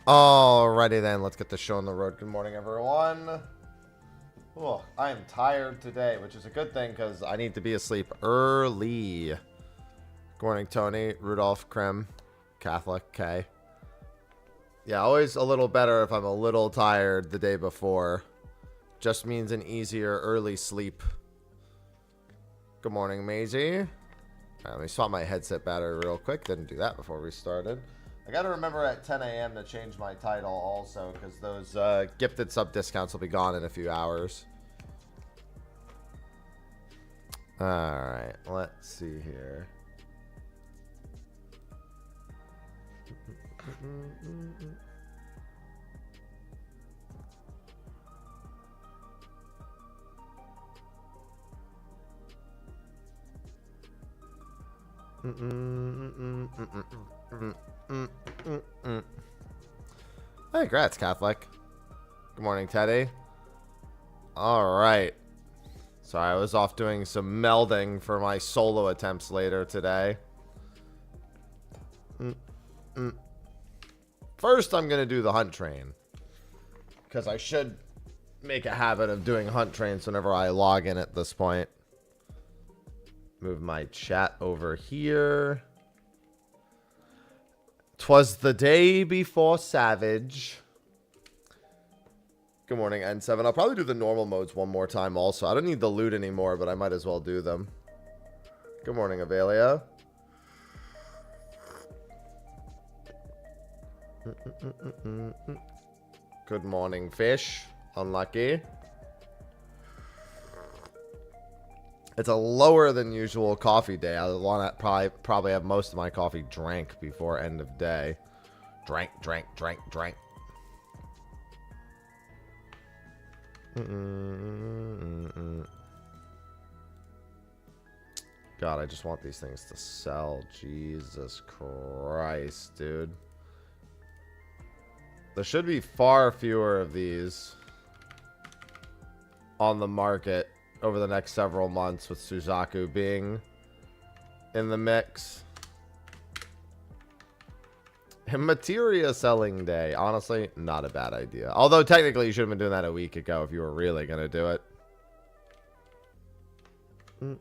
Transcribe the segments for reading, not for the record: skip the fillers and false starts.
Alrighty then, let's get the show on the road. Good morning, everyone. Oh, I am tired today, which is a good thing because I need to be asleep early. Good morning, Tony, Rudolph, Krem, Catholic, K. Yeah, always a little better if I'm a little tired the day before. Just means an easier early sleep. Good morning, Maisie. All right, let me swap my headset battery real quick. Didn't do that before we started. I got to remember at 10 a.m. to change my title also, because those gifted sub discounts will be gone in a few hours. Alright, let's see here. Hey, congrats, Catholic. Good morning, Teddy. Alright. Sorry, I was off doing some melding for my solo attempts later today. First, I'm going to do the hunt train. Because I should make a habit of doing hunt trains whenever I log in at this point. Move my chat over here. 'Twas the day before Savage. Good morning, N7. I'll probably do the normal modes one more time also. I don't need the loot anymore, but I might as well do them. Good morning, Avelia. Good morning, Fish. Unlucky. It's a lower than usual coffee day. I want to probably have most of my coffee drank before end of day. Drank. God, I just want these things to sell. Jesus Christ, dude. There should be far fewer of these on the market over the next several months with Suzaku being in the mix. And materia selling day. Honestly, not a bad idea. Although, technically, you should have been doing that a week ago if you were really going to do it.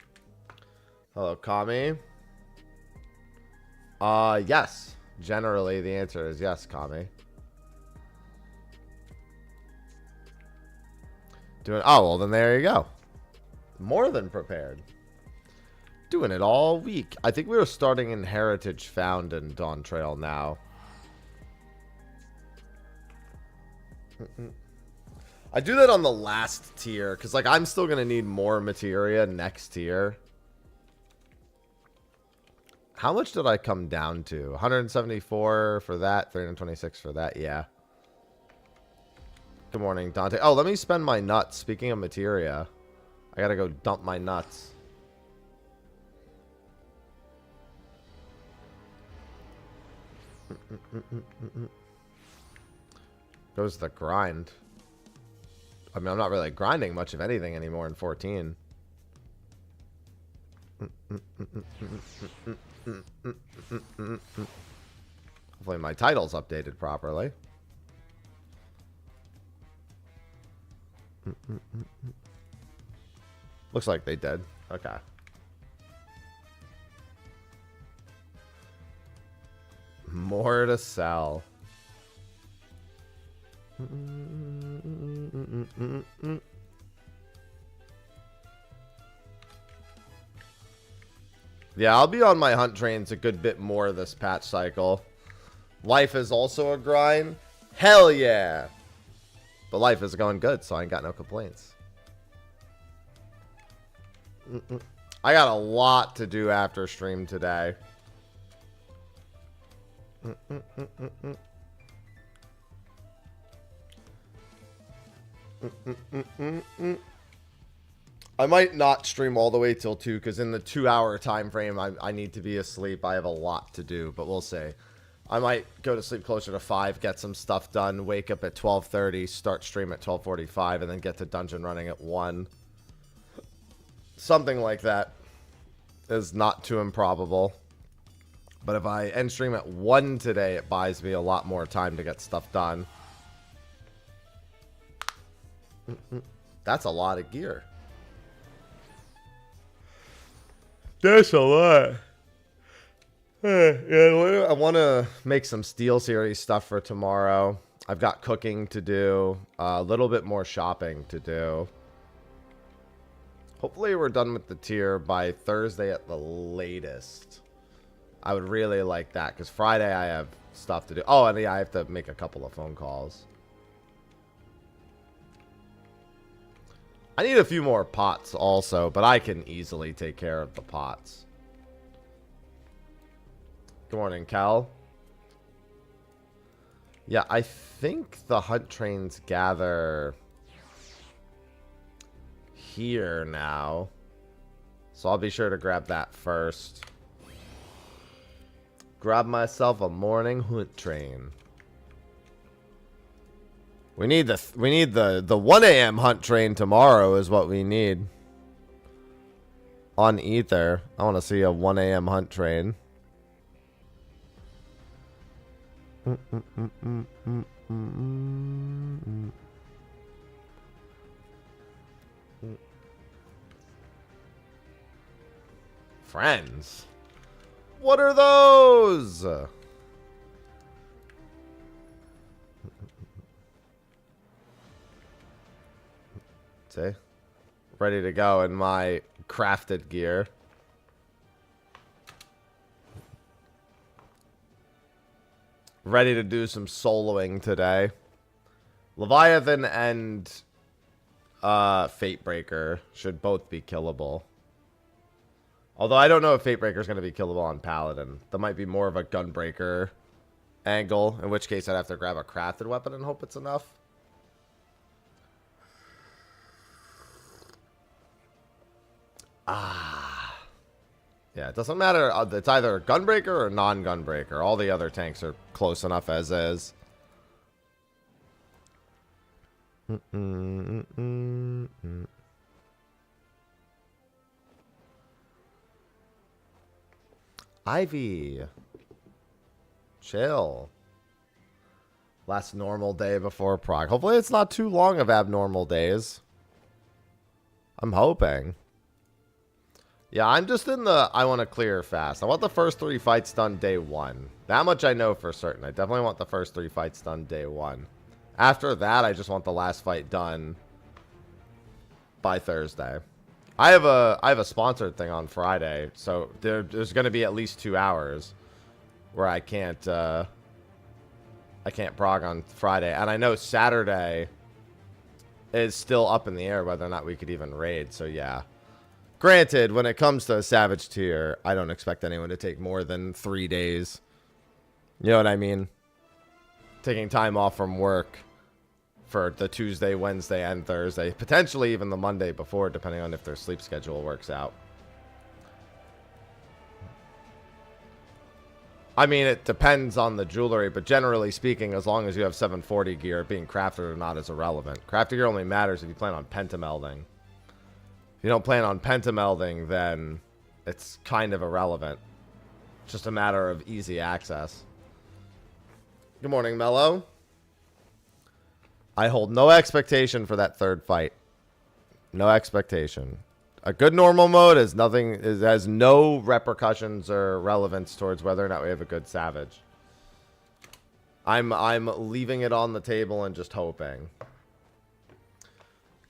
Hello, Kami. Yes. Generally, the answer is yes, Kami. Oh, well, then there you go. More than prepared. Doing it all week. I think we were starting in Heritage Found in Dawn Trail now. I do that on the last tier because, like, I'm still gonna need more materia next tier. How much did I come down to? 174 for that, 326 for that. Yeah. Good morning, Dante. Oh, let me spend my nuts. Speaking of materia, I gotta go dump my nuts. Goes the grind. I mean, I'm not really grinding much of anything anymore in 14. Hopefully my title's updated properly. Looks like they did. Okay. More to sell. Yeah, I'll be on my hunt trains a good bit more this patch cycle. Life is also a grind. Hell yeah. But life is going good, so I ain't got no complaints. I got a lot to do after stream today. I might not stream all the way till 2 because in the 2-hour time frame I need to be asleep. I have a lot to do, but we'll see. I might go to sleep closer to 5, get some stuff done, wake up at 12:30, start stream at 12:45, and then get to dungeon running at 1. Something like that is not too improbable. But if I end stream at 1 today, it buys me a lot more time to get stuff done. That's a lot of gear. That's a lot. Yeah, I want to make some Steel Series stuff for tomorrow. I've got cooking to do, a little bit more shopping to do. Hopefully we're done with the tier by Thursday at the latest. I would really like that, because Friday I have stuff to do. Oh, and yeah, I have to make a couple of phone calls. I need a few more pots also, but I can easily take care of the pots. Good morning, Cal. Yeah, I think the hunt trains gather here now. So I'll be sure to grab that first. Grab myself a morning hunt train. We need the 1 a.m. hunt train tomorrow is what we need. On Ether. I want to see a 1 a.m. hunt train. Friends. What are those? See? Ready to go in my crafted gear. Ready to do some soloing today. Leviathan and Fatebreaker should both be killable. Although I don't know if Fatebreaker is going to be killable on Paladin. That might be more of a Gunbreaker angle. In which case I'd have to grab a crafted weapon and hope it's enough. Yeah, it doesn't matter. It's either Gunbreaker or non-Gunbreaker. All the other tanks are close enough as is. Ivy. Chill. Last normal day before Prog. Hopefully it's not too long of abnormal days. I'm hoping. Yeah, I'm just in the I want to clear fast. I want the first 3 fights done day 1. That much I know for certain. I definitely want the first 3 fights done day 1. After that, I just want the last fight done by Thursday. I have a sponsored thing on Friday, so there's going to be at least 2 hours where I can't prog on Friday, and I know Saturday is still up in the air whether or not we could even raid. So yeah. Granted, when it comes to a Savage tier, I don't expect anyone to take more than 3 days. You know what I mean? Taking time off from work for the Tuesday, Wednesday, and Thursday. Potentially even the Monday before, depending on if their sleep schedule works out. I mean, it depends on the jewelry, but generally speaking, as long as you have 740 gear, being crafted or not is irrelevant. Crafted gear only matters if you plan on pentamelding. If you don't plan on pentamelding, then it's kind of irrelevant. It's just a matter of easy access. Good morning, Mello. I hold no expectation for that third fight. No expectation. A good normal mode is nothing. Has no repercussions or relevance towards whether or not we have a good Savage. I'm leaving it on the table and just hoping.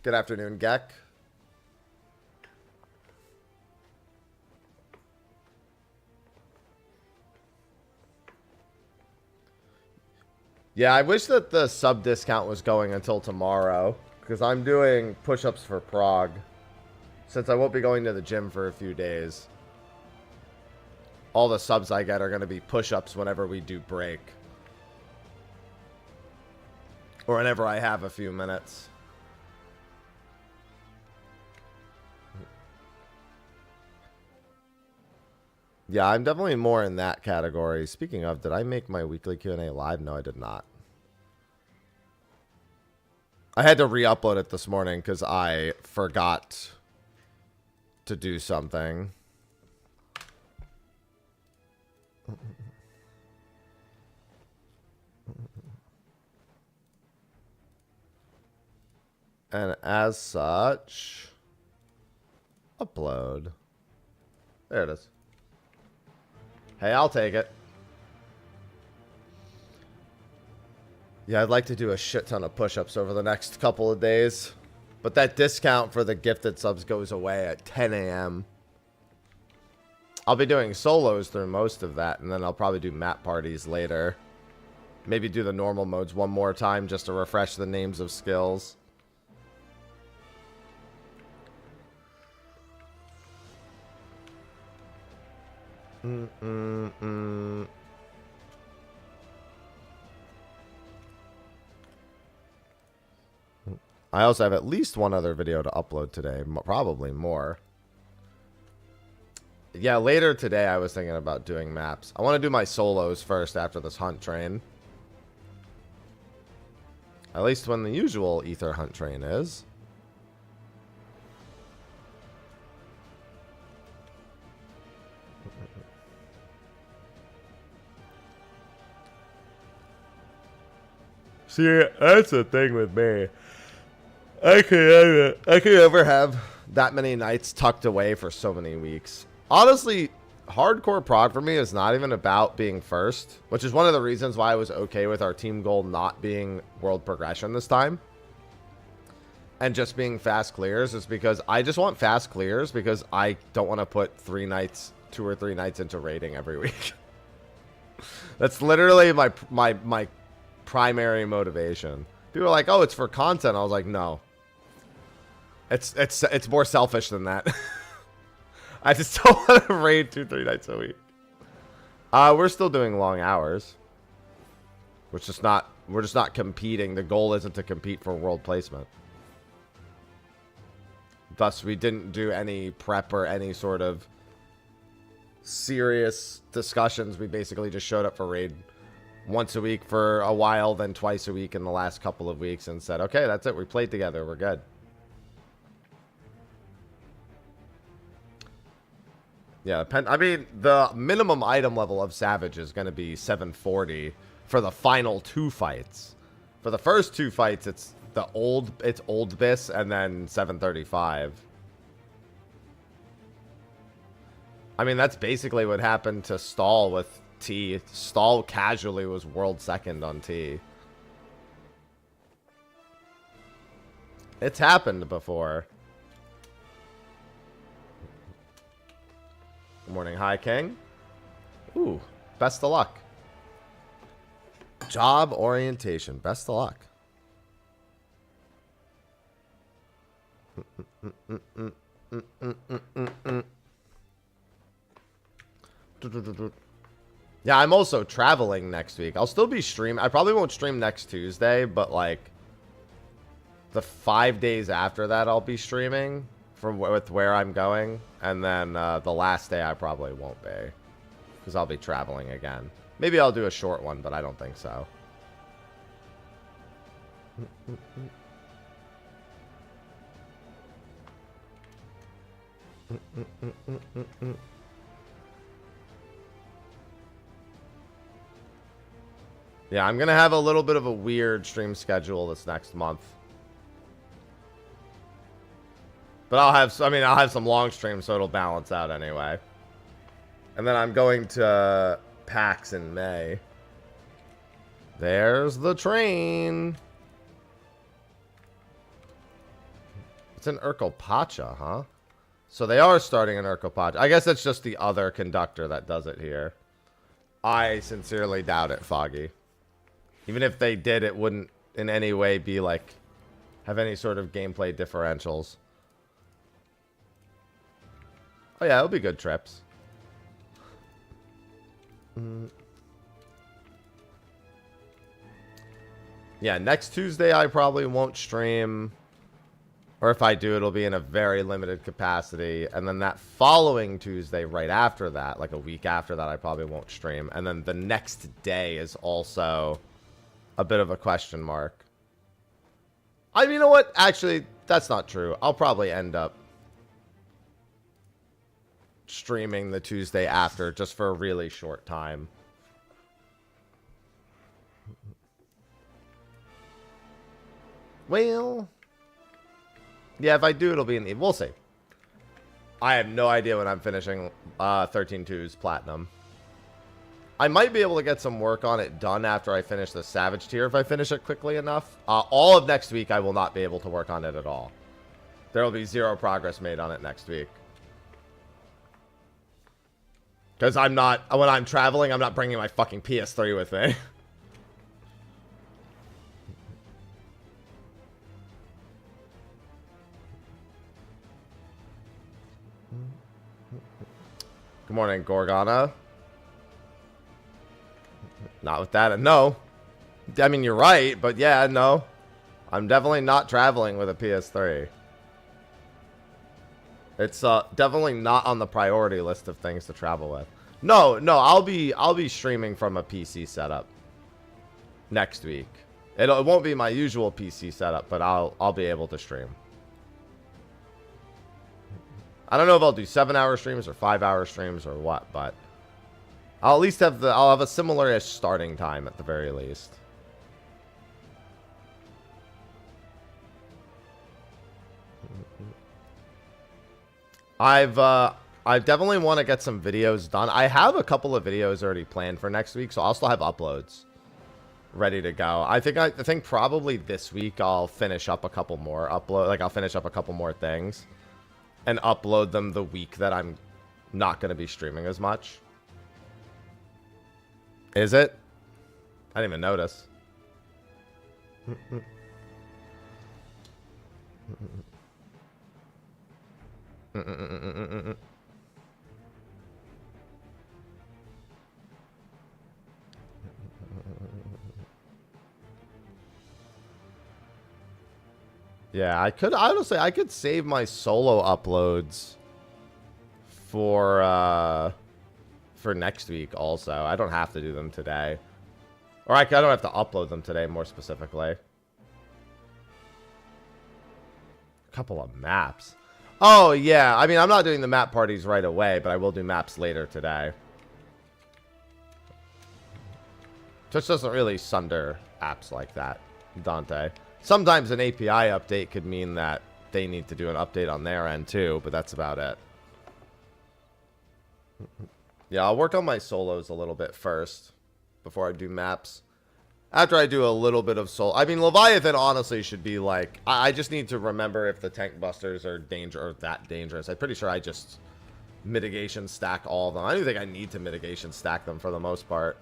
Good afternoon, Gek. Yeah, I wish that the sub discount was going until tomorrow, because I'm doing push-ups for Prog, since I won't be going to the gym for a few days. All the subs I get are going to be push-ups whenever we do break. Or whenever I have a few minutes. Yeah, I'm definitely more in that category. Speaking of, did I make my weekly Q&A live? No, I did not. I had to re-upload it this morning because I forgot to do something. And as such, upload. There it is. Hey, I'll take it. Yeah, I'd like to do a shit ton of push-ups over the next couple of days. But that discount for the gifted subs goes away at 10 a.m. I'll be doing solos through most of that, and then I'll probably do map parties later. Maybe do the normal modes one more time just to refresh the names of skills. I also have at least one other video to upload today, probably more. Yeah, later today I was thinking about doing maps. I want to do my solos first after this hunt train. At least when the usual ether hunt train is. See, that's the thing with me. I could never have that many nights tucked away for so many weeks. Honestly, hardcore prog for me is not even about being first, which is one of the reasons why I was okay with our team goal not being world progression this time. And just being fast clears is because I just want fast clears because I don't want to put 2 or 3 nights into raiding every week. That's literally my primary motivation. People are like, "Oh, it's for content." I was like, "No. It's more selfish than that." I just don't want to raid 2-3 nights a week. We're still doing long hours. We're just not competing. The goal isn't to compete for world placement. Thus, we didn't do any prep or any sort of serious discussions. We basically just showed up for raid once a week for a while, then twice a week in the last couple of weeks, and said, "Okay, that's it. We played together. We're good." Yeah, I mean, the minimum item level of Savage is going to be 740 for the final 2 fights. For the first 2 fights, it's old bis and then 735. I mean, that's basically what happened to Stall with T. Stall casually was world second on T. It's happened before. Good morning, Hi King. Ooh, best of luck. Job orientation, best of luck. Yeah, I'm also traveling next week. I'll still be streaming. I probably won't stream next Tuesday, but like the 5 days after that, I'll be streaming with where I'm going, and then the last day I probably won't be because I'll be traveling again. Maybe I'll do a short one, but I don't think so. Yeah, I'm gonna have a little bit of a weird stream schedule this next month. But I'll have some long streams, so it'll balance out anyway. And then I'm going to PAX in May. There's the train. It's in Urkelpacha, huh? So they are starting in Urkelpacha. I guess it's just the other conductor that does it here. I sincerely doubt it, Foggy. Even if they did, it wouldn't in any way be like have any sort of gameplay differentials. Oh yeah, it'll be good trips. Yeah, next Tuesday I probably won't stream. Or if I do, it'll be in a very limited capacity. And then that following Tuesday, right after that, like a week after that, I probably won't stream. And then the next day is also a bit of a question mark. I mean, you know what? Actually, that's not true. I'll probably end up streaming the Tuesday after just for a really short time. Well, yeah, if I do, it'll be in the... We'll see. I have no idea when I'm finishing 13.2's Platinum. I might be able to get some work on it done after I finish the Savage tier if I finish it quickly enough. All of next week, I will not be able to work on it at all. There will be zero progress made on it next week. Because I'm not... When I'm traveling, I'm not bringing my fucking PS3 with me. Good morning, Gorgana. Not with that. No. I mean, you're right, but yeah, no. I'm definitely not traveling with a PS3. It's definitely not on the priority list of things to travel with. No, I'll be streaming from a PC setup next week. It won't be my usual PC setup, but I'll be able to stream. I don't know if I'll do 7-hour streams or 5-hour streams or what, but I'll at least have I'll have a similar-ish starting time at the very least. I definitely want to get some videos done. I have a couple of videos already planned for next week, so I'll still have uploads ready to go. I think probably this week I'll finish up a couple more I'll finish up a couple more things and upload them the week that I'm not going to be streaming as much. Is it? I didn't even notice. Yeah, I could save my solo uploads for next week also. I don't have to do them today. Or I don't have to upload them today, more specifically. A couple of maps. Oh, yeah. I mean, I'm not doing the map parties right away, but I will do maps later today. Twitch doesn't really sunder apps like that, Dante. Sometimes an API update could mean that they need to do an update on their end too, but that's about it. Yeah, I'll work on my solos a little bit first before I do maps. After I do a little bit of solo... I mean, Leviathan honestly should be like... I just need to remember if the tank busters are that dangerous. I'm pretty sure I just mitigation stack all of them. I don't think I need to mitigation stack them for the most part.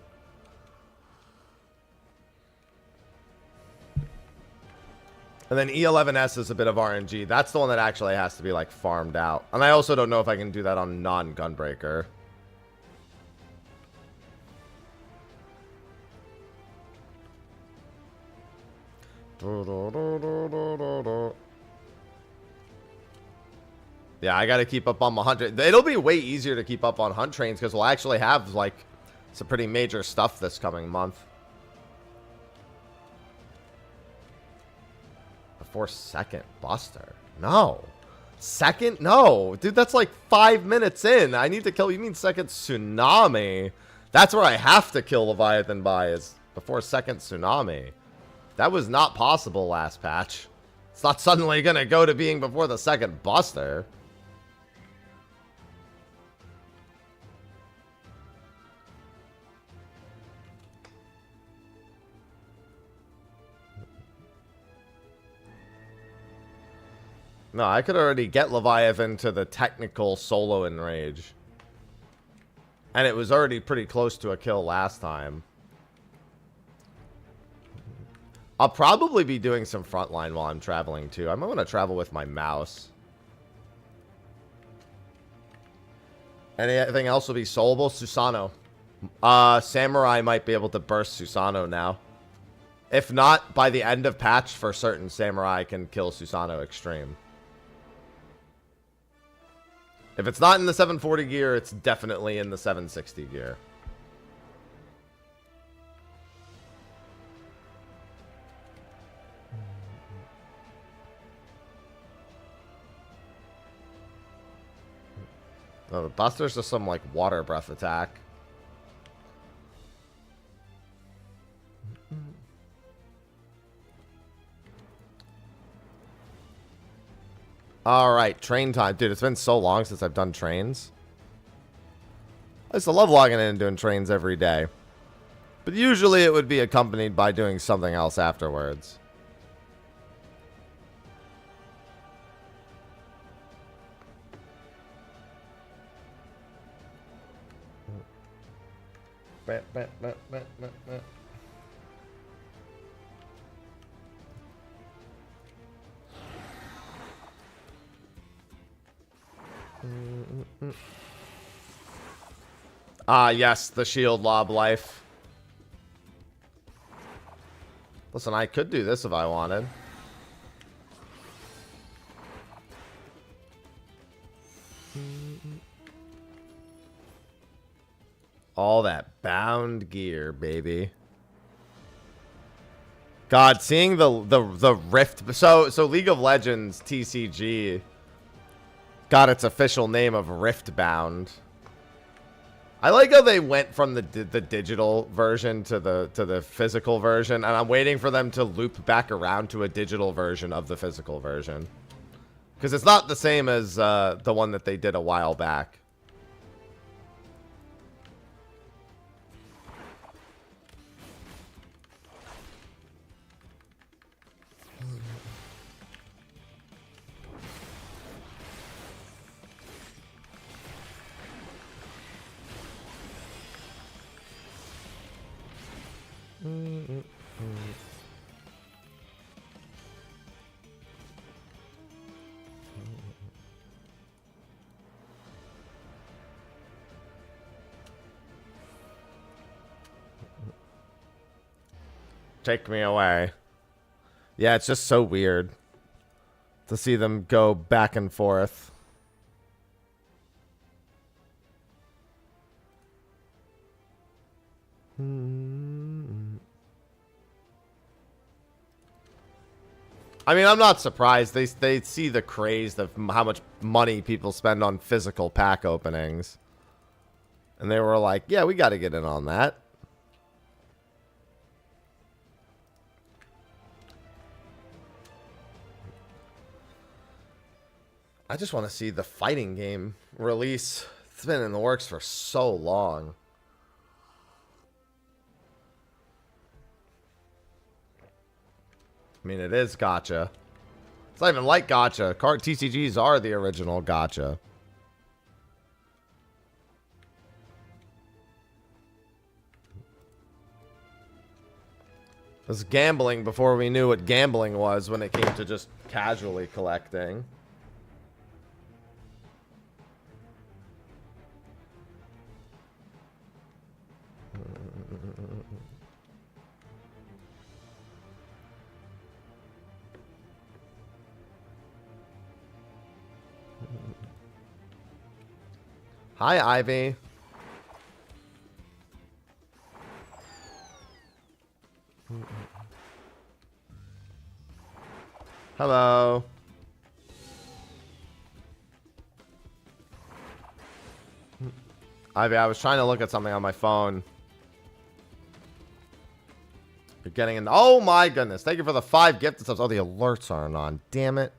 And then E11S is a bit of RNG. That's the one that actually has to be, like, farmed out. And I also don't know if I can do that on non-Gunbreaker. Yeah, I gotta keep up on my hunt. It'll be way easier to keep up on hunt trains because we'll actually have, like, some pretty major stuff this coming month. Before second Buster. No. Second? No. Dude, that's like 5 minutes in. I need to kill... You mean second Tsunami? That's where I have to kill Leviathan by, is before second Tsunami. That was not possible last patch. It's not suddenly gonna go to being before the second Buster. No, I could already get Leviathan to the technical solo enrage. And it was already pretty close to a kill last time. I'll probably be doing some frontline while I'm traveling too. I might want to travel with my mouse. Anything else will be soloable? Susano. Samurai might be able to burst Susano now. If not, by the end of patch, for certain, Samurai can kill Susano Extreme. If it's not in the 740 gear, it's definitely in the 760 gear. Oh, the Buster's just some, like, water breath attack. Alright, train time. Dude, it's been so long since I've done trains. I used to love logging in and doing trains every day. But usually it would be accompanied by doing something else afterwards. Ah, yes, the shield lob life. Listen, I could do this if I wanted. All that bound gear, baby. God, seeing the rift. So League of Legends TCG got its official name of Riftbound. I like how they went from the digital version to the physical version, and I'm waiting for them to loop back around to a digital version of the physical version, because it's not the same as the one that they did a while back. Take me away. Yeah, it's just so weird to see them go back and forth. I mean, I'm not surprised. They see the craze of how much money people spend on physical pack openings. And they were like, yeah, we got to get in on that. I just want to see the fighting game release. It's been in the works for so long. I mean, it is gacha. It's not even like gacha. Card TCGs are the original gacha. It was gambling before we knew what gambling was when it came to just casually collecting. Hi, Ivy. Hello. Ivy, I was trying to look at something on my phone. You're getting in. Oh my goodness. Thank you for the 5 gift subs. Oh, the alerts aren't on. Damn it.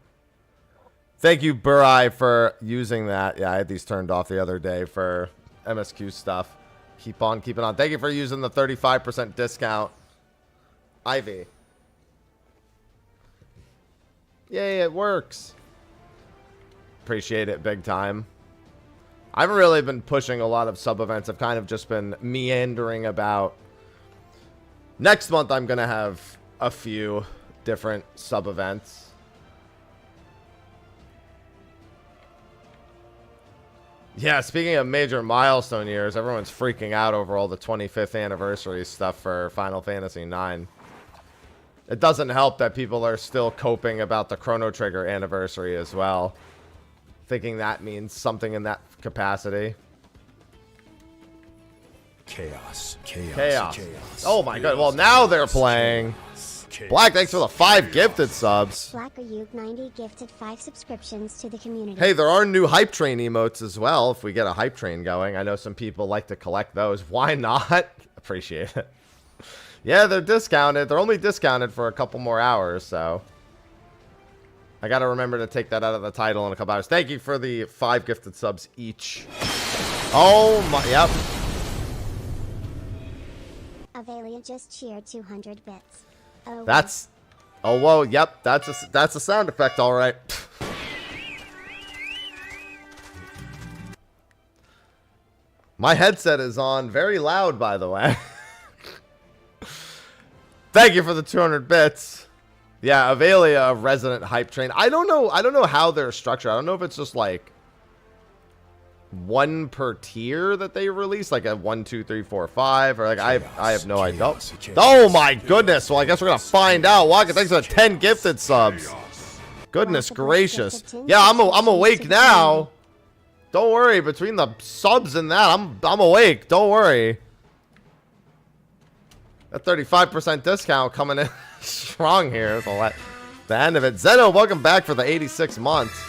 Thank you, Burai, for using that. Yeah, I had these turned off the other day for MSQ stuff. Keep on keeping on. Thank you for using the 35% discount. Ivy. Yay, it works. Appreciate it big time. I haven't really been pushing a lot of sub events. I've kind of just been meandering about. Next month, I'm going to have a few different sub events. Yeah, speaking of major milestone years, everyone's freaking out over all the 25th anniversary stuff for Final Fantasy IX. It doesn't help that people are still coping about the Chrono Trigger anniversary as well, thinking that means something in that capacity. Chaos. Oh my god. Well, now they're playing Black, thanks for the 5 gifted subs. Blacker90 gifted 5 subscriptions to the community. Hey, there are new hype train emotes as well if we get a hype train going. I know some people like to collect those. Why not? Appreciate it. Yeah, they're discounted. They're only discounted for a couple more hours, so I got to remember to take that out of the title in a couple hours. Thank you for the 5 gifted subs each. Oh my, yep. Avelia just cheered 200 bits. Oh, That's, oh whoa, yep, that's a sound effect, all right. My headset is on very loud, by the way. Thank you for the 200 bits. Yeah, Avelia, Resident Hype Train. I don't know how they're structured. I don't know if it's just like one per tier that they release, like a 1, 2, 3, 4, 5, or like I have no idea. Oh my goodness! Well, I guess we're gonna find out. Waka, thanks for the 10 gifted subs. Goodness gracious! Yeah, I'm awake now. Don't worry. Between the subs and that, I'm awake. Don't worry. That 35% discount coming in strong here. The end of it. Zeno, welcome back for the 86 months.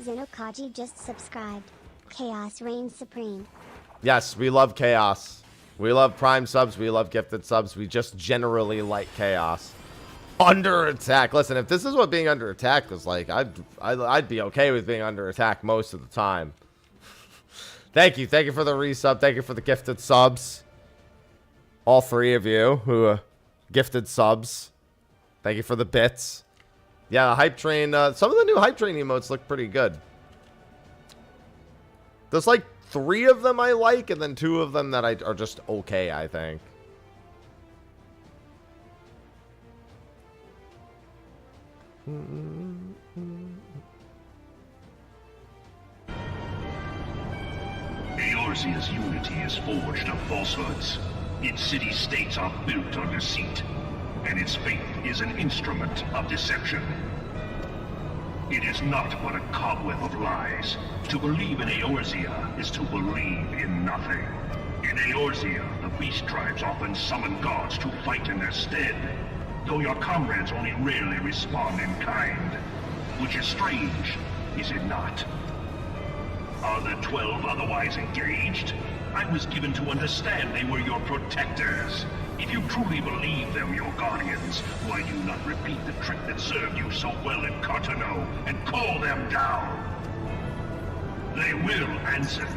Zeno Kaji just subscribed. Chaos reigns supreme. Yes, we love chaos. We love prime subs. We love gifted subs. We just generally like chaos. Under attack. Listen, if this is what being under attack was like, I'd be okay with being under attack most of the time. Thank you. Thank you for the resub. Thank you for the gifted subs. All 3 of you who gifted subs. Thank you for the bits. Yeah, the hype train. Some of the new hype train emotes look pretty good. There's like 3 of them I like, and then 2 of them that are just okay, I think. Eorzea's unity is forged of falsehoods. Its city-states are built on deceit, and its faith is an instrument of deception. It is not but a cobweb of lies. To believe in Eorzea is to believe in nothing. In Eorzea, the beast tribes often summon gods to fight in their stead, though your comrades only rarely respond in kind. Which is strange, is it not? Are the 12 otherwise engaged? I was given to understand they were your protectors. If you truly believe them your guardians, why do you not repeat the trick that served you so well in Cartano and call them down? They will answer,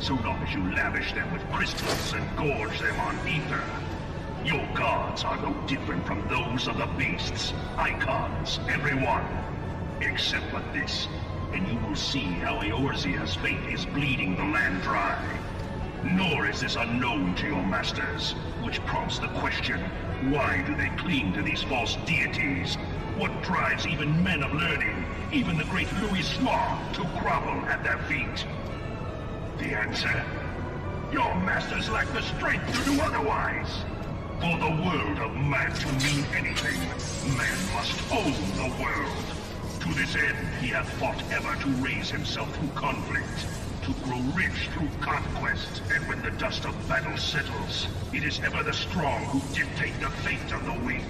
so long as you lavish them with crystals and gorge them on ether. Your gods are no different from those of the beasts. Icons, every one. Except but this, and you will see how Eorzea's fate is bleeding the land dry. Nor is this unknown to your masters, which prompts the question, why do they cling to these false deities? What drives even men of learning, even the great Louis Sma, to grovel at their feet? The answer? Your masters lack the strength to do otherwise. For the world of man to mean anything, man must own the world. To this end, he hath fought ever to raise himself through conflict, to grow rich through conquest, and when the dust of battle settles, it is ever the strong who dictate the fate of the weak.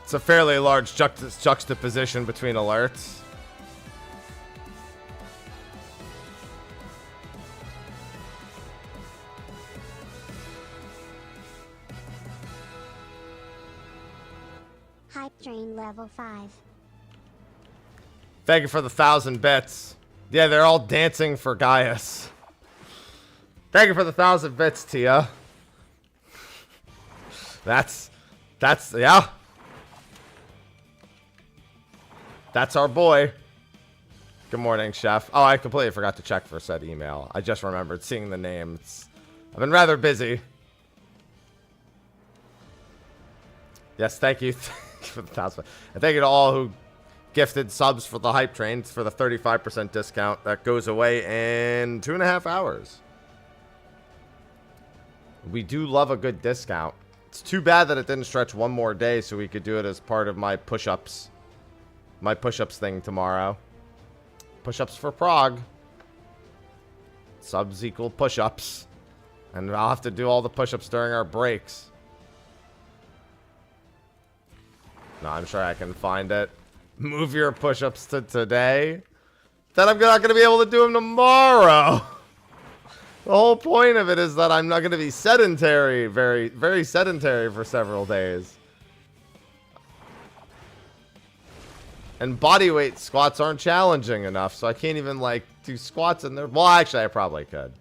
It's a fairly large juxtaposition between alerts. Hype train level 5. Thank you for the 1,000 bits. Yeah, they're all dancing for Gaius. Thank you for the 1,000 bits, Tia. That's, yeah. That's our boy. Good morning, chef. Oh, I completely forgot to check for said email. I just remembered seeing the names. I've been rather busy. Yes, thank you. For the 1,000. And thank you to all who gifted subs for the hype train for the 35% discount that goes away in 2.5 hours. We do love a good discount. It's too bad that it didn't stretch one more day so we could do it as part of my push-ups. My push-ups thing tomorrow. Push-ups for Prog. subs equal push-ups. And I'll have to do all the push-ups during our breaks. No, I'm sure I can find it. Move your push-ups to today. Then I'm not going to be able to do them tomorrow. The whole point of it is that I'm not going to be sedentary, very, very sedentary for several days. And bodyweight squats aren't challenging enough, so I can't even, like, do squats in there. Well, actually, I probably could.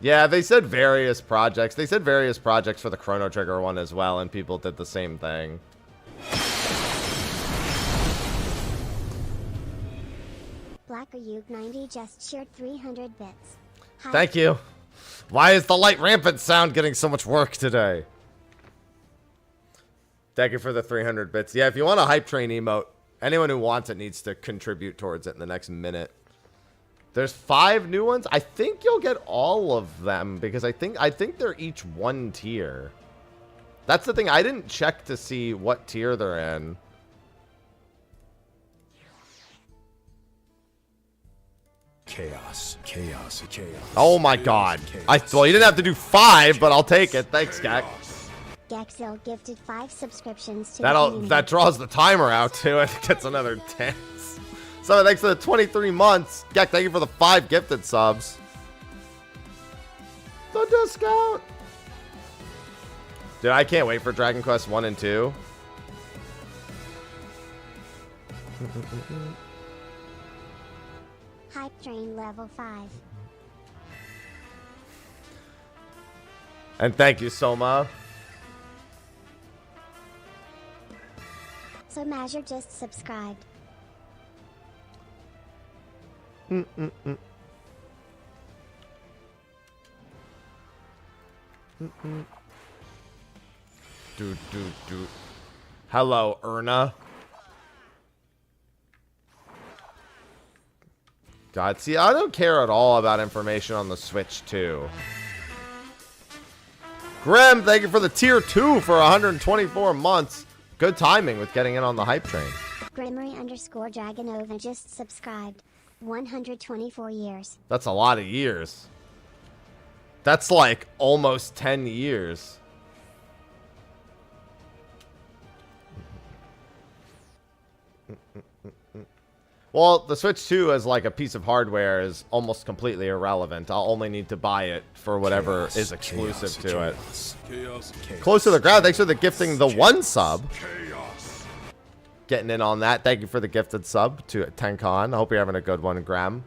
Yeah, they said various projects. They said various projects for the Chrono Trigger one as well, and people did the same thing. Blacker-Ug90 just shared 300 bits. Hi. Thank you. Why is the light rampant sound getting so much work today? Thank you for the 300 bits. Yeah, if you want a hype train emote, anyone who wants it needs to contribute towards it in the next minute. There's 5 new ones. I think you'll get all of them because I think they're each 1 tier. That's the thing. I didn't check to see what tier they're in. Chaos, chaos, chaos. Oh my god. Well, you didn't have to do 5, but I'll take it. Thanks, Gak. Gexil gifted 5 subscriptions to That draws the timer out too and gets another 10. So thanks for the 23 months. Gek, thank you for the 5 gifted subs. The discount. Dude, I can't wait for Dragon Quest 1 and 2. Hype Train level 5. And thank you, Soma. So Mazur just subscribed. Hello, Erna. God, see, I don't care at all about information on the Switch 2. Grim, thank you for the tier 2 for 124 months. Good timing with getting in on the hype train. Grimmery_Dragonova just subscribed. 124 years. That's a lot of years. That's like almost 10 years. Well, the Switch 2 as like a piece of hardware is almost completely irrelevant. I'll only need to buy it for whatever is exclusive to it. Close to the ground, thanks for the gifting the 1 sub. Getting in on that. Thank you for the gifted sub to Tenkon. I hope you're having a good one, Graham.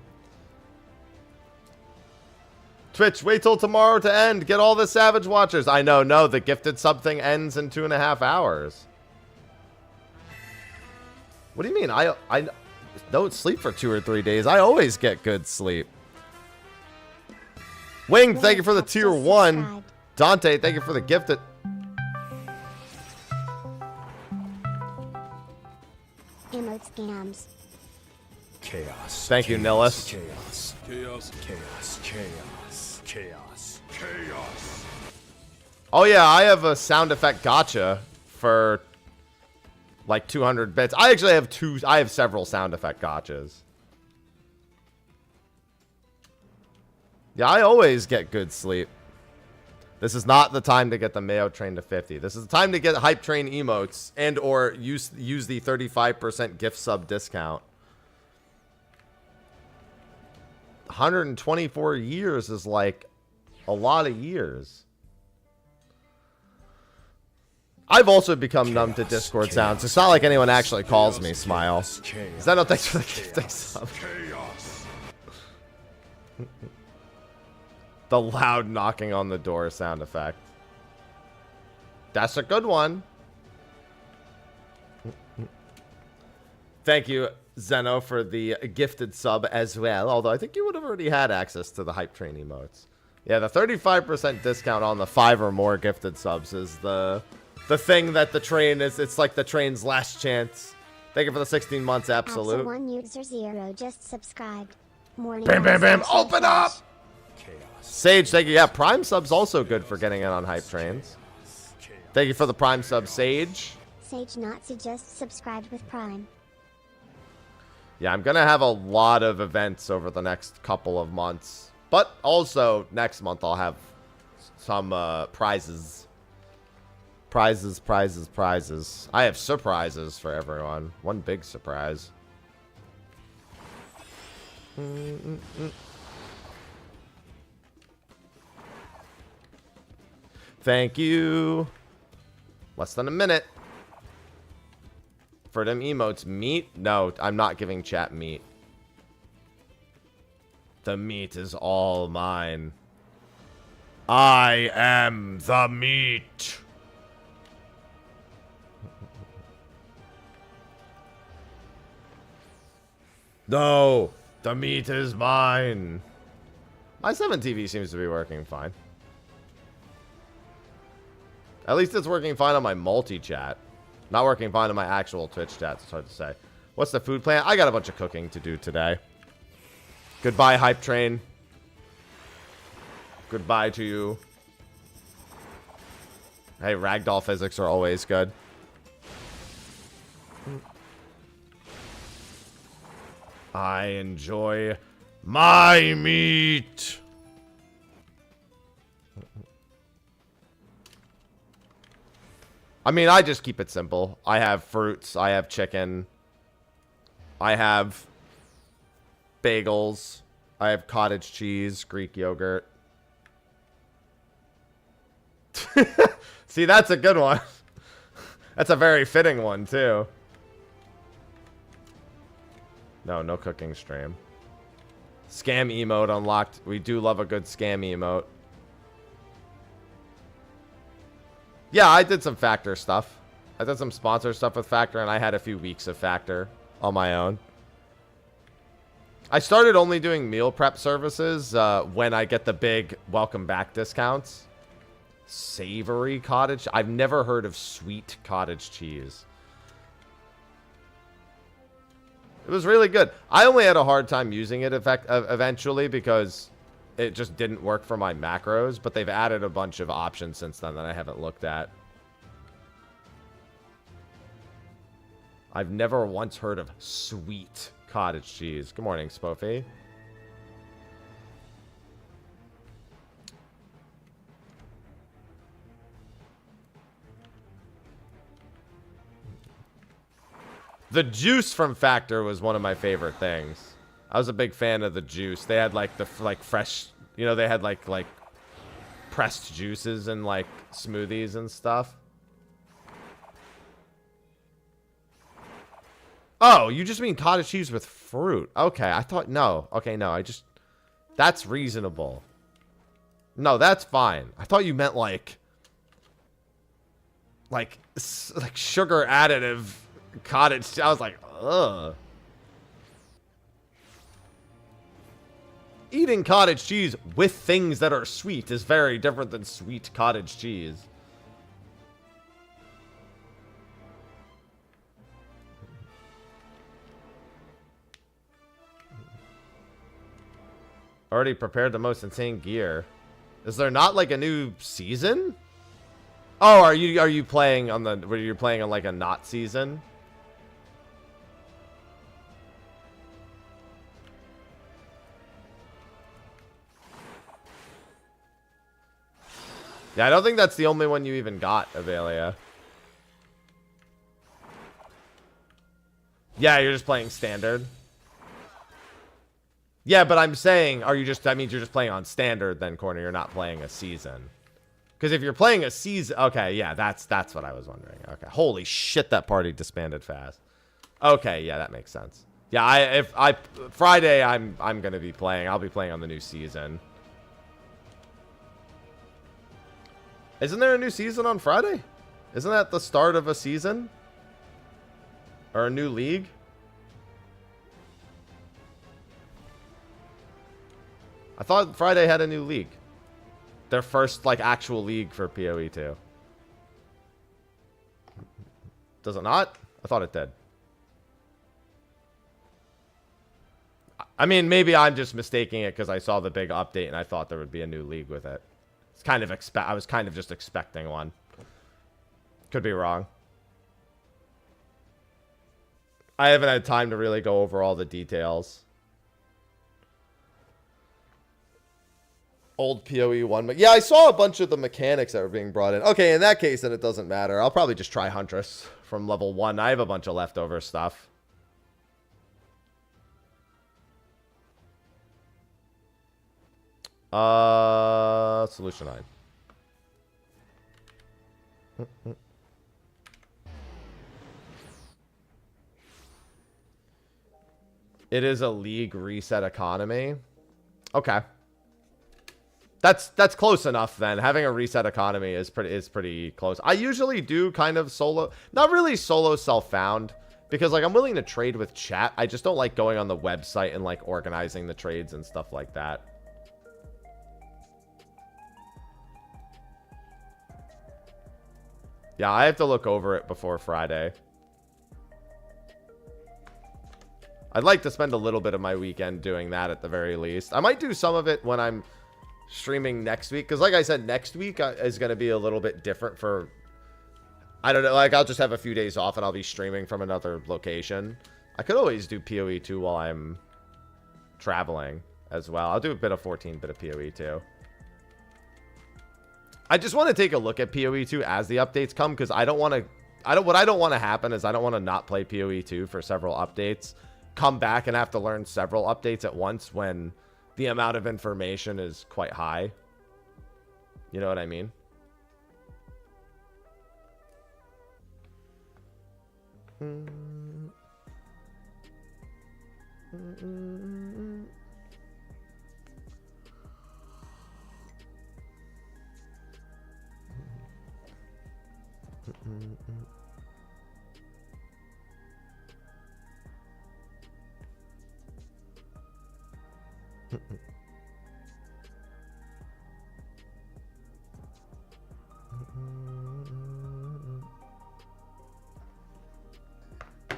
Twitch, wait till tomorrow to end. Get all the Savage Watchers. I know, no, the gifted sub thing ends in 2.5 hours. What do you mean? I don't sleep for 2 or 3 days. I always get good sleep. Wing, thank you for the tier 1. Dante, thank you for the gifted. Emote scams. Chaos. Thank you, Nillis. Chaos. Chaos. Chaos. Chaos. Chaos. Chaos. Oh yeah, I have a sound effect gotcha for like 200 bits. I actually have I have several sound effect gotchas. Yeah, I always get good sleep. This is not the time to get the Mayo Train to 50. This is the time to get Hype Train emotes and or use the 35% gift sub discount. 124 years is like a lot of years. I've also become numb to Discord sounds. It's not like anyone actually calls me, Smile. Zeno, thanks for the gifting sub. The loud knocking on the door sound effect. That's a good one. Thank you, Zeno, for the gifted sub as well. Although I think you would have already had access to the Hype Train emotes. Yeah, the 35% discount on the 5 or more gifted subs is the thing that the train is. It's like the train's last chance. Thank you for the 16 months, absolute. One user 0 just subscribed. Morning. Bam, bam, bam. Open up! Sage, thank you. Yeah, Prime sub's also good for getting in on hype trains. Thank you for the Prime sub, Sage. Sage Nazi just subscribed with Prime. Yeah, I'm going to have a lot of events over the next couple of months. But also, next month I'll have some prizes. Prizes. I have surprises for everyone. One big surprise. Thank you. Less than a minute. For them emotes. Meat? No, I'm not giving chat meat. The meat is all mine. I am the meat. No, the meat is mine. My 7 TV seems to be working fine. At least it's working fine on my multi-chat. Not working fine on my actual Twitch chat, it's hard to say. What's the food plan? I got a bunch of cooking to do today. Goodbye, Hype Train. Goodbye to you. Hey, ragdoll physics are always good. I enjoy my meat. I mean, I just keep it simple. I have fruits. I have chicken. I have bagels. I have cottage cheese, Greek yogurt. See, that's a good one. That's a very fitting one, too. No, no cooking stream. Scam emote unlocked. We do love a good scam emote. Yeah, I did some Factor stuff. I did some sponsor stuff with Factor, and I had a few weeks of Factor on my own. I started only doing meal prep services when I get the big welcome back discounts. Savory cottage. I've never heard of sweet cottage cheese. It was really good. I only had a hard time using it eventually because it just didn't work for my macros, but they've added a bunch of options since then that I haven't looked at. I've never once heard of sweet cottage cheese. Good morning, Spoofy. The juice from Factor was one of my favorite things. I was a big fan of the juice. They had like the fresh, you know, they had like pressed juices and like smoothies and stuff. Oh, you just mean cottage cheese with fruit. Okay, I thought no. Okay, no, that's reasonable. No, that's fine. I thought you meant like sugar additive cottage. I was like, ugh. Eating cottage cheese with things that are sweet is very different than sweet cottage cheese. Already prepared the most insane gear. Is there not like a new season? Oh, are you playing on the where you're playing on like a not season? Yeah, I don't think that's the only one you even got, Avelia. Yeah, you're just playing standard. Yeah, but I'm saying, that means you're just playing on standard then, Corner. You're not playing a season. Because if you're playing a season, okay, yeah, that's what I was wondering. Okay, holy shit, that party disbanded fast. Okay, yeah, that makes sense. Yeah, Friday I'm gonna be playing. I'll be playing on the new season. Isn't there a new season on Friday? Isn't that the start of a season? Or a new league? I thought Friday had a new league. Their first, like, actual league for PoE 2. Does it not? I thought it did. I mean, maybe I'm just mistaking it because I saw the big update and I thought there would be a new league with it. It's kind of I was kind of just expecting one. Could be wrong. I haven't had time to really go over all the details. Old PoE 1. But yeah, I saw a bunch of the mechanics that were being brought in. Okay, in that case, then it doesn't matter. I'll probably just try Huntress from level 1. I have a bunch of leftover stuff. Solution 9. It is a league reset economy. Okay. That's close enough then. Having a reset economy is pretty close. I usually do kind of solo, not really solo self-found, because like I'm willing to trade with chat. I just don't like going on the website and like organizing the trades and stuff like that. Yeah, I have to look over it before Friday. I'd like to spend a little bit of my weekend doing that at the very least. I might do some of it when I'm streaming next week, because like I said, next week is going to be a little bit different for, I don't know, like I'll just have a few days off and I'll be streaming from another location. I could always do PoE 2 while I'm traveling as well. I'll do a bit of 14, bit of PoE 2. I just want to take a look at PoE 2 as the updates come, because I don't want to, what I don't want to happen is I don't want to not play PoE 2 for several updates, come back and have to learn several updates at once when the amount of information is quite high. You know what I mean?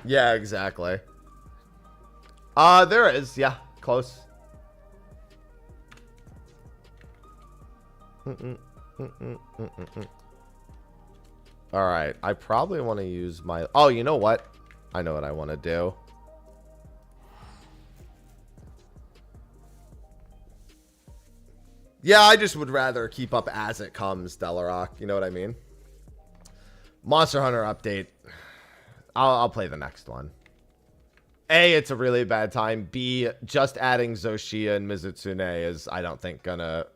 Yeah, exactly. There is. Yeah, close. All right, I probably want to use my... Oh, you know what? I know what I want to do. Yeah, I just would rather keep up as it comes, Delarock. You know what I mean? Monster Hunter update. I'll play the next one. A, it's a really bad time. B, just adding Zoshia and Mizutsune is, I don't think, gonna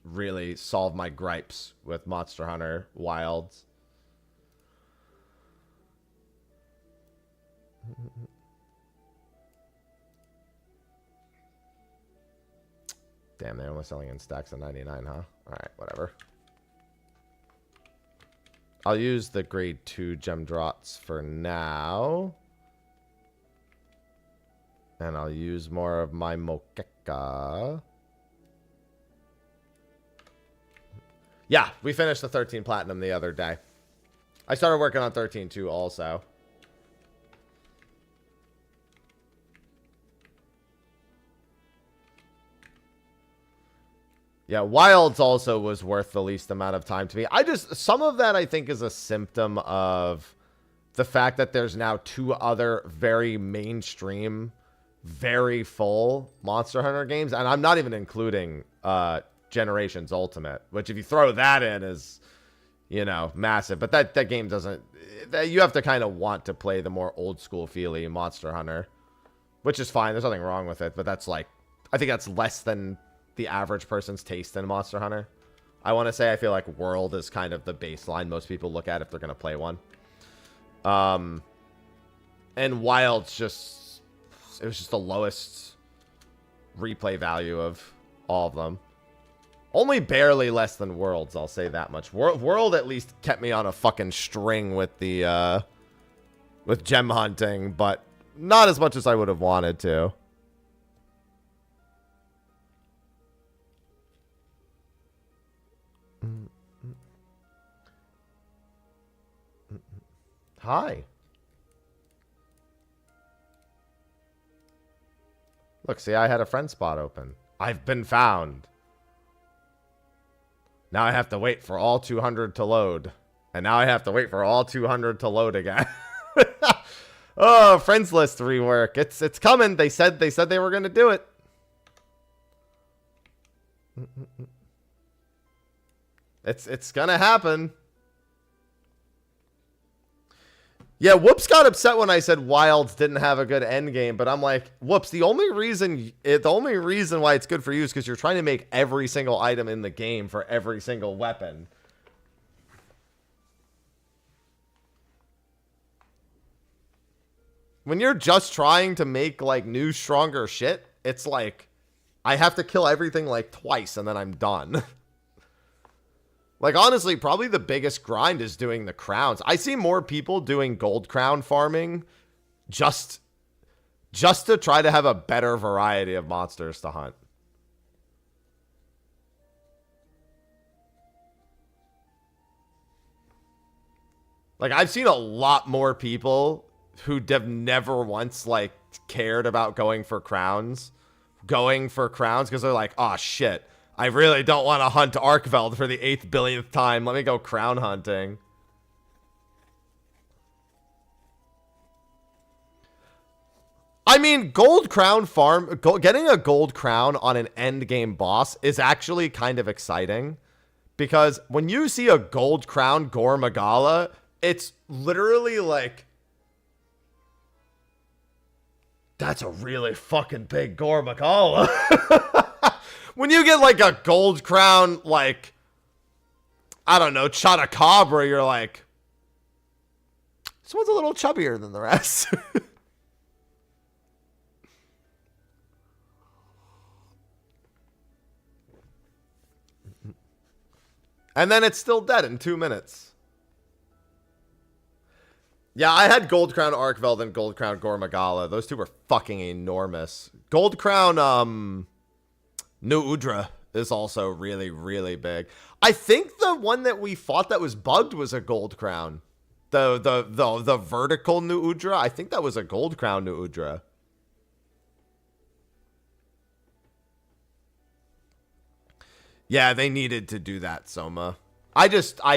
really solve my gripes with Monster Hunter Wilds. Damn, they're only selling in stacks of 99, huh? Alright, whatever. I'll use the grade 2 gem drops for now. And I'll use more of my Mokeka. Yeah, we finished the 13 platinum the other day. I started working on 13 too also. Yeah, Wilds also was worth the least amount of time to me. Some of that I think is a symptom of the fact that there's now 2 other very mainstream, very full Monster Hunter games. And I'm not even including Generations Ultimate, which if you throw that in is, you know, massive. But that game doesn't, you have to kind of want to play the more old school feely Monster Hunter, which is fine. There's nothing wrong with it. But that's like, I think that's less than the average person's taste in Monster Hunter. I want to say I feel like World is kind of the baseline most people look at if they're going to play one. And Wild's just, it was just the lowest replay value of all of them. Only barely less than Worlds, I'll say that much. World at least kept me on a fucking string with the with gem hunting, but not as much as I would have wanted to. Hi. Look, see, I had a friend spot open. I've been found. Now I have to wait for all 200 to load. And now I have to wait for all 200 to load again. Oh, friends list rework. It's coming. They said they were gonna do it. It's gonna happen. Yeah, Whoops got upset when I said Wilds didn't have a good end game, but I'm like, Whoops, the only reason why it's good for you is because you're trying to make every single item in the game for every single weapon. When you're just trying to make like new, stronger shit, it's like I have to kill everything like twice and then I'm done. Like, honestly, probably the biggest grind is doing the crowns. I see more people doing gold crown farming just to try to have a better variety of monsters to hunt. Like, I've seen a lot more people who have never once, like, cared about going for crowns because they're like, oh, shit. I really don't want to hunt Arkveld for the 8th billionth time. Let me go crown hunting. I mean, gold crown farm, getting a gold crown on an end game boss is actually kind of exciting. Because when you see a gold crown Gore Magala, it's literally like, that's a really fucking big Gore Magala. When you get like a gold crown, like, I don't know, Chotacabra, you're like, this one's a little chubbier than the rest. And then it's still dead in 2 minutes. Yeah, I had Gold Crown Arkveld and Gold Crown Gore Magala. Those two were fucking enormous. Gold Crown, New Udra is also really, really big. I think the one that we fought that was bugged was a gold crown. The vertical New Udra, I think that was a gold crown New Udra. Yeah, they needed to do that, Soma. I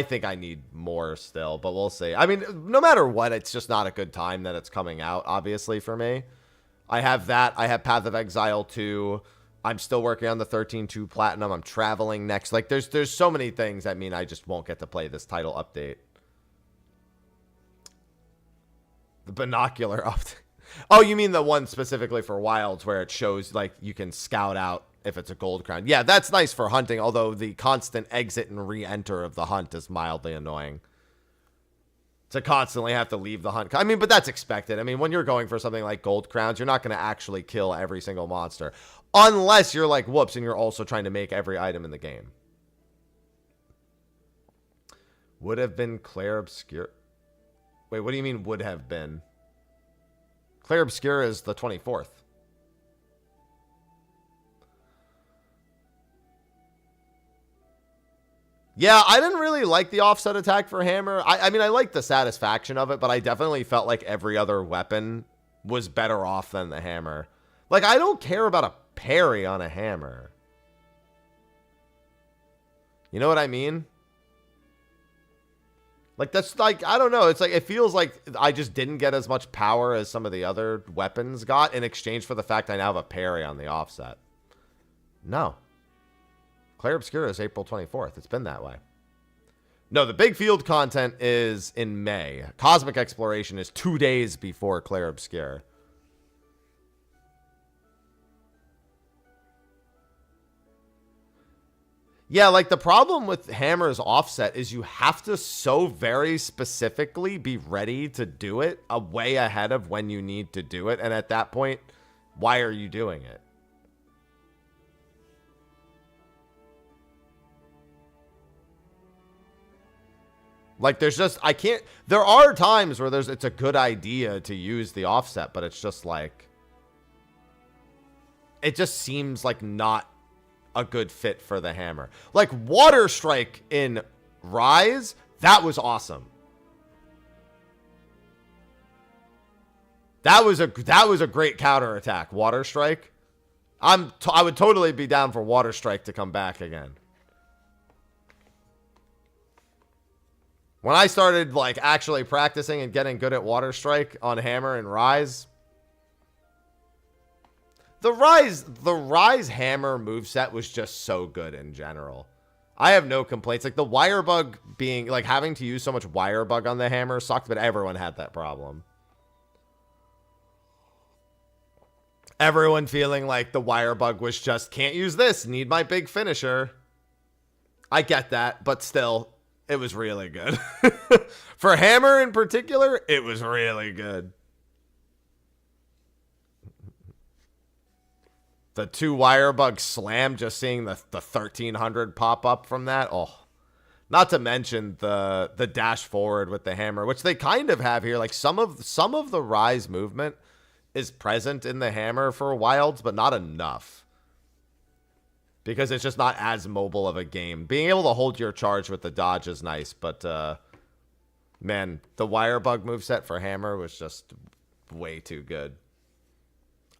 think I need more still, but we'll see. I mean, no matter what, it's just not a good time that it's coming out, obviously, for me. I have that. I have Path of Exile 2. I'm still working on the 13-2 Platinum. I'm traveling next. Like, there's so many things that mean I just won't get to play this title update. The binocular update. Oh, you mean the one specifically for Wilds where it shows, like, you can scout out if it's a gold crown. Yeah, that's nice for hunting, although the constant exit and re-enter of the hunt is mildly annoying. To constantly have to leave the hunt. I mean, but that's expected. I mean, when you're going for something like gold crowns, you're not going to actually kill every single monster. Unless you're like Whoops and you're also trying to make every item in the game. Would have been Claire Obscure. Wait, what do you mean would have been? Claire Obscure is the 24th. Yeah, I didn't really like the offset attack for Hammer. I mean, I liked the satisfaction of it, but I definitely felt like every other weapon was better off than the Hammer. Like, I don't care about a parry on a Hammer. You know what I mean? Like, that's like, I don't know. It's like, it feels like I just didn't get as much power as some of the other weapons got in exchange for the fact I now have a parry on the offset. No. Claire Obscura is April 24th. It's been that way. No, the big field content is in May. Cosmic Exploration is 2 days before Claire Obscura. Yeah, like the problem with Hammer's offset is you have to so very specifically be ready to do it a way ahead of when you need to do it. And at that point, why are you doing it? Like, there's just, I can't, there are times where it's a good idea to use the offset, but it's just like, it just seems like not a good fit for the Hammer. Like, Water Strike in Rise, that was awesome. That was a great counter attack, Water Strike. I would totally be down for Water Strike to come back again. When I started, like, actually practicing and getting good at Water Strike on Hammer and Rise, the Rise Hammer moveset was just so good in general. I have no complaints. Like, the wire bug being, like, having to use so much wire bug on the hammer sucked, but everyone had that problem. Everyone feeling like the wire bug was just, can't use this, need my big finisher. I get that, but still, it was really good. For hammer in particular, it was really good. The 2 wire bug slam, just seeing the 1300 pop up from that. Oh, not to mention the dash forward with the hammer, which they kind of have here. Like some of the Rise movement is present in the hammer for Wilds, but not enough. Because it's just not as mobile of a game. Being able to hold your charge with the dodge is nice, but man, the wire bug moveset for hammer was just way too good.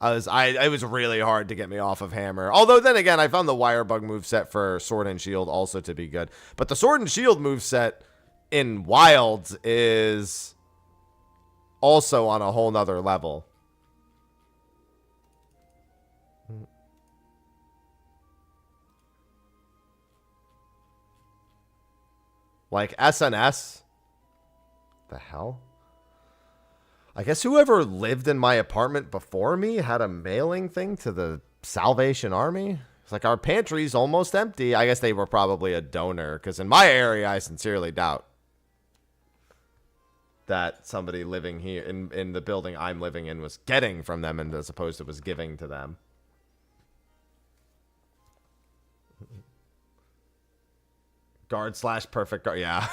It was really hard to get me off of hammer. Although then again, I found the wire bug moveset for sword and shield also to be good. But the sword and shield moveset in Wilds is also on a whole nother level. Like SNS? The hell? I guess whoever lived in my apartment before me had a mailing thing to the Salvation Army. It's like, our pantry's almost empty. I guess they were probably a donor, because in my area, I sincerely doubt that somebody living here in the building I'm living in was getting from them, and as opposed to was giving to them. Guard / perfect guard. Yeah.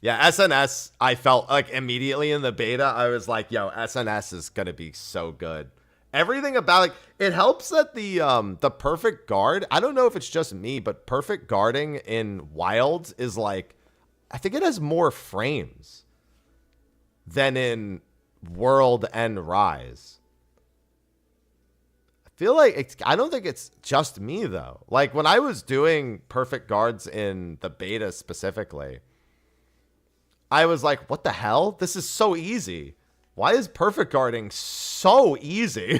Yeah, SNS, I felt like immediately in the beta, I was like, yo, SNS is going to be so good. Everything about, like, it helps that the perfect guard, I don't know if it's just me, but perfect guarding in Wilds is like, I think it has more frames than in World and Rise. I feel like I don't think it's just me, though. Like, when I was doing perfect guards in the beta specifically, I was like, what the hell? This is so easy. Why is perfect guarding so easy?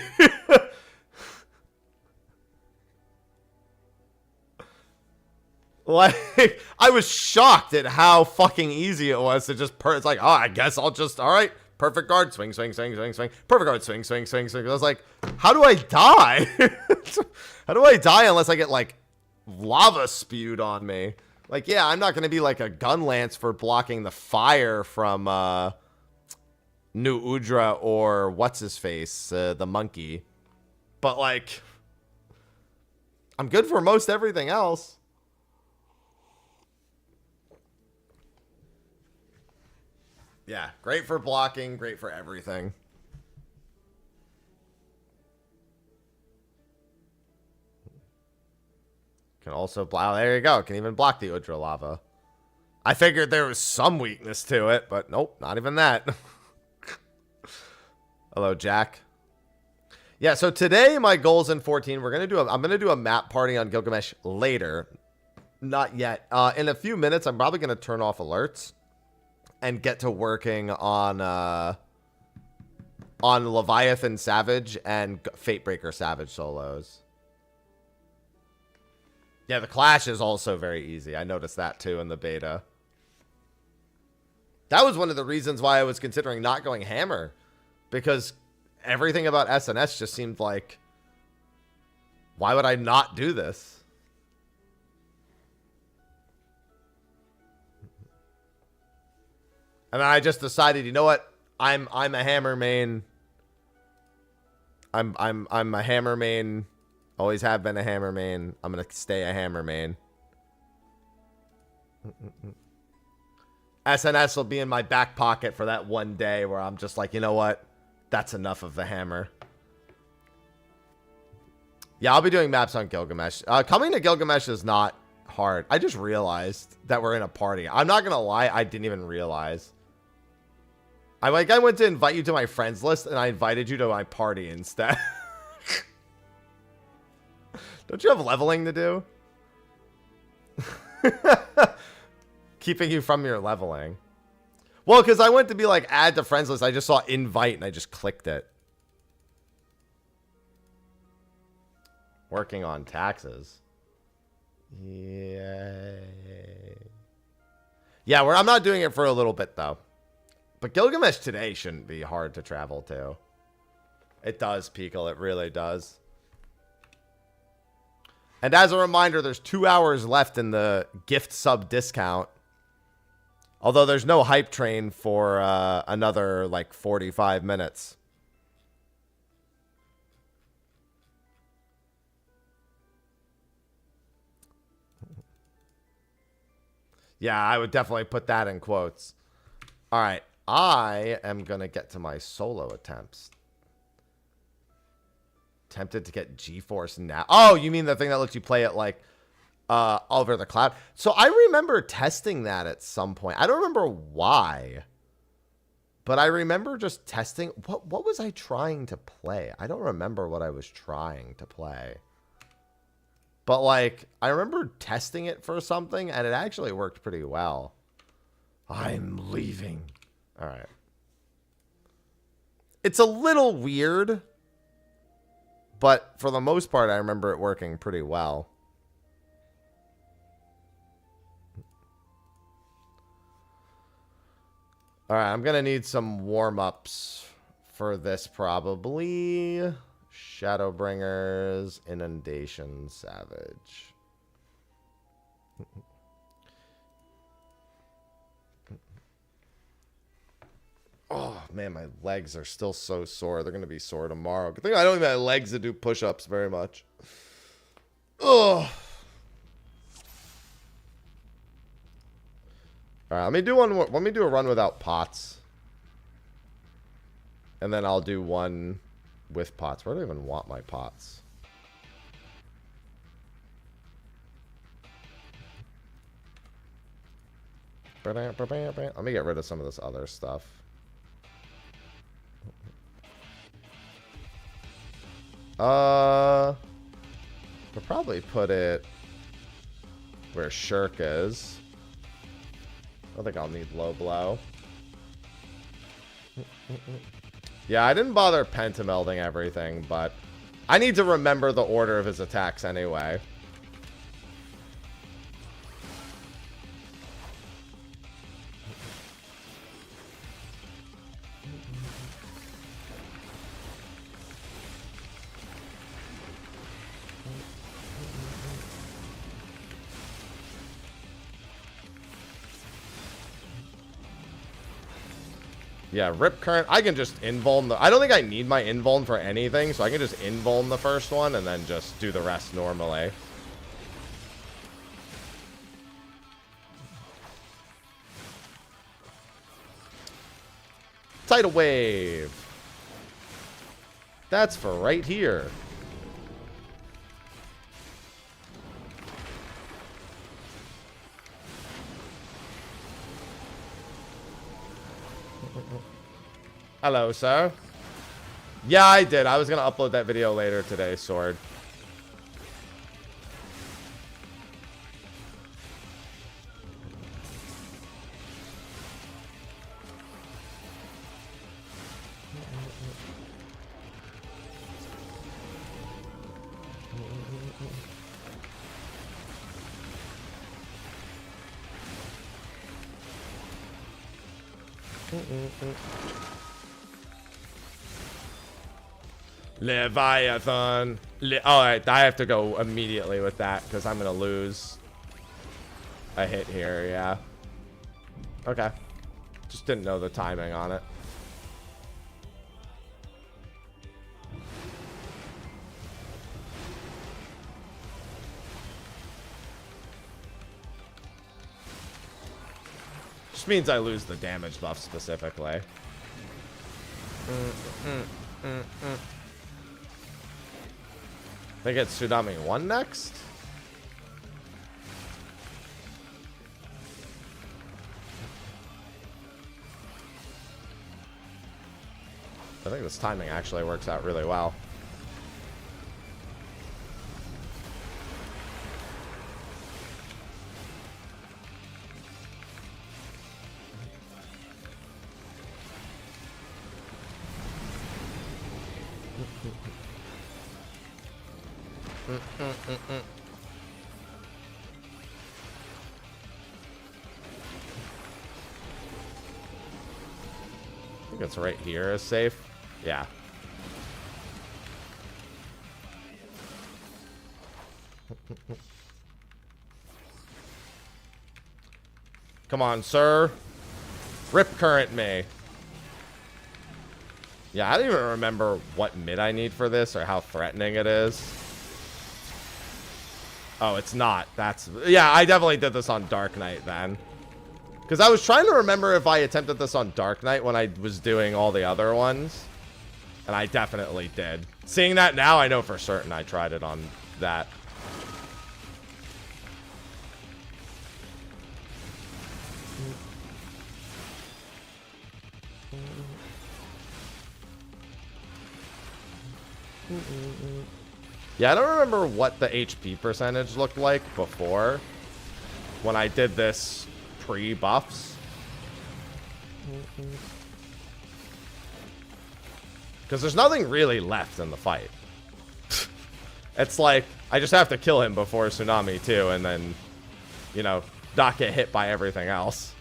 Like, I was shocked at how fucking easy it was to just it's like, oh, I guess I'll just, all right, perfect guard, swing, swing, swing, swing, swing. Perfect guard, swing, swing, swing, swing. I was like, how do I die? How do I die unless I get, like, lava spewed on me? Like, yeah, I'm not going to be like a gun lance for blocking the fire from New Udra or what's-his-face, the monkey. But, like, I'm good for most everything else. Yeah, great for blocking, great for everything. Can also block. There you go. Can even block the Udra lava. I figured there was some weakness to it, but nope, not even that. Hello, Jack. Yeah, so today my goals in 14. I'm gonna do a map party on Gilgamesh later. Not yet. In a few minutes, I'm probably gonna turn off alerts and get to working on Leviathan Savage and Fatebreaker Savage solos. Yeah, the Clash is also very easy. I noticed that too in the beta. That was one of the reasons why I was considering not going Hammer. Because everything about SNS just seemed like, why would I not do this? And then I just decided, you know what? I'm a Hammer main. I'm a Hammer main. Always have been a Hammer main. I'm going to stay a Hammer main. SNS will be in my back pocket for that one day where I'm just like, you know what? That's enough of the Hammer. Yeah, I'll be doing maps on Gilgamesh. Coming to Gilgamesh is not hard. I just realized that we're in a party. I'm not going to lie. I didn't even realize. I went to invite you to my friends list and I invited you to my party instead. Don't you have leveling to do? Keeping you from your leveling. Well, because I went to be like, add to friends list. I just saw invite and I just clicked it. Working on taxes. Yay. Yeah, I'm not doing it for a little bit, though. But Gilgamesh today shouldn't be hard to travel to. It does, Pickle. It really does. And as a reminder, there's 2 hours left in the gift sub discount. Although there's no hype train for another, like, 45 minutes. Yeah, I would definitely put that in quotes. All right. I am going to get to my solo attempts. Tempted to get GeForce now. Oh, you mean the thing that lets you play it, like, over the cloud? So I remember testing that at some point. I don't remember why. But I remember just testing. What was I trying to play? I don't remember what I was trying to play. But, like, I remember testing it for something, and it actually worked pretty well. I'm leaving. All right. It's a little weird, but for the most part, I remember it working pretty well. All right, I'm going to need some warm-ups for this, probably. Shadowbringers, Inundation, Savage. Oh, man, my legs are still so sore. They're going to be sore tomorrow. Good thing I don't even have legs to do push-ups very much. Ugh. All right, let me do one more. Let me do a run without pots. And then I'll do one with pots. Where do I even want my pots? Let me get rid of some of this other stuff. I'll probably put it where Shirk is. I don't think I'll need low blow. Yeah, I didn't bother pentamelding everything, but I need to remember the order of his attacks anyway. Yeah, Rip Current. I can just invuln the... I don't think I need my invuln for anything, so I can just invuln the first one and then just do the rest normally. Tidal Wave. That's for right here. Hello, sir. Yeah, I did. I was going to upload that video later today, Sword. Leviathan. Alright, I have to go immediately with that because I'm going to lose a hit here, yeah. Okay. Just didn't know the timing on it. Just means I lose the damage buff specifically. I think it's Tsunami 1 next? I think this timing actually works out really well. I think it's right here is safe. Yeah. Come on, sir. Rip current me. Yeah, I don't even remember what mid I need for this or how threatening it is. Oh, it's not. That's... Yeah, I definitely did this on Dark Knight then. Because I was trying to remember if I attempted this on Dark Knight when I was doing all the other ones. And I definitely did. Seeing that now, I know for certain I tried it on that. Yeah, I don't remember what the HP percentage looked like before when I did this pre-buffs. Because there's nothing really left in the fight. It's like, I just have to kill him before Tsunami 2 and then, you know, not get hit by everything else.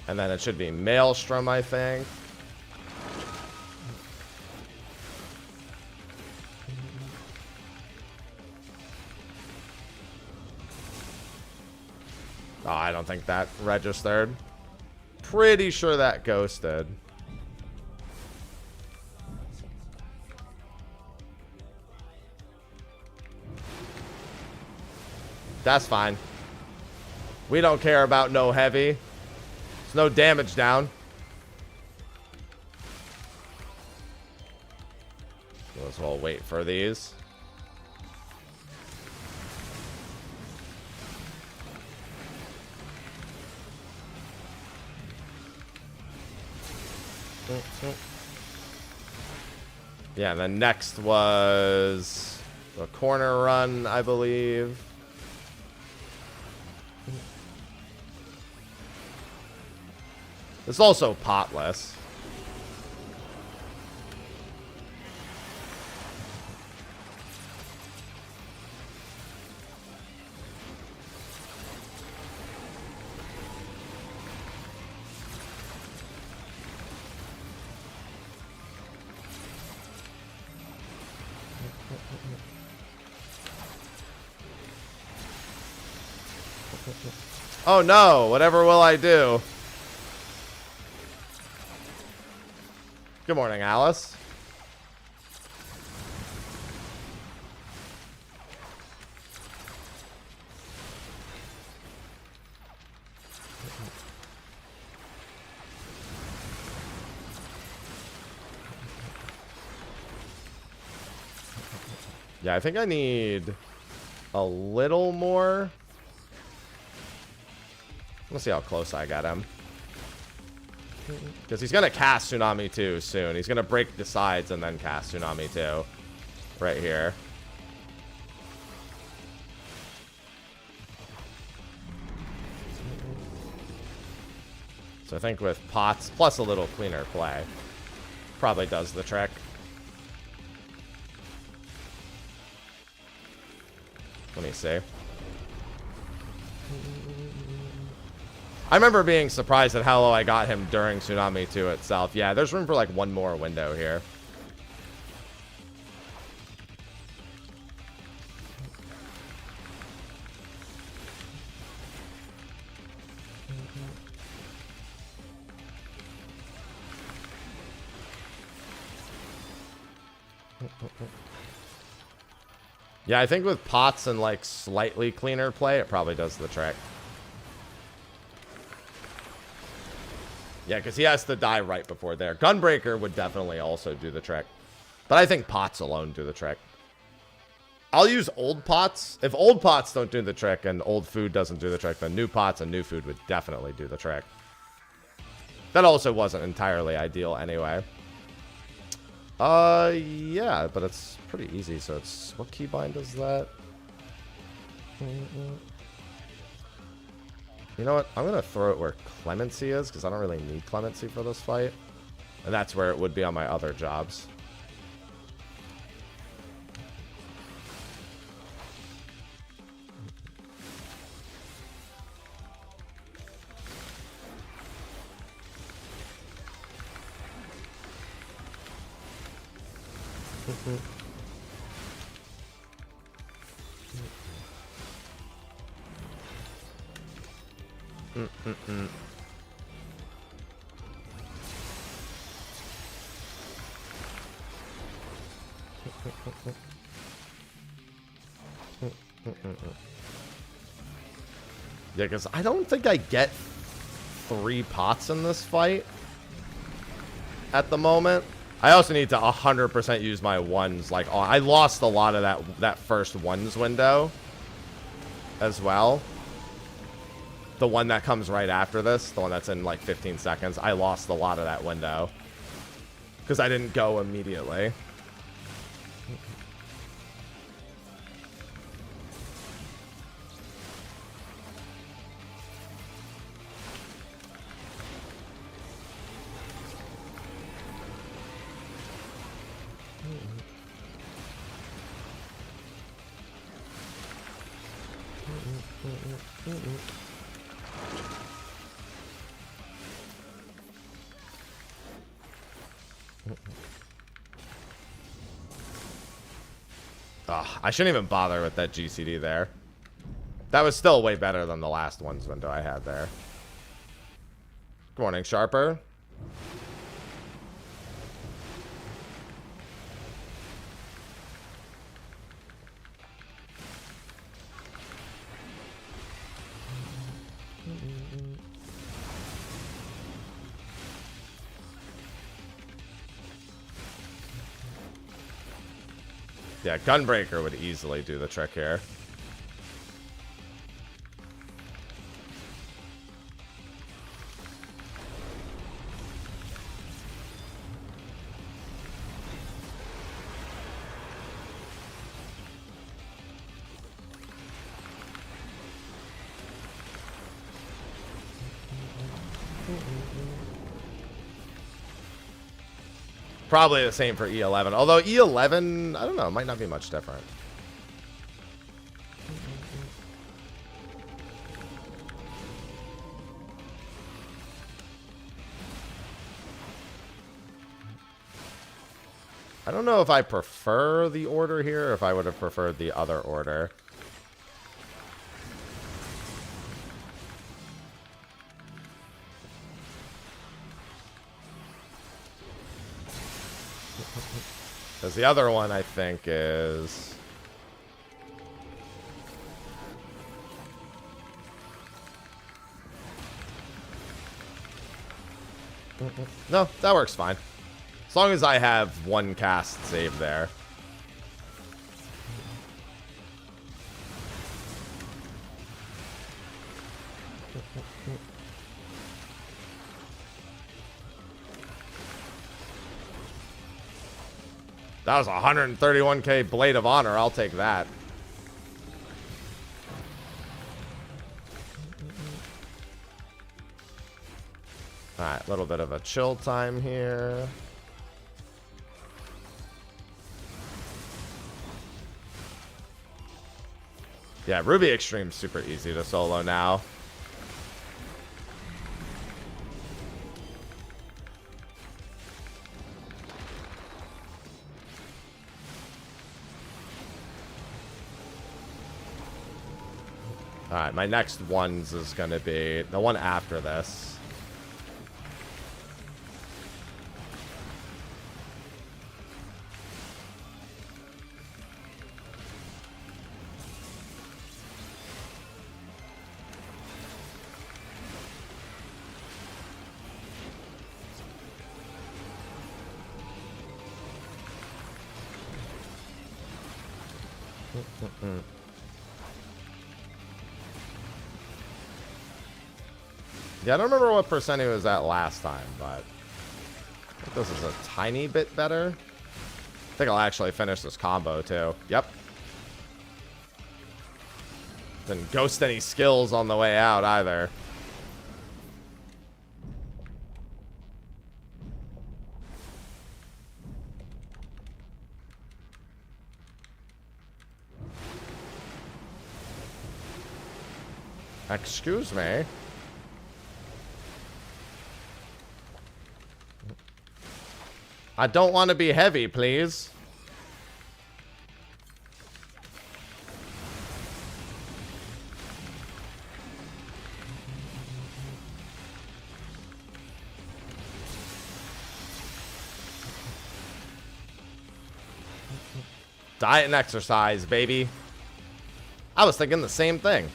And then it should be Maelstrom, I think. Oh, I don't think that registered. Pretty sure that ghosted. That's fine. We don't care about no heavy. There's no damage down. Let's all wait for these. Yeah, the next was the corner run, I believe. It's also potless. Oh no, whatever will I do? Good morning, Alice. Yeah, I think I need a little more. Let's see how close I got him. Because he's going to cast Tsunami 2 soon. He's going to break the sides and then cast Tsunami 2. Right here. So I think with pots plus a little cleaner play, probably does the trick. Let me see. I remember being surprised at how low I got him during Tsunami 2 itself. Yeah, there's room for like one more window here. Yeah, I think with pots and like slightly cleaner play, it probably does the trick. Yeah, because he has to die right before there. Gunbreaker would definitely also do the trick. But I think pots alone do the trick. I'll use old pots. If old pots don't do the trick and old food doesn't do the trick, then new pots and new food would definitely do the trick. That also wasn't entirely ideal anyway. Yeah, but it's pretty easy. So it's... What keybind is that? You know what? I'm going to throw it where Clemency is, because I don't really need Clemency for this fight. And that's where it would be on my other jobs. Yeah, because I don't think I get 3 pots in this fight at the moment. I also need to 100% use my ones. Like, I lost a lot of that first ones window as well. The one that comes right after this, the one that's in like 15 seconds. I lost a lot of that window because I didn't go immediately. I shouldn't even bother with that GCD there. That was still way better than the last one's window I had there. Good morning, Sharper. Yeah, Gunbreaker would easily do the trick here. Probably the same for E11. Although E11, I don't know, might not be much different. I don't know if I prefer the order here or if I would have preferred the other order. Because the other one, I think, is... No, that works fine. As long as I have one cast saved there. That was 131k Blade of Honor. I'll take that. Alright, a little bit of a chill time here. Yeah, Ruby Extreme's super easy to solo now. Alright, my next ones is going to be the one after this. Yeah, I don't remember what percent he was at last time, but I think this is a tiny bit better. I think I'll actually finish this combo, too. Yep. Didn't ghost any skills on the way out, either. Excuse me. I don't want to be heavy, please. Diet and exercise, baby. I was thinking the same thing.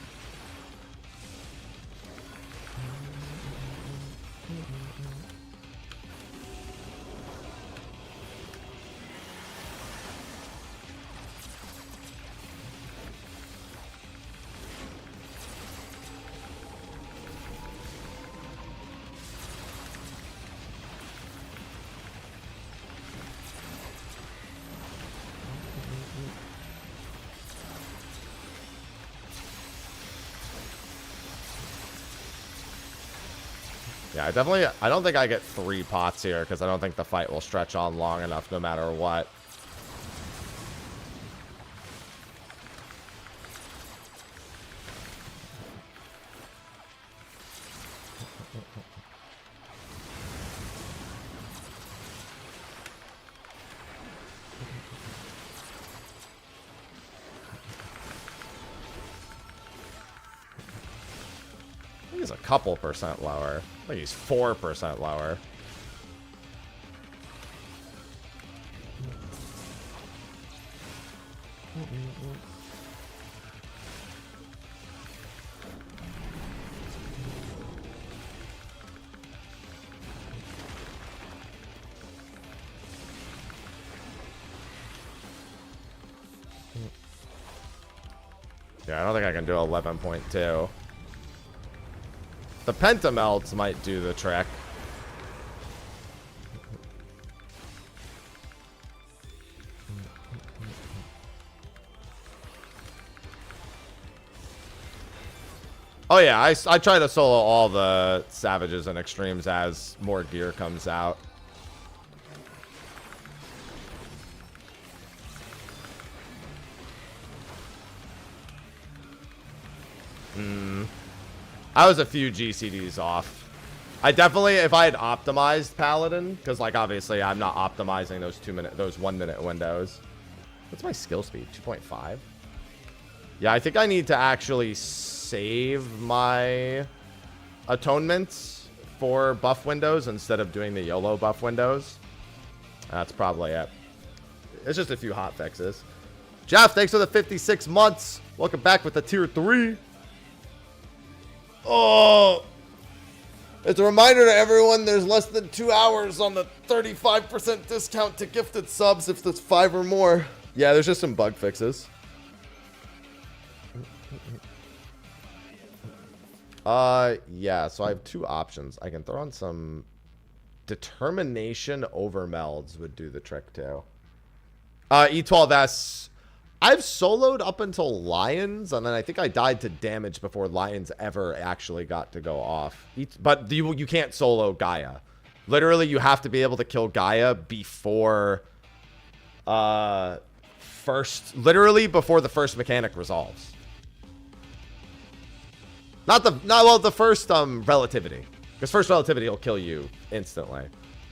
Yeah, I don't think I get 3 pots here because I don't think the fight will stretch on long enough no matter what. I think he's a couple percent lower. I think he's 4% lower. Yeah, I don't think I can do 11.2. The pentamelts might do the trick. Oh yeah, I try to solo all the savages and extremes as more gear comes out. I was a few GCDs off. I definitely, if I had optimized Paladin, because like obviously I'm not optimizing those 1 minute windows. What's my skill speed? 2.5? Yeah, I think I need to actually save my atonements for buff windows instead of doing the YOLO buff windows. That's probably it. It's just a few hot fixes. Jeff, thanks for the 56 months. Welcome back with the tier 3. Oh, it's a reminder to everyone there's less than 2 hours on the 35% discount to gifted subs if there's 5 or more. Yeah, there's just some bug fixes. Yeah, so I have 2 options. I can throw on some determination overmelds would do the trick too. E12S. I've soloed up until Lions, and then I think I died to damage before Lions ever actually got to go off. But you can't solo Gaia. Literally, you have to be able to kill Gaia before literally before the first mechanic resolves. The first relativity. Because first relativity will kill you instantly.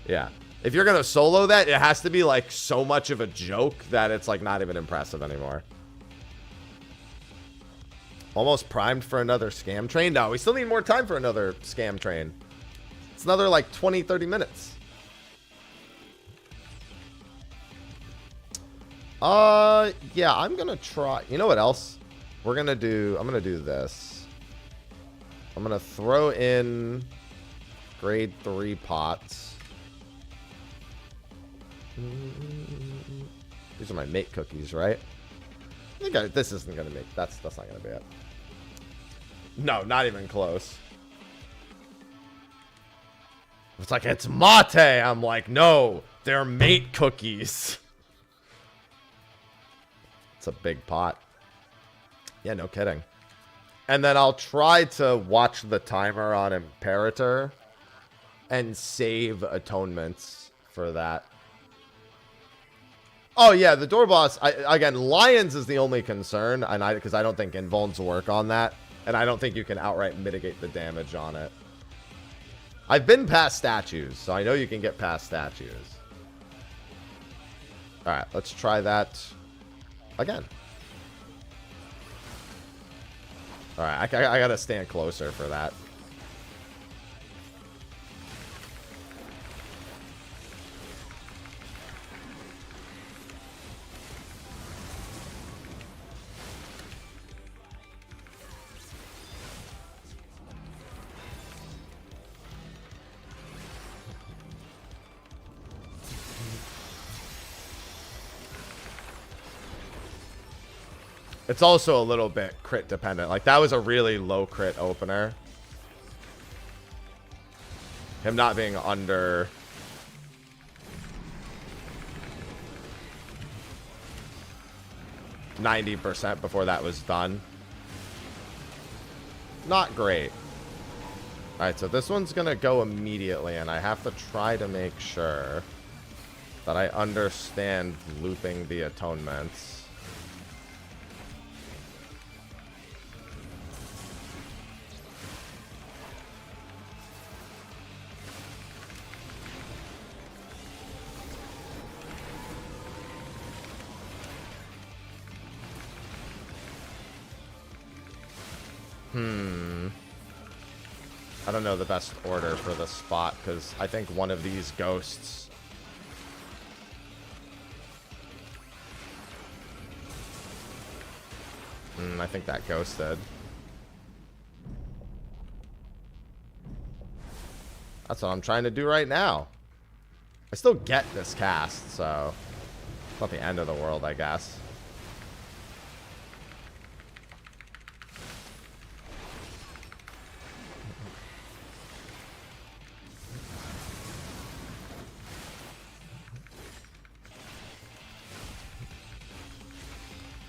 Yeah. If you're going to solo that, it has to be like so much of a joke that it's like not even impressive anymore. Almost primed for another scam train? No, we still need more time for another scam train. It's another like 20, 30 minutes. Yeah, I'm going to try. You know what else? I'm going to do this. I'm going to throw in grade 3 pots. These are my mate cookies, right? This isn't gonna make. That's not gonna be it. No, not even close. It's like, it's mate. I'm like, no, they're mate cookies. It's a big pot. Yeah, no kidding. And then I'll try to watch the timer on Imperator and save atonements for that. Oh yeah, the door boss. Again, Lions is the only concern, and because I don't think invulns work on that, and I don't think you can outright mitigate the damage on it. I've been past statues, so I know you can get past statues. All right, let's try that again. All right, I gotta stand closer for that. It's also a little bit crit dependent. Like, that was a really low crit opener. Him not being under... %90 before that was done. Not great. Alright, so this one's gonna go immediately, and I have to try to make sure that I understand looping the atonements. I don't know the best order for the spot, because I think one of these ghosts... I think that ghosted. That's what I'm trying to do right now. I still get this cast, so... It's not the end of the world, I guess.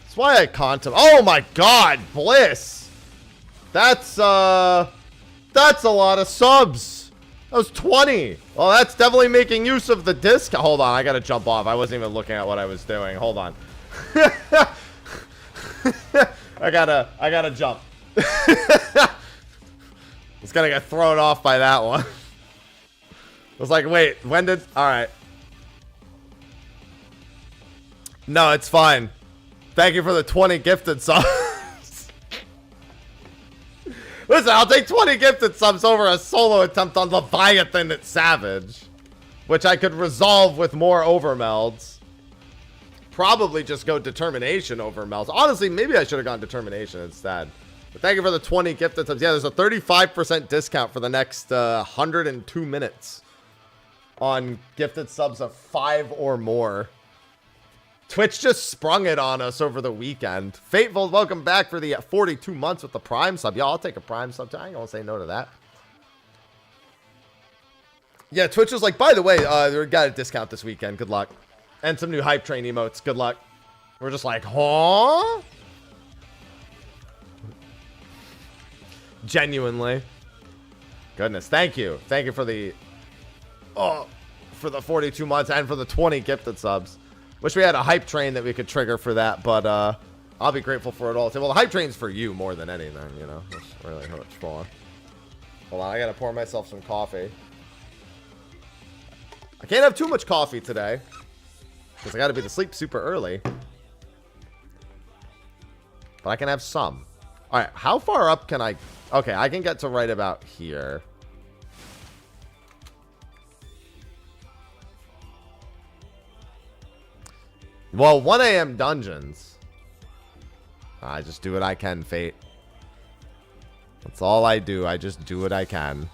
That's why I contemplate. Oh my god, Bliss! That's a lot of subs. That was 20. Well, that's definitely making use of the disc. Hold on, I gotta jump off. I wasn't even looking at what I was doing. Hold on. I gotta jump. It's gonna get thrown off by that one. I was like, wait, when did... Alright. No, it's fine. Thank you for the 20 gifted subs. Listen, I'll take 20 gifted subs over a solo attempt on Leviathan at Savage, which I could resolve with more overmelds. Probably just go determination overmelds. Honestly, maybe I should have gone determination instead. But thank you for the 20 gifted subs. Yeah, there's a 35% discount for the next 102 minutes on gifted subs of 5 or more. Twitch just sprung it on us over the weekend. Fateful, welcome back for the 42 months with the Prime sub. Yeah, I'll take a Prime sub. I ain't gonna say no to that. Yeah, Twitch was like, by the way, we got a discount this weekend. Good luck. And some new hype train emotes. Good luck. We're just like, huh? Genuinely. Goodness, thank you. Thank you for the... for the 42 months and for the 20 gifted subs. Wish we had a hype train that we could trigger for that, but I'll be grateful for it all. Well, the hype train's for you more than anything, you know. That's really how it's for. Hold on, I gotta pour myself some coffee. I can't have too much coffee today, because I gotta be to sleep super early. But I can have some. Alright, how far up can I... Okay, I can get to right about here. Well, 1 a.m. dungeons. I just do what I can, Fate. That's all I do. I just do what I can.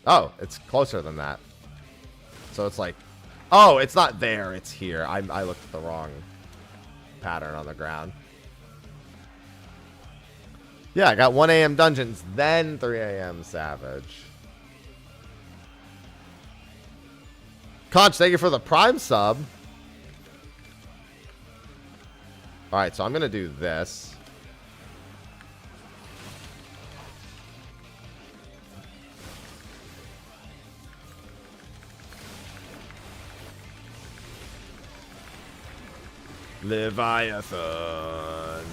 Oh, it's closer than that. So it's like Oh, it's not there. It's here. I looked at the wrong pattern on the ground. Yeah, I got 1 a.m. Dungeons, then 3 a.m. Savage. Conch, thank you for the Prime sub. Alright, so I'm going to do this. Leviathan.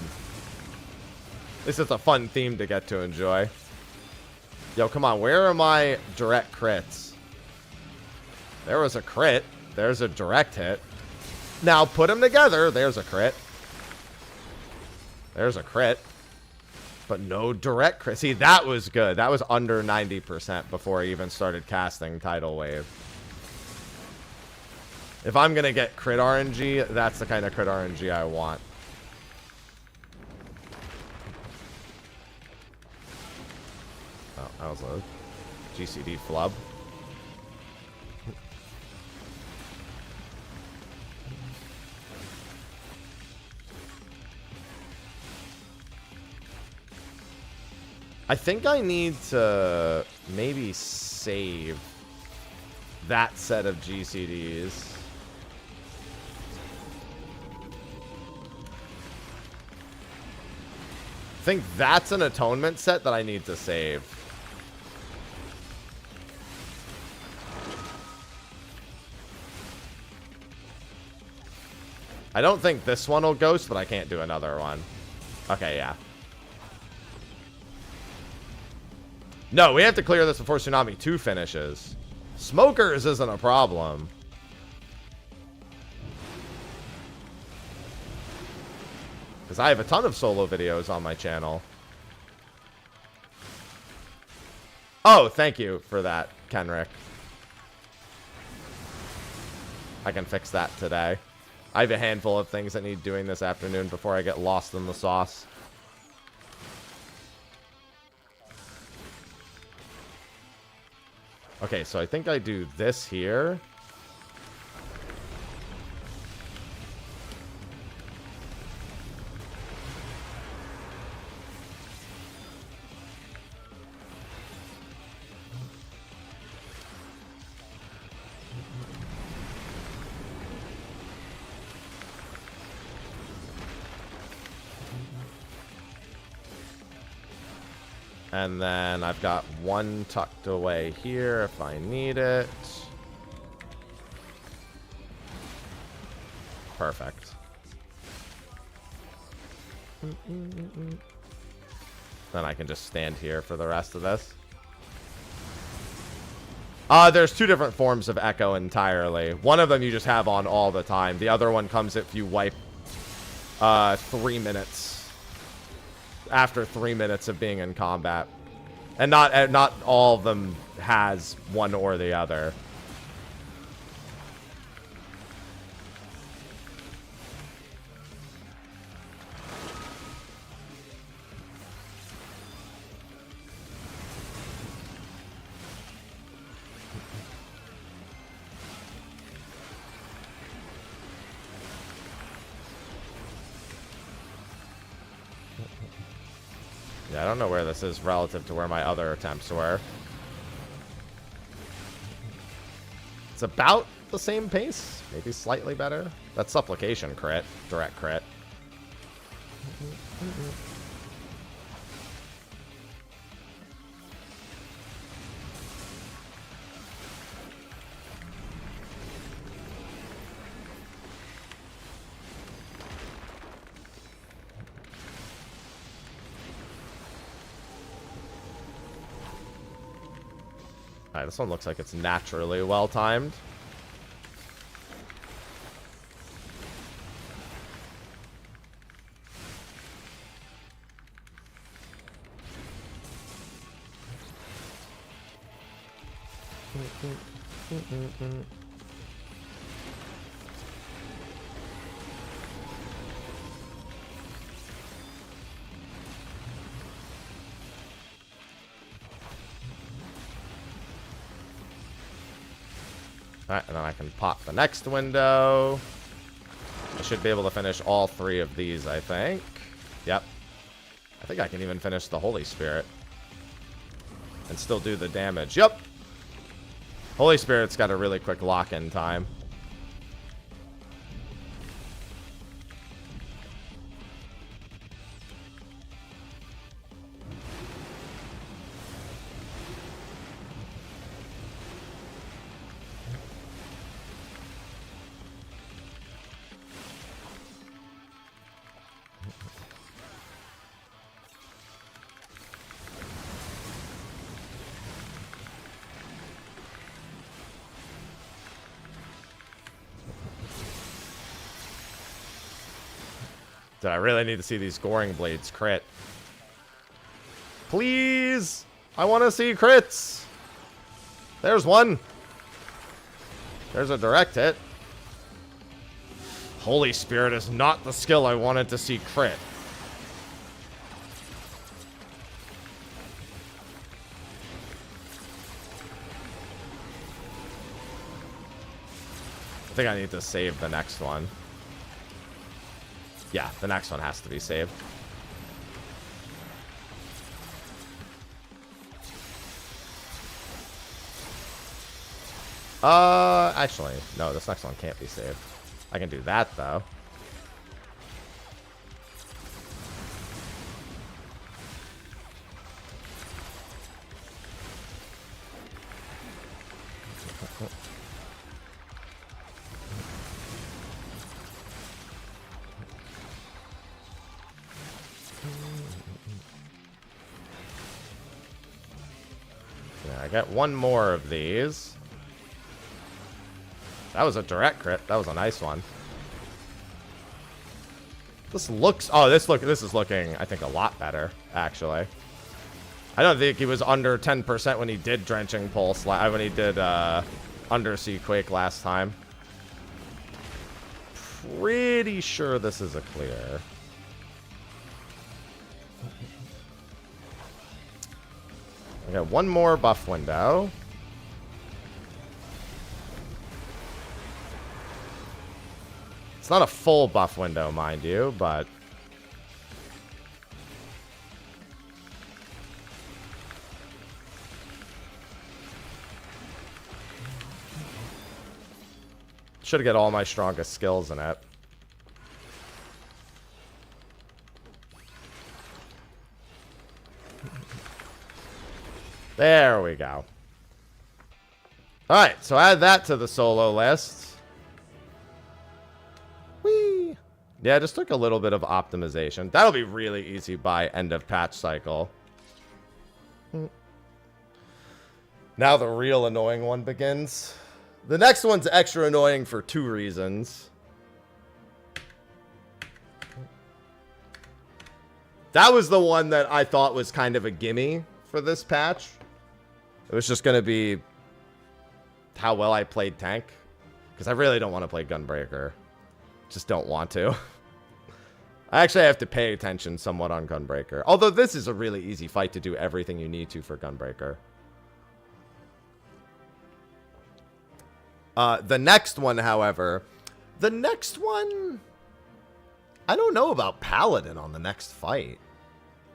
This is a fun theme to get to enjoy. Yo, come on. Where are my direct crits? There was a crit. There's a direct hit. Now put them together. There's a crit. There's a crit. But no direct crit. See, that was good. That was under 90% before I even started casting Tidal Wave. If I'm going to get crit RNG, that's the kind of crit RNG I want. Oh, that was a GCD flub. I think I need to maybe save that set of GCDs. I think that's an atonement set that I need to save. I don't think this one will ghost, but I can't do another one. Okay, yeah. No, we have to clear this before Tsunami 2 finishes. Smokers isn't a problem. Because I have a ton of solo videos on my channel. Oh, thank you for that, Kenrick. I can fix that today. I have a handful of things that need doing this afternoon before I get lost in the sauce. Okay, so I think I do this here. And then I've got one tucked away here if I need it. Perfect. Then I can just stand here for the rest of this. There's two different forms of echo entirely. One of them you just have on all the time. The other one comes if you wipe 3 minutes. After 3 minutes of being in combat. And not all of them has one or the other. Yeah, I don't know where this is relative to where my other attempts were. It's about the same pace. Maybe slightly better. That's Supplication crit. Direct crit. Alright, this one looks like it's naturally well-timed. Alright, and then I can pop the next window. I should be able to finish all 3 of these, I think. Yep. I think I can even finish the Holy Spirit. And still do the damage. Yep. Holy Spirit's got a really quick lock-in time. Did I really need to see these Goring Blades crit? Please! I want to see crits! There's one. There's a direct hit. Holy Spirit is not the skill I wanted to see crit. I think I need to save the next one. Yeah, the next one has to be saved. Actually, no, this next one can't be saved. I can do that, though. I got one more of these. That was a direct crit. That was a nice one. This looks... Oh, this is looking, I think, a lot better, actually. I don't think he was under 10% when he did Drenching Pulse, when he did Undersea Quake last time. Pretty sure this is a clear. I got one more buff window. It's not a full buff window, mind you, but... should get all my strongest skills in it. There we go. Alright, so add that to the solo list. Whee! Yeah, just took a little bit of optimization. That'll be really easy by end of patch cycle. Now the real annoying one begins. The next one's extra annoying for 2 reasons. That was the one that I thought was kind of a gimme for this patch. It was just going to be how well I played tank. Because I really don't want to play Gunbreaker. Just don't want to. I actually have to pay attention somewhat on Gunbreaker. Although this is a really easy fight to do everything you need to for Gunbreaker. The next one, however... The next one... I don't know about Paladin on the next fight.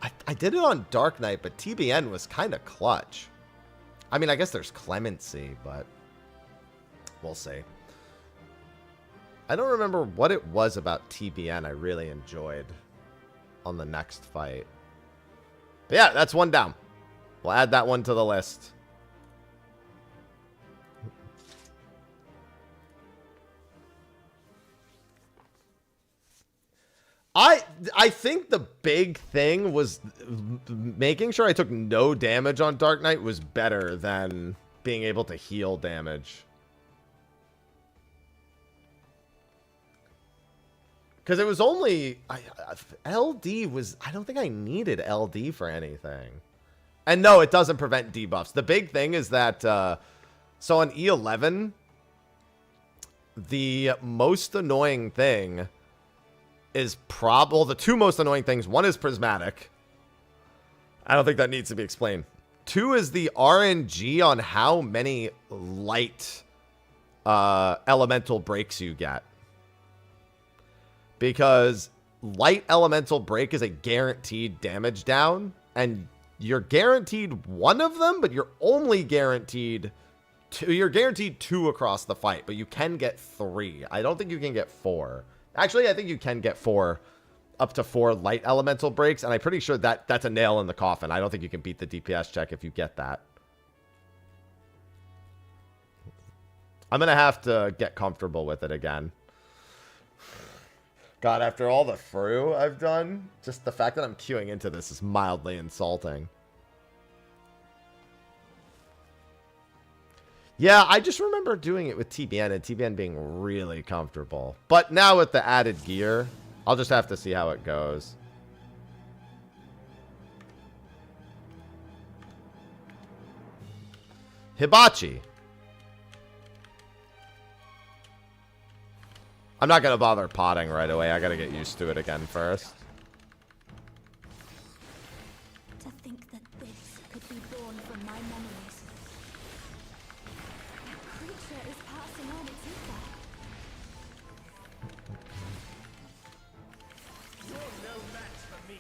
I did it on Dark Knight, but TBN was kind of clutch. I mean, I guess there's Clemency, but we'll see. I don't remember what it was about TBN I really enjoyed on the next fight. But yeah, that's one down. We'll add that one to the list. I think the big thing was making sure I took no damage on Dark Knight was better than being able to heal damage. Because it was only... LD was... I don't think I needed LD for anything. And no, it doesn't prevent debuffs. The big thing is that... so on E11, the most annoying thing... is well, the 2 most annoying things. One is Prismatic. I don't think that needs to be explained. 2 is the RNG on how many light elemental breaks you get. Because light elemental break is a guaranteed damage down, and you're guaranteed one of them, but you're only guaranteed two. You're guaranteed two across the fight, but you can get three. I don't think you can get four. Actually, I think you can get four, up to four light elemental breaks, and I'm pretty sure that's a nail in the coffin. I don't think you can beat the DPS check if you get that. I'm going to have to get comfortable with it again. God, after all the Fru I've done, just the fact that I'm queuing into this is mildly insulting. Yeah, I just remember doing it with TBN and TBN being really comfortable. But now with the added gear, I'll just have to see how it goes. Hibachi. I'm not going to bother potting right away. I got to get used to it again first. To think that this could be born from my memories. A creature is passing on its ether. You're no match for me.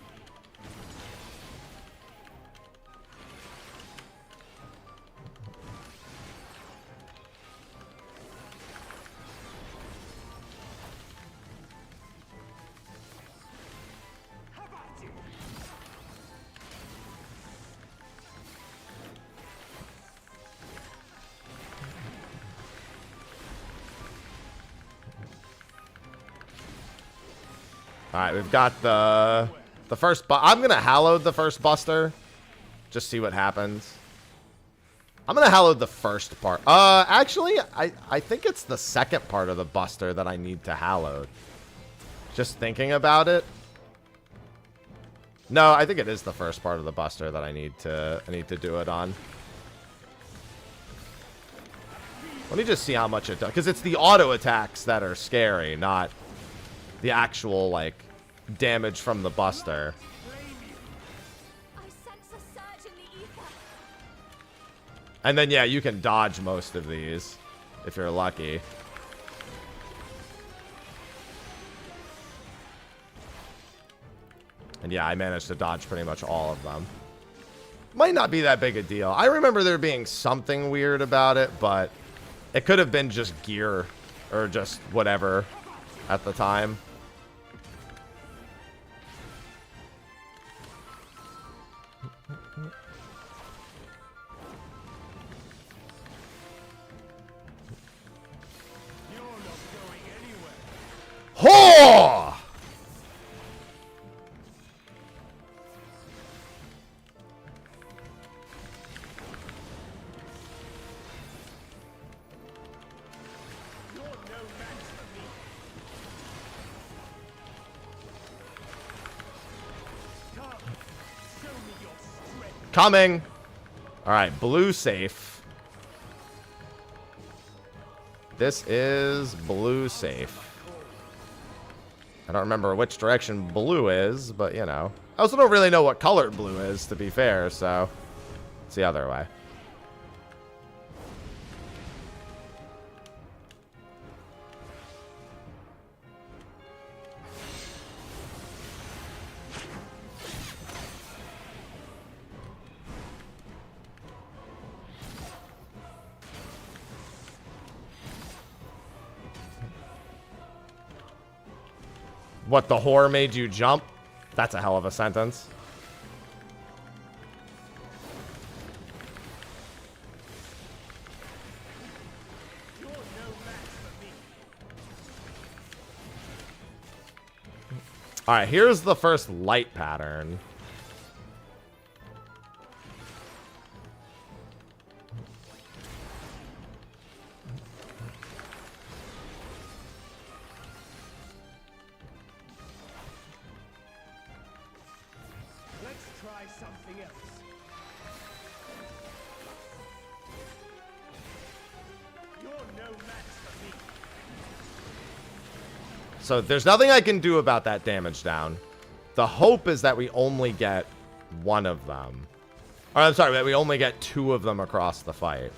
All right, we've got the first. I'm gonna hallowed the first Buster, just see what happens. I'm gonna hallowed the first part. Actually, I think it's the second part of the Buster that I need to hallowed. Just thinking about it. No, I think it is the first part of the Buster that I need to do it on. Let me just see how much it does, because it's the auto attacks that are scary, not the actual, like, damage from the Buster. I sense a surge in the ether. And then, yeah, you can dodge most of these, if you're lucky. And yeah, I managed to dodge pretty much all of them. Might not be that big a deal. I remember there being something weird about it, but it could have been just gear, or just whatever at the time. Ho! Coming. All right, blue safe. This is blue safe. I don't remember which direction blue is, but, you know. I also don't really know what color blue is, to be fair, so it's the other way. What, the whore made you jump? That's a hell of a sentence. Alright, here's the first light pattern. Something else. You're no match for me. So there's nothing I can do about that damage down. The hope is that we only get one of them. Or I'm sorry, that we only get two of them across the fight.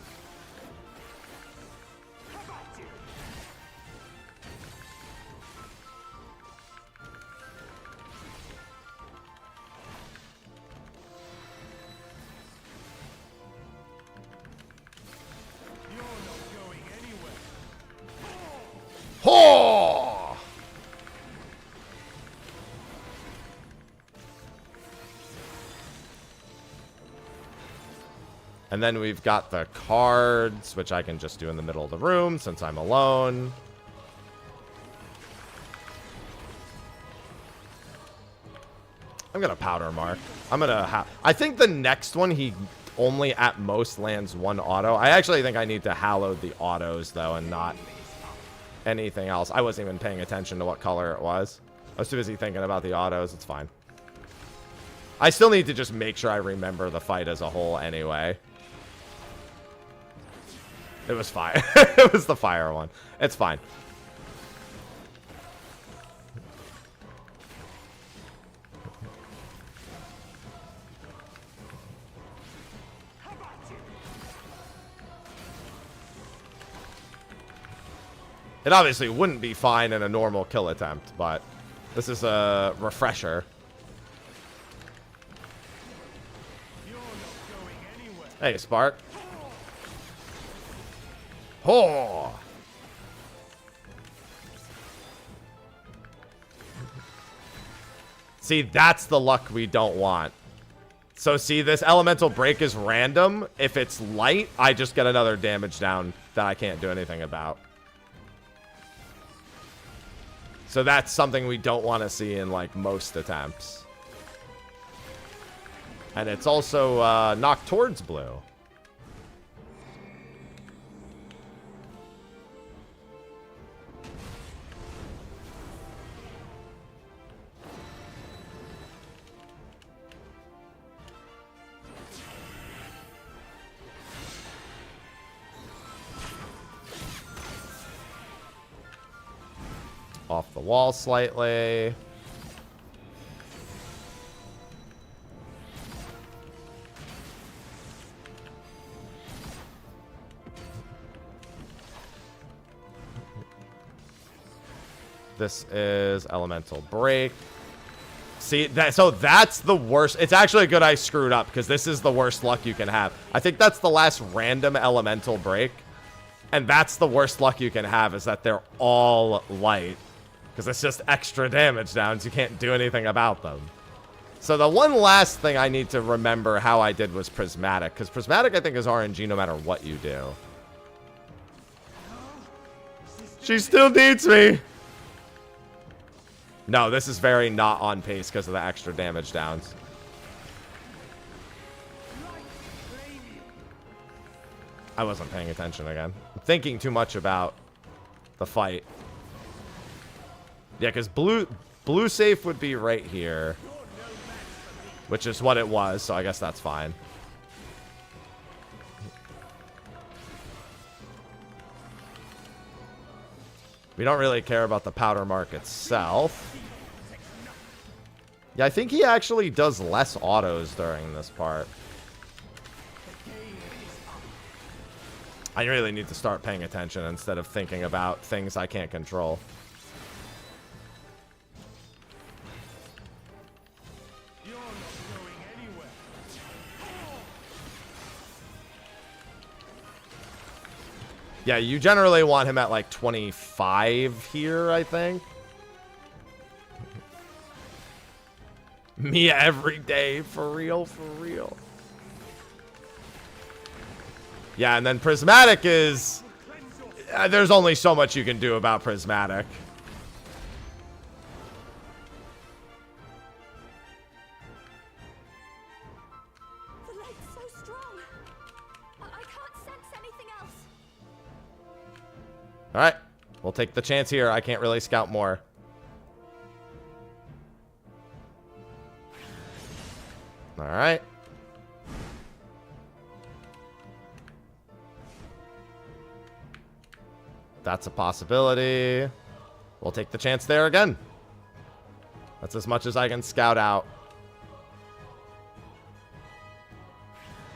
And then we've got the cards, which I can just do in the middle of the room since I'm alone. I'm going to powder mark. I'm going to I think the next one, he only at most lands one auto. I actually think I need to hallowed the autos, though, and not anything else. I wasn't even paying attention to what color it was. I was too busy thinking about the autos. It's fine. I still need to just make sure I remember the fight as a whole anyway. It was fire. It was the fire one. It's fine. It obviously wouldn't be fine in a normal kill attempt, but this is a refresher. Hey, Spark. Oh! See, that's the luck we don't want. So see, this elemental break is random. If it's light, I just get another damage down that I can't do anything about. So that's something we don't want to see in, like, most attempts. And it's also knocked towards blue. Off the wall slightly. This is elemental break. See that? So that's the worst. It's actually good I screwed up because this is the worst luck you can have. I think that's the last random elemental break, and that's the worst luck you can have, is that they're all light. Because it's just extra damage downs. You can't do anything about them. So the one last thing I need to remember how I did was Prismatic. Because Prismatic, I think, is RNG no matter what you do. She still needs me. No, this is very not on pace because of the extra damage downs. I wasn't paying attention again. I'm thinking too much about the fight. Yeah, because blue safe would be right here, which is what it was, so I guess that's fine. We don't really care about the powder mark itself. Yeah, I think he actually does less autos during this part. I really need to start paying attention instead of thinking about things I can't control. Yeah, you generally want him at like 25 here, I think. Me every day, for real, for real. Yeah, and then Prismatic is... there's only so much you can do about Prismatic. The light's so strong. I can't sense anything else. Alright, we'll take the chance here. I can't really scout more. Alright. That's a possibility. We'll take the chance there again. That's as much as I can scout out.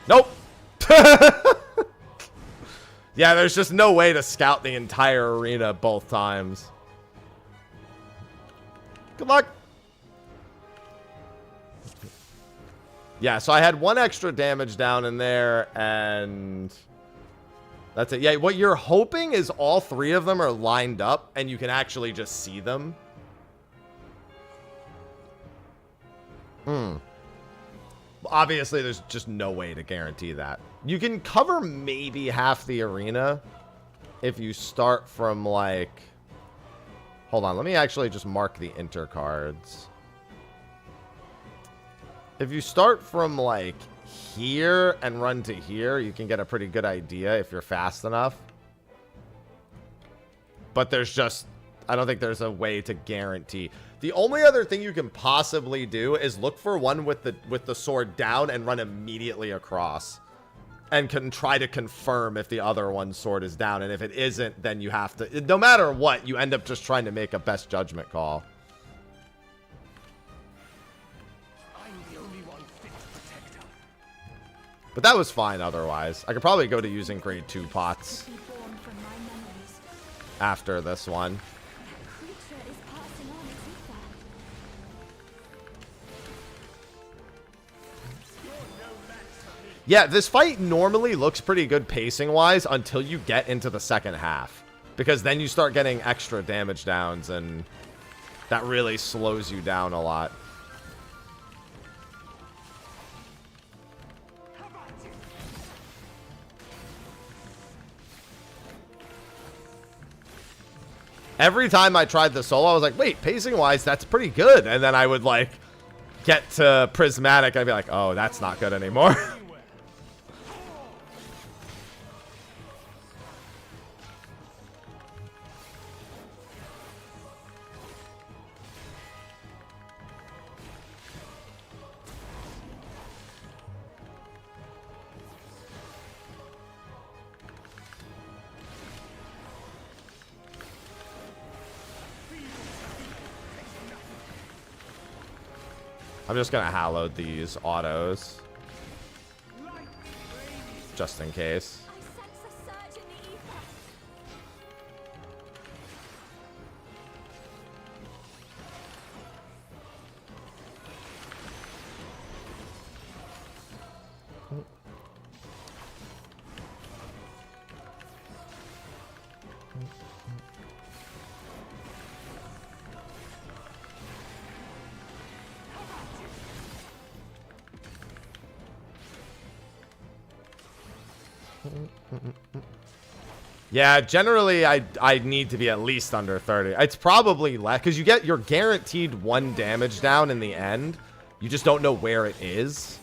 Nope. Yeah, there's just no way to scout the entire arena both times. Good luck. Yeah, so I had one extra damage down in there, and that's it. Yeah, what you're hoping is all three of them are lined up, and you can actually just see them. Obviously, there's just no way to guarantee that. You can cover maybe half the arena if you start from, like... Hold on, let me actually just mark the intercards. If you start from, like, here and run to here, you can get a pretty good idea if you're fast enough. But there's just... I don't think there's a way to guarantee. The only other thing you can possibly do is look for one with the sword down and run immediately across. And can try to confirm if the other one's sword is down. And if it isn't, then you have to... No matter what, you end up just trying to make a best judgment call. I'm the only one fit to protect her. But that was fine otherwise. I could probably go to using grade 2 pots Be born from my memories. after this one. Creature is passing on its ether. You're no match for me. Yeah, this fight normally looks pretty good pacing-wise until you get into the second half. Because then you start getting extra damage downs, and that really slows you down a lot. Every time I tried the solo, I was like, wait, pacing-wise, that's pretty good. And then I would, like, get to Prismatic, and I'd be like, oh, that's not good anymore. I'm just gonna hallowed these autos. Just in case. I sense a surge in the ether. Yeah, generally I need to be at least under 30. It's probably less because you're guaranteed 1 damage down in the end. You just don't know where it is.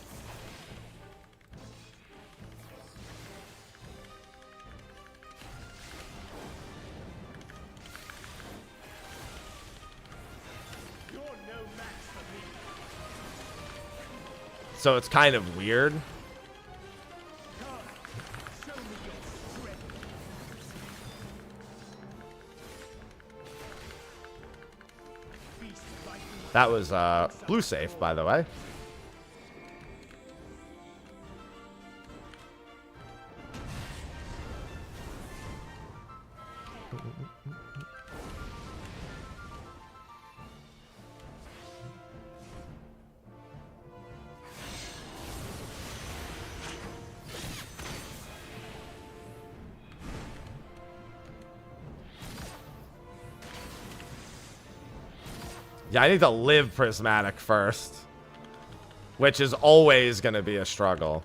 You're no match for me. So it's kind of weird. Come, show me your strength. Beast like me. That was blue safe, by the way. Yeah, I need to live Prismatic first. Which is always going to be a struggle.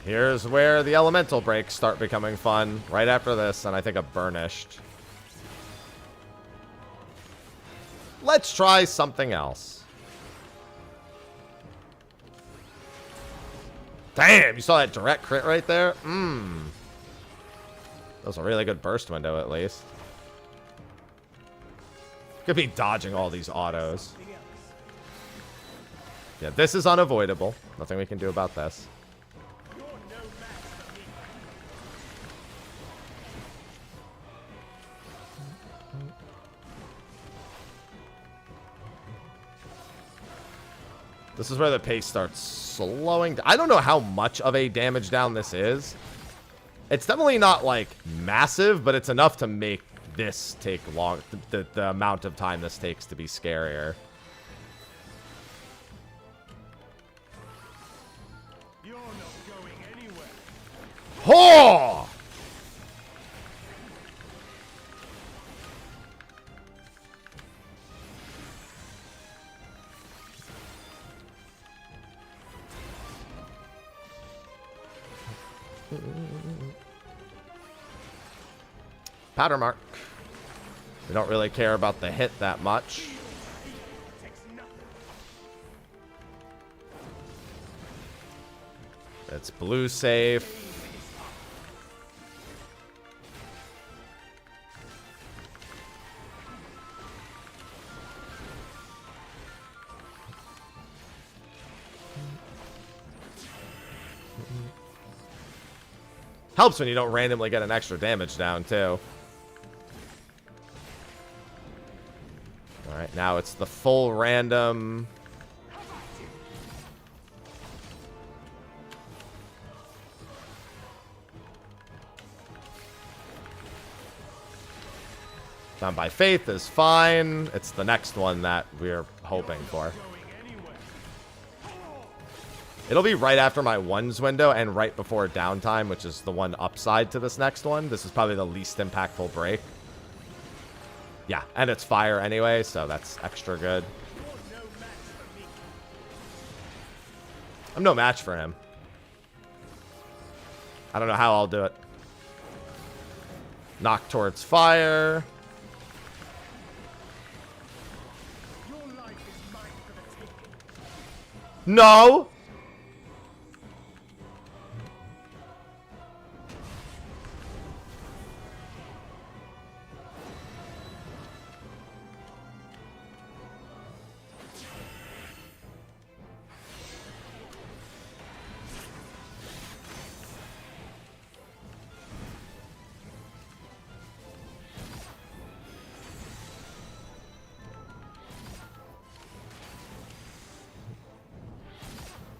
Here's where the elemental breaks start becoming fun. Right after this, and I think a burnished. Let's try something else. Damn, you saw that direct crit right there? That was a really good burst window, at least. Could be dodging all these autos. Yeah, this is unavoidable. Nothing we can do about this. You're no match for me. This is where the pace starts slowing down. I don't know how much of a damage down this is. It's definitely not, like, massive, but it's enough to make this take long. The amount of time this takes to be scarier. You're not going anywhere. Oh! Powder mark. We don't really care about the hit that much. It's blue safe. Helps when you don't randomly get an extra damage down, too. Alright, now it's the full random. Down by Faith is fine. It's the next one that we're hoping for. It'll be right after my ones window and right before downtime, which is the one upside to this next one. This is probably the least impactful break. Yeah, and it's fire anyway, so that's extra good. I'm no match for him. I don't know how I'll do it. Knock towards fire. No!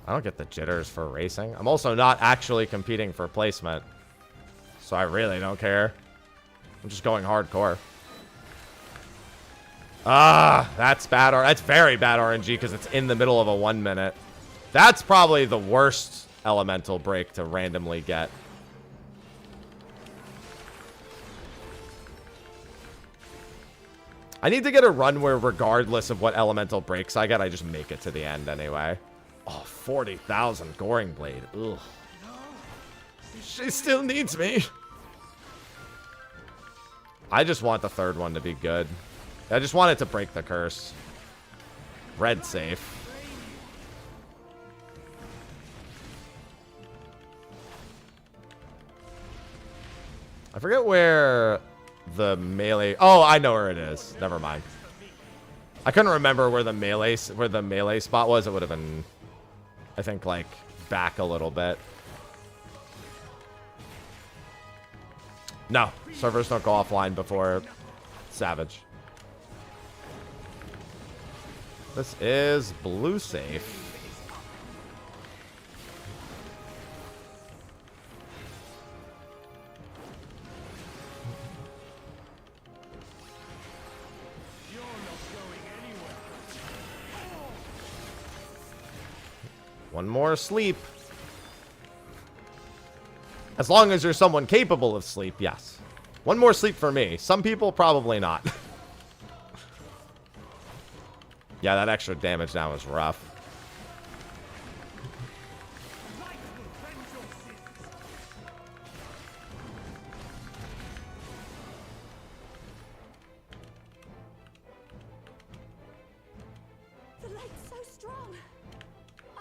I don't get the jitters for racing. I'm also not actually competing for placement, so I really don't care. I'm just going hardcore. Ah, that's bad. That's very bad RNG because it's in the middle of a 1 minute. That's probably the worst elemental break to randomly get. I need to get a run where regardless of what elemental breaks I get, I just make it to the end anyway. Oh, 40,000 Goring Blade. Ugh. She still needs me. I just want the third one to be good. I just want it to break the curse. Red safe. I forget where the melee... Oh, I know where it is. Never mind. I couldn't remember where the melee spot was. It would have been... I think, like, back a little bit. No. Servers don't go offline before Savage. This is blue safe. One more sleep. As long as you're someone capable of sleep, yes. One more sleep for me. Some people, probably not. Yeah, that extra damage down was rough. The light's so strong.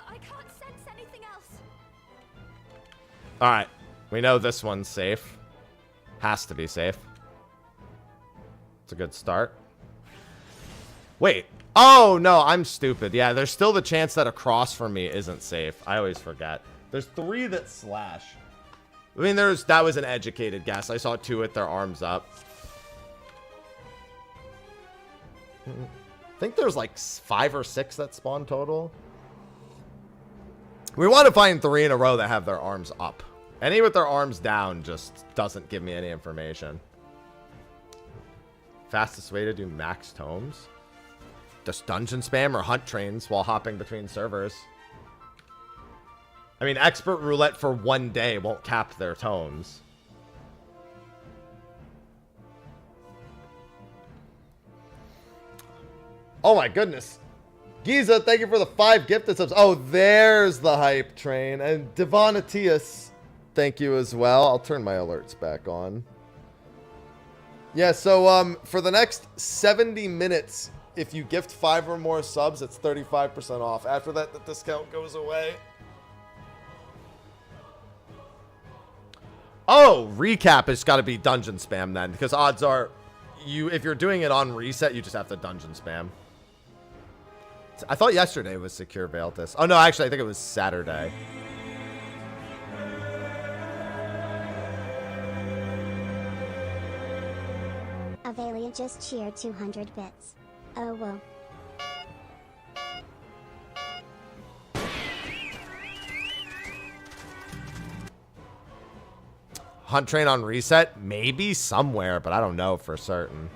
I can't sense anything else. Alright. We know this one's safe. Has to be safe. It's a good start. Wait. Oh, no, I'm stupid. Yeah, there's still the chance that across from me isn't safe. I always forget. There's 3 that slash. I mean, that was an educated guess. I saw 2 with their arms up. I think there's like 5 or 6 that spawn total. We want to find 3 in a row that have their arms up. Any with their arms down just doesn't give me any information. Fastest way to do max tomes? Just dungeon spam or hunt trains while hopping between servers. I mean, expert roulette for 1 day won't cap their tomes. Oh my goodness. Giza, thank you for the 5 gifted subs. Oh, there's the hype train. And Devonatius, thank you as well. I'll turn my alerts back on. Yeah, so for the next 70 minutes, if you gift 5 or more subs, it's 35% off. After that, the discount goes away. Oh, recap has got to be dungeon spam then, because odds are, if you're doing it on reset, you just have to dungeon spam. I thought yesterday was Secure Veiltus. Oh no, actually, I think it was Saturday. Avelia just cheered 200 bits. Oh whoa. Hunt Train on reset? Maybe somewhere, but I don't know for certain.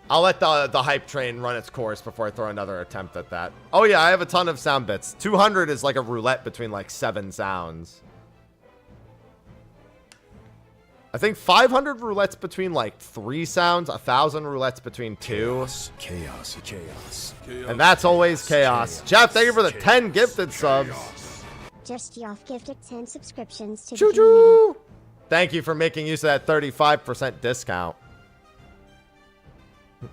I'll let the hype train run its course before I throw another attempt at that. Oh yeah, I have a ton of sound bits. 200 is like a roulette between like 7 sounds. I think 500 roulettes between like 3 sounds, 1,000 roulettes between 2. Chaos. Chaos. And that's always chaos. Jeff, thank you for the 10 gifted subs. Just Yoff gifted 10 subscriptions to Choo the community. choo! Thank you for making use of that 35% discount.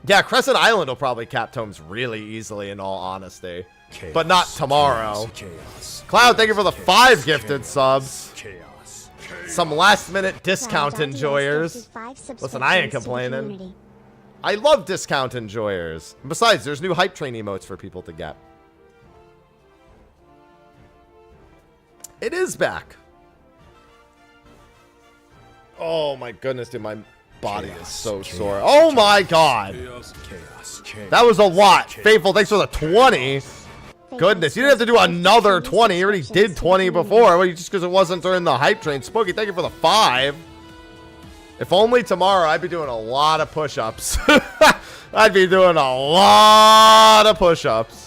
Yeah, Crescent Island will probably cap tomes really easily, in all honesty. Chaos. But not tomorrow. Chaos. Cloud, thank you for the 5 gifted subs. Chaos. Some last-minute discount Cloud.ds enjoyers. gifted 5 Listen, I ain't subscriptions to the complaining. community. I love discount enjoyers. Besides, there's new hype train emotes for people to get. It is back. Oh my goodness, dude, my body is so sore. Oh my god. Chaos. Chaos. That was a lot. Faithful, thanks for the 20. Goodness, you didn't have to do another 20. You already did 20 before. Well, just because it wasn't during the hype train. Spooky, thank you for the 5. If only tomorrow, I'd be doing a lot of push-ups. I'd be doing a lot of push-ups.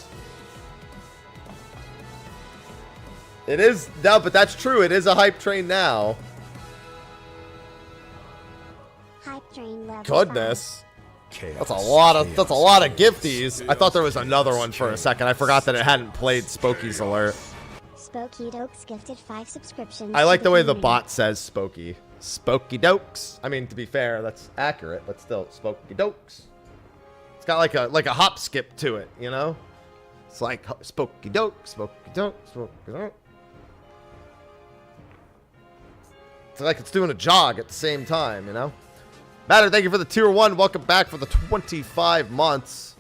It is, no, but that's true. It is a hype train now. Hype train level Goodness. Chaos. That's a lot of gifties. I thought there was another one for a second. I forgot that it hadn't played Spooky's alert. 5. Spooky Dokes gifted 5 subscriptions. I like to the way the community. bot says Spooky. Spooky Dokes. I mean, to be fair, that's accurate, but still, Spooky Dokes. It's got like a hop skip to it, you know? It's like Spooky Dokes, Spooky Dokes, Spooky Dokes. It's like it's doing a jog at the same time, you know? Matter, thank you for the tier 1. Welcome back for the 25 months.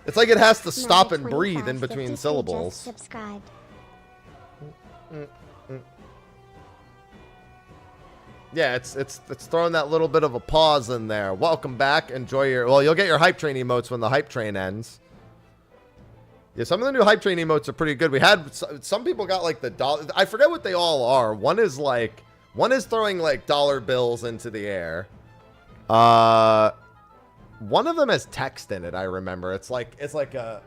It's like it has to stop and breathe in between 53 syllables. just subscribed. Yeah, it's throwing that little bit of a pause in there. Welcome back. Enjoy your... Well, you'll get your hype train emotes when the hype train ends. Yeah, some of the new hype train emotes are pretty good. We had... Some people got like the dollar... I forget what they all are. One is throwing like dollar bills into the air. One of them has text in it, I remember. It's like an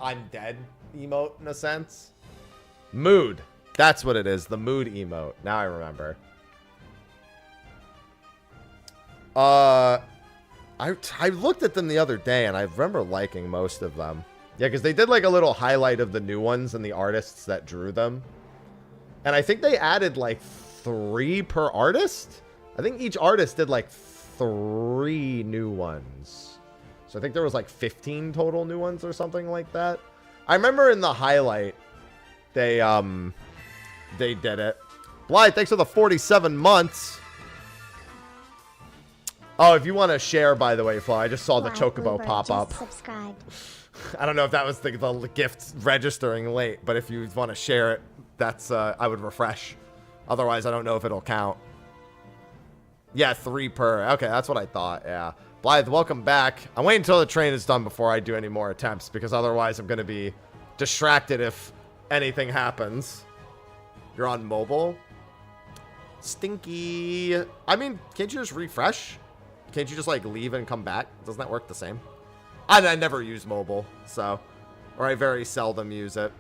I'm dead emote in a sense. Mood. That's what it is. The mood emote. Now I remember. I looked at them the other day and I remember liking most of them. Yeah, because they did like a little highlight of the new ones and the artists that drew them. And I think they added like 3 per artist. I think each artist did like 3 new ones. So I think there was like 15 total new ones or something like that. I remember in the highlight they did it. Blythe, thanks for the 47 months. Oh, if you want to share, by the way, Flo, I just saw the Wild Chocobo Bluebird pop up. just subscribed. I don't know if that was the gift registering late, but if you want to share it, that's I would refresh. Otherwise, I don't know if it'll count. Yeah, 3 per. Okay, that's what I thought. Yeah. Blythe, welcome back. I'm waiting until the train is done before I do any more attempts, because otherwise I'm going to be distracted if anything happens. You're on mobile? Stinky. I mean, can't you just refresh? Can't you just, like, leave and come back? Doesn't that work the same? I never use mobile, so... Or I very seldom use it.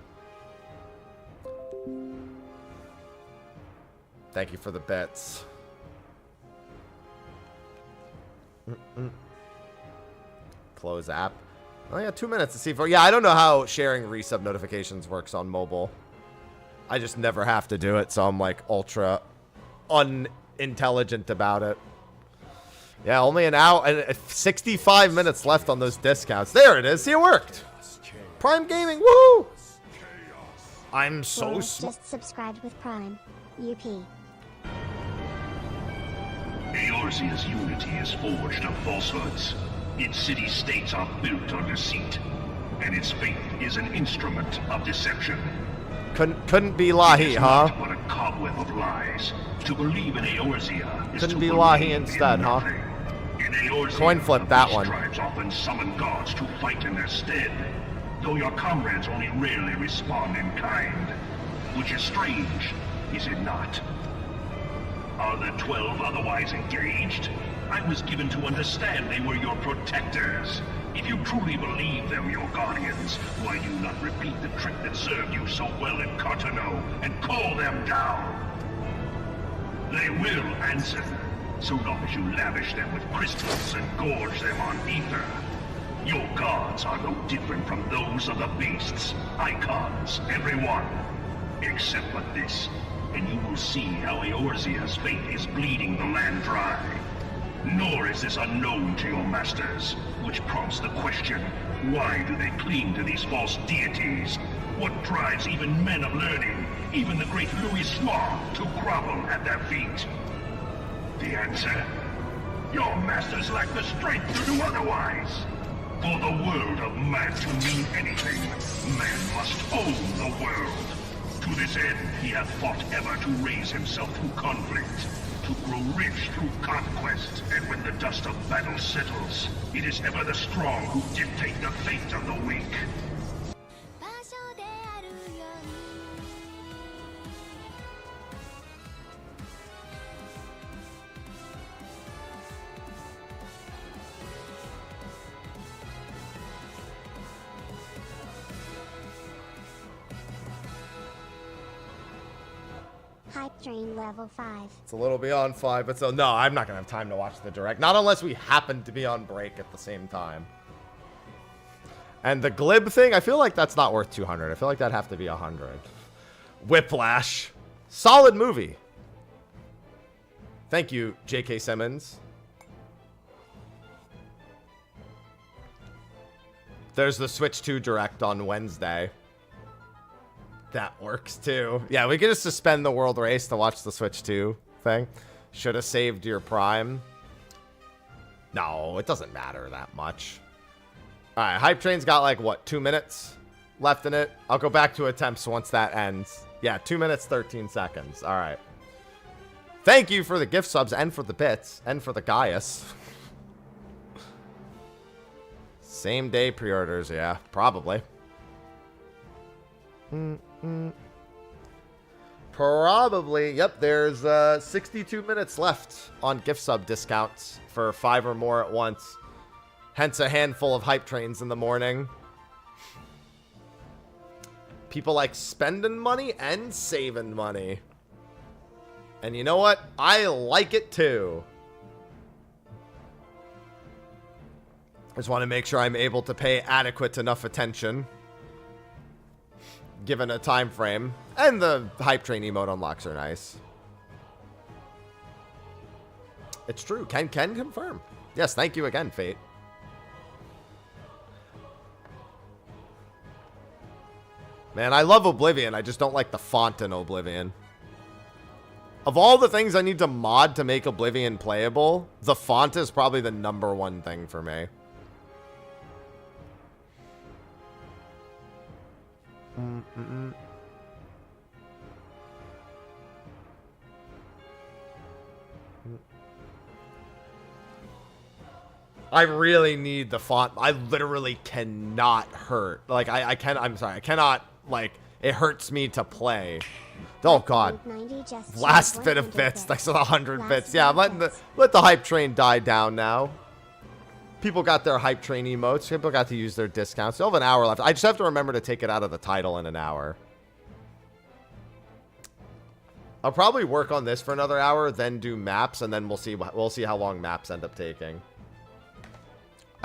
Thank you for the bits. Close app. Oh yeah, 2 minutes to see for. Yeah, I don't know how sharing resub notifications works on mobile. I just never have to do it, so I'm like ultra unintelligent about it. Yeah, only an hour and 65 minutes left on those discounts. There it is. See, it worked. Prime Gaming, woo! I'm so Lawrence smart. just subscribed with Prime. UP. Eorzea's unity is forged of falsehoods. Its city-states are built on deceit, and its faith is an instrument of deception. Couldn't be Lahi, It's huh? not but a cobweb of lies. To believe in Eorzea is Couldn't to be believe Lahi in instead, huh? nothing. In Eorzea, Coin flip the that beast one. tribes often summon gods to fight in their stead, though your comrades only rarely respond in kind. Which is strange, is it not? Are the 12 otherwise engaged? I was given to understand they were your protectors. If you truly believe them your guardians, why do you not repeat the trick that served you so well in Cartano and call them down? They will answer, so long as you lavish them with crystals and gorge them on ether. Your gods are no different from those of the beasts, icons, every one. Except for this, and you will see how Eorzea's fate is bleeding the land dry. Nor is this unknown to your masters, which prompts the question, why do they cling to these false deities? What drives even men of learning, even the great Louis Swan, to grovel at their feet? The answer? Your masters lack the strength to do otherwise. For the world of man to mean anything, man must own the world. To this end, he hath fought ever to raise himself through conflict, to grow rich through conquest, and when the dust of battle settles, it is ever the strong who dictate the fate of the weak. Hype Train level 5. It's a little beyond 5, but so no, I'm not gonna have time to watch the direct. Not unless we happen to be on break at the same time. And the glib thing, I feel like that's not worth 200. I feel like that'd have to be 100. Whiplash. Solid movie. Thank you, J.K. Simmons. There's the Switch 2 Direct on Wednesday. That works too. Yeah, we could just suspend the world race to watch the Switch 2 thing. Should have saved your Prime. No, it doesn't matter that much. Alright, Hype Train's got like, what, 2 minutes left in it? I'll go back to attempts once that ends. Yeah, 2 minutes, 13 seconds. Alright. Thank you for the gift subs and for the bits and for the Gaius. Same day pre-orders, yeah, probably. Probably. Yep, there's 62 minutes left on gift sub discounts for 5 or more at once. Hence a handful of Hype Trains in the morning. People like spending money and saving money. And you know what? I like it too. I just want to make sure I'm able to pay adequate enough attention, given a time frame. And the Hype Train emote unlocks are nice. It's true. Can confirm. Yes, thank you again, Fate. Man, I love Oblivion. I just don't like the font in Oblivion. Of all the things I need to mod to make Oblivion playable, the font is probably the #1 thing for me. I really need the font. I literally cannot hurt. Like, I'm sorry. I cannot, like, it hurts me to play. Oh, God. Last bit of bits. That's 100 bits. Yeah, I'm letting let the Hype Train die down now. People got their Hype Train emotes. People got to use their discounts. Still have an hour left. I just have to remember to take it out of the title in an hour. I'll probably work on this for another hour, then do maps, and then we'll see how long maps end up taking.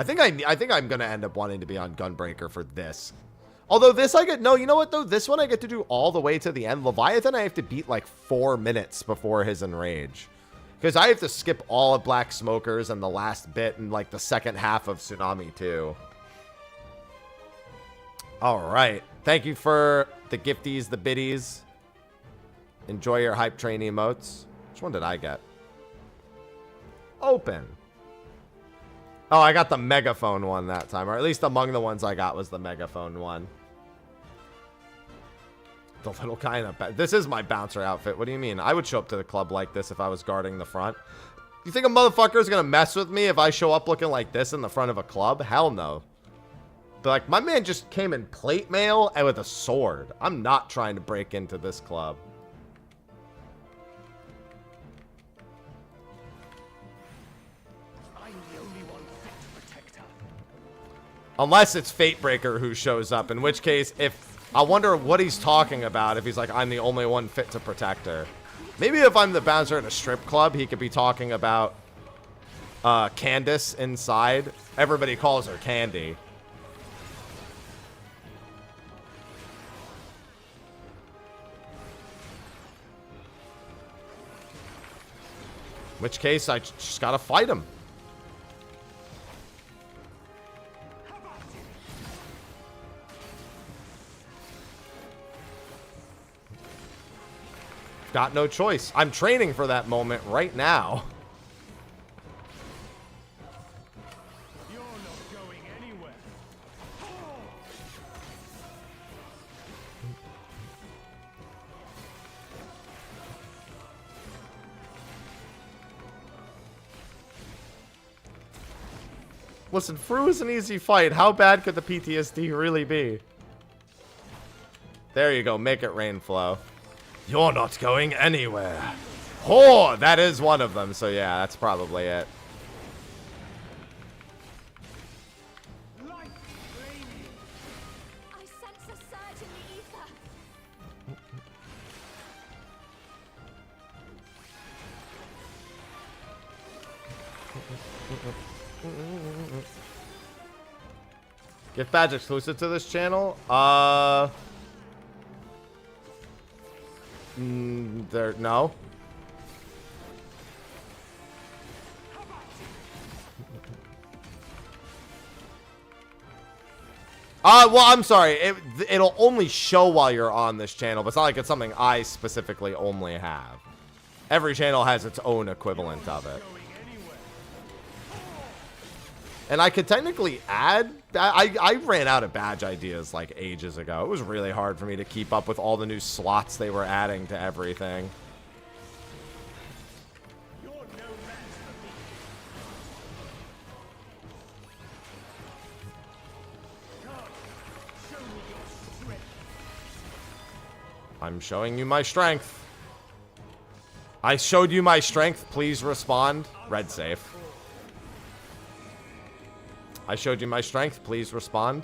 I think I'm gonna end up wanting to be on Gunbreaker for this. Although this I get, no, you know what though? This one I get to do all the way to the end. Leviathan I have to beat like 4 minutes before his Enrage. Because I have to skip all of Black Smokers and the last bit and like the second half of Tsunami 2. Alright. Thank you for the gifties, the biddies. Enjoy your hype train emotes. Which one did I get? Open. Oh, I got the megaphone one that time. Or at least among the ones I got was the megaphone one. The little kind of... This is my bouncer outfit. What do you mean? I would show up to the club like this if I was guarding the front. You think a motherfucker is going to mess with me if I show up looking like this in the front of a club? Hell no. But like, my man just came in plate mail and with a sword. I'm not trying to break into this club. I'm the only one fit to protect her. Unless it's Fatebreaker who shows up, in which case, if... I wonder what he's talking about if he's like, I'm the only one fit to protect her. Maybe if I'm the bouncer at a strip club, he could be talking about Candace inside. Everybody calls her Candy. In which case, I just gotta fight him. Got no choice. I'm training for that moment right now. You're not going anywhere. Listen, Fru is an easy fight. How bad could the PTSD really be? There you go. Make it rain, Flo. You're not going anywhere. Oh, that is one of them. So yeah, that's probably it. Light flaming. I sense a surge in the ether. Gift badge exclusive to this channel? No. Well, I'm sorry. It'll only show while you're on this channel, but it's not like it's something I specifically only have. Every channel has its own equivalent of it. And I could technically add... I ran out of badge ideas like ages ago. It was really hard for me to keep up with all the new slots they were adding to everything. You're no match for me. Come, show me your strength. I'm showing you my strength. I showed you my strength. Please respond. Red safe. I showed you my strength. Please respond.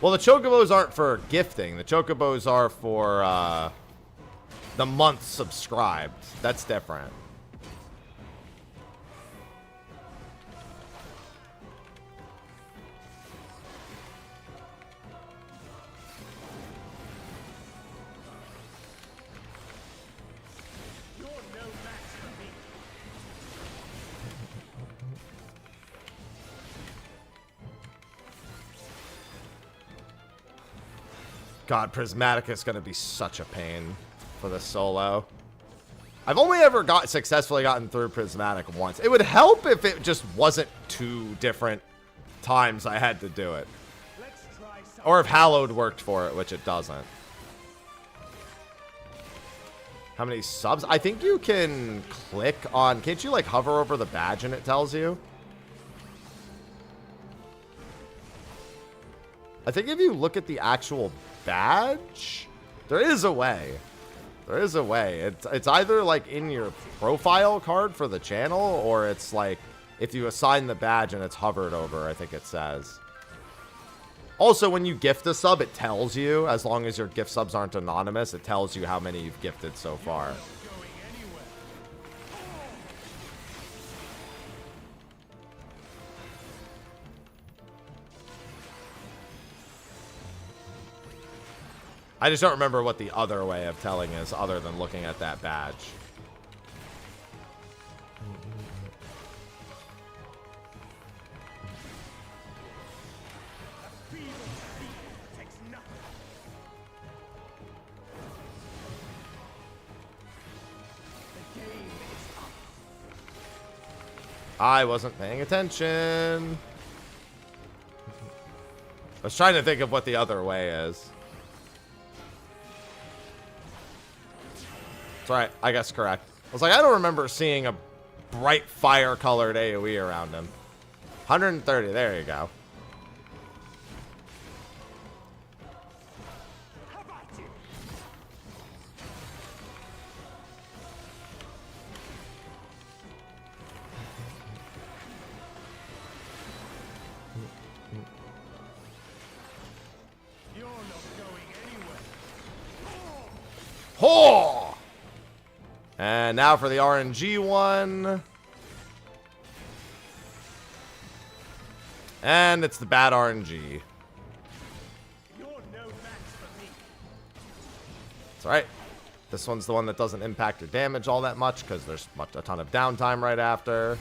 Well, the chocobos aren't for gifting. The chocobos are for the month subscribed. That's different. You're no match for me. God, Prismatic is going to be such a pain for the solo. I've only ever successfully gotten through Prismatic once. It would help if it just wasn't 2 different times I had to do it. Let's try something. Or if Hallowed worked for it, which it doesn't. How many subs? I think you can click on... Can't you, like, hover over the badge and it tells you? I think if you look at the actual badge, there is a way. There is a way. It's either, like, in your profile card for the channel, or it's, like, if you assign the badge and it's hovered over, I think it says. Also, when you gift a sub, it tells you, as long as your gift subs aren't anonymous, it tells you how many you've gifted so far. I just don't remember what the other way of telling is other than looking at that badge. I wasn't paying attention. I was trying to think of what the other way is. It's alright, I guess correct. I was like, I don't remember seeing a bright fire-colored AoE around him. 130, there you go. Ho! And now for the RNG one. And it's the bad RNG. It's alright. This one's the one that doesn't impact your damage all that much because there's a ton of downtime right after.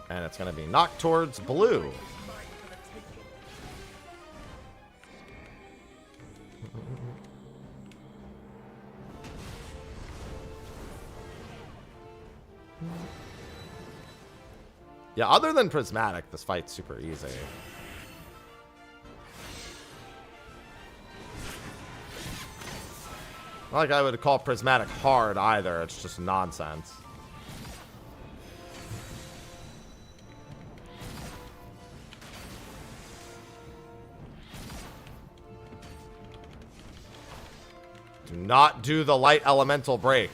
And it's going to be knocked towards blue. Yeah, other than Prismatic, this fight's super easy. Not like I would call Prismatic hard either, it's just nonsense. Do not do the light elemental break.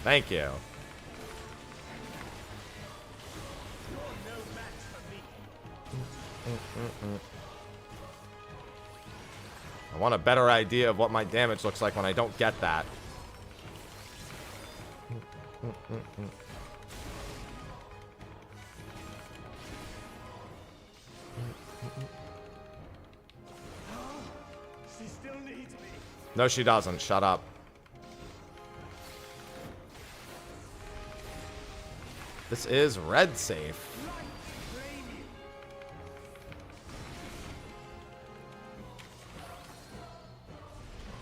Thank you. I want a better idea of what my damage looks like when I don't get that. She still needs me. No, she doesn't. Shut up. This is red safe.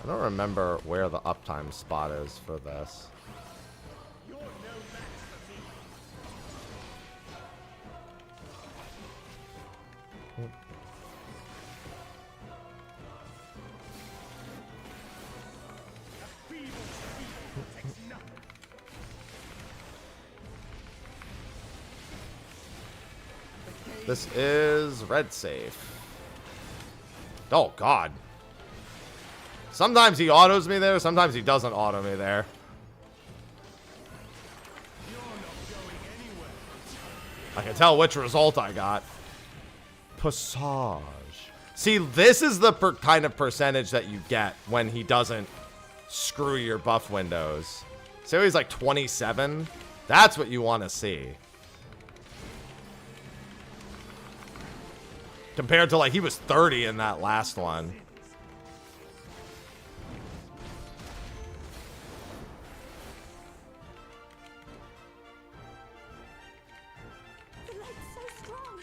I don't remember where the uptime spot is for this. This is red safe. Oh, God. Sometimes he autos me there, sometimes he doesn't auto me there. I can tell which result I got. Passage. See, this is the kind of percentage that you get when he doesn't screw your buff windows. So he's like 27. That's what you want to see. Compared to, like, he was 30 in that last one. The light's so strong.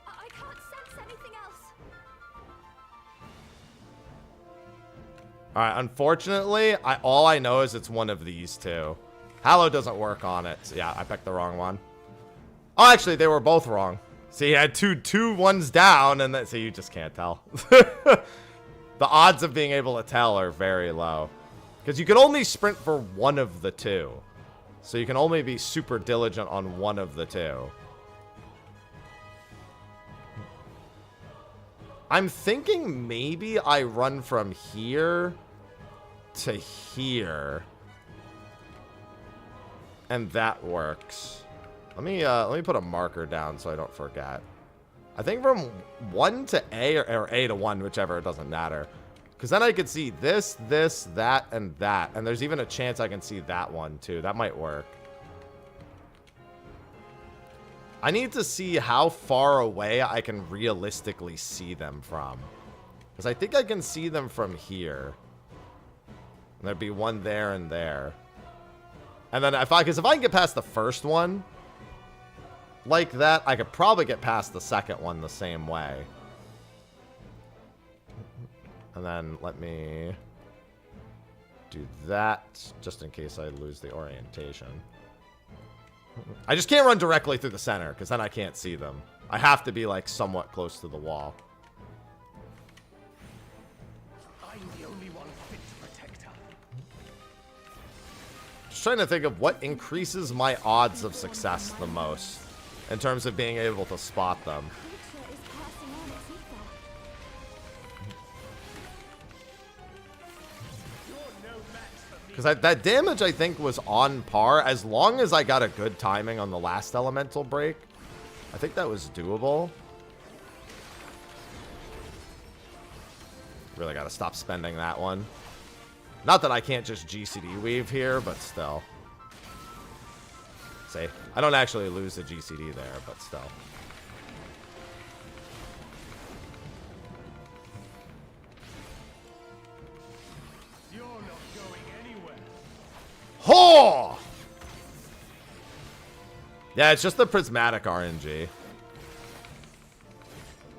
I can't sense anything else. Alright, unfortunately, all I know is it's one of these two. Hallow doesn't work on it. So yeah, I picked the wrong one. Oh, actually, they were both wrong. See, he had two ones down, and then, so you just can't tell. The odds of being able to tell are very low. Because you can only sprint for one of the two. So you can only be super diligent on one of the two. I'm thinking maybe I run from here to here. And that works. Let me put a marker down so I don't forget. I think from 1 to A or A to 1, whichever, it doesn't matter. Because then I could see this, this, that, and that. And there's even a chance I can see that one, too. That might work. I need to see how far away I can realistically see them from. Because I think I can see them from here. And there'd be one there and there. And then because if I can get past the first one like that, I could probably get past the second one the same way. And then let me do that just in case I lose the orientation. I just can't run directly through the center because then I can't see them. I have to be like somewhat close to the wall. I'm the only one fit to protect her. Just trying to think of what increases my odds of success the most in terms of being able to spot them. Creature is passing on its ether. Because that damage, I think, was on par. As long as I got a good timing on the last elemental break, I think that was doable. Really got to stop spending that one. Not that I can't just GCD weave here, but still. See, I don't actually lose the GCD there, but still. Ho! Yeah, it's just the prismatic RNG.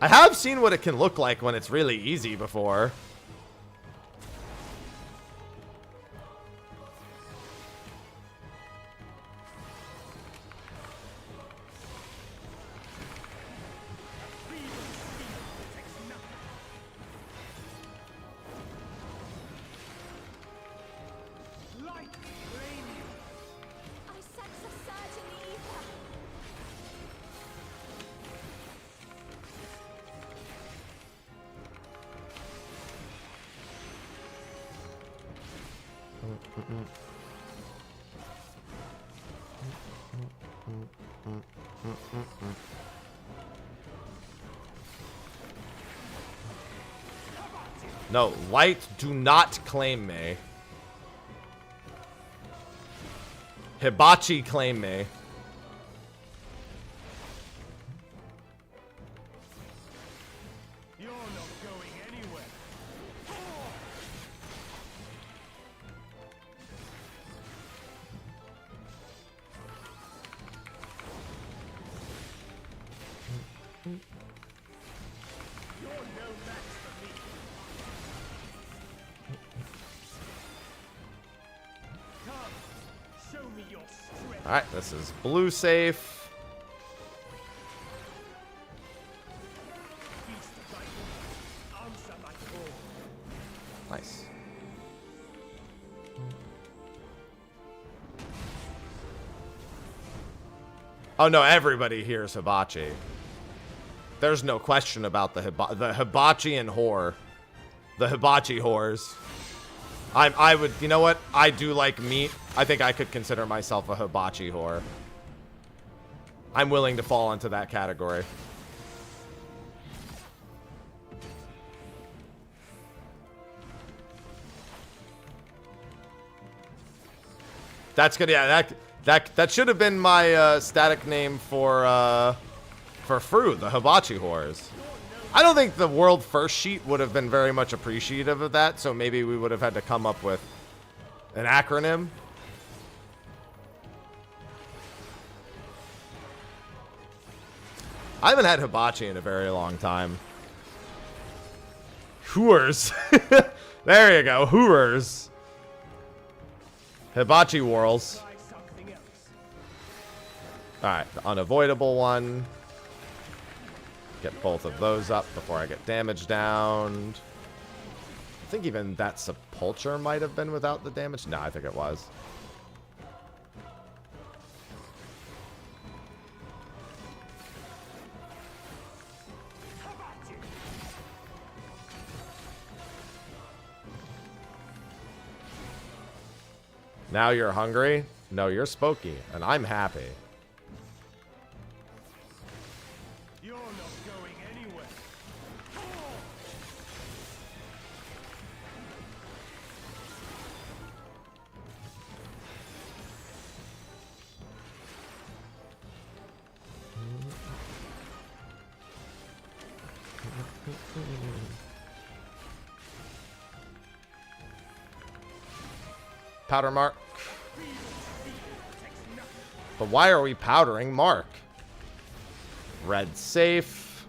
I have seen what it can look like when it's really easy before. I sense a surge in the ether. No, light, do not claim me. Hibachi claim me. You're not going anywhere. You're no match for me. Come, show me your strength. Alright, this is blue safe. Feast thy will. Answer my call. Nice. Oh no, everybody hears Hibachi. There's no question about the Hibachi and whore. The Hibachi whores. I would, you know what? I do like meat. I think I could consider myself a Hibachi whore. I'm willing to fall into that category. That's good. Yeah, that should have been my static name for Fru, the Hibachi whores. I don't think the world first sheet would have been very much appreciative of that, so maybe we would have had to come up with an acronym. I haven't had Hibachi in a very long time. Whores. There you go, whores. Hibachi whirls. Try something else. Alright, the unavoidable one. Get both of those up before I get damage down. I think even that Sepulcher might have been without the damage. No, I think it was. Now you're hungry? No, you're spooky, and I'm happy. You're not going anywhere. Powder Mark. But why are we powdering Mark? Red safe.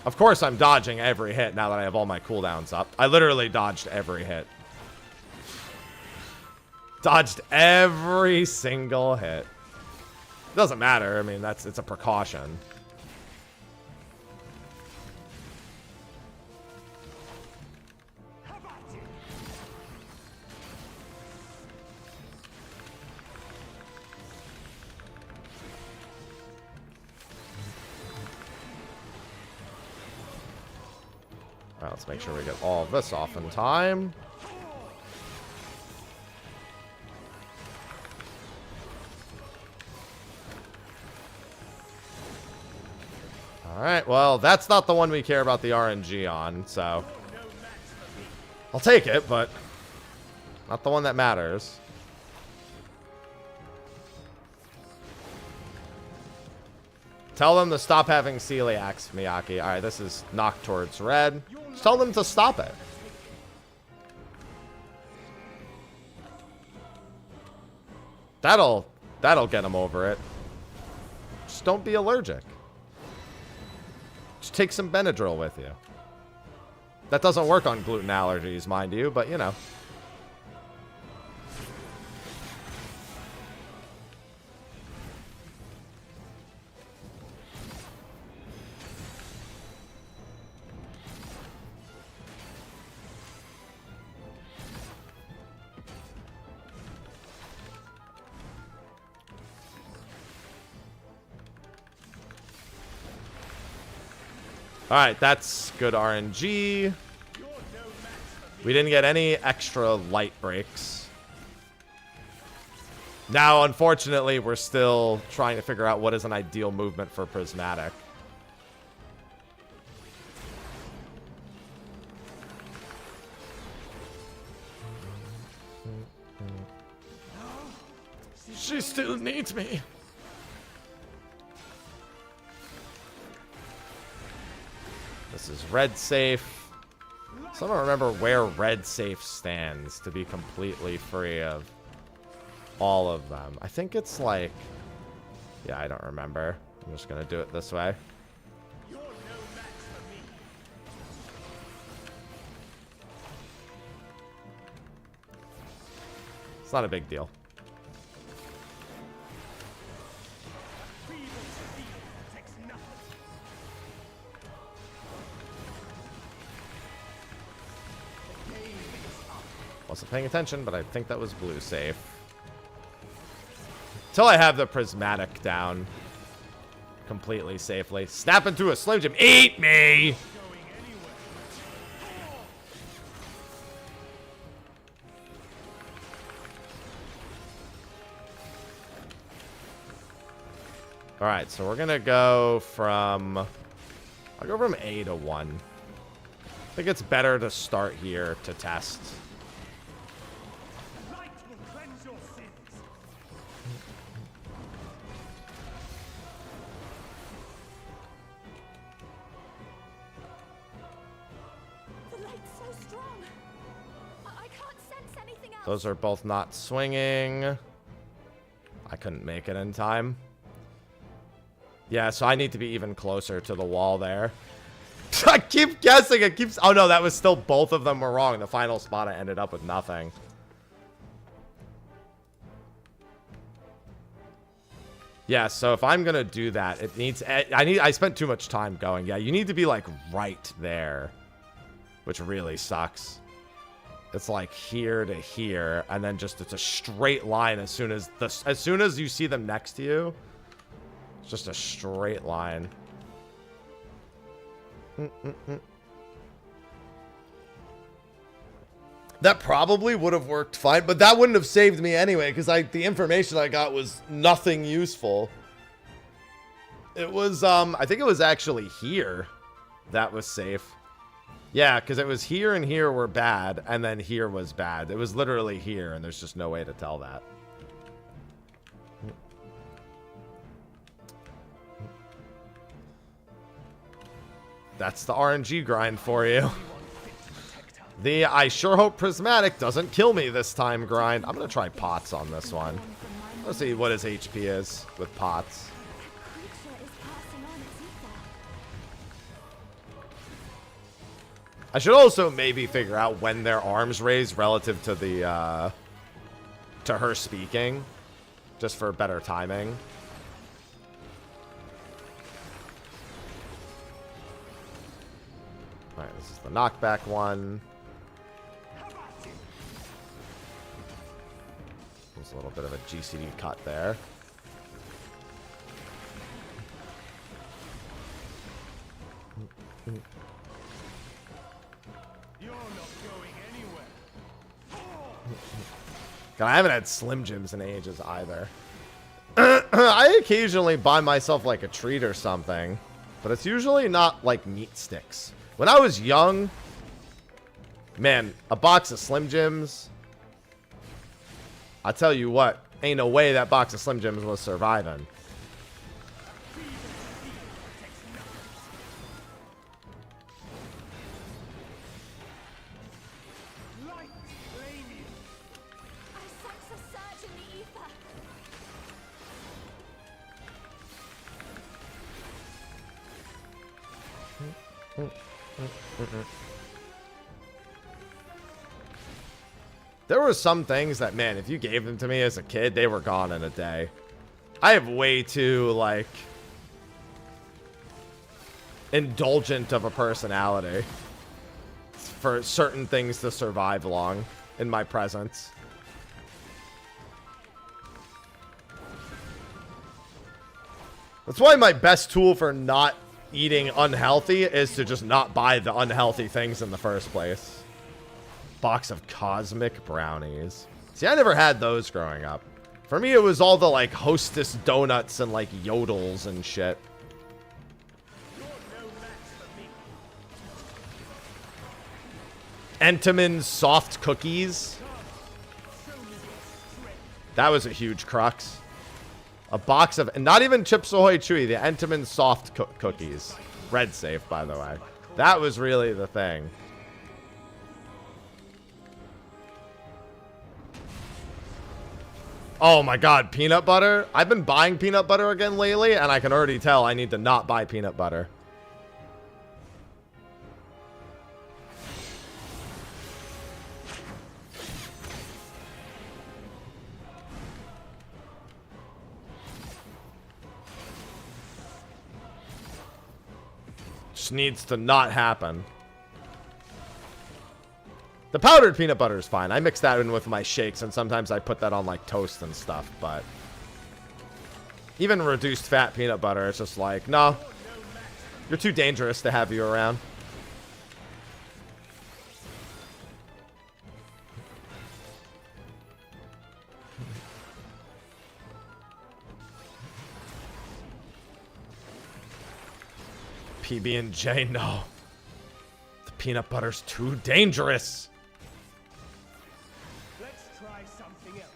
Of course I'm dodging every hit now that I have all my cooldowns up. I literally dodged every hit. Dodged every single hit. Doesn't matter. I mean, it's a precaution. All right, let's make sure we get all of this off in time. Alright, well, that's not the one we care about the RNG on, so... I'll take it, but... not the one that matters. Tell them to stop having celiacs, Miyaki. Alright, this is knocked towards red. Just tell them to stop it. That'll get them over it. Just don't be allergic. Just take some Benadryl with you. That doesn't work on gluten allergies, mind you, but you know. Alright, that's good RNG. We didn't get any extra light breaks. Now, unfortunately, we're still trying to figure out what is an ideal movement for Prismatic. She still needs me. This is red safe. So I don't remember where red safe stands to be completely free of all of them. I think it's like... yeah, I don't remember. I'm just going to do it this way. It's not a big deal. Wasn't paying attention, but I think that was blue safe. Until I have the prismatic down completely safely. Snap into a Slim Jim. Eat me! Alright, so we're gonna go from... I'll go from A to 1. I think it's better to start here to test. Those are both not swinging. I couldn't make it in time. Yeah, so I need to be even closer to the wall there. I keep guessing. It keeps... oh, no, that was still... both of them were wrong. The final spot, I ended up with nothing. Yeah, so if I'm going to do that, it needs... I spent too much time going. Yeah, you need to be, like, right there. Which really sucks. It's like here to here, and then just it's a straight line as soon as you see them next to you. It's just a straight line. That probably would have worked fine, but that wouldn't have saved me anyway, because the information I got was nothing useful. It was, I think it was actually here that was safe. Yeah, because it was here and here were bad, and then here was bad. It was literally here, and there's just no way to tell that. That's the RNG grind for you. The I sure hope Prismatic doesn't kill me this time grind. I'm going to try Pots on this one. Let's see what his HP is with Pots. I should also maybe figure out when their arms raise relative to the, to her speaking. Just for better timing. Alright, this is the knockback one. There's a little bit of a GCD cut there. God, I haven't had Slim Jims in ages either. I occasionally buy myself like a treat or something, but it's usually not like meat sticks. When I was young, man, a box of Slim Jims, I tell you what, ain't no way that box of Slim Jims was surviving. There were some things that, man, if you gave them to me as a kid, they were gone in a day. I have way too, like, indulgent of a personality for certain things to survive long in my presence. That's why my best tool for not eating unhealthy is to just not buy the unhealthy things in the first place. Box of cosmic brownies. See, I never had those growing up. For me, it was all the, like, Hostess donuts and, like, yodels and shit. Entenmann's soft cookies. That was a huge crux. A box of, and not even Chips Ahoy Chewy, the Entenmann soft cookies. Red safe, by the way. That was really the thing. Oh my god, peanut butter? I've been buying peanut butter again lately, and I can already tell I need to not buy peanut butter. Just needs to not happen. The powdered peanut butter is fine. I mix that in with my shakes, and sometimes I put that on, like, toast and stuff, but even reduced fat peanut butter, it's just like, no, you're too dangerous to have you around. PB&J, no. The peanut butter's too dangerous. Let's try something else.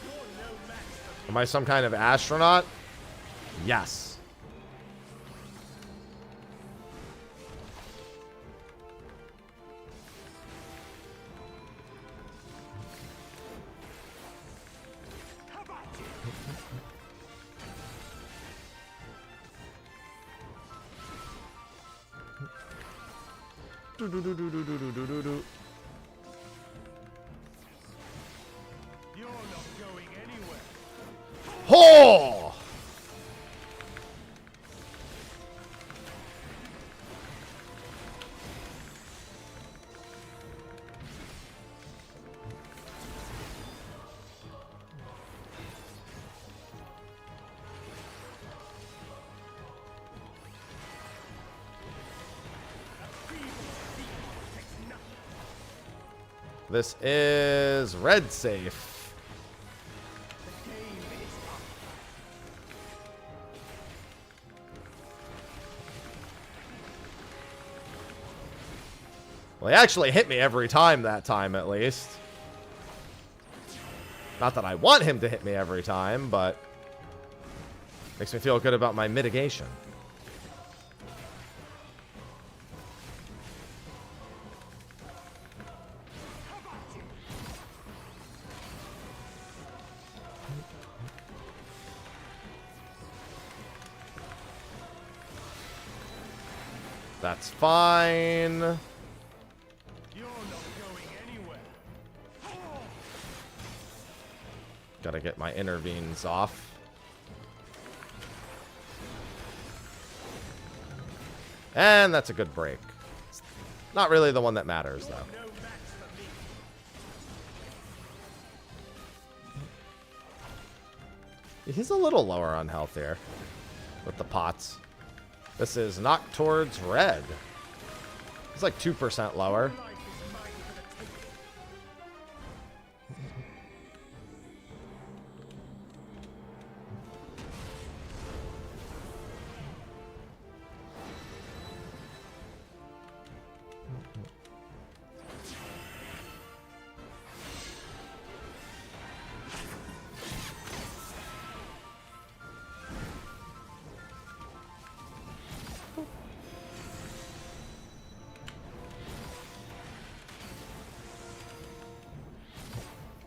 You're no match for me. Am I some kind of astronaut? Yes. You're not going anywhere. Ho! This is red safe. Well, he actually hit me every time that time, at least. Not that I want him to hit me every time, but makes me feel good about my mitigation. That's fine. You're not going anywhere. Gotta get my intervenes off. And that's a good break. Not really the one that matters, though. No match for me. He's a little lower on health here with the pots. This is knocked towards red. It's like 2% lower. Life is mine for the taking.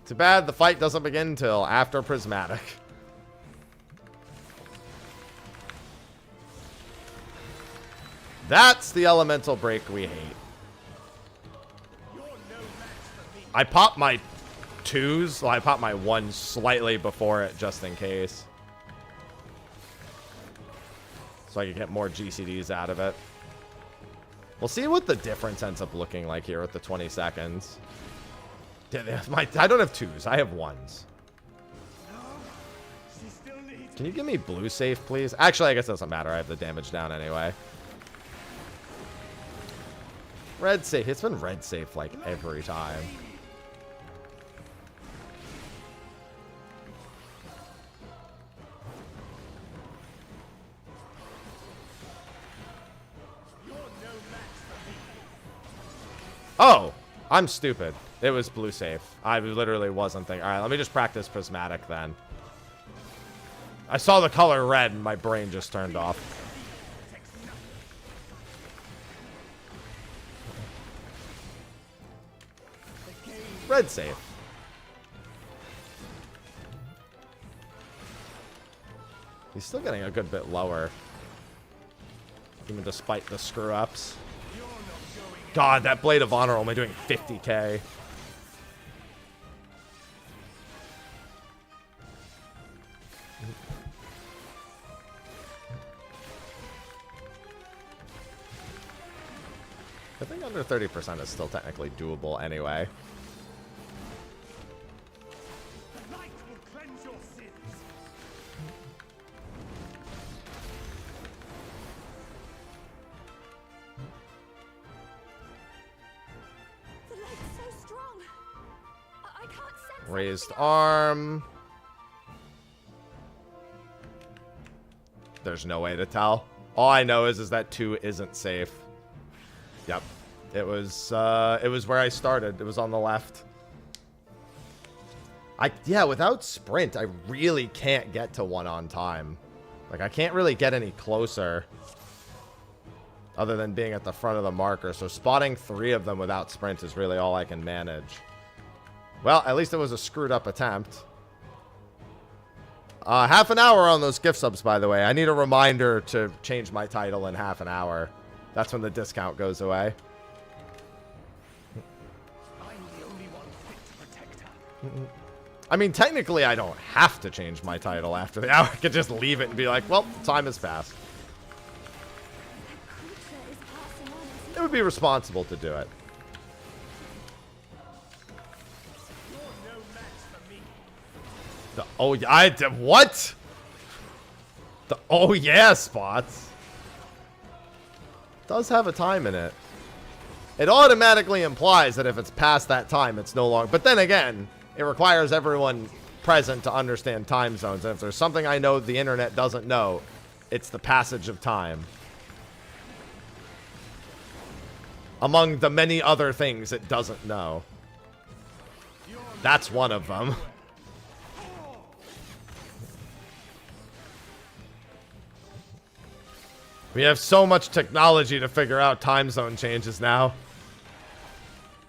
Too bad the fight doesn't begin until after Prismatic. That's the elemental break we hate. I popped my 2s. Well, I popped my 1 slightly before it just in case. So I could get more GCDs out of it. We'll see what the difference ends up looking like here with the 20 seconds. I don't have 2s. I have 1s. She still needs Can you give me blue safe, please? Actually, I guess it doesn't matter. I have the damage down anyway. Red safe. It's been red safe like every time. Oh, I'm stupid. It was blue safe. I literally wasn't thinking. All right, let me just practice prismatic then. I saw the color red and my brain just turned off. Red safe. He's still getting a good bit lower. Even despite the screw-ups. God, that Blade of Honor only doing 50k. I think under 30% is still technically doable anyway. the light will cleanse your sins. The light's so strong. I can't sense Raised anything else. arm. There's no way to tell. All I know is that 2 isn't safe. Yep. It was where I started. It was on the left. Yeah, without sprint, I really can't get to 1 on time. Like, I can't really get any closer other than being at the front of the marker. So spotting 3 of them without sprint is really all I can manage. Well, at least it was a screwed up attempt. Half an hour on those gift subs, by the way. I need a reminder to change my title in half an hour. That's when the discount goes away. I'm the only one fit to protect her. I mean, technically, I don't have to change my title after the hour. I could just leave it and be like, well, time has passed. That creature is passing on as It would be responsible to do it. You're no match for me. Oh, what? The oh yeah spots. Does have a time in it. it automatically implies that if it's past that time, it's no longer. But then again, it requires everyone present to understand time zones. And if there's something I know the internet doesn't know, it's the passage of time. Among the many other things it doesn't know. That's one of them. We have so much technology to figure out time zone changes now.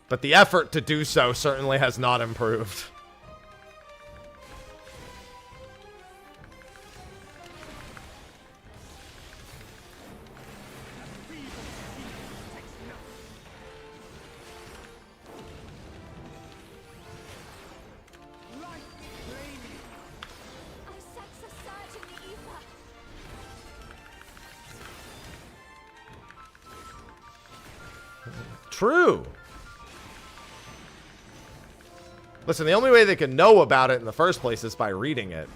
But the effort to do so certainly has not improved. I sense a surge in the ether. True. Listen, the only way they can know about it in the first place is by reading it.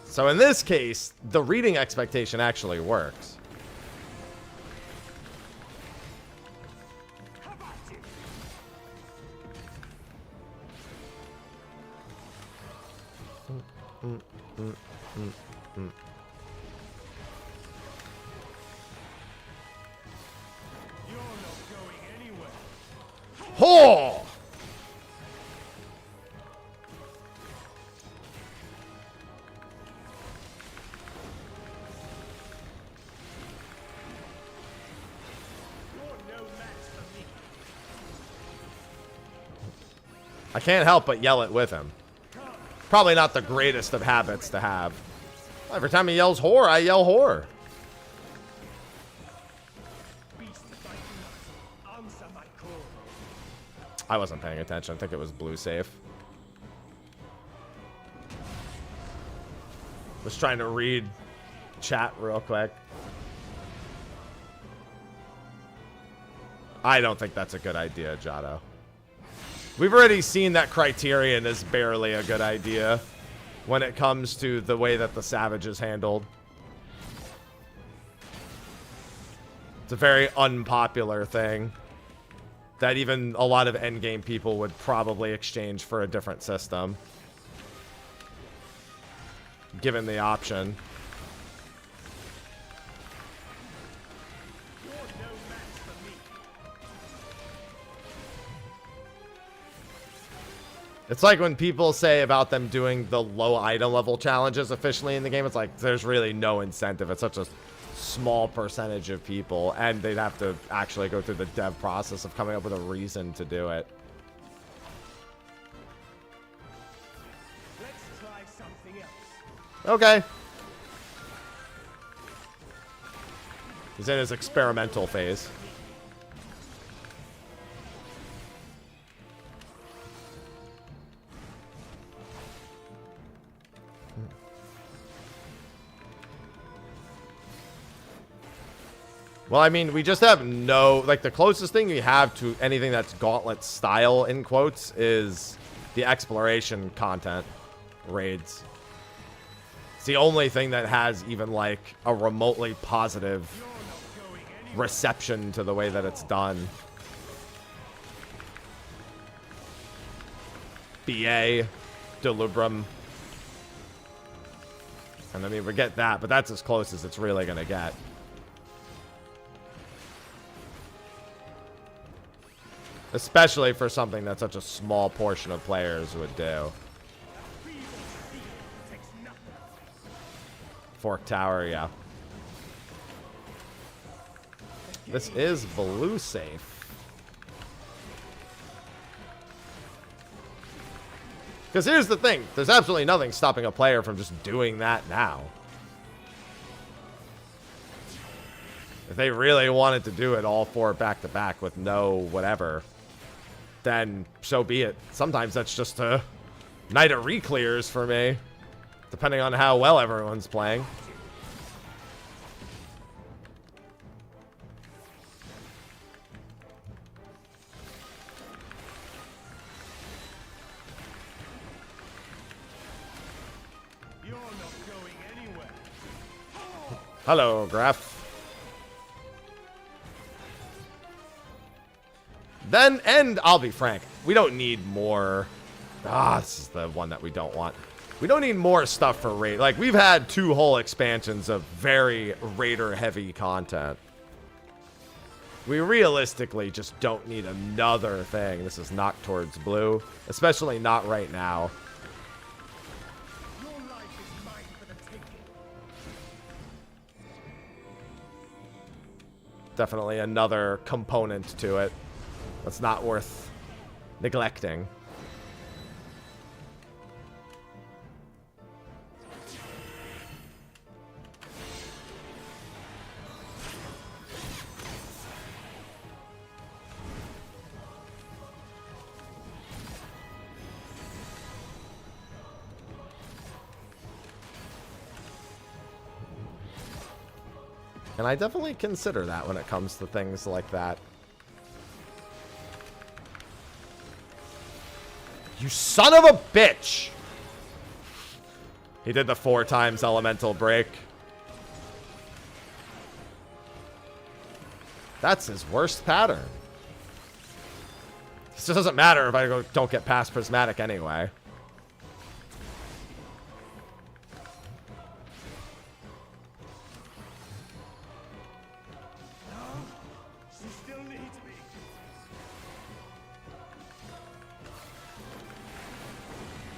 So in this case, the reading expectation actually works. Ho! I can't help but yell it with him. Probably not the greatest of habits to have. Every time he yells whore, I yell whore. I wasn't paying attention. I think it was blue safe. Was trying to read chat real quick. I don't think that's a good idea, Jotto. We've already seen that Criterion is barely a good idea when it comes to the way that the Savage is handled. It's a very unpopular thing that even a lot of endgame people would probably exchange for a different system, given the option. It's like when people say about them doing the low item level challenges officially in the game, it's like there's really no incentive. It's such a small percentage of people, and they'd have to actually go through the dev process of coming up with a reason to do it. Let's try something else. Okay. He's in his experimental phase. Well, I mean, we just have no, like, the closest thing we have to anything that's Gauntlet style, in quotes, is the exploration content raids. It's the only thing that has even, like, a remotely positive reception to the way that it's done. BA, Delubrum. And I mean, we get that, but that's as close as it's really going to get. Especially for something that such a small portion of players would do. Fork Tower, yeah. This is blue safe. Because here's the thing. There's absolutely nothing stopping a player from just doing that now. If they really wanted to do it all four back-to-back with no whatever, then so be it. Sometimes that's just a night of re-clears for me, depending on how well everyone's playing. You're not going anywhere. Hello, Graf. Then, and I'll be frank, we don't need more. This is the one that we don't want. We don't need more stuff for raid. Like, we've had 2 whole expansions of very raider-heavy content. We realistically just don't need another thing. This is not towards blue, especially not right now. Your life is mine for the taking. Definitely another component to it that's not worth neglecting. And I definitely consider that when it comes to things like that. You son of a bitch! He did the 4 times elemental break. That's his worst pattern. This doesn't matter if I don't get past Prismatic anyway. She still needs me.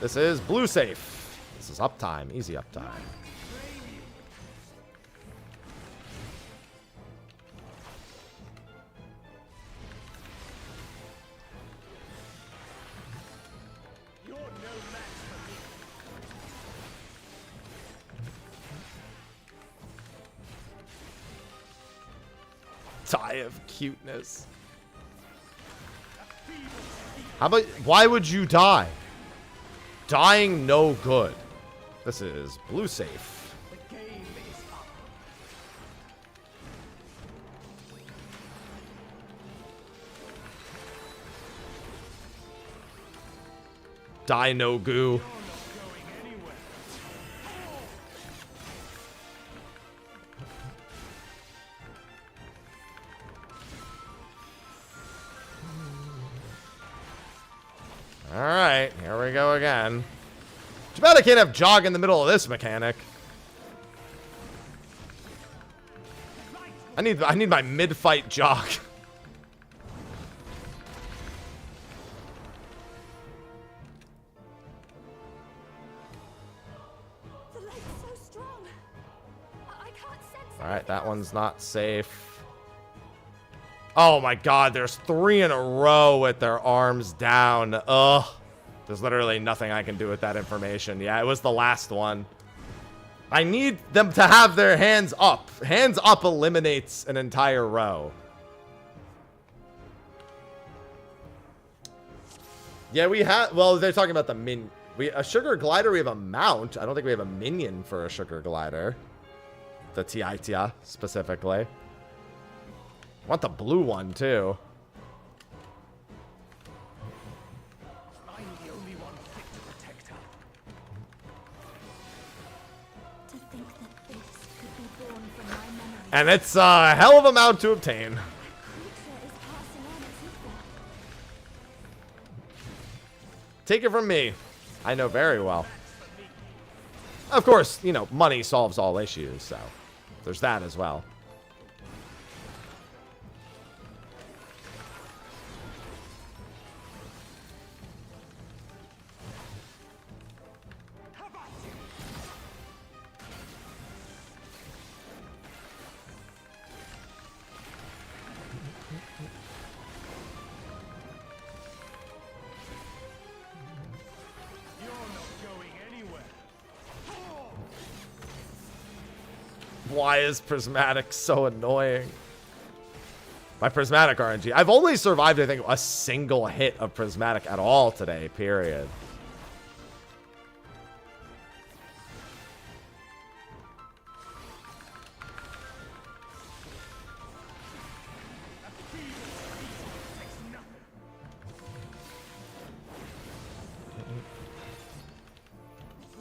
This is blue safe. This is uptime, easy uptime. You're no match for me. Die of cuteness. How about, why would you die? Dying no good. This is blue safe. The game is up. Die no goo. You're not going anywhere. Alright, here we go again. Too bad I can't have jog in the middle of this mechanic. I need my mid-fight jog. The light's so strong. I can't sense Alright, that one's not safe. Oh my god, there's 3 in a row with their arms down. Ugh. There's literally nothing I can do with that information. Yeah, it was the last one. I need them to have their hands up. Hands up eliminates an entire row. Yeah, we have... Well, they're talking about the min... A sugar glider, we have a mount. I don't think we have a minion for a sugar glider. The Tiaitia, specifically. I want the blue one, too. I'm the only one fit to protect her. To think that this could be born from my memory. And it's a hell of a mount to obtain. Creature is passing on its ether. Take it from me. I know very well. Of course, you know, money solves all issues, so there's that as well. You're not going anywhere. Why is Prismatic so annoying? My Prismatic RNG. I've only survived, I think, a single hit of Prismatic at all today, period.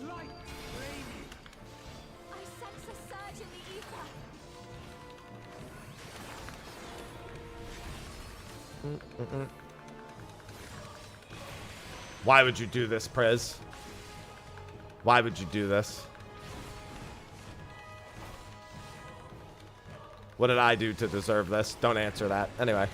Light, rainy. I sense a surge in the ether. Why would you do this, Priz? Why would you do this? What did I do to deserve this? Don't answer that. Anyway.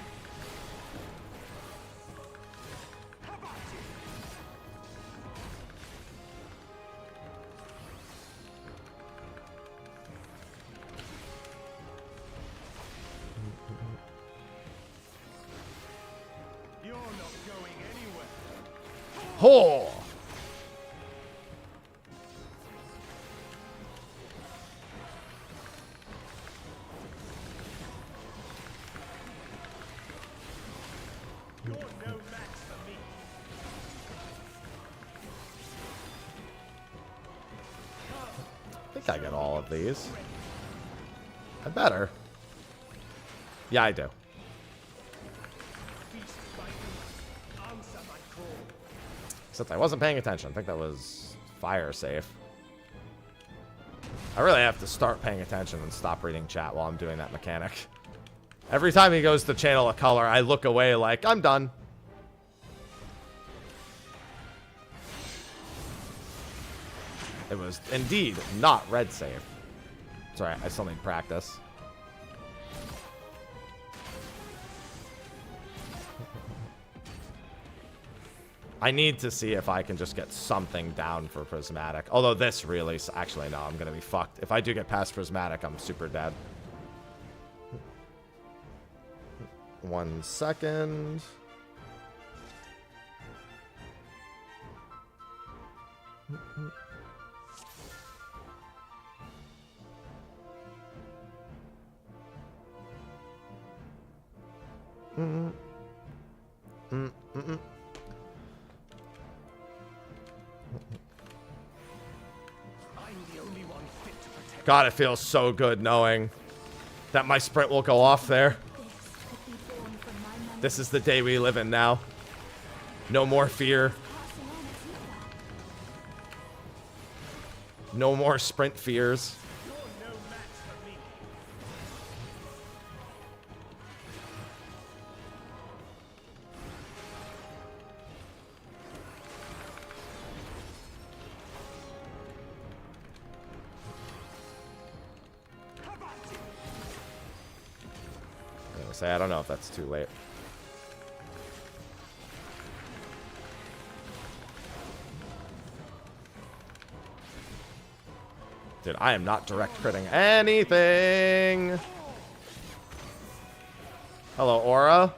You're not going anywhere. Ho! You're no match for me. I think I get all of these. I better. Yeah, I do. Feast my youth. Answer my call. Except I wasn't paying attention. I think that was fire safe. I really have to start paying attention and stop reading chat while I'm doing that mechanic. Every time he goes to channel a color, I look away like, I'm done. It was indeed not red save. Sorry, I still need practice. I need to see if I can just get something down for Prismatic. Although this really... Actually, no, I'm going to be fucked. If I do get past Prismatic, I'm super dead. 1 second. I'm the only one fit to protect. God, it feels so good knowing that my sprint will go off there. This could be born from my memory. This is the day we live in now. No more fear. Passing on its ether. No more sprint fears. You're no match for me. I'm gonna say, I don't know if that's too late. Dude, I am not direct critting anything. Hello, Aura.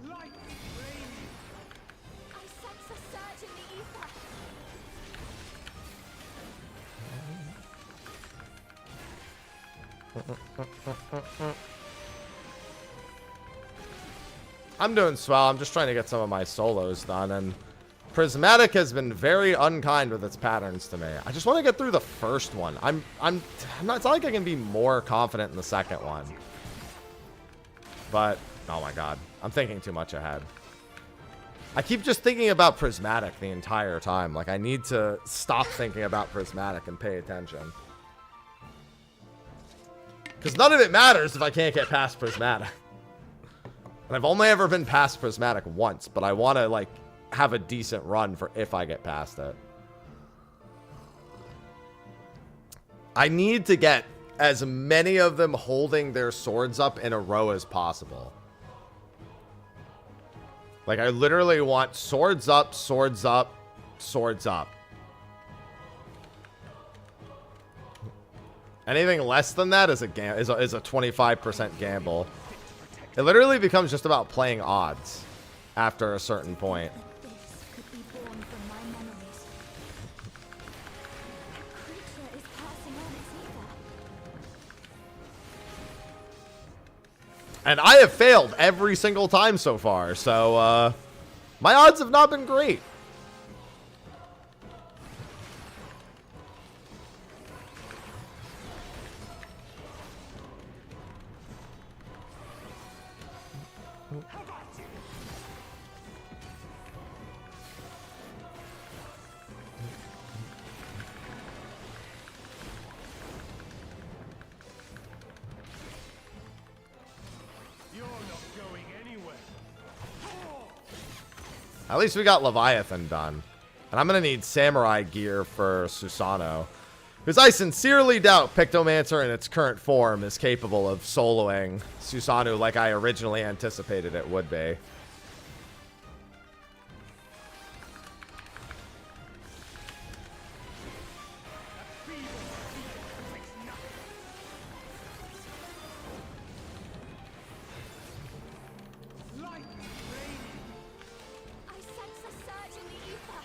Lightning rain. I sense a surge in the ether. I'm doing swell. I'm just trying to get some of my solos done, and Prismatic has been very unkind with its patterns to me. I just want to get through the first one. I'm not, it's not like I can be more confident in the second one. But, oh my god. I'm thinking too much ahead. I keep just thinking about Prismatic the entire time. Like, I need to stop thinking about Prismatic and pay attention. Because none of it matters if I can't get past Prismatic. And I've only ever been past Prismatic once, but I want to, like, have a decent run for if I get past it. I need to get as many of them holding their swords up in a row as possible. Like, I literally want swords up, swords up, swords up. Anything less than that is a 25% gamble. It literally becomes just about playing odds after a certain point. This could be born from my memories. A creature is passing on its ether. And I have failed every single time so far, so my odds have not been great. At least we got Leviathan done. And I'm going to need samurai gear for Susano. Because I sincerely doubt Pictomancer in its current form is capable of soloing Susanoo like I originally anticipated it would be. I sense a surge in the ether.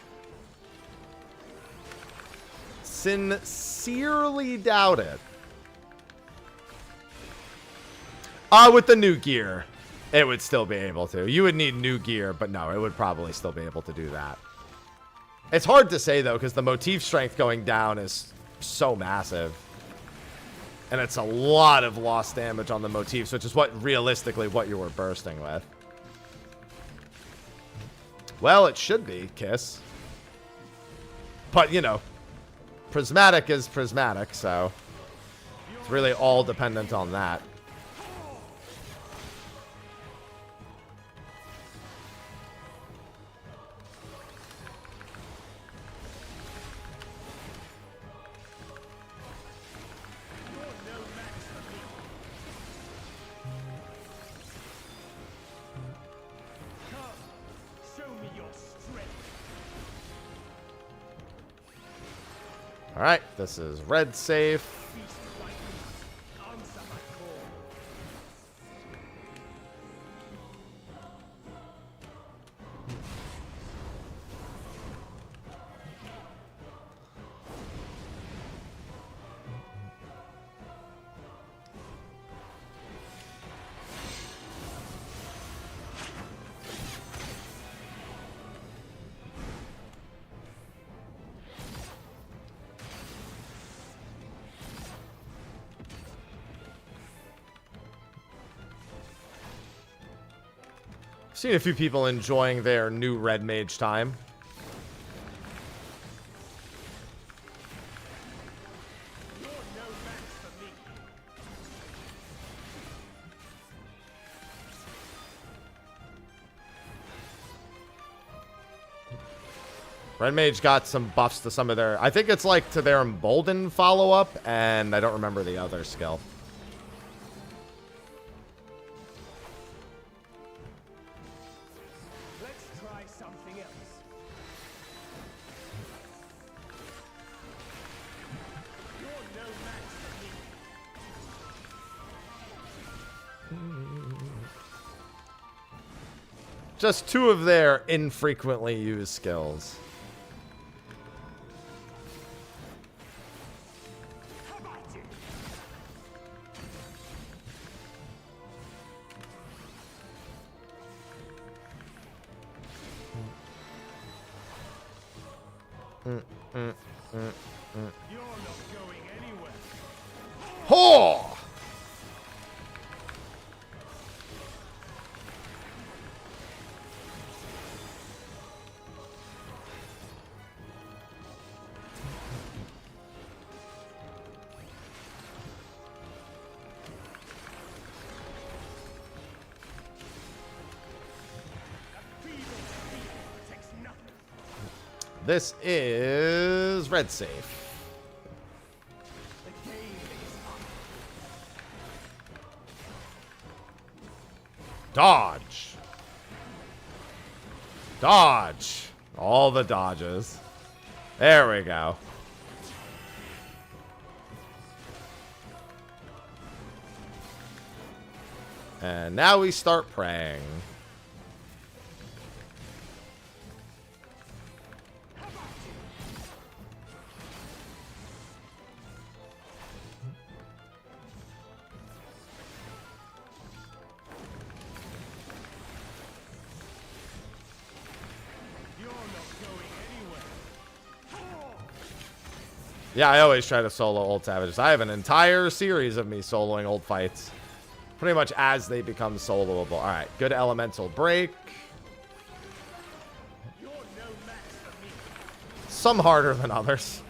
Sincerely doubt it. With the new gear, it would still be able to. You would need new gear, but no, it would probably still be able to do that. It's hard to say, though, because the motif strength going down is so massive. And it's a lot of lost damage on the motifs, which is realistically what you were bursting with. Well, it should be, Kiss. But, you know, prismatic is prismatic, so it's really all dependent on that. Alright, this is red safe. Seen a few people enjoying their new red mage time. Red mage got some buffs to some of their... I think it's like to their emboldened follow-up, and I don't remember the other skill. Just two of their infrequently used skills. Ho! This is red safe. Dodge. Dodge. All the dodges. There we go. And now we start praying. Yeah, I always try to solo old savages. I have an entire series of me soloing old fights. Pretty much as they become soloable. Alright, good elemental break. Some harder than others.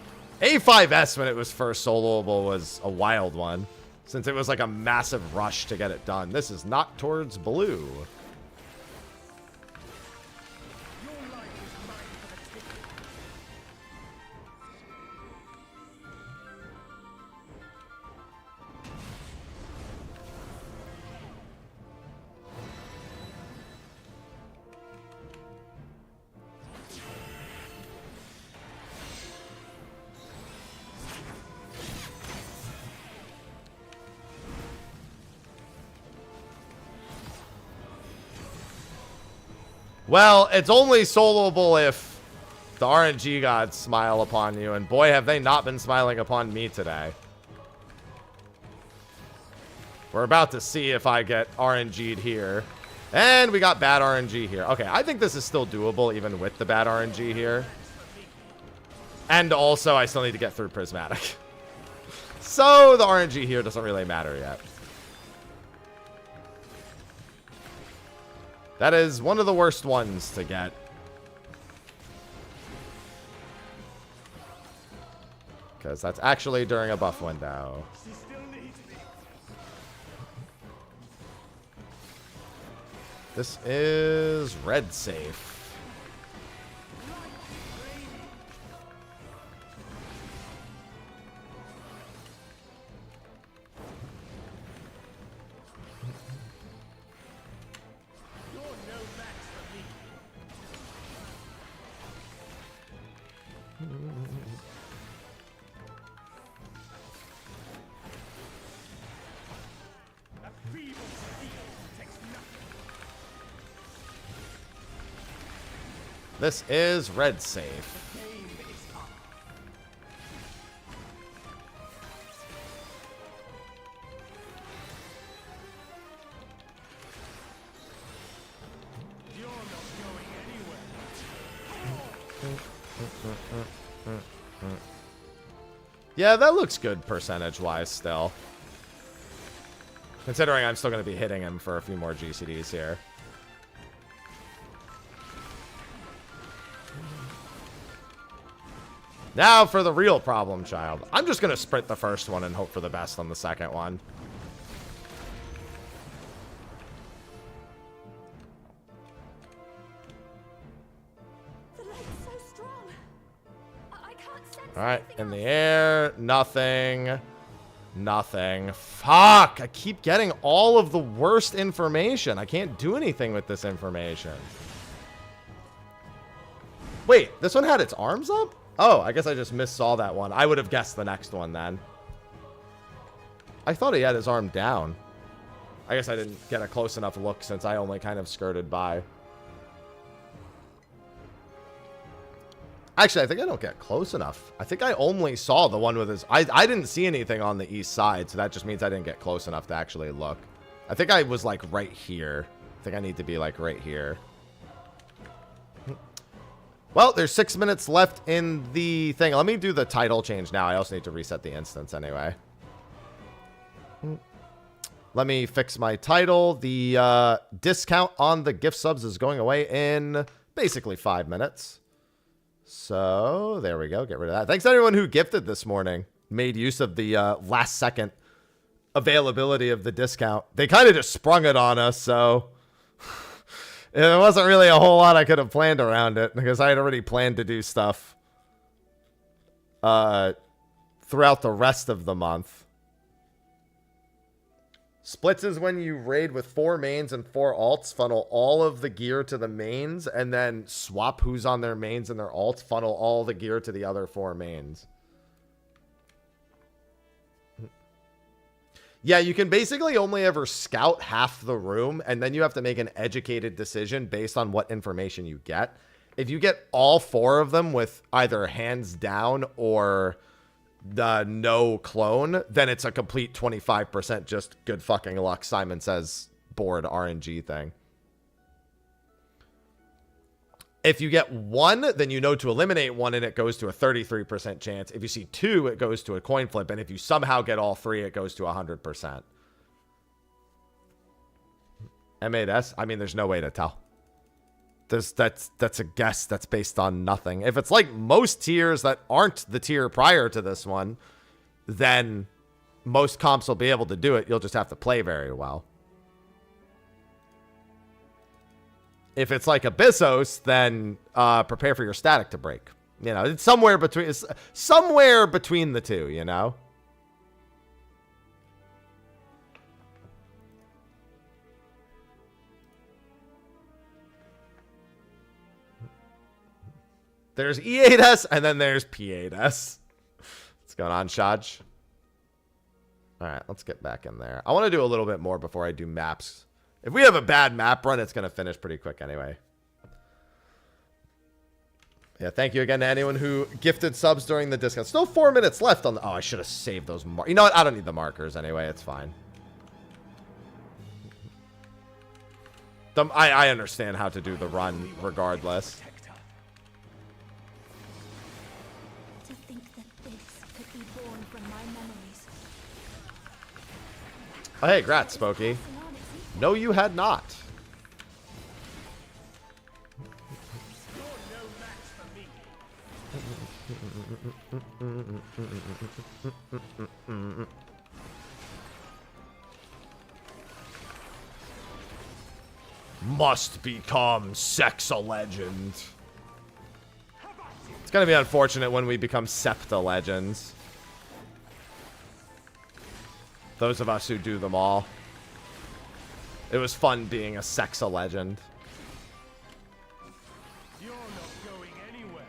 A5S when it was first soloable was a wild one, since it was like a massive rush to get it done. This is not towards blue. Well, it's only soloable if the RNG gods smile upon you, and boy, have they not been smiling upon me today. We're about to see if I get RNG'd here. And we got bad RNG here. Okay, I think this is still doable even with the bad RNG here. And also, I still need to get through Prismatic. So, the RNG here doesn't really matter yet. That is one of the worst ones to get. Because that's actually during a buff window. This is red safe. This is red safe. Yeah, that looks good percentage-wise still. Considering I'm still going to be hitting him for a few more GCDs here. Now for the real problem child. I'm just going to sprint the first one and hope for the best on the second one. The light's so strong. I can't sense Alright, anything in the else. air. Nothing. Nothing. Fuck! I keep getting all of the worst information. I can't do anything with this information. Wait, this one had its arms up? Oh, I guess I just missaw that one. I would have guessed the next one then. I thought he had his arm down. I guess I didn't get a close enough look since I only kind of skirted by. Actually, I think I don't get close enough. I think I only saw the one with his... I didn't see anything on the east side, so that just means I didn't get close enough to actually look. I think I was, like, right here. I think I need to be, like, right here. Well, there's 6 minutes left in the thing. Let me do the title change now. I also need to reset the instance anyway. Let me fix my title. The discount on the gift subs is going away in basically 5 minutes. So, there we go. Get rid of that. Thanks to everyone who gifted this morning. Made use of the last second availability of the discount. They kind of just sprung it on us, so... There wasn't really a whole lot I could have planned around it, because I had already planned to do stuff throughout the rest of the month. Splits is when you raid with 4 mains and 4 alts, funnel all of the gear to the mains, and then swap who's on their mains and their alts, funnel all the gear to the other 4 mains. Yeah, you can basically only ever scout half the room, and then you have to make an educated decision based on what information you get. If you get all 4 of them with either hands down or the no clone, then it's a complete 25% just good fucking luck, Simon Says board RNG thing. If you get 1, then you know to eliminate 1 and it goes to a 33% chance. If you see 2, it goes to a coin flip. And if you somehow get all 3, it goes to 100%. M8S? I mean, there's no way to tell. That's a guess that's based on nothing. If it's like most tiers that aren't the tier prior to this one, then most comps will be able to do it. You'll just have to play very well. If it's like Abyssos, then prepare for your static to break. You know, it's somewhere between the two, you know? There's E8S and then there's P8S. What's going on, Shaj? All right, let's get back in there. I want to do a little bit more before I do maps. If we have a bad map run, it's going to finish pretty quick anyway. Yeah, thank you again to anyone who gifted subs during the discount. Still 4 minutes left on the... Oh, I should have saved those You know what? I don't need the markers anyway. It's fine. I understand how to do the run regardless. To think that this could be born from my memories. Oh, hey, grats, Spooky. No, you had not. Must become sex a legend. It's gonna be unfortunate when we become septa legends. Those of us who do them all. It was fun being a sexa legend. You're not going anywhere.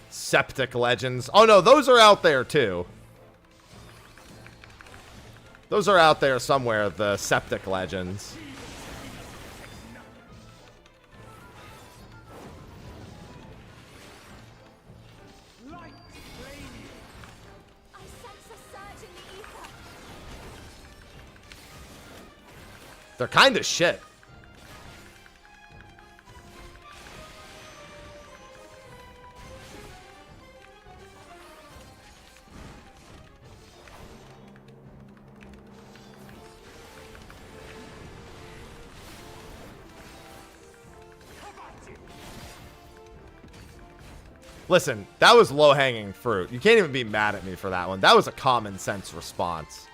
Septic legends. Oh no, those are out there too. Those are out there somewhere, the septic legends. I sense a surge in the ether. They're kind of shit. Listen, that was low-hanging fruit. You can't even be mad at me for that one. That was a common sense response.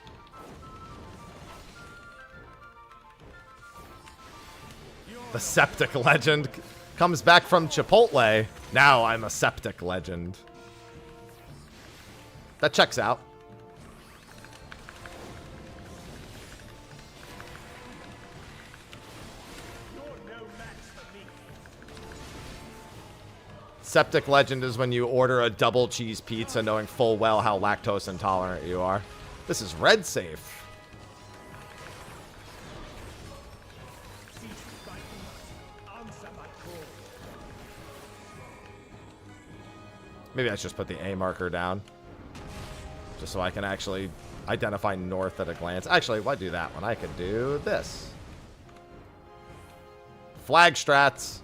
The septic legend comes back from Chipotle. Now I'm a septic legend. That checks out. Septic legend is when you order a double cheese pizza knowing full well how lactose intolerant you are. This is red safe. Maybe I should just put the A marker down. Just so I can actually identify north at a glance. Actually, why do that one? I could do this. Flag strats.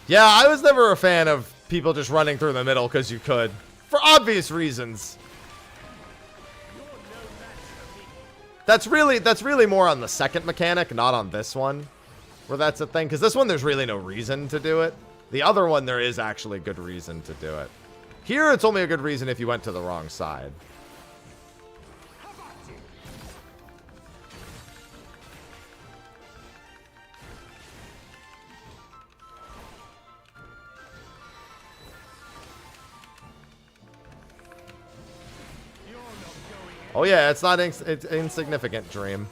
Yeah, I was never a fan of people just running through the middle because you could. For obvious reasons. That's really more on the second mechanic, not on this one. Where that's a thing. Because this one, there's really no reason to do it. The other one, there is actually good reason to do it. Here, it's only a good reason if you went to the wrong side. Oh yeah, it's not it's insignificant, Dream.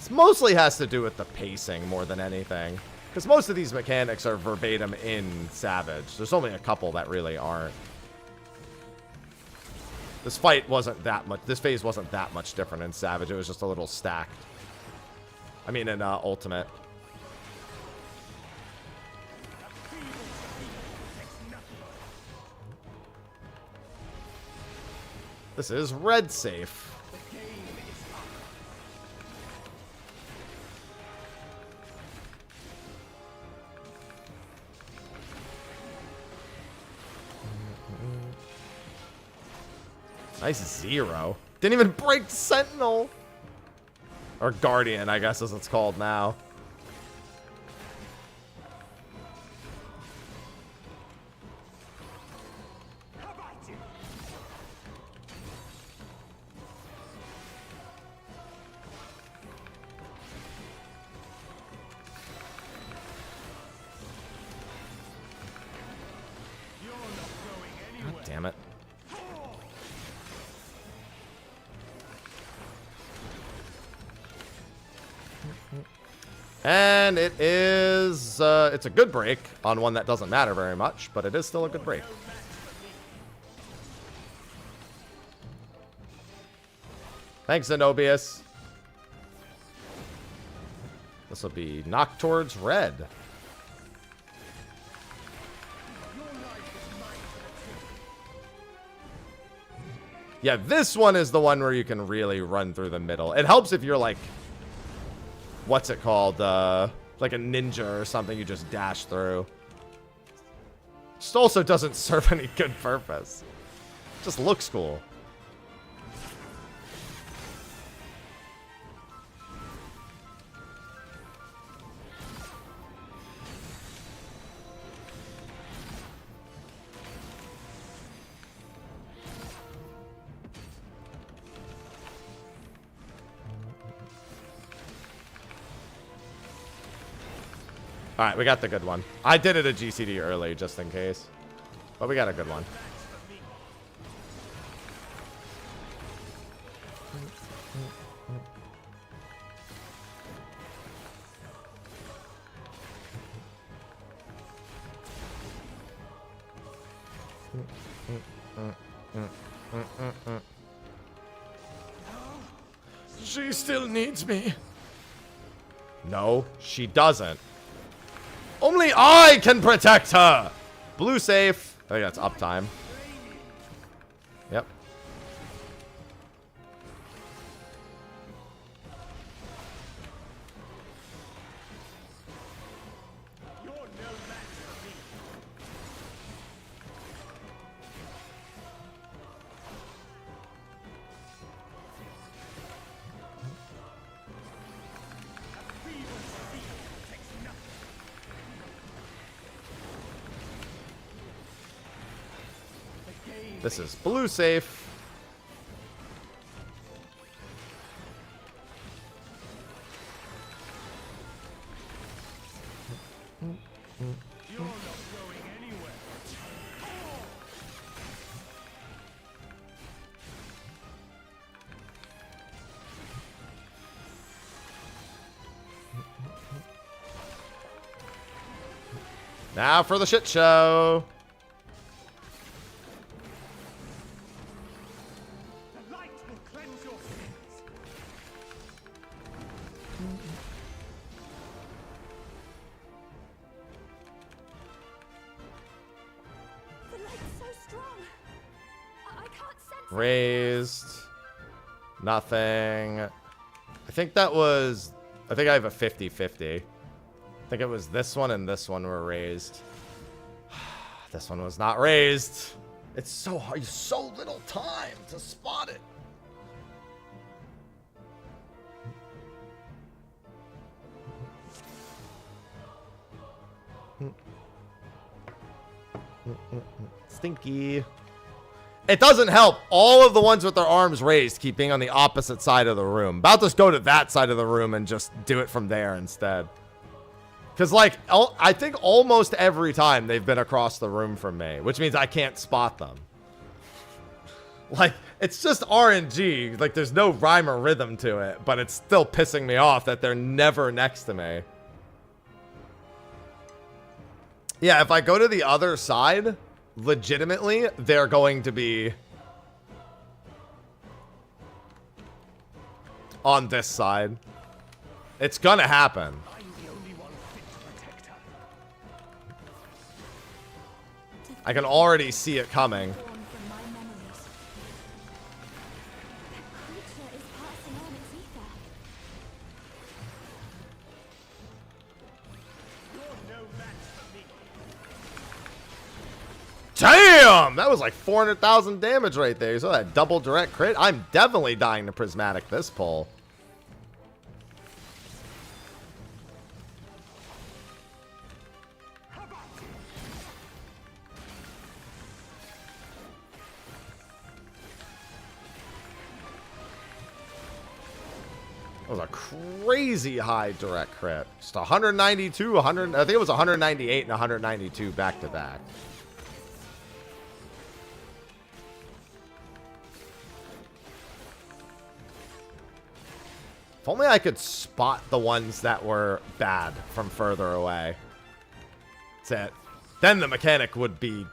It mostly has to do with the pacing more than anything. Because most of these mechanics are verbatim in Savage. There's only a couple that really aren't. This fight wasn't that much, this phase wasn't that much different in Savage. It was just a little stacked. I mean in Ultimate. This is red safe. Nice 0. Didn't even break Sentinel. Or Guardian, I guess as it's called now. God damn it. And it is, it's a good break on one that doesn't matter very much, but it is still a good break. Thanks, Zenobius. This will be knocked towards red. Yeah, this one is the one where you can really run through the middle. It helps if you're like, what's it called? Like a ninja or something, you just dash through. Just also doesn't serve any good purpose. Just looks cool. Alright, we got the good one. I did it at GCD early, just in case. But we got a good one. She still needs me. No, she doesn't. Only I can protect her! Blue safe. I think that's uptime. Yep. This is blue safe. You're not going anywhere. Now for the shit show. The light will cleanse your sins. The light's so strong. I can't sense Raised. Nothing. I think that was... I think I have a 50-50. I think it was this one and this one were raised. This one was not raised. It's so hard. So little time to spot it. Stinky. It doesn't help. All of the ones with their arms raised keep being on the opposite side of the room. About to just go to that side of the room and just do it from there instead. Because, like, I think almost every time they've been across the room from me, which means I can't spot them. Like, it's just RNG. Like, there's no rhyme or rhythm to it, but it's still pissing me off that they're never next to me. Yeah, if I go to the other side, legitimately, they're going to be on this side. It's gonna happen. I'm the only one fit to protect her. I can already see it coming. born from my memories. That creature is passing on its ether. You're no match for me. Damn! That was like 400,000 damage right there. You saw that double direct crit? I'm definitely dying to Prismatic this pull. That was a crazy high direct crit. Just 192, 100. I think it was 198 and 192 back to back. If only I could spot the ones that were bad from further away. That's it. Then the mechanic would be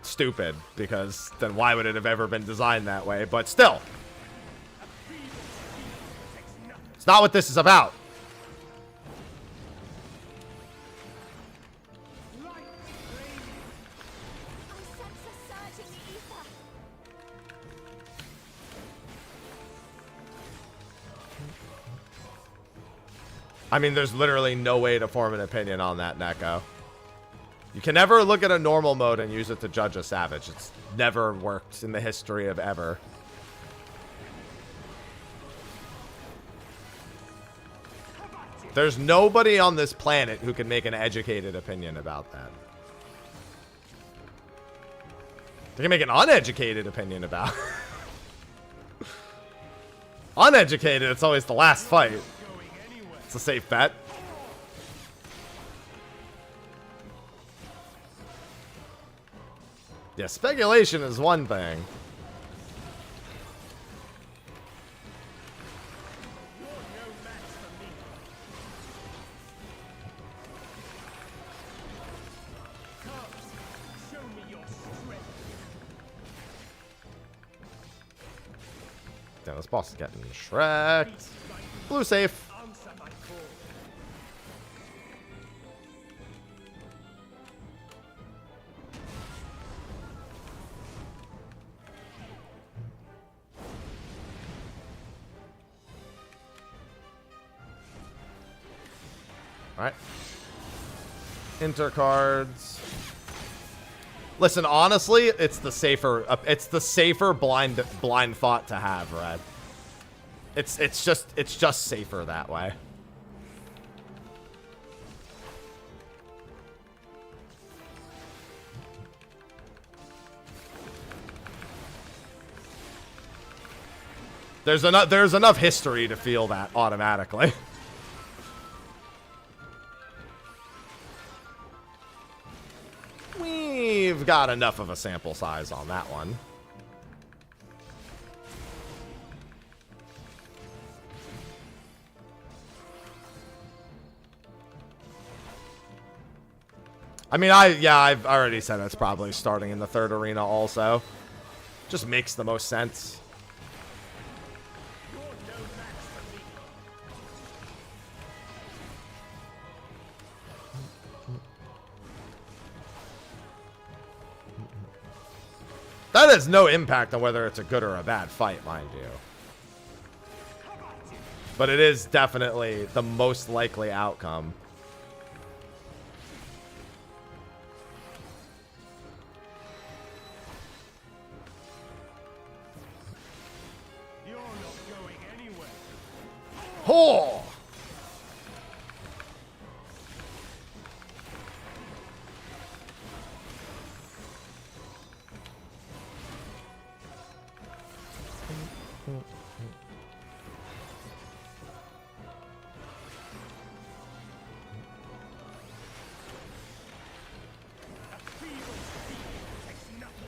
stupid, because then why would it have ever been designed that way? But still. It's not what this is about. I mean, there's literally no way to form an opinion on that, Neko. You can never look at a normal mode and use it to judge a savage. It's never worked in the history of ever. There's nobody on this planet who can make an educated opinion about that. They can make an uneducated opinion about it. Uneducated, it's always the last fight. It's a safe bet. Yeah, speculation is one thing. Damn, this boss is getting shreked. Blue safe. Alright. Intercards. Listen, honestly, it's the safer blind thought to have, Red. It's just safer that way. There's enough history to feel that automatically. We've got enough of a sample size on that one. I mean, I've already said it's probably starting in the third arena also. Just makes the most sense. That has no impact on whether it's a good or a bad fight, mind you. But it is definitely the most likely outcome. You're not going anywhere. Oh!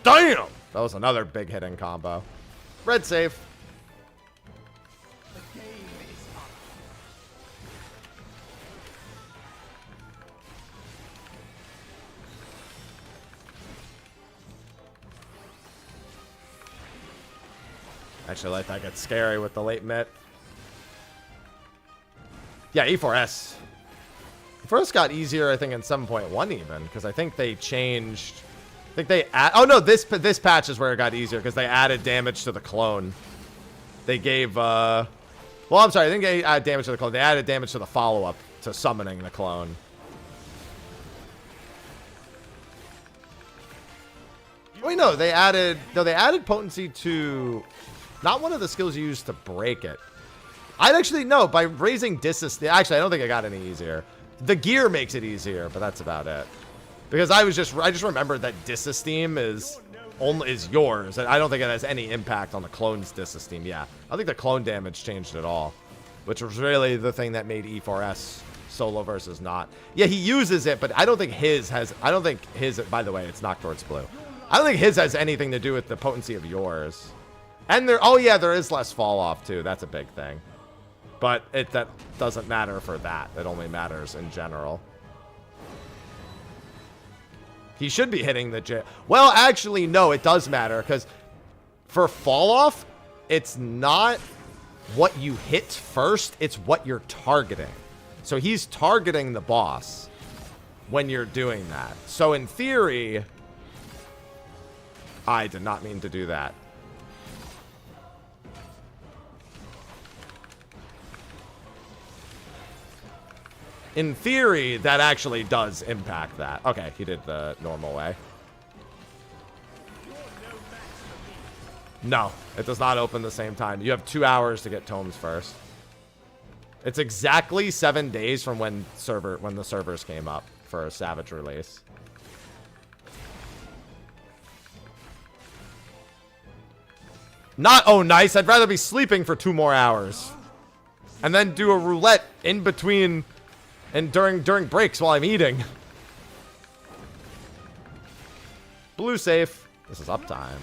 Damn! That was another big hitting combo. Red safe. The game is up. Actually, like that gets scary with the late mitt. Yeah, E4S. E4S got easier, I think, in 7.1 even, because I think they changed. I think they oh no, this patch is where it got easier because they added damage to the clone. They gave well, I'm sorry, I think they added damage to the clone. They added damage to the follow-up to summoning the clone. Wait, no, they added potency to not one of the skills you use to break it. I'd actually no, by raising disesteem. Actually, I don't think it got any easier. The gear makes it easier, but that's about it. Because I just remembered that disesteem is yours, and I don't think it has any impact on the clone's disesteem. Yeah, I think the clone damage changed it all, which was really the thing that made E4S solo versus not. Yeah, he uses it, but I don't think his has. I don't think his. By the way, it's knocked towards blue. I don't think his has anything to do with the potency of yours. And there. Oh yeah, there is less fall off too. That's a big thing. But that doesn't matter for that. It only matters in general. He should be hitting the well, actually, no, it does matter. Because for fall off, it's not what you hit first. It's what you're targeting. So he's targeting the boss when you're doing that. So in theory, I did not mean to do that. In theory, that actually does impact that. Okay, he did the normal way. No, it does not open the same time. You have 2 hours to get tomes first. It's exactly 7 days from when the servers came up for a Savage release. Not, oh nice, I'd rather be sleeping for 2 more hours. And then do a roulette in between and during breaks while I'm eating. Blue safe. This is uptime.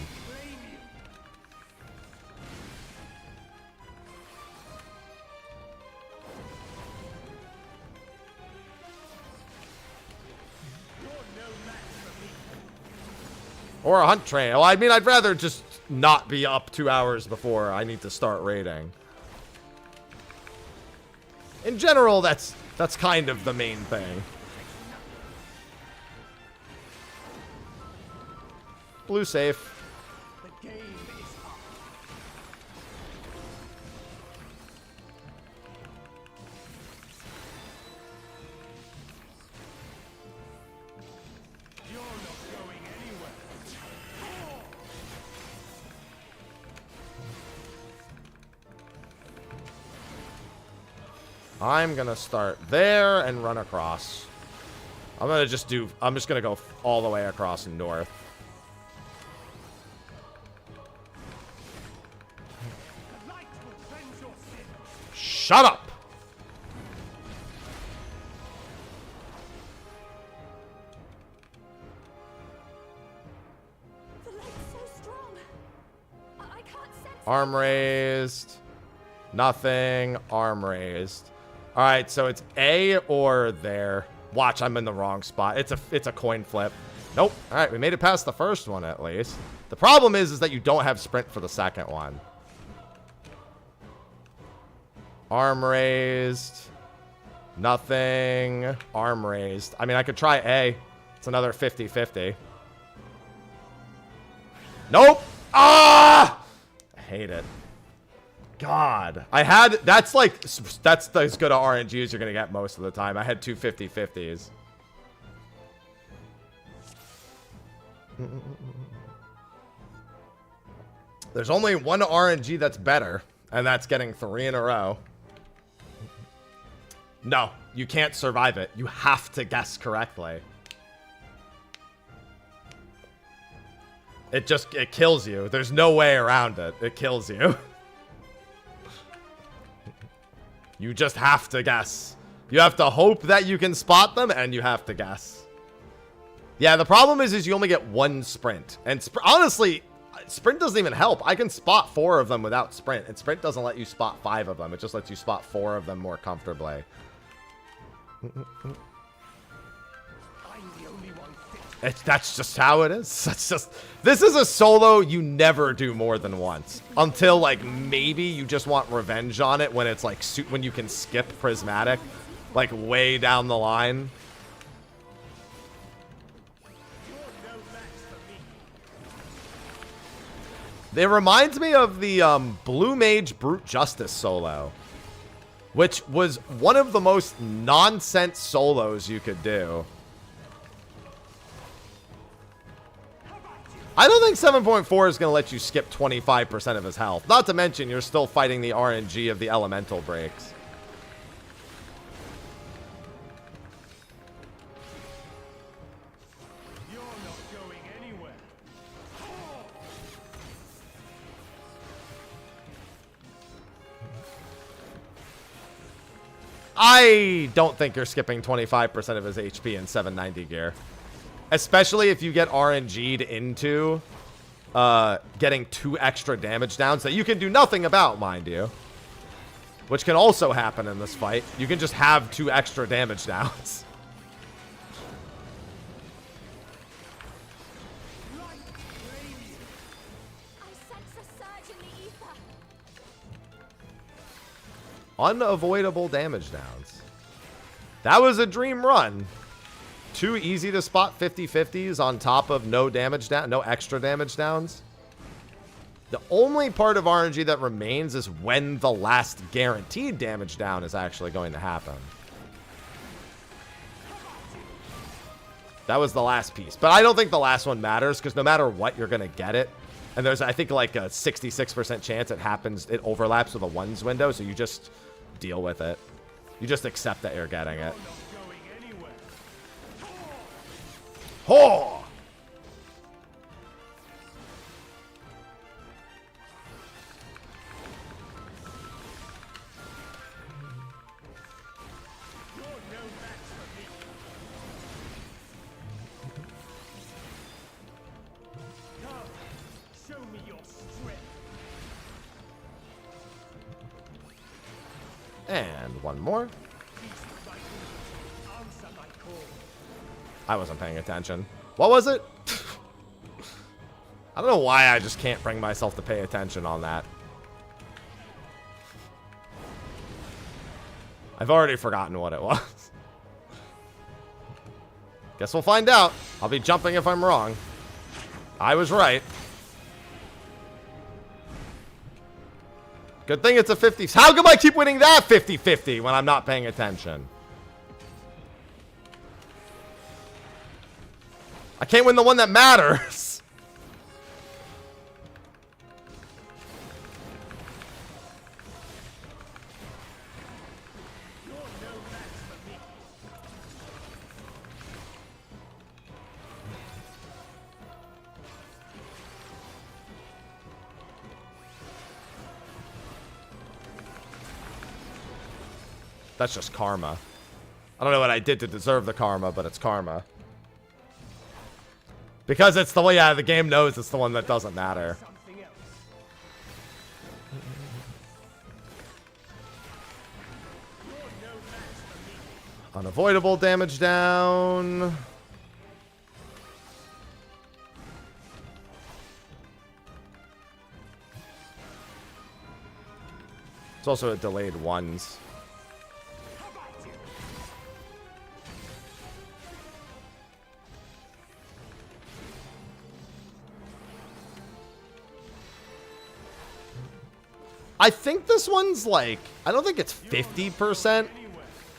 Or a hunt train. Well, I mean, I'd rather just not be up 2 hours before I need to start raiding. In general, that's kind of the main thing. Blue safe. The game is up. You're not going anywhere. I'm gonna start there and run across. I'm just gonna go all the way across north. The light will cleanse your sin. Shut up! The light's so strong. I can't sense Arm raised. Nothing. Arm raised. Alright, so it's A or there. Watch, I'm in the wrong spot. It's a coin flip. Nope. Alright, we made it past the first one at least. The problem is that you don't have sprint for the second one. Arm raised. Nothing. Arm raised. I mean, I could try A. It's another 50-50. Nope. Ah! I hate it. God. That's as good a RNG as you're going to get most of the time. I had two 50-50s. There's only one RNG that's better, and that's getting 3 in a row. No, you can't survive it. You have to guess correctly. It kills you. There's no way around it. It kills you. You just have to guess. You have to hope that you can spot them, and you have to guess. Yeah, the problem is you only get one sprint. And honestly, sprint doesn't even help. I can spot 4 of them without sprint, and sprint doesn't let you spot 5 of them. It just lets you spot 4 of them more comfortably. I'm the only one fit. That's just how it is. This is a solo you never do more than once. Until, like, maybe you just want revenge on it when it's, like, when you can skip Prismatic. Like, way down the line. It reminds me of the Blue Mage Brute Justice solo, which was one of the most nonsense solos you could do. I don't think 7.4 is going to let you skip 25% of his health. Not to mention, you're still fighting the RNG of the elemental breaks. You're not going anywhere. I don't think you're skipping 25% of his HP in 790 gear. Especially if you get RNG'd into getting 2 extra damage downs that you can do nothing about, mind you. Which can also happen in this fight. You can just have 2 extra damage downs. I sense a surge in the ether. Unavoidable damage downs. That was a dream run. 2 easy to spot 50-50s on top of no damage down, no extra damage downs. The only part of RNG that remains is when the last guaranteed damage down is actually going to happen. That was the last piece. But I don't think the last one matters because no matter what, you're going to get it. And there's, I think, like a 66% chance it happens. It overlaps with a ones window, so you just deal with it. You just accept that you're getting it. Ho! Show me your strength. And one more. Answer my call. I wasn't paying attention. What was it? I don't know why I just can't bring myself to pay attention on that. I've already forgotten what it was. Guess we'll find out. I'll be jumping if I'm wrong. I was right. Good thing it's a 50. How come I keep winning that 50-50 when I'm not paying attention? I can't win the one that matters. That's just karma. I don't know what I did to deserve the karma, but it's karma. Because it's the way, yeah, the game knows it's the one that doesn't matter. Something else. Unavoidable damage down. It's also a delayed ones. I think this one's like, I don't think it's 50%,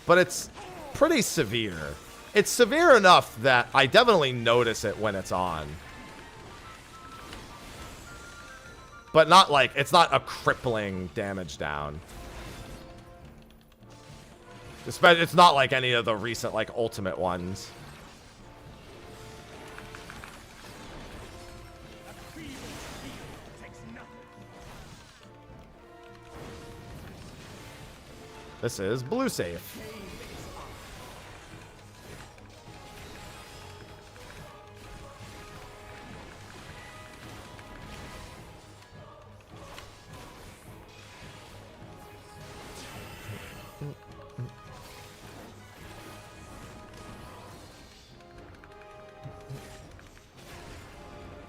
but it's pretty severe. It's severe enough that I definitely notice it when it's on. But not like, it's not a crippling damage down. It's not like any of the recent, like, ultimate ones. This is blue safe.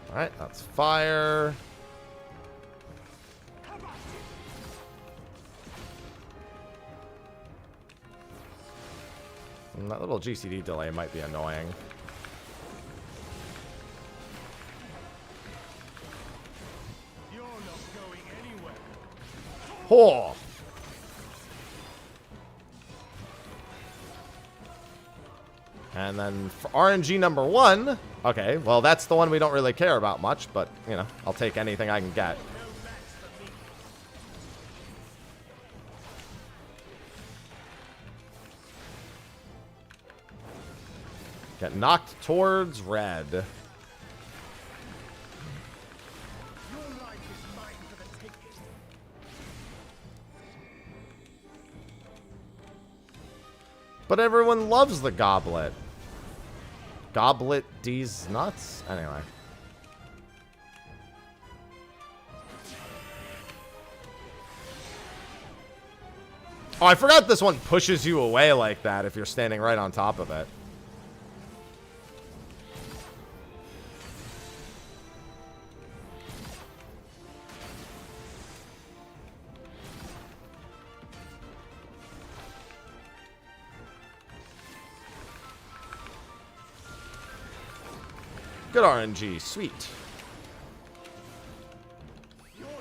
All right, that's fire. And that little GCD delay might be annoying. You're not going anywhere. Oh! And then for RNG number 1, okay, well, that's the one we don't really care about much, but, you know, I'll take anything I can get. Get knocked towards red. But everyone loves the goblet. Goblet D's nuts? Anyway. Oh, I forgot this one pushes you away like that if you're standing right on top of it. Good RNG, sweet. You're no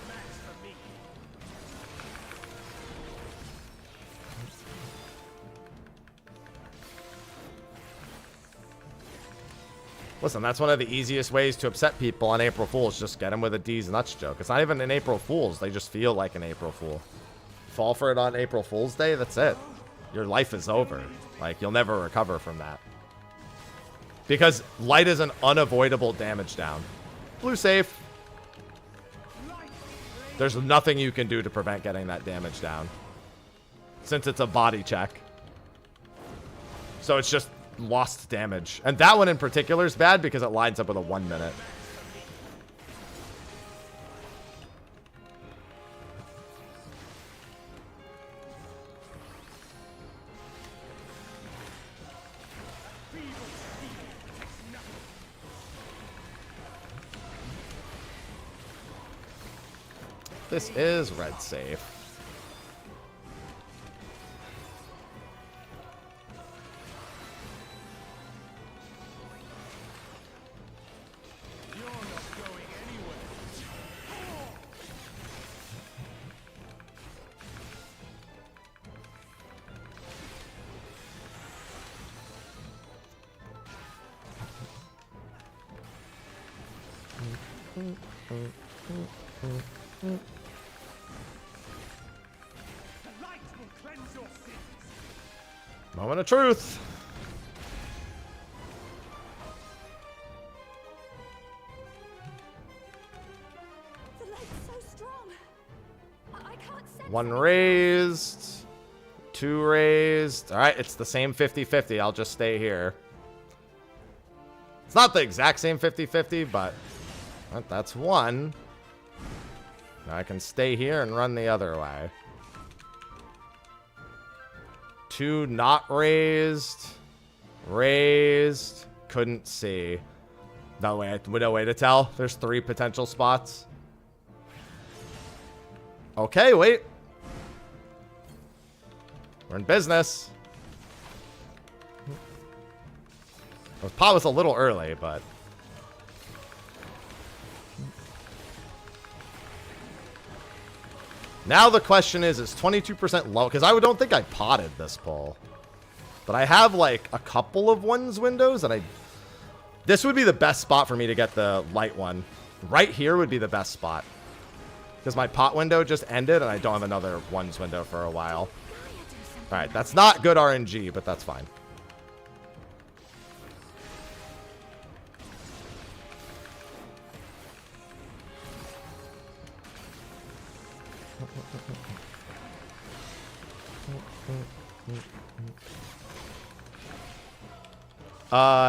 match for me. Listen, that's one of the easiest ways to upset people on April Fool's. Just get them with a D's nuts joke. It's not even an April Fool's. They just feel like an April Fool. Fall for it on April Fool's Day, that's it. Your life is over. Like, you'll never recover from that. Because light is an unavoidable damage down. Blue safe. There's nothing you can do to prevent getting that damage down. Since it's a body check. So it's just lost damage. And that one in particular is bad because it lines up with a 1 minute. This is red safe. You're not going anywhere. The light will cleanse your sins. Moment of truth. The light's so strong. I can't sense 1 anything. raised. 2 raised. Alright, it's the same 50-50. I'll just stay here. It's not the exact same 50-50, but that's 1. Now I can stay here and run the other way. 2 not raised. Raised. Couldn't see. No way to tell. There's 3 potential spots. Okay, wait. We're in business. The pot was a little early, but... Now the question is 22% low? Because I don't think I potted this pull. But I have, like, a couple of ones windows, and this would be the best spot for me to get the light one. Right here would be the best spot. Because my pot window just ended, and I don't have another ones window for a while. Alright, that's not good RNG, but that's fine.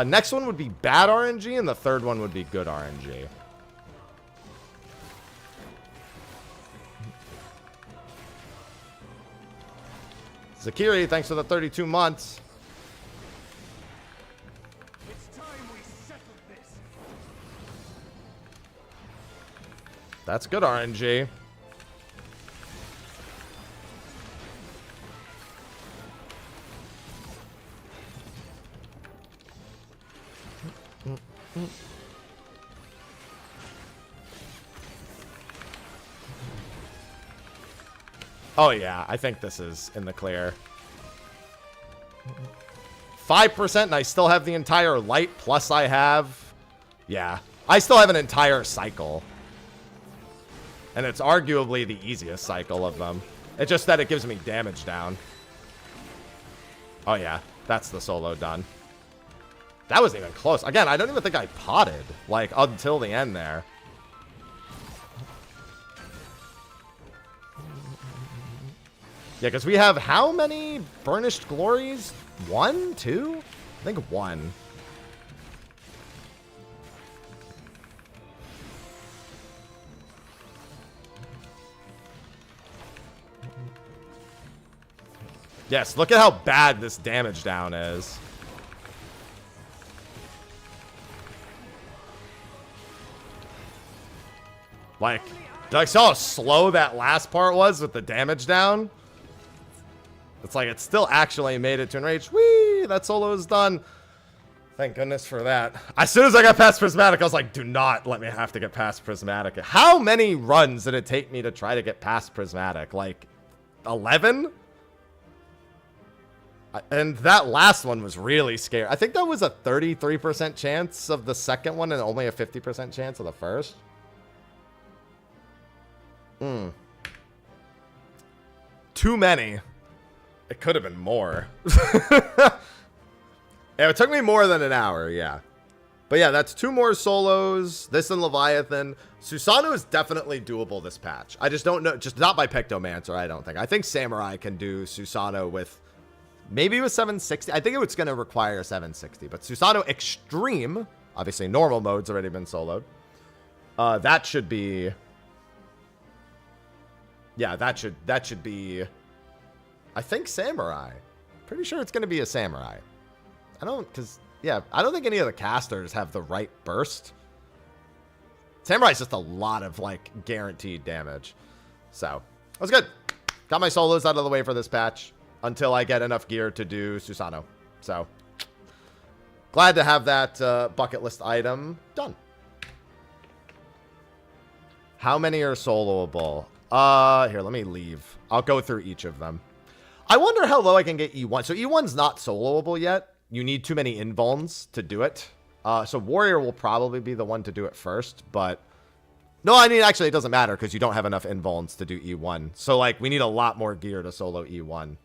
Next one would be bad RNG, and the third one would be good RNG. Zakiri, thanks for the 32 months. It's time we settled this. That's good RNG. Oh yeah, I think this is in the clear. 5%, and I still have the entire light, plus I have... Yeah. I still have an entire cycle. And it's arguably the easiest cycle of them. It's just that it gives me damage down. Oh, yeah. That's the solo done. That wasn't even close. Again, I don't even think I potted, like, until the end there. Yeah, because we have how many Burnished Glories? 1? 2? I think 1. Yes, look at how bad this damage down is. Like saw how slow that last part was with the damage down? It's like it still actually made it to enrage. Whee! That solo is done. Thank goodness for that. As soon as I got past Prismatic, I was like, do not let me have to get past Prismatic. How many runs did it take me to try to get past Prismatic? Like 11? And that last one was really scary. I think that was a 33% chance of the second one and only a 50% chance of the first. Too many. It could have been more. Yeah, it took me more than an hour, yeah. But yeah, that's 2 more solos. This and Leviathan. Susanoo is definitely doable this patch. I just don't know. Just not by Pictomancer, I don't think. I think Samurai can do Susanoo with... Maybe with 760. I think it's going to require 760. But Susanoo Extreme, obviously normal mode's already been soloed. That should be... Yeah, that should be... I think Samurai. Pretty sure it's going to be a Samurai. I don't think any of the casters have the right burst. Samurai's just a lot of, like, guaranteed damage. So, that was good. Got my solos out of the way for this patch until I get enough gear to do Susanoo. So, glad to have that bucket list item done. How many are soloable? Here, let me leave. I'll go through each of them. I wonder how low I can get E1. So E1's not soloable yet. You need too many invulns to do it. So Warrior will probably be the one to do it first, but... No, I mean, actually, it doesn't matter because you don't have enough invulns to do E1. So, like, we need a lot more gear to solo E1.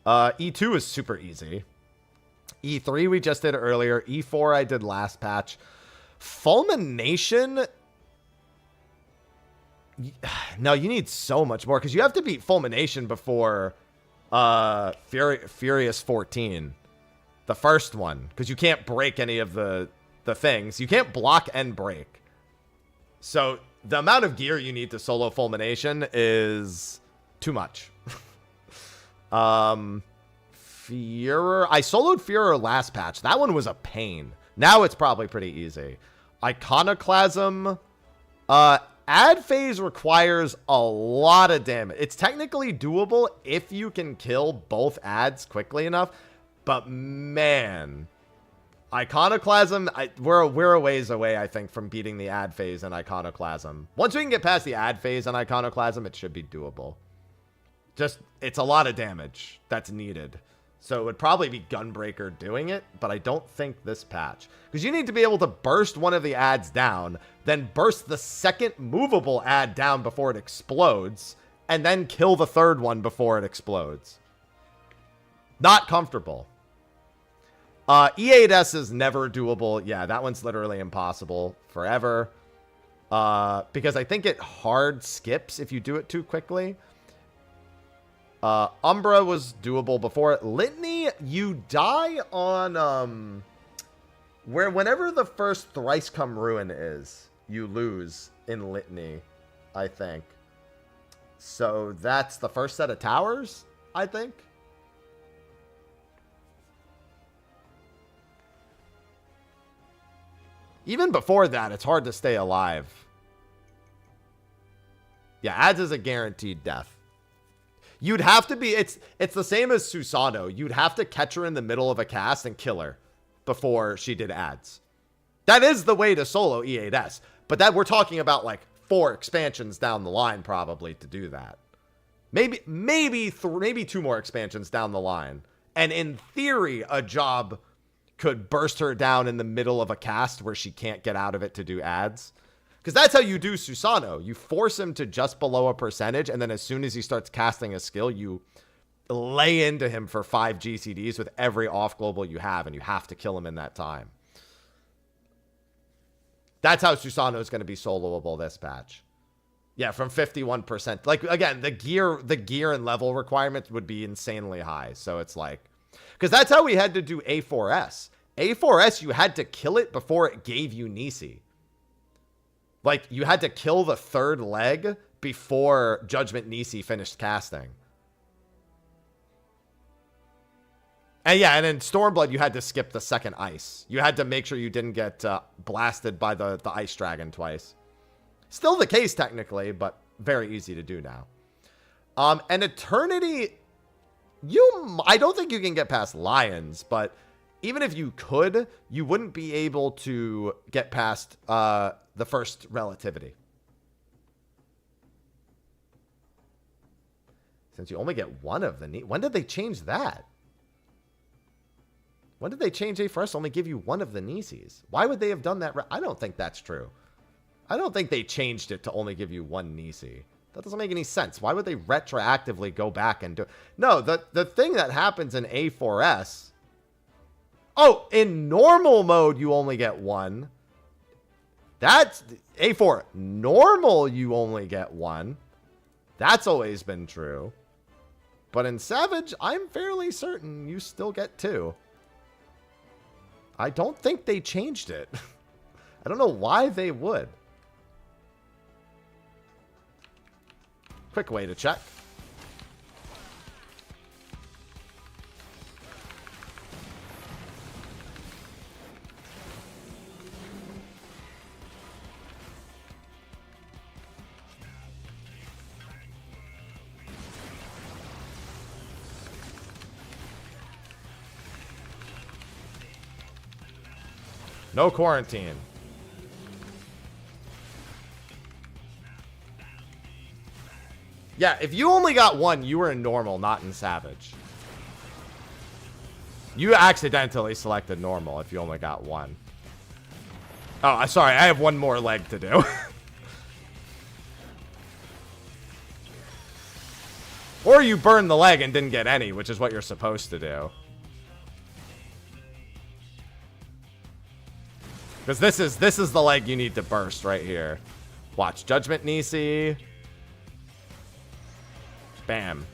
E2 is super easy. E3 we just did earlier. E4 I did last patch. Fulmination... No, you need so much more because you have to beat Fulmination before Furious 14. The first one. Because you can't break any of the things. You can't block and break. So the amount of gear you need to solo Fulmination is too much. Führer. I soloed Führer last patch. That one was a pain. Now it's probably pretty easy. Iconoclasm. Ad phase requires a lot of damage. It's technically doable if you can kill both ads quickly enough. But man, Iconoclasm, we're a ways away, I think, from beating the ad phase in Iconoclasm. Once we can get past the ad phase in Iconoclasm, it should be doable. Just, it's a lot of damage that's needed. So it would probably be Gunbreaker doing it, but I don't think this patch. Because you need to be able to burst one of the ads down, then burst the second movable ad down before it explodes, and then kill the third one before it explodes. Not comfortable. E8S is never doable. Yeah, that one's literally impossible forever. Because I think it hard skips if you do it too quickly. Umbra was doable before it. Litany, you die on, whenever the first Thrice Come Ruin is, you lose in Litany, I think. So that's the first set of towers, I think. Even before that, it's hard to stay alive. Yeah, ads is a guaranteed death. You'd have to be, it's the same as Susanoo. You'd have to catch her in the middle of a cast and kill her before she did ads. That is the way to solo E8S. But that we're talking about like 4 expansions down the line probably to do that. Maybe 2 more expansions down the line And in theory, a job could burst her down in the middle of a cast where she can't get out of it to do ads. Because that's how you do Susano. You force him to just below a percentage, and then as soon as he starts casting a skill, you lay into him for 5 GCDs with every off global you have, and you have to kill him in that time. That's how Susano is going to be soloable this patch. Yeah, from 51%. Like, again, the gear and level requirements would be insanely high. So it's like, because that's how we had to do A4S. A4S, you had to kill it before it gave you Nisi. Like, you had to kill the 3rd leg before Judgment Nisi finished casting. And yeah, and in Stormblood, you had to skip the 2nd ice. You had to make sure you didn't get blasted by the ice dragon twice. Still the case, technically, but very easy to do now. And Eternity, I don't think you can get past Lions, but even if you could, you wouldn't be able to get past the first Relativity. Since you only get one of the... When did they change that? When did they change A4S to only give you one of the Nisis? Why would they have done that? I don't think that's true. I don't think they changed it to only give you one Nisi. That doesn't make any sense. Why would they retroactively go back and do... No, the thing that happens in A4S... Oh, in normal mode, you only get one. That's... A4 normal, you only get one. That's always been true. But in Savage, I'm fairly certain you still get 2. I don't think they changed it. I don't know why they would. Quick way to check. No quarantine. Yeah, if you only got one, you were in normal, not in Savage. You accidentally selected normal if you only got one. Oh, sorry, I have one more leg to do. Or you burned the leg and didn't get any, which is what you're supposed to do. Because this is the leg you need to burst right here. Watch. Judgment Nisi. Bam.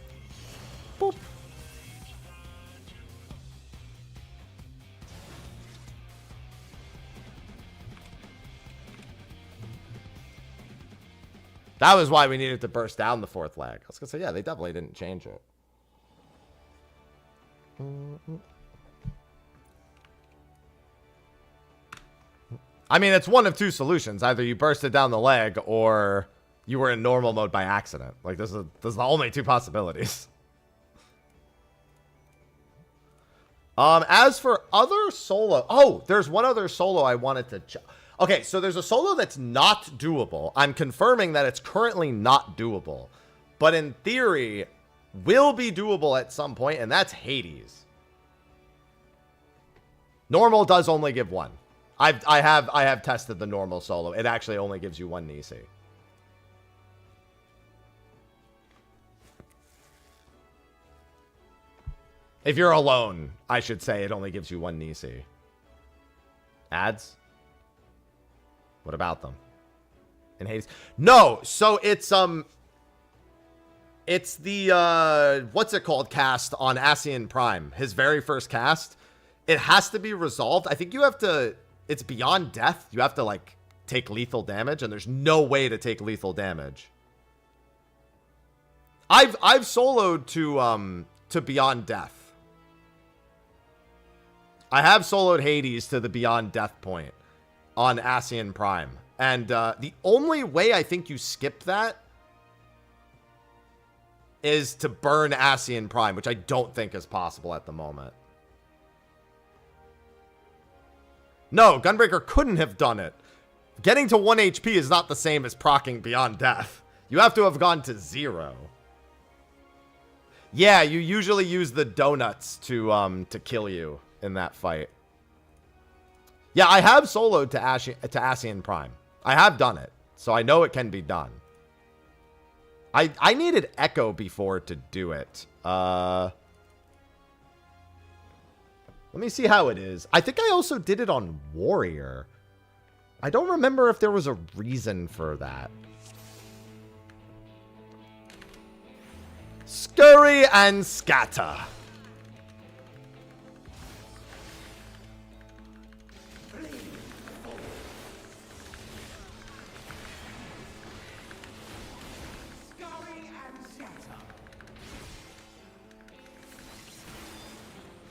Boop. That was why we needed to burst down the 4th leg. I was going to say, yeah, they definitely didn't change it. I mean, it's one of 2 solutions. Either you bursted down the leg or you were in normal mode by accident. Like, there's the only 2 possibilities. As for other solo... Oh, there's one other solo I wanted to... Okay, so there's a solo that's not doable. I'm confirming that it's currently not doable. But in theory, will be doable at some point, and that's Hades. Normal does only give 1. I have tested the normal solo. It actually only gives you 1 Nisi. If you're alone, I should say it only gives you 1 Nisi. Ads? What about them? In Hades? No, so it's the what's it called cast on Asian Prime. His very first cast. It has to be resolved. I think you have to... It's beyond death. You have to, like, take lethal damage, and there's no way to take lethal damage. I've soloed to beyond death. I have soloed Hades to the beyond death point on Asian Prime. And the only way I think you skip that is to burn Asian Prime, which I don't think is possible at the moment. No, Gunbreaker couldn't have done it. Getting to 1 HP is not the same as proccing beyond death. You have to have gone to 0. Yeah, you usually use the donuts to kill you in that fight. Yeah, I have soloed to Ascian Prime. I have done it, so I know it can be done. I needed Echo before to do it. Let me see how it is. I think I also did it on Warrior. I don't remember if there was a reason for that. Scurry and scatter.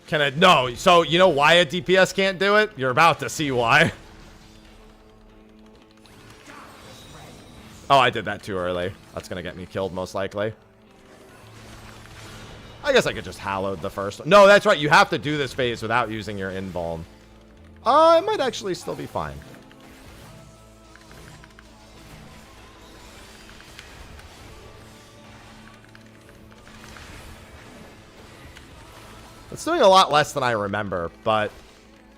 Can it? No. So, you know why a DPS can't do it? You're about to see why. Oh, I did that too early. That's going to get me killed, most likely. I guess I could just hallowed the first one. No, that's right. You have to do this phase without using your invuln. It might actually still be fine. It's doing a lot less than I remember, but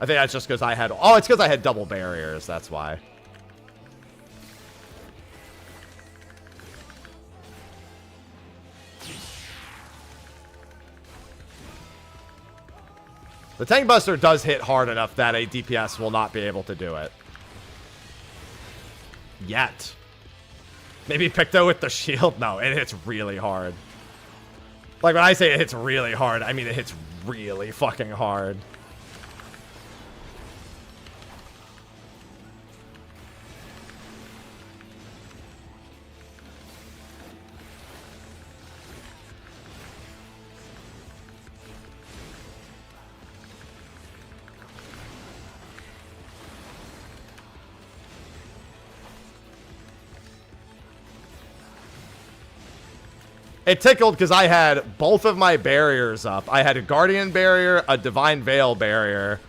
I think that's just because I had... Oh, it's because I had double barriers. That's why. The Tank Buster does hit hard enough that a DPS will not be able to do it. Yet. Maybe Picto with the shield? No, it hits really hard. Like, when I say it hits really hard, I mean it hits really fucking hard. It tickled because I had both of my barriers up. I had a Guardian barrier, a Divine Veil barrier.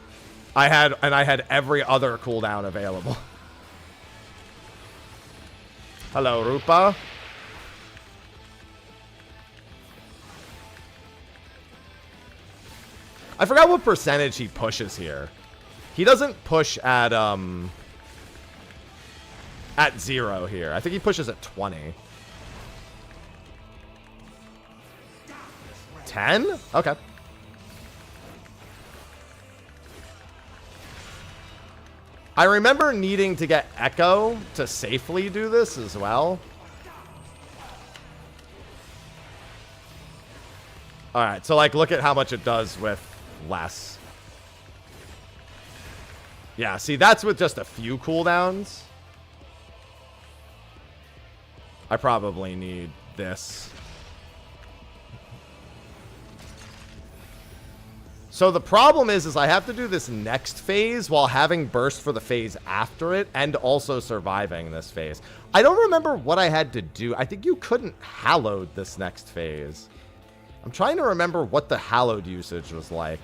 I had every other cooldown available. Hello, Rupa. I forgot what percentage he pushes here. He doesn't push at 0 here. I think he pushes at 20. 10? Okay. I remember needing to get Echo to safely do this as well. Alright, so like look at how much it does with less. Yeah, see, that's with just a few cooldowns. I probably need this. So the problem is I have to do this next phase while having burst for the phase after it and also surviving this phase. I don't remember what I had to do. I think you couldn't hallowed this next phase. I'm trying to remember what the hallowed usage was like.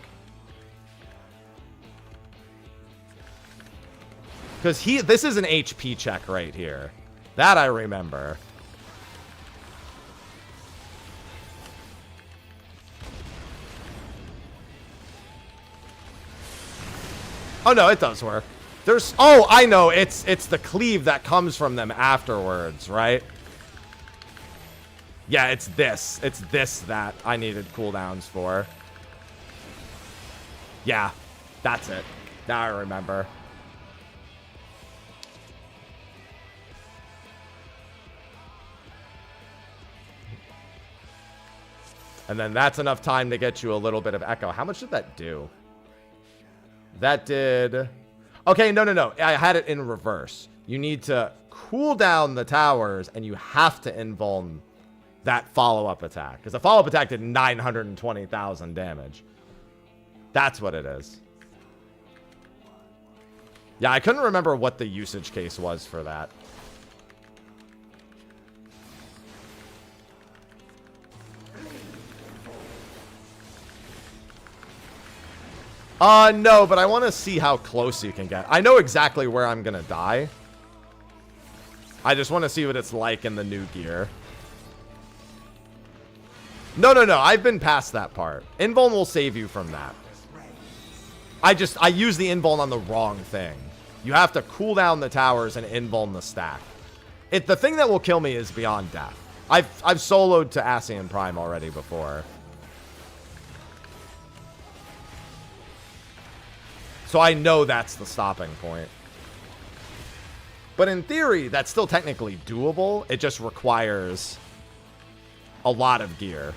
Because this is an HP check right here. That I remember. Oh, no, it does work. There's... Oh, I know. It's the cleave that comes from them afterwards, right? Yeah, it's this. It's this that I needed cooldowns for. Yeah, that's it. Now I remember. And then that's enough time to get you a little bit of Echo. How much did that do? That did... Okay, no. I had it in reverse. You need to cool down the towers, and you have to invuln that follow-up attack. Because the follow-up attack did 920,000 damage. That's what it is. Yeah, I couldn't remember what the usage case was for that. No, but I want to see how close you can get. I know exactly where I'm going to die. I just want to see what it's like in the new gear. No, no, no. I've been past that part. Invuln will save you from that. I use the invuln on the wrong thing. You have to cool down the towers and invuln the stack. The thing that will kill me is Beyond Death. I've soloed to Ascian Prime already before. So I know that's the stopping point. But in theory, that's still technically doable. It just requires a lot of gear.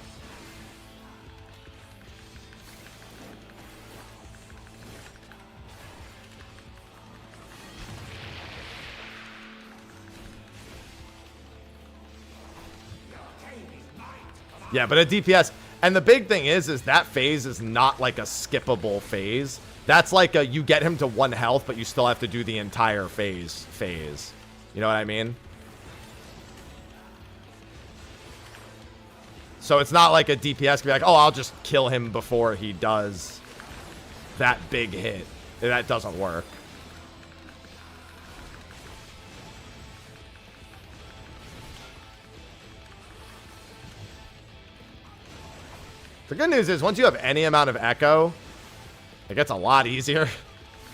Yeah, but a DPS, and the big thing is that phase is not like a skippable phase. That's like you get him to 1 health, but you still have to do the entire phase. You know what I mean? So it's not like a DPS can be like, oh, I'll just kill him before he does that big hit. That doesn't work. The good news is once you have any amount of echo, it gets a lot easier.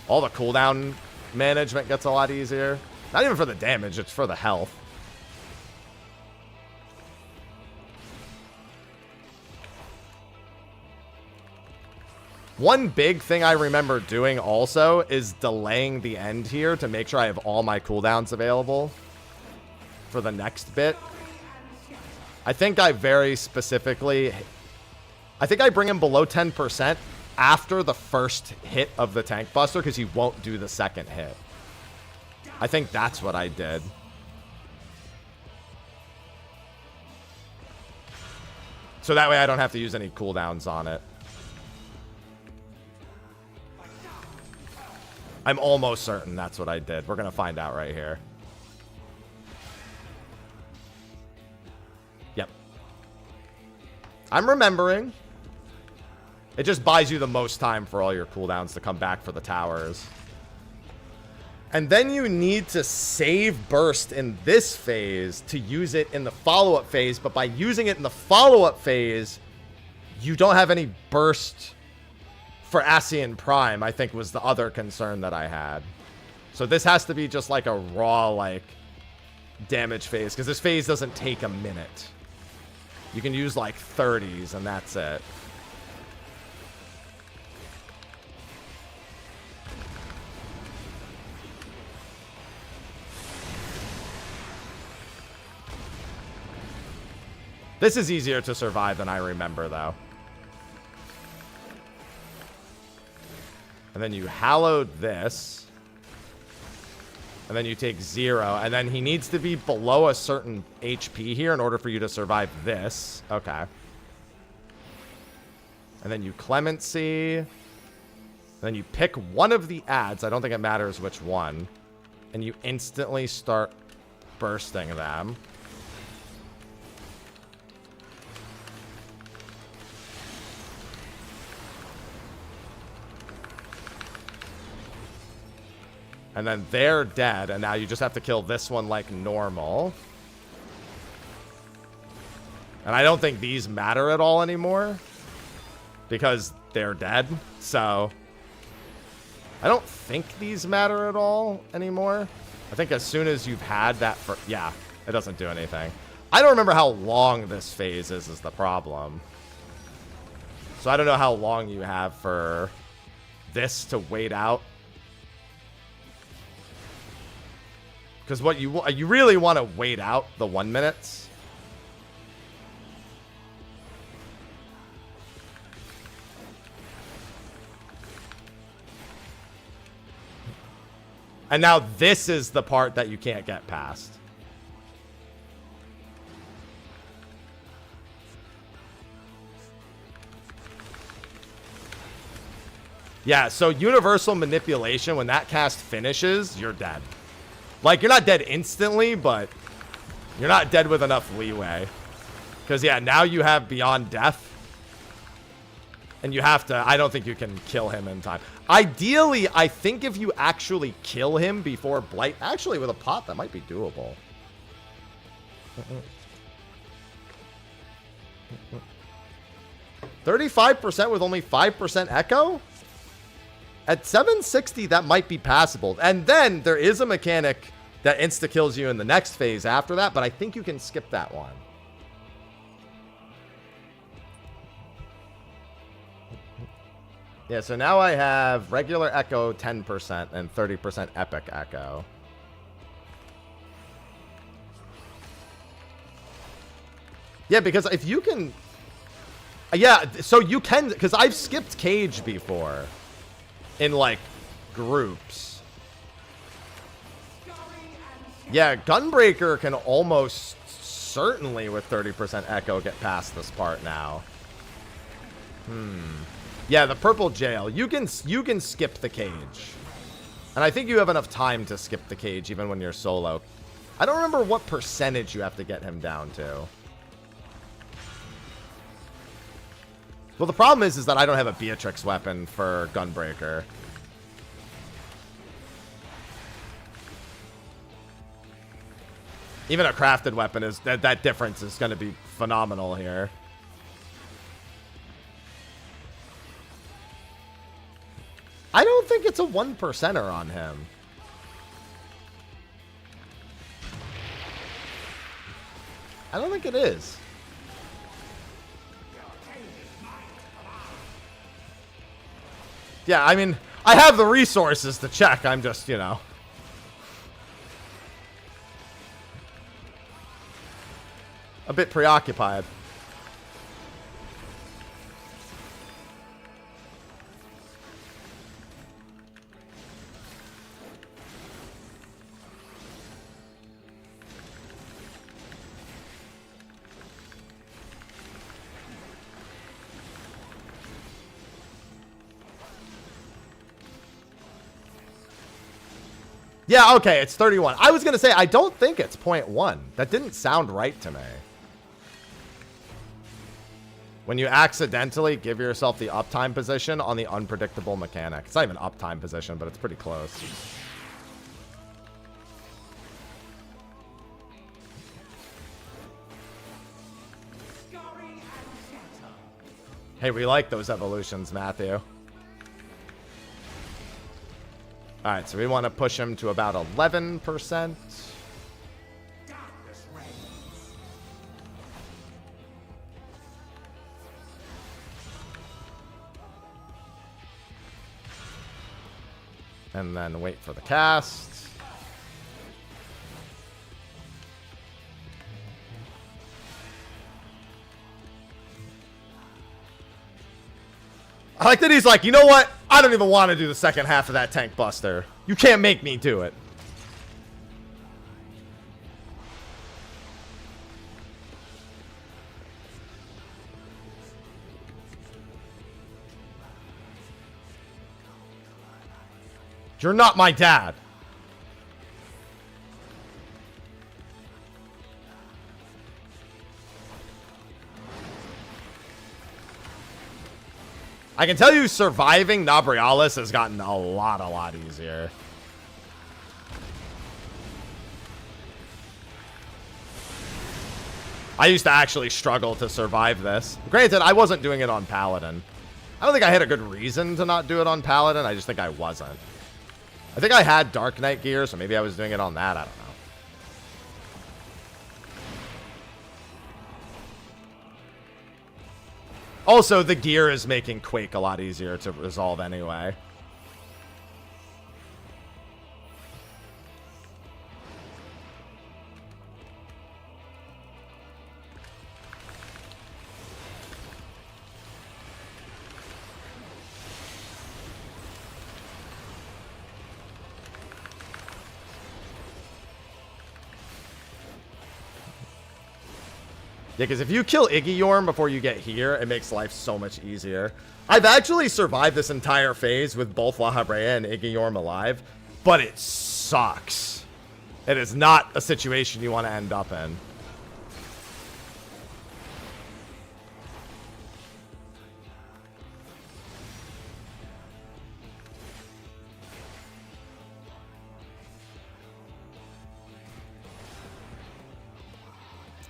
All the cooldown management gets a lot easier. Not even for the damage, it's for the health. One big thing I remember doing also is delaying the end here to make sure I have all my cooldowns available for the next bit. I think I very specifically... I think I bring him below 10% after the first hit of the tank buster because he won't do the second hit. I think that's what I did. So that way I don't have to use any cooldowns on it. I'm almost certain that's what I did. We're going to find out right here. Yep. I'm remembering. It just buys you the most time for all your cooldowns to come back for the towers. And then you need to save burst in this phase to use it in the follow-up phase. But by using it in the follow-up phase, you don't have any burst for Ascian Prime, I think was the other concern that I had. So this has to be just like a raw, like, damage phase. Because this phase doesn't take a minute. You can use like 30s and that's it. This is easier to survive than I remember, though. And then you hallowed this. And then you take 0. And then he needs to be below a certain HP here in order for you to survive this. Okay. And then you Clemency. And then you pick one of the ads. I don't think it matters which one. And you instantly start bursting them. And then they're dead, and now you just have to kill this one like normal. And I don't think these matter at all anymore. Because they're dead, so... I don't think these matter at all anymore. I think as soon as you've had that... yeah, it doesn't do anything. I don't remember how long this phase is the problem. So I don't know how long you have for this to wait out. Because what you really want to wait out the 1 minutes. And now this is the part that you can't get past. Yeah, so universal manipulation, when that cast finishes, you're dead. Like, you're not dead instantly, but you're not dead with enough leeway. Because, yeah, now you have Beyond Death. And you have to... I don't think you can kill him in time. Ideally, I think if you actually kill him before Blight... Actually, with a pot, that might be doable. 35% with only 5% echo? At 760, that might be passable. And then there is a mechanic that insta-kills you in the next phase after that, but I think you can skip that one. Yeah, so now I have regular echo 10% and 30% epic echo. Yeah, because if you can... Yeah, so you can... Because I've skipped Cage before. In, like, groups. Yeah, Gunbreaker can almost certainly, with 30% echo, get past this part now. Yeah, the purple jail. You can skip the cage. And I think you have enough time to skip the cage even when you're solo. I don't remember what percentage you have to get him down to. Well, the problem is that I don't have a Beatrix weapon for Gunbreaker. Even a crafted weapon is... That difference is going to be phenomenal here. I don't think it's a 1%er on him. I don't think it is. Yeah, I mean, I have the resources to check. I'm just, you know. A bit preoccupied. Yeah, okay, it's 31. I was going to say, I don't think it's 0.1. That didn't sound right to me. When you accidentally give yourself the uptime position on the unpredictable mechanic. It's not even uptime position, but it's pretty close. Hey, we like those evolutions, Matthew. Alright, so we want to push him to about 11%. And then wait for the cast. I like that he's like, you know what? I don't even want to do the second half of that tank buster. You can't make me do it. You're not my dad. I can tell you surviving Nabrialis has gotten a lot easier. I used to actually struggle to survive this. Granted, I wasn't doing it on Paladin. I don't think I had a good reason to not do it on Paladin. I just think I wasn't. I think I had Dark Knight gear, so maybe I was doing it on that. I don't know. Also, the gear is making Quake a lot easier to resolve anyway. Yeah, because if you kill Iggy Yorm before you get here, it makes life so much easier. I've actually survived this entire phase with both La Habrea and Iggy Yorm alive, but it sucks. It is not a situation you want to end up in.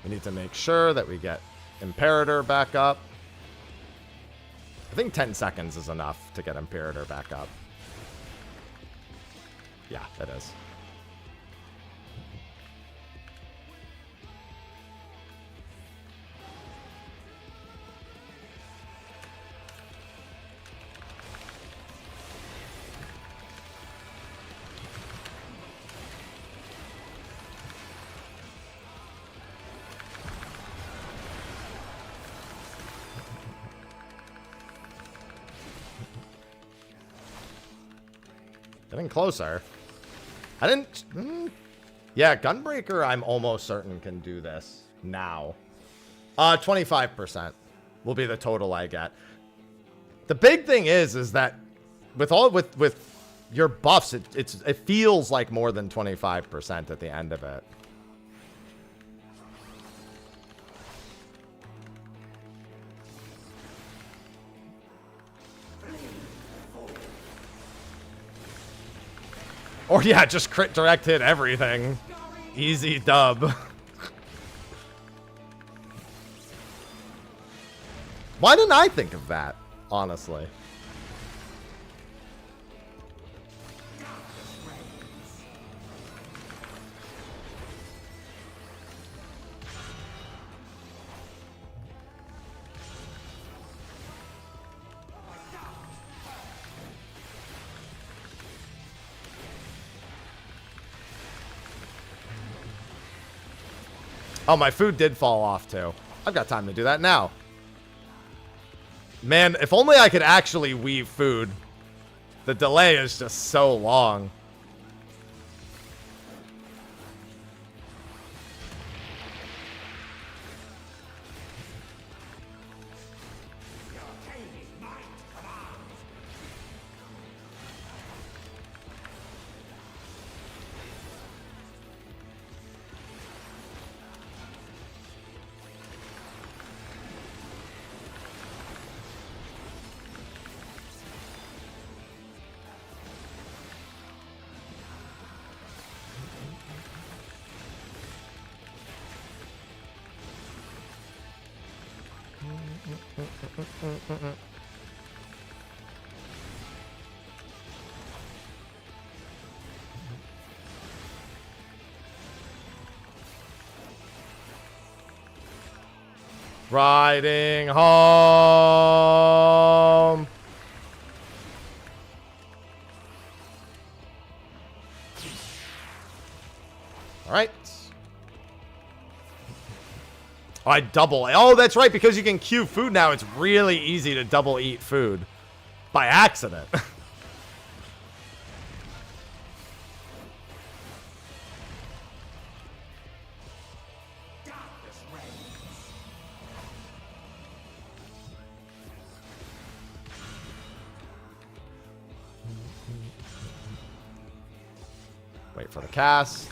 We need to make sure that we get Imperator back up. I think 10 seconds is enough to get Imperator back up. Yeah, it is. Getting closer. I didn't... Yeah, Gunbreaker, I'm almost certain can do this now. 25% will be the total I get. The big thing is that with your buffs, it feels like more than 25% at the end of it. Or yeah, just crit direct hit everything. Easy dub. Why didn't I think of that, honestly? Oh, my food did fall off, too. I've got time to do that now. Man, if only I could actually weave food. The delay is just so long. Riding home. All right. Oh, I double. Oh, that's right. Because you can queue food now, it's really easy to double eat food by accident. Wait for the cast.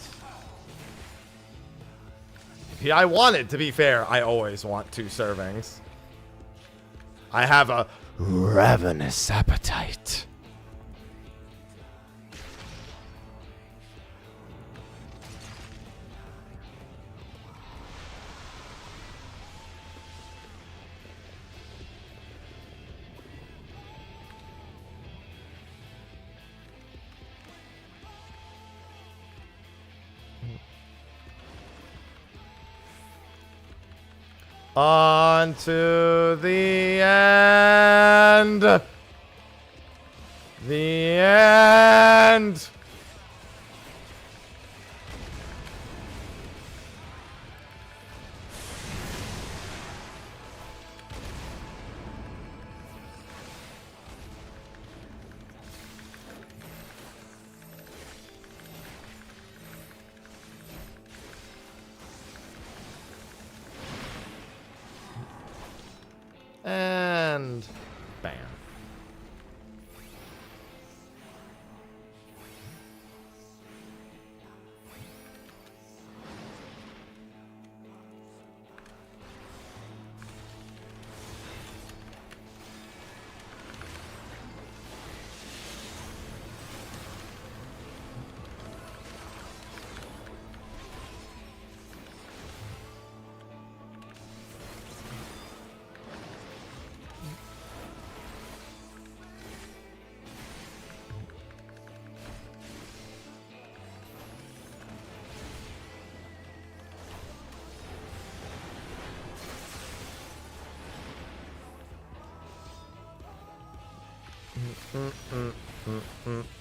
Yeah, I wanted, to be fair, I always want 2 servings. I have a ravenous appetite. On to the end. The end. And bam.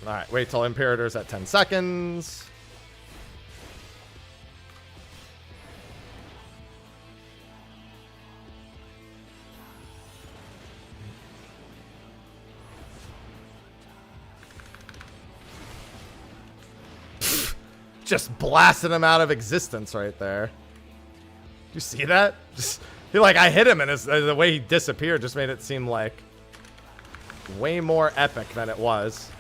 Alright, wait till Imperator's at 10 seconds. Just blasted him out of existence right there. Did you see that? Just I hit him, and the way he disappeared just made it seem like way more epic than it was.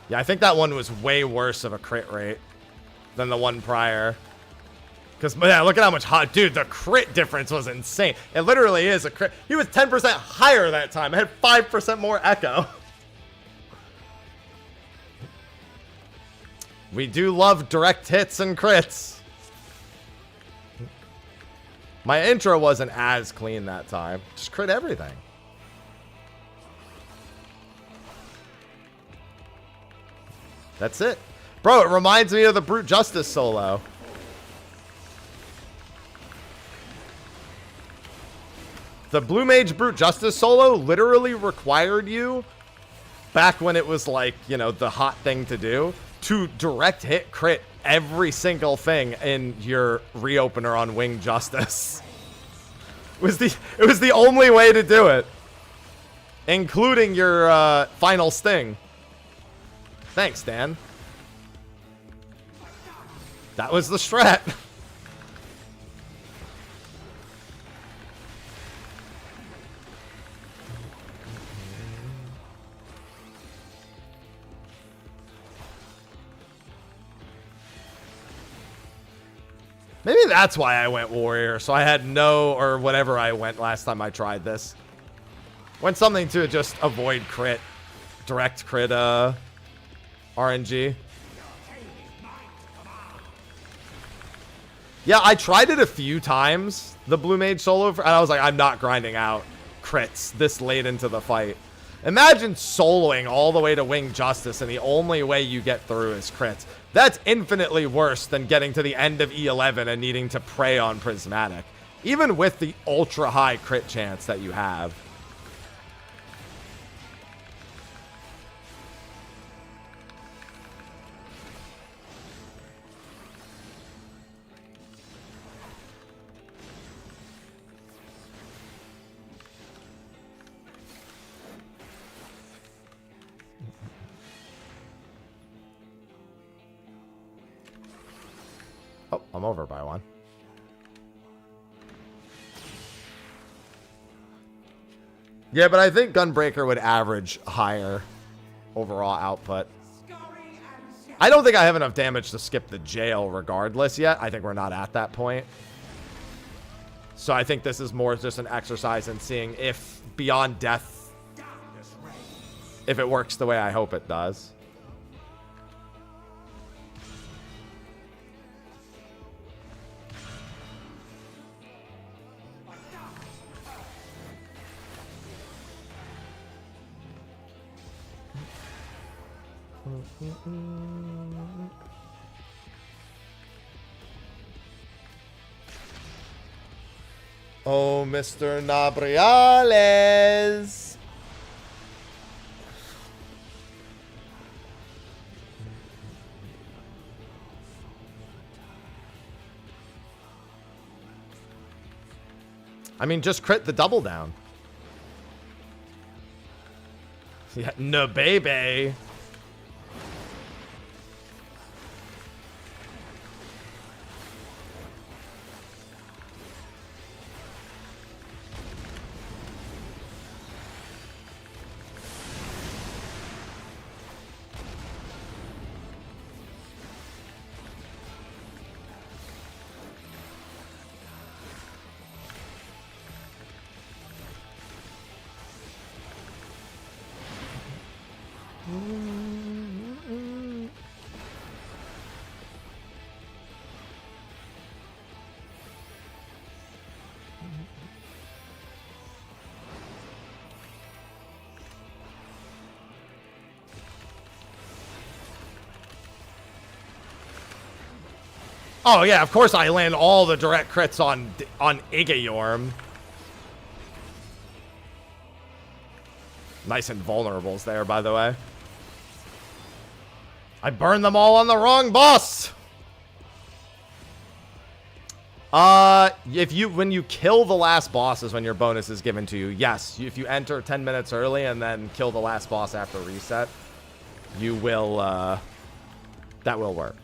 Yeah, I think that one was way worse of a crit rate than the one prior. Because, yeah, look at how much hot... Dude, the crit difference was insane. It literally is a crit. He was 10% higher that time. I had 5% more echo. We do love direct hits and crits. My intro wasn't as clean that time. Just crit everything. That's it. Bro, it reminds me of the Brute Justice solo. The Blue Mage Brute Justice solo literally required you, back when it was like, you know, the hot thing to do, to direct hit crit every single thing in your reopener on Winged Justice. It was the only way to do it, including your final sting. Thanks, Dan. That was the strat. Maybe that's why I went warrior, so I had no, or whatever I went last time I tried this. Went something to just avoid crit, direct crit RNG. Yeah, I tried it a few times, the Blue Mage solo, and I was like, I'm not grinding out crits this late into the fight. Imagine soloing all the way to Winged Justice, and the only way you get through is crits. That's infinitely worse than getting to the end of E11 and needing to prey on Prismatic, even with the ultra high crit chance that you have. Oh, I'm over by one. Yeah, but I think Gunbreaker would average higher overall output. I don't think I have enough damage to skip the jail regardless yet. I think we're not at that point. So I think this is more just an exercise in seeing if Beyond Death, if it works the way I hope it does. Oh, Mr. Nabriales. I mean, just crit the double down. Yeah, no baby. Oh, yeah, of course I land all the direct crits on Igayorm. Nice invulnerables there, by the way. I burned them all on the wrong boss. When you kill the last boss is when your bonus is given to you. Yes, if you enter 10 minutes early and then kill the last boss after reset, you will, that will work.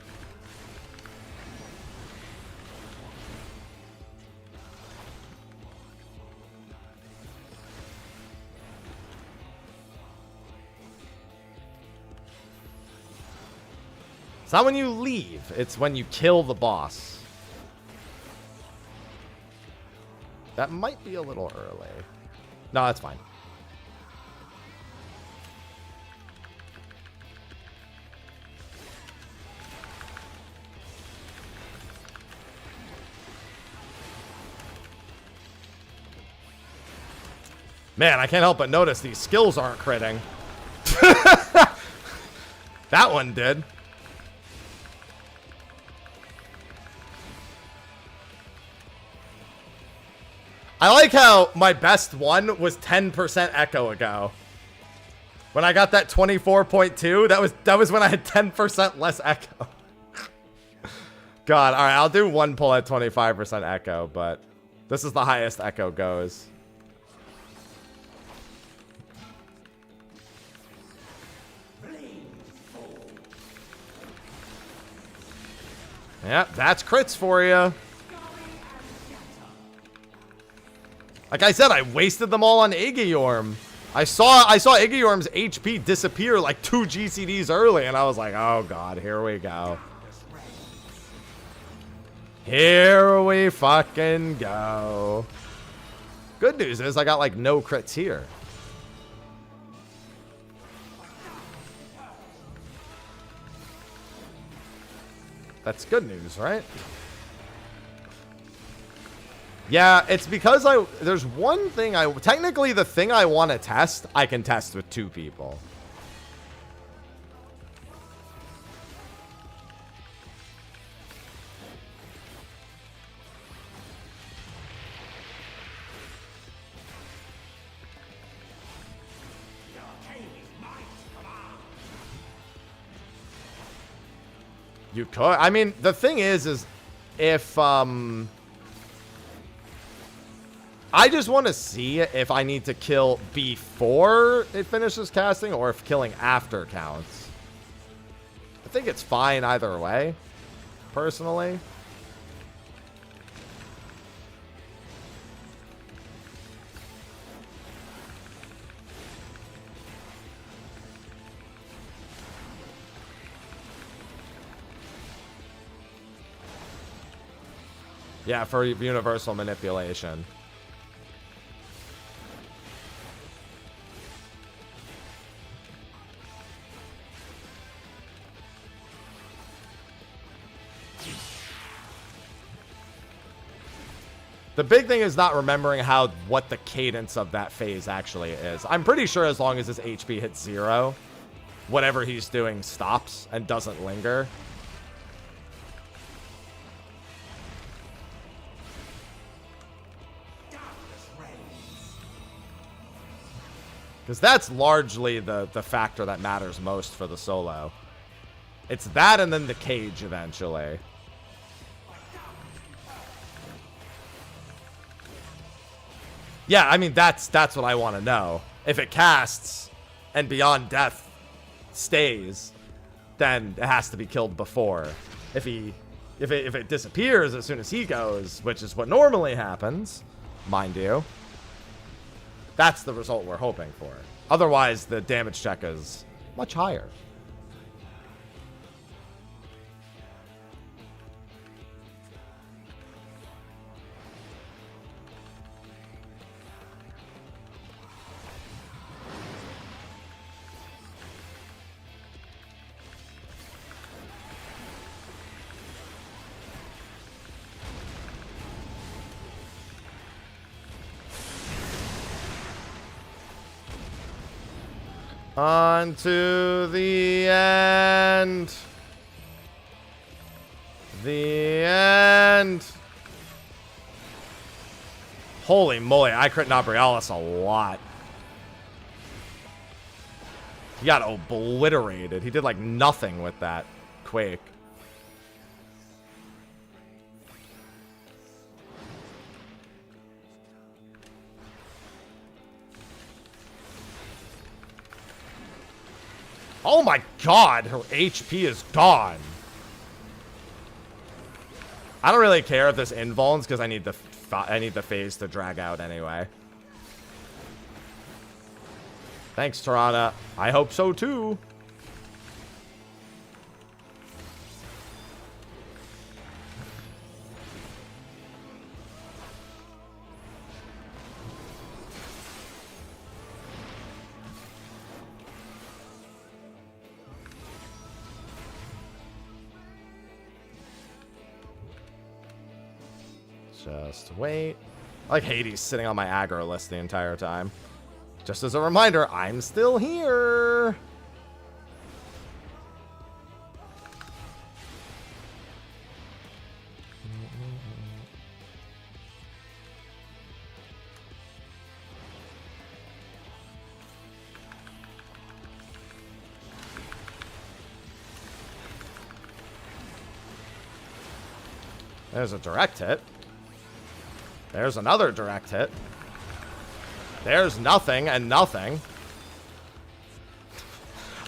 It's not when you leave, it's when you kill the boss. That might be a little early. No, that's fine. Man, I can't help but notice these skills aren't critting. That one did. I like how my best one was 10% echo ago. When I got that 24.2, that was when I had 10% less echo. God, all right, I'll do one pull at 25% echo, but this is the highest echo goes. Yep, that's crits for you. Like I said, I wasted them all on Igayorm. I saw Igayorm's HP disappear like 2 GCDs early, and I was like, oh god, here we go. Here we fucking go. Good news is I got like no crits here. That's good news, right? Yeah, it's because there's one thing technically the thing I want to test, I can test with 2 people. You could. I mean, the thing is if, I just want to see if I need to kill before it finishes casting or if killing after counts. I think it's fine either way, personally. Yeah, for universal manipulation. The big thing is not remembering what the cadence of that phase actually is. I'm pretty sure as long as his HP hits 0, whatever he's doing stops and doesn't linger. Because that's largely the factor that matters most for the solo. It's that and then the cage eventually. Yeah, I mean, that's what I want to know. If it casts and Beyond Death stays, then it has to be killed before. If it disappears as soon as he goes, which is what normally happens, mind you, that's the result we're hoping for. Otherwise, the damage check is much higher. On to the end. The end. Holy moly, I crit Nabrialis a lot. He got obliterated. He did like nothing with that Quake. Oh my god, her HP is gone. I don't really care if this invulns because I need the phase to drag out anyway. Thanks, Tirana. I hope so too. Just wait. I like Hades sitting on my aggro list the entire time. Just as a reminder, I'm still here. There's a direct hit. There's another direct hit. There's nothing and nothing.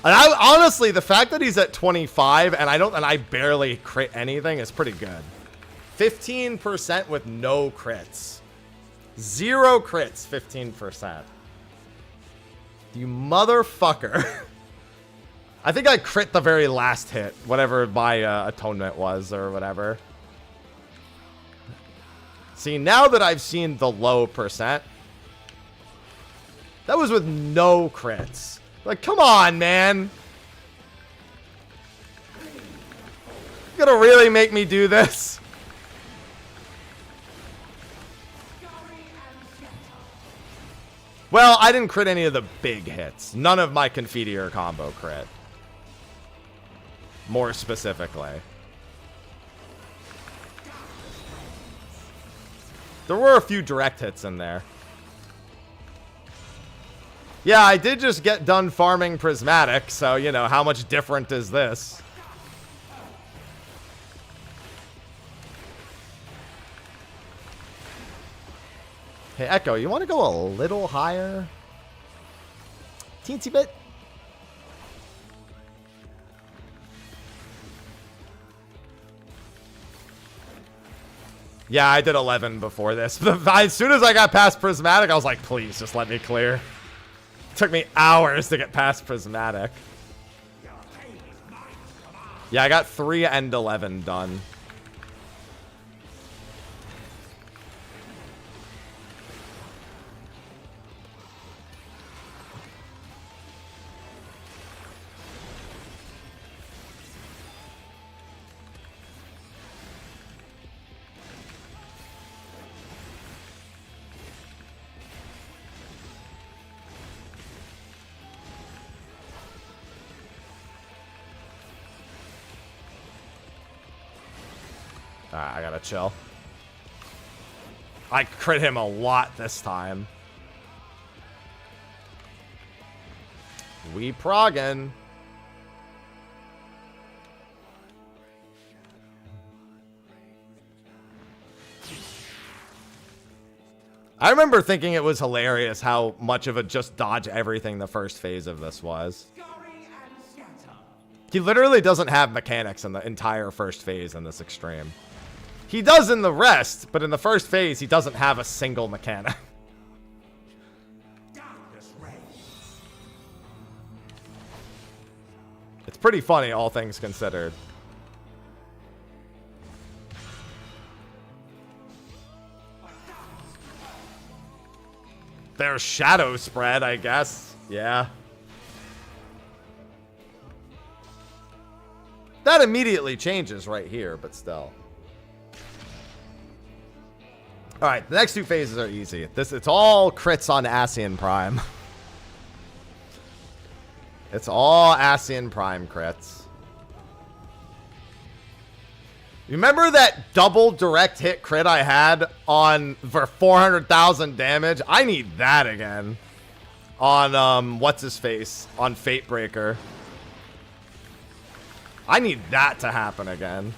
And honestly, the fact that he's at 25 and I barely crit anything is pretty good. 15% with no crits. 0 crits, 15%. You motherfucker. I think I crit the very last hit, whatever my atonement was or whatever. See, now that I've seen the low percent, that was with no crits. Like, come on, man. You gonna really make me do this? Well, I didn't crit any of the big hits. None of my Confiteor combo crit. More specifically. There were a few direct hits in there. Yeah, I did just get done farming Prismatic, so, you know, how much different is this? Hey, Echo, you want to go a little higher? Teensy bit? Yeah, I did 11 before this. As soon as I got past Prismatic, I was like, please, just let me clear. Took me hours to get past Prismatic. Yeah, I got 3 and 11 done. I gotta chill. I crit him a lot this time. We proggin'. I remember thinking it was hilarious how much of a just dodge everything the first phase of this was. He literally doesn't have mechanics in the entire first phase in this extreme. He does in the rest, but in the first phase, he doesn't have a single mechanic. It's pretty funny, all things considered. There's shadow spread, I guess. Yeah. That immediately changes right here, but still. All right, the next 2 phases are easy. It's all crits on Ascian Prime. It's all Ascian Prime crits. You remember that double direct hit crit I had on for 400,000 damage? I need that again. On, what's his face? On Fatebreaker. I need that to happen again.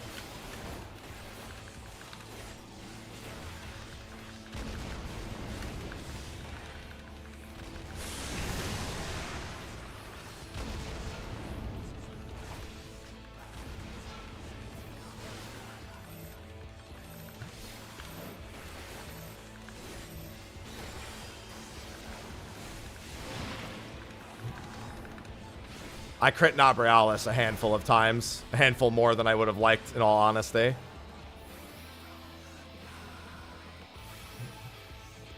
I crit Nobrialis a handful of times. A handful more than I would have liked, in all honesty.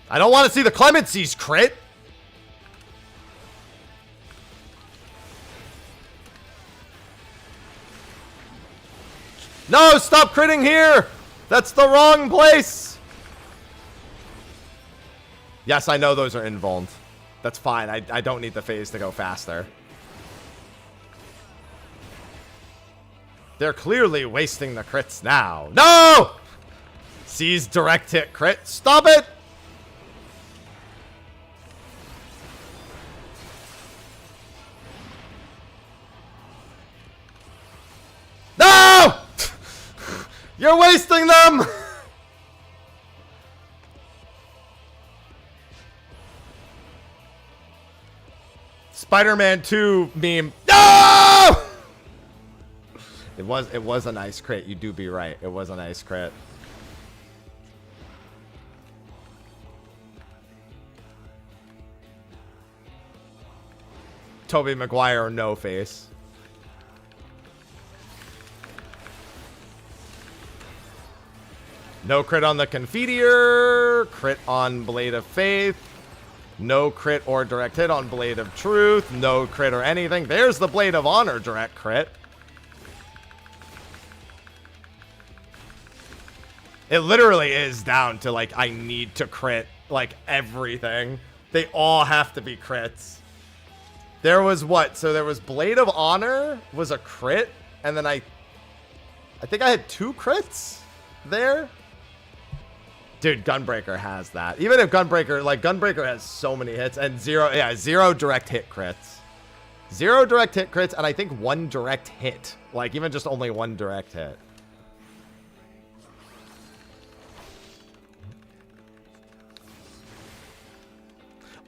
I don't want to see the Clemency's crit. No, stop critting here. That's the wrong place. Yes, I know those are invulned. That's fine. I don't need the phase to go faster. They're clearly wasting the crits now. No! Sees direct hit crit. Stop it! No! You're wasting them! Spider-Man 2 meme. No! It was a nice crit. You do be right. It was a nice crit. Tobey Maguire, no face. No crit on the Confiteor. Crit on Blade of Faith. No crit or direct hit on Blade of Truth. No crit or anything. There's the Blade of Honor direct crit. It literally is down to, like, I need to crit, like, everything. They all have to be crits. There was what? So there was Blade of Honor was a crit, and then I think I had 2 crits there. Dude, Gunbreaker has that. Even if Gunbreaker, like, Gunbreaker has so many hits, and zero direct hit crits. 0 direct hit crits, and I think 1 direct hit. Like, even just only 1 direct hit.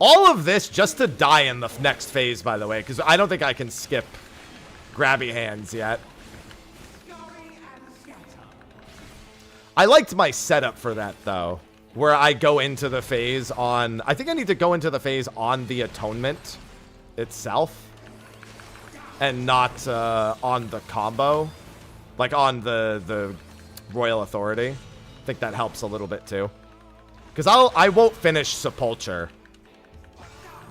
All of this just to die in the next phase, by the way, because I don't think I can skip grabby hands yet. I liked my setup for that, though, where I go into the phase on... I think I need to go into the phase on the Atonement itself and not on the combo, like on the Royal Authority. I think that helps a little bit, too, because I won't finish Sepulture.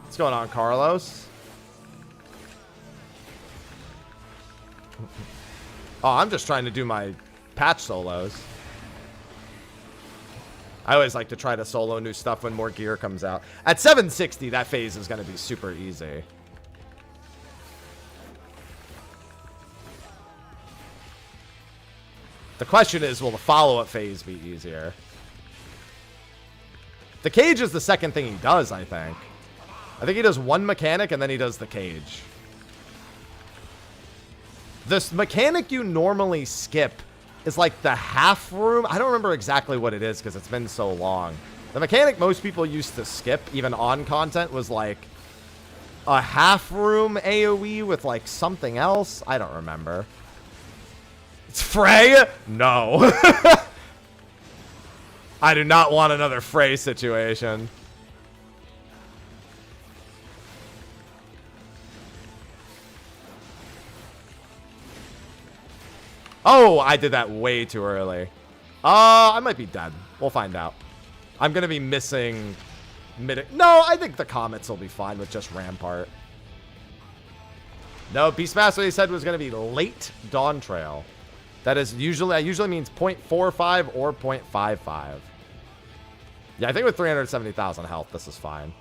What's going on, Carlos? Oh, I'm just trying to do my patch solos. I always like to try to solo new stuff when more gear comes out. At 760, that phase is going to be super easy. The question is, will the follow-up phase be easier? The cage is the second thing he does, I think. I think he does 1 mechanic, and then he does the cage. This mechanic you normally skip is like the half room. I don't remember exactly what it is because it's been so long. The mechanic most people used to skip, even on content, was like a half room AoE with like something else. I don't remember. It's Frey? No. I do not want another Frey situation. Oh, I did that way too early. I might be dead. We'll find out. I'm going to be missing No, I think the Comets will be fine with just Rampart. No, Beastmaster, he said, was going to be late Dawn Trail. That usually means 0.45 or 0.55. Yeah, I think with 370,000 health, this is fine.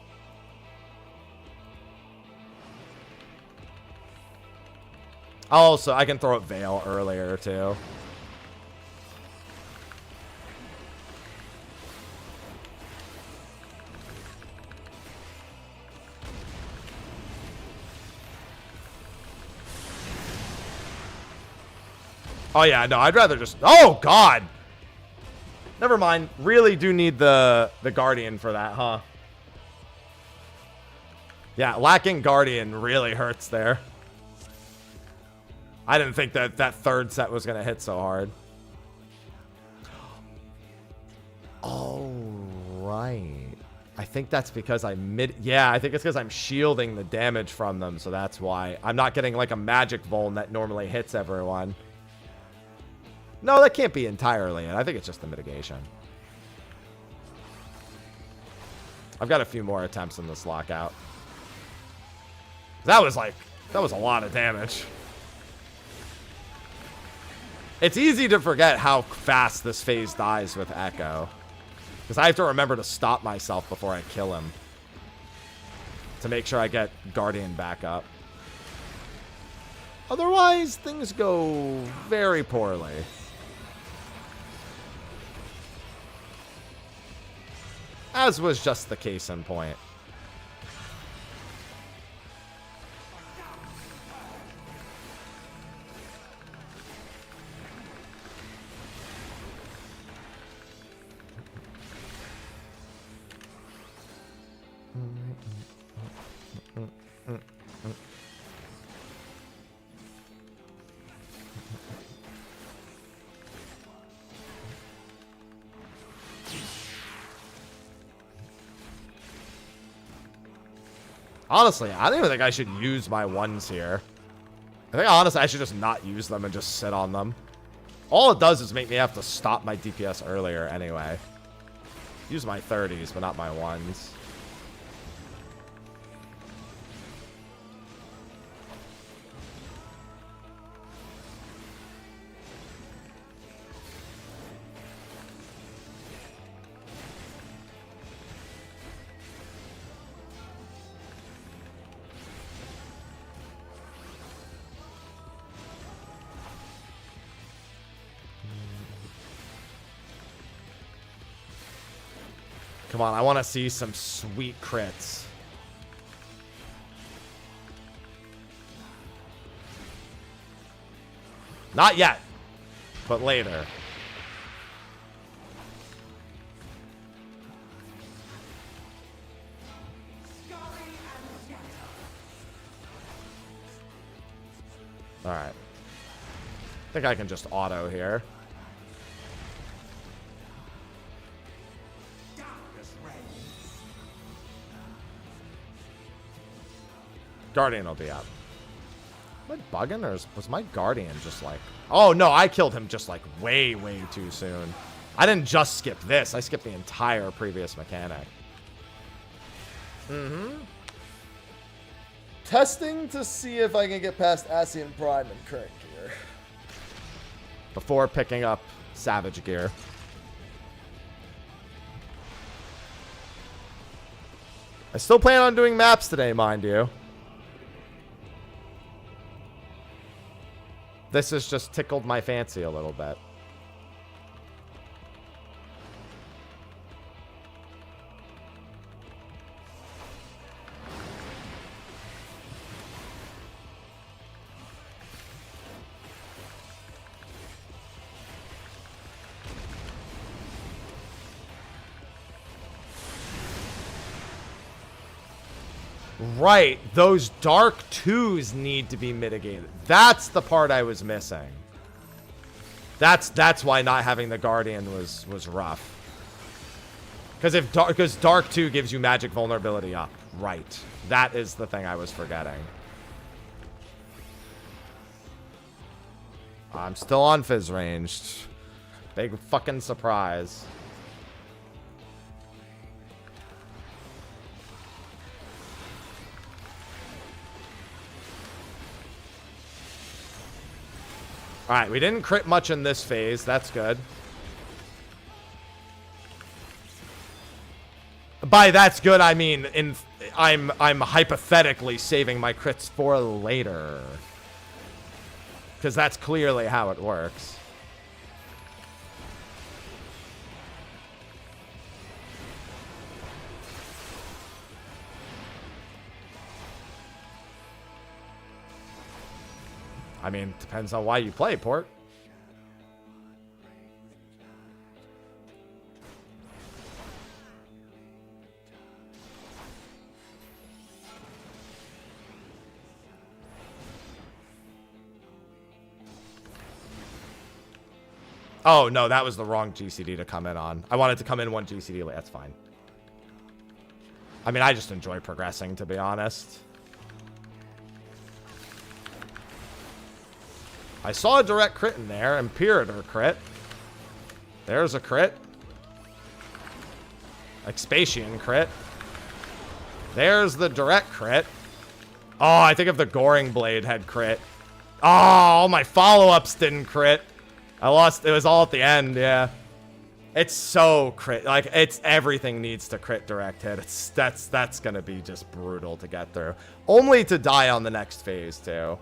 Also, I can throw a Veil earlier, too. Oh, yeah, no, I'd rather just... Oh, God! Never mind. Really do need the Guardian for that, huh? Yeah, lacking Guardian really hurts there. I didn't think that that third set was going to hit so hard. Oh, right. I think that's because yeah, I think it's because I'm shielding the damage from them, so that's why. I'm not getting like a magic vuln that normally hits everyone. No, that can't be entirely it. I think it's just the mitigation. I've got a few more attempts in this lockout. That was a lot of damage. It's easy to forget how fast this phase dies with Echo. Because I have to remember to stop myself before I kill him. To make sure I get Guardian back up. Otherwise, things go very poorly. As was just the case in point. Honestly, I don't even think I should use my ones here. I think, honestly, I should just not use them and just sit on them. All it does is make me have to stop my DPS earlier anyway. Use my 30s, but not my ones. Come on, I want to see some sweet crits. Not yet, but later. All right. I think I can just auto here. Guardian will be up. Am I bugging, or was my Guardian just like... Oh, no, I killed him just like way, way too soon. I didn't just skip this. I skipped the entire previous mechanic. Testing to see if I can get past Ascian Prime in current gear. Before picking up Savage gear. I still plan on doing maps today, mind you. This has just tickled my fancy a little bit. Right, those dark twos need to be mitigated. That's the part I was missing. That's why not having the Guardian was rough. Because dark 2 gives you magic vulnerability up. Right. That is the thing I was forgetting. I'm still on Fizz ranged. Big fucking surprise. Alright, we didn't crit much in this phase. That's good. By that's good, I mean I'm hypothetically saving my crits for later. Because that's clearly how it works. I mean, depends on why you play, Port. Oh, no, that was the wrong GCD to come in on. I wanted to come in one GCD late. That's fine. I mean, I just enjoy progressing, to be honest. I saw a direct crit in there. Imperator crit. There's a crit. Expatian crit. There's the direct crit. Oh, I think if the Goring Blade had crit. Oh, all my follow-ups didn't crit. I lost. It was all at the end, yeah. It's so crit. Like, it's everything needs to crit direct hit. That's going to be just brutal to get through. Only to die on the next phase, too.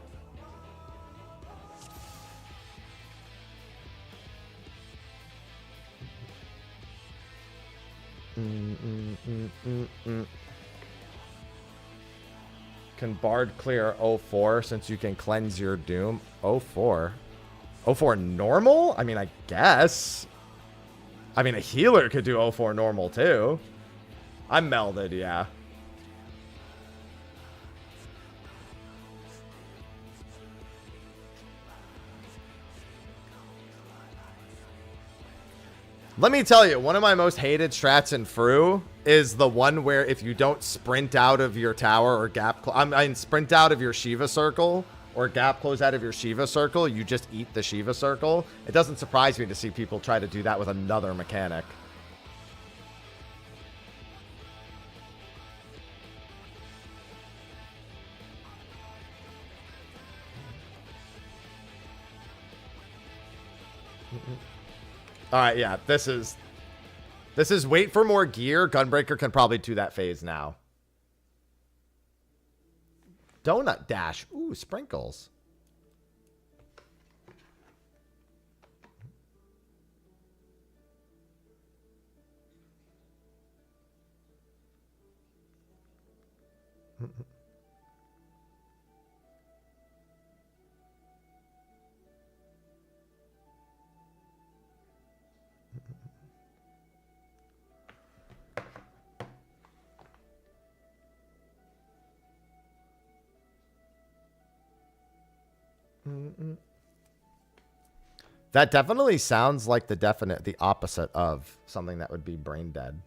Can Bard clear 04 since you can cleanse your doom? 04? 04 normal? I mean, I guess. I mean, a healer could do 04 normal too. I'm melded, yeah. Let me tell you, one of my most hated strats in Fru is the one where if you don't sprint out of your tower or I mean, sprint out of your Shiva circle or gap close out of your Shiva circle, you just eat the Shiva circle. It doesn't surprise me to see people try to do that with another mechanic. All right, yeah, this is wait for more gear. Gunbreaker can probably do that phase now. Donut dash. Ooh, sprinkles. That definitely sounds like the opposite of something that would be brain dead.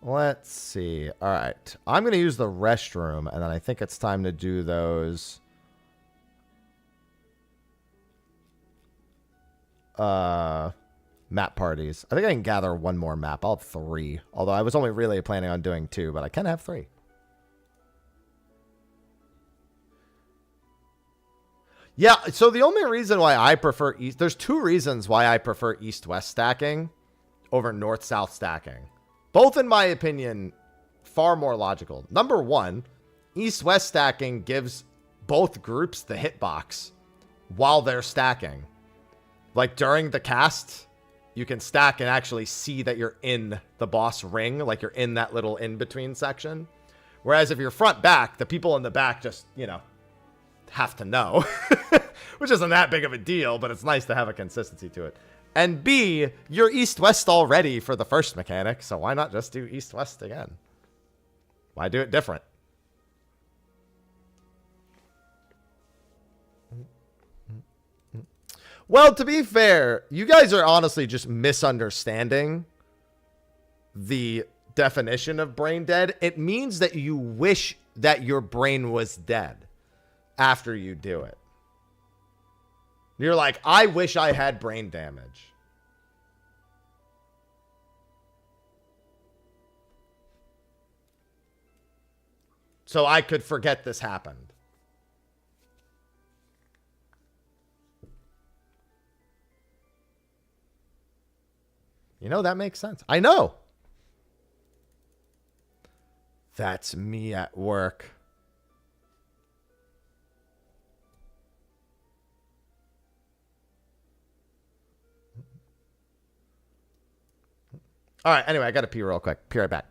Let's see. All right. I'm going to use the restroom, and then I think it's time to do those map parties. I think I can gather one more map. I'll have 3. Although I was only really planning on doing 2, but I can have 3. Yeah, so the only reason why I prefer East... There's 2 reasons why I prefer East-West stacking over North-South stacking. Both, in my opinion, far more logical. Number 1, East-West stacking gives both groups the hitbox while they're stacking. Like, during the cast, you can stack and actually see that you're in the boss ring, like you're in that little in-between section. Whereas if you're front-back, the people in the back just, you know, have to know. Which isn't that big of a deal, but it's nice to have a consistency to it. And B, you're East-West already for the first mechanic, so why not just do East-West again? Why do it different? Well, to be fair, you guys are honestly just misunderstanding the definition of brain dead. It means that you wish that your brain was dead after you do it. You're like, I wish I had brain damage. So I could forget this happened. You know, that makes sense. I know. That's me at work. All right, anyway, I got to pee real quick. Pee right back.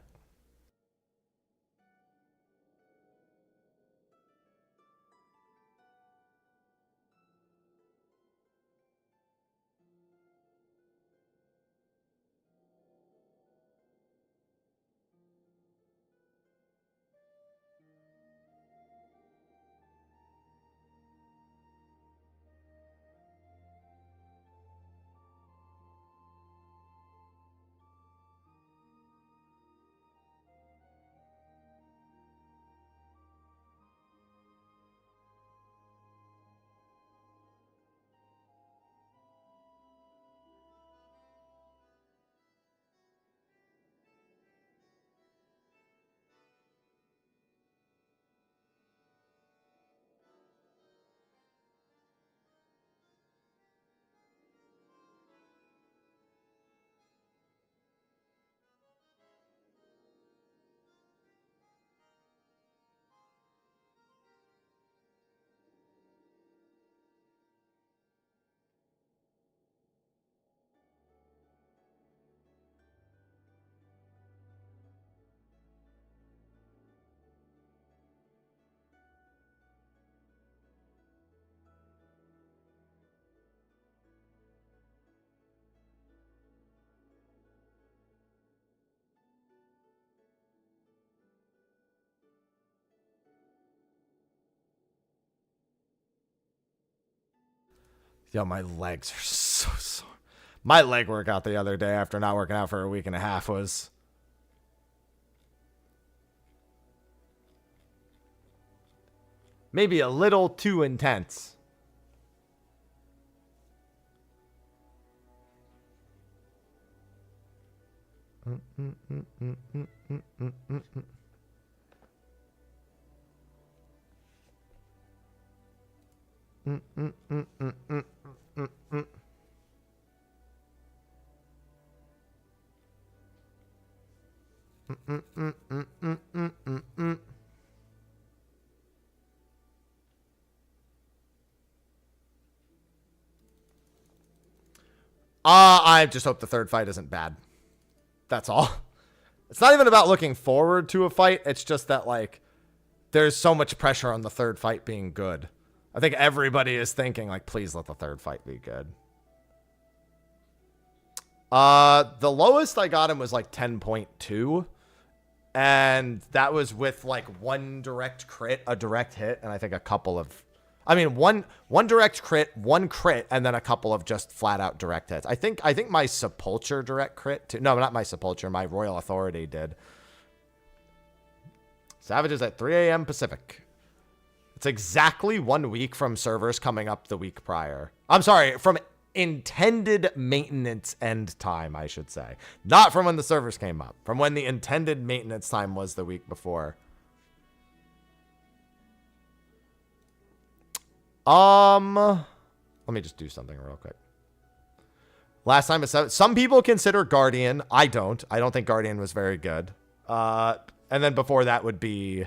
Yo, my legs are so sore. My leg workout the other day after not working out for a week and a half was... maybe a little too intense. I just hope the third fight isn't bad. That's all. It's not even about looking forward to a fight. It's just that, like, there's so much pressure on the third fight being good. I think everybody is thinking, like, please let the third fight be good. The lowest I got him was, like, 10.2. And that was with, like, one direct crit, a direct hit, and I think a couple of... I mean, one direct crit, one crit, and then a couple of just flat-out direct hits. I think my Sepulture direct crit... too. No, not my Sepulture. My Royal Authority did. Savages at 3 a.m. Pacific. It's exactly 1 week from servers coming up the week prior. I'm sorry, from intended maintenance end time, I should say. Not from when the servers came up. From when the intended maintenance time was the week before. Let me just do something real quick. Last time, some people consider Guardian. I don't. I don't think Guardian was very good. And then before that would be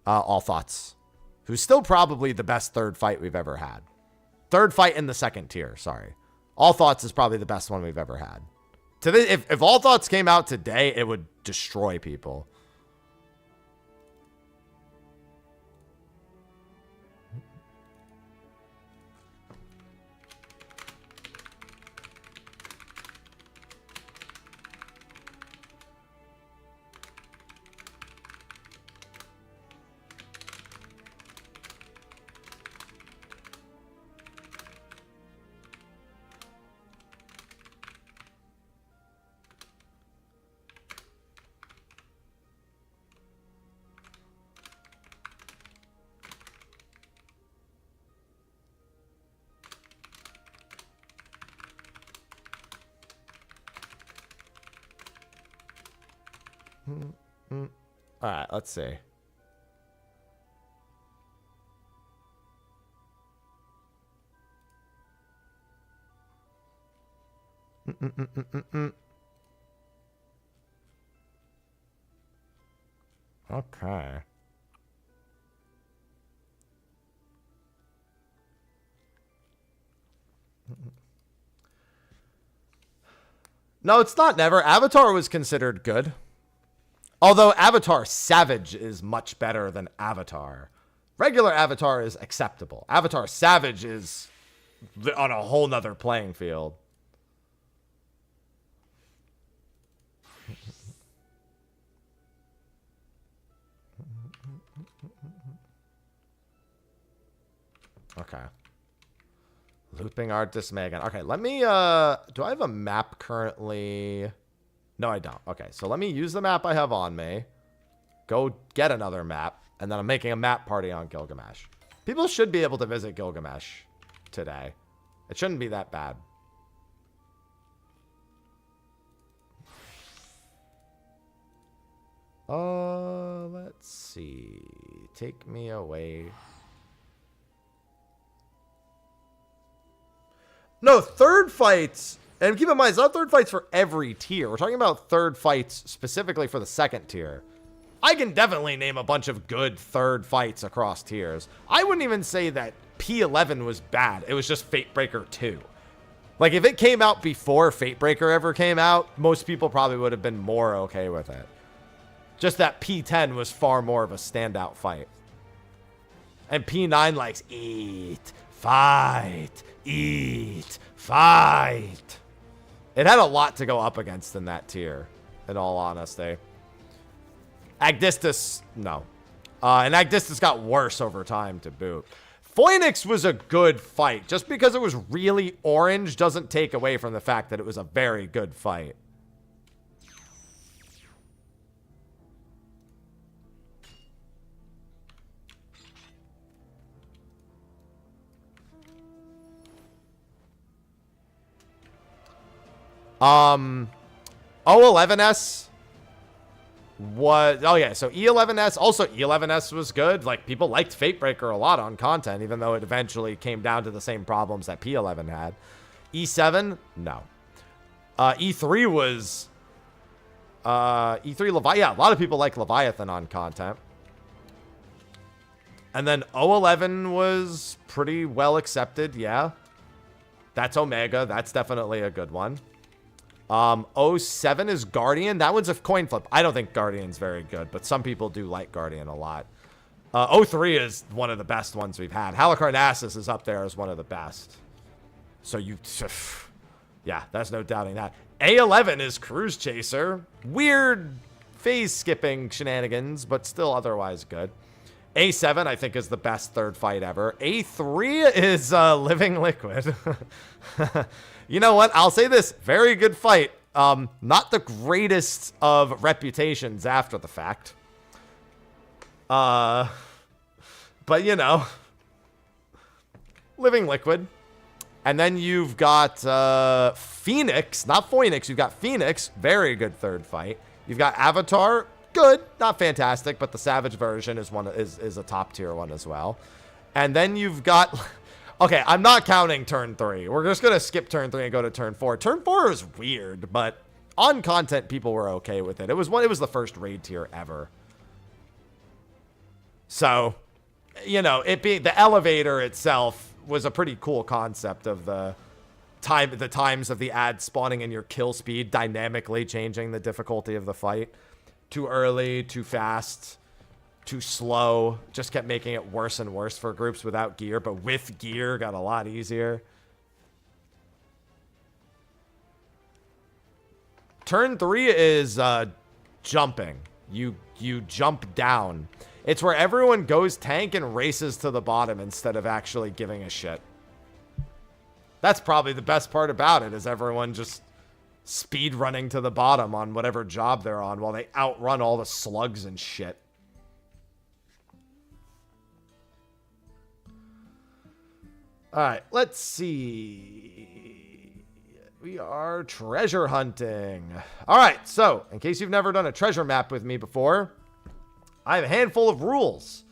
All Thoughts, who's still probably the best third fight we've ever had. Third fight in the second tier, sorry. All Thoughts is probably the best one we've ever had. If All Thoughts came out today, it would destroy people. All right, let's see. Okay. No, it's not never. Avatar was considered good. Although Avatar Savage is much better than Avatar. Regular Avatar is acceptable. Avatar Savage is on a whole nother playing field. Okay. Looping Artist Megan. Okay, let me, do I have a map currently? No, I don't. Okay, so let me use the map I have on me. Go get another map. And then I'm making a map party on Gilgamesh. People should be able to visit Gilgamesh today. It shouldn't be that bad. Let's see. Take me away. No, third fights... And keep in mind, it's not third fights for every tier. We're talking about third fights specifically for the second tier. I can definitely name a bunch of good third fights across tiers. I wouldn't even say that P11 was bad. It was just Fatebreaker 2. Like, if it came out before Fatebreaker ever came out, most people probably would have been more okay with it. Just that P10 was far more of a standout fight. And P9 likes eat, fight, eat, fight. It had a lot to go up against in that tier, in all honesty. Agdistis, no. And Agdistis got worse over time to boot. Phoenix was a good fight. Just because it was really orange doesn't take away from the fact that it was a very good fight. O11S was, oh yeah, so E11S, also E11S was good. Like, people liked Fatebreaker a lot on content, even though it eventually came down to the same problems that P11 had. E7, no. E3 was, E3 Leviathan, yeah, a lot of people like Leviathan on content. And then O11 was pretty well accepted, yeah. That's Omega, that's definitely a good one. O7 is Guardian. That one's a coin flip. I don't think Guardian's very good, but some people do like Guardian a lot. O3 is one of the best ones we've had. Halicarnassus is up there as one of the best. So yeah, there's no doubting that. A11 is Cruise Chaser. Weird phase skipping shenanigans, but still otherwise good. A7, I think, is the best third fight ever. A3 is Living Liquid. You know what? I'll say this. Very good fight. Not the greatest of reputations after the fact. But, you know. Living Liquid. And then you've got Phoenix. Not Phoenix. You've got Phoenix. Very good third fight. You've got Avatar. Good. Not fantastic, but the Savage version is a top tier one as well. And then you've got... Okay, I'm not counting turn 3. We're just going to skip turn 3 and go to turn 4. Turn 4 is weird, but on content, people were okay with it. It was the first raid tier ever. So, you know, it being the elevator itself was a pretty cool concept of the times of the ad spawning and your kill speed dynamically changing the difficulty of the fight. Too early, too fast, too slow. Just kept making it worse and worse for groups without gear, but with gear got a lot easier. Turn 3 is jumping. You jump down. It's where everyone goes tank and races to the bottom instead of actually giving a shit. That's probably the best part about it, is everyone just speed running to the bottom on whatever job they're on while they outrun all the slugs and shit. All right, let's see. We are treasure hunting. All right, so in case you've never done a treasure map with me before, I have a handful of rules.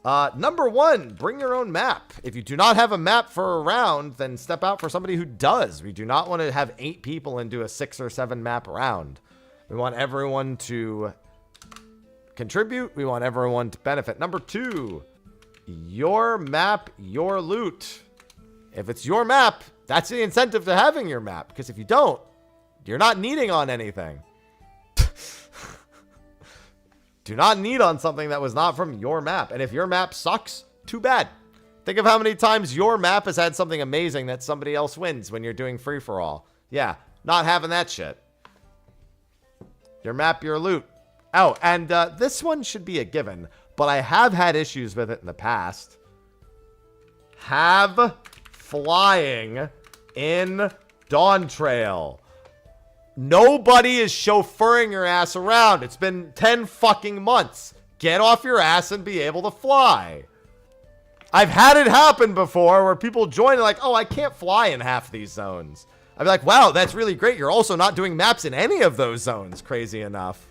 Number 1, bring your own map. If you do not have a map for a round, then step out for somebody who does. We do not want to have 8 people into a 6 or 7 map round. We want everyone to contribute. We want everyone to benefit. Number 2, your map, your loot. If it's your map, that's the incentive to having your map. Because if you don't, you're not needing on anything. Do not need on something that was not from your map. And if your map sucks, too bad. Think of how many times your map has had something amazing that somebody else wins when you're doing free-for-all. Yeah, not having that shit. Your map, your loot. Oh, and this one should be a given, but I have had issues with it in the past. Have flying in Dawn Trail. Nobody is chauffeuring your ass around. It's been 10 fucking months. Get off your ass and be able to fly. I've had it happen before where people join and like, oh, I can't fly in half these zones. I'd be like, wow, that's really great. You're also not doing maps in any of those zones. Crazy enough.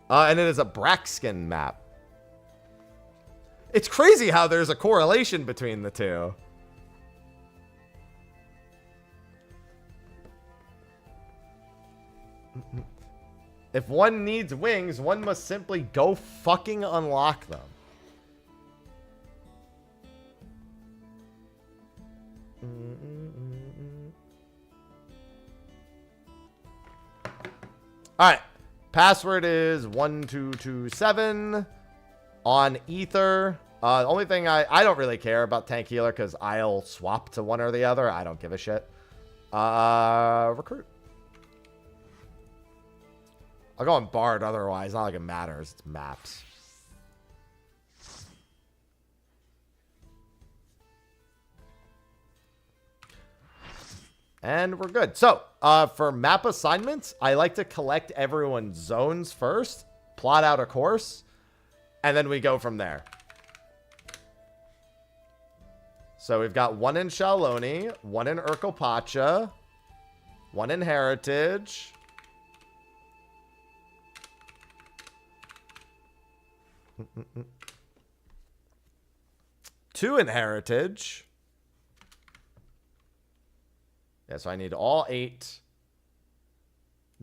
And it is a Braxkin map. It's crazy how there's a correlation between the two. If one needs wings, one must simply go fucking unlock them. Alright. Password is 1227 on Ether. The only thing I don't really care about Tank Healer because I'll swap to one or the other. I don't give a shit. Recruit. I'll go on Bard otherwise. Not like it matters. It's maps. And we're good. So, for map assignments, I like to collect everyone's zones first, plot out a course, and then we go from there. So we've got one in Shaloni, one in Urkopacha, one in Heritage. Two in Heritage. Yeah, so I need all 8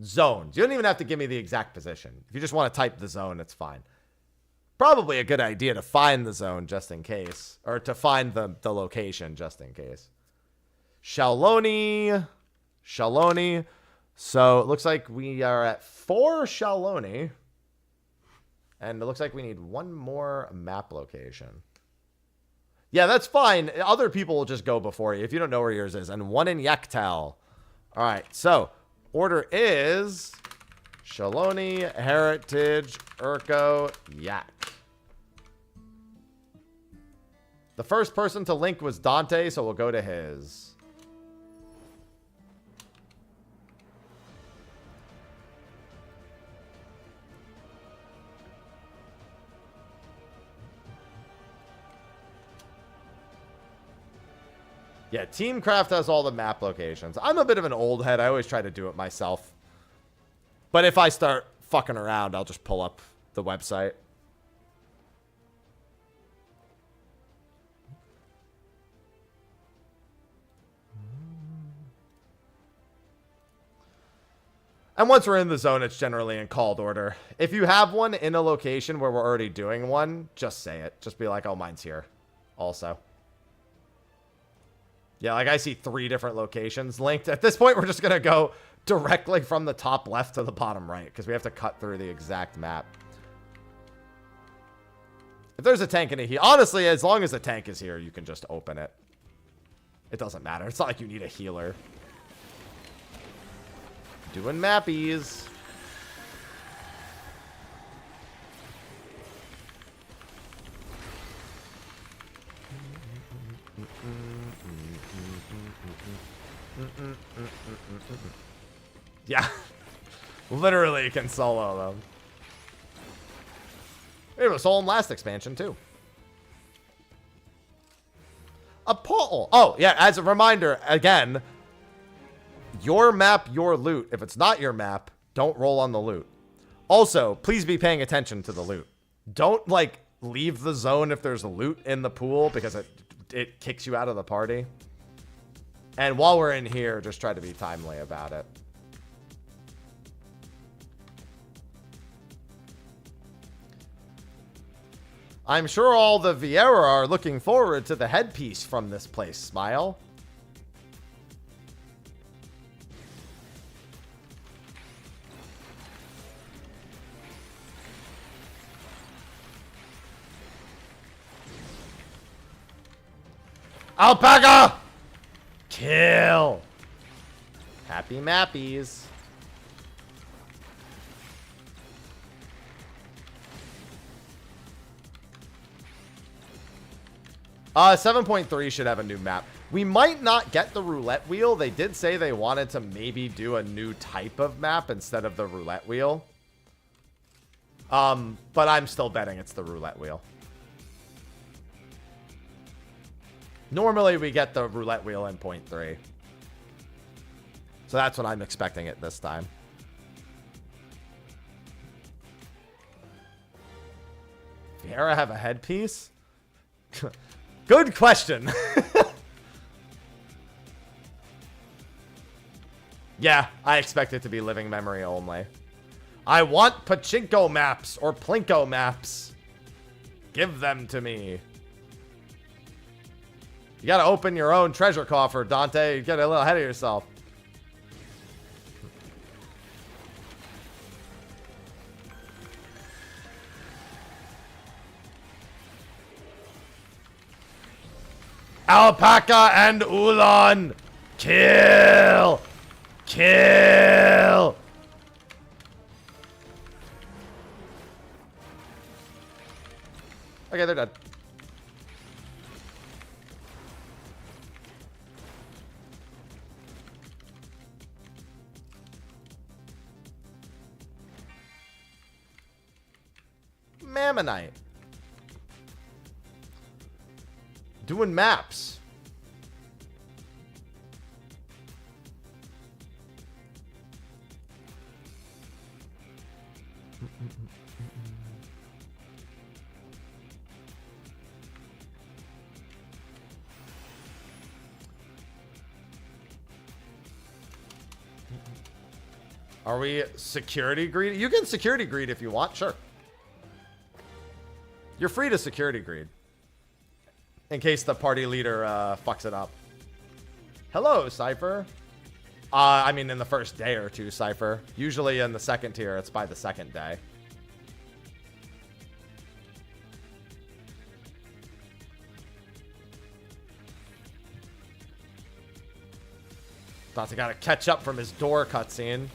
zones. You don't even have to give me the exact position. If you just want to type the zone, it's fine. Probably a good idea to find the zone just in case. Or to find the location just in case. Shaloni. Shaloni. So it looks like we are at 4 Shaloni. And it looks like we need one more map location. Yeah, that's fine. Other people will just go before you if you don't know where yours is. And one in Yaktal. All right, so order is Shaloni, Heritage, Urko, Yak. The first person to link was Dante, so we'll go to his. Yeah, Teamcraft has all the map locations. I'm a bit of an old head. I always try to do it myself. But if I start fucking around, I'll just pull up the website. And once we're in the zone, it's generally in called order. If you have one in a location where we're already doing one, just say it. Just be like, oh, mine's here also. Yeah, like I see 3 different locations linked. At this point, we're just going to go directly from the top left to the bottom right because we have to cut through the exact map. If there's a tank in it here, honestly, as long as the tank is here, you can just open it. It doesn't matter. It's not like you need a healer. Doing mappies. Yeah. Literally, you can solo them. It was solo in last expansion, too. A portal. Oh, yeah, as a reminder, again, your map, your loot. If it's not your map, don't roll on the loot. Also, please be paying attention to the loot. Don't, like, leave the zone if there's a loot in the pool because it kicks you out of the party. And while we're in here, just try to be timely about it. I'm sure all the Vieira are looking forward to the headpiece from this place, Smile. Alpaca! Kill! Happy mappies. 7.3 should have a new map. We might not get the roulette wheel. They did say they wanted to maybe do a new type of map instead of the roulette wheel. But I'm still betting it's the roulette wheel. Normally we get the roulette wheel in 0.3. So that's what I'm expecting it this time. Vieira have a headpiece? Good question. Yeah, I expect it to be living memory only. I want pachinko maps or plinko maps. Give them to me. You gotta open your own treasure coffer, Dante. You get a little ahead of yourself. Alpaca and Ulan. Kill. Kill. Okay, they're dead. Mammonite. Doing maps. Are we security greed? You can security greed if you want, sure. You're free to security greed. In case the party leader fucks it up. Hello, Cypher. I mean, in the first day or two, Cypher. Usually in the second tier, it's by the second day. Thought he gotta catch up from his door cutscene.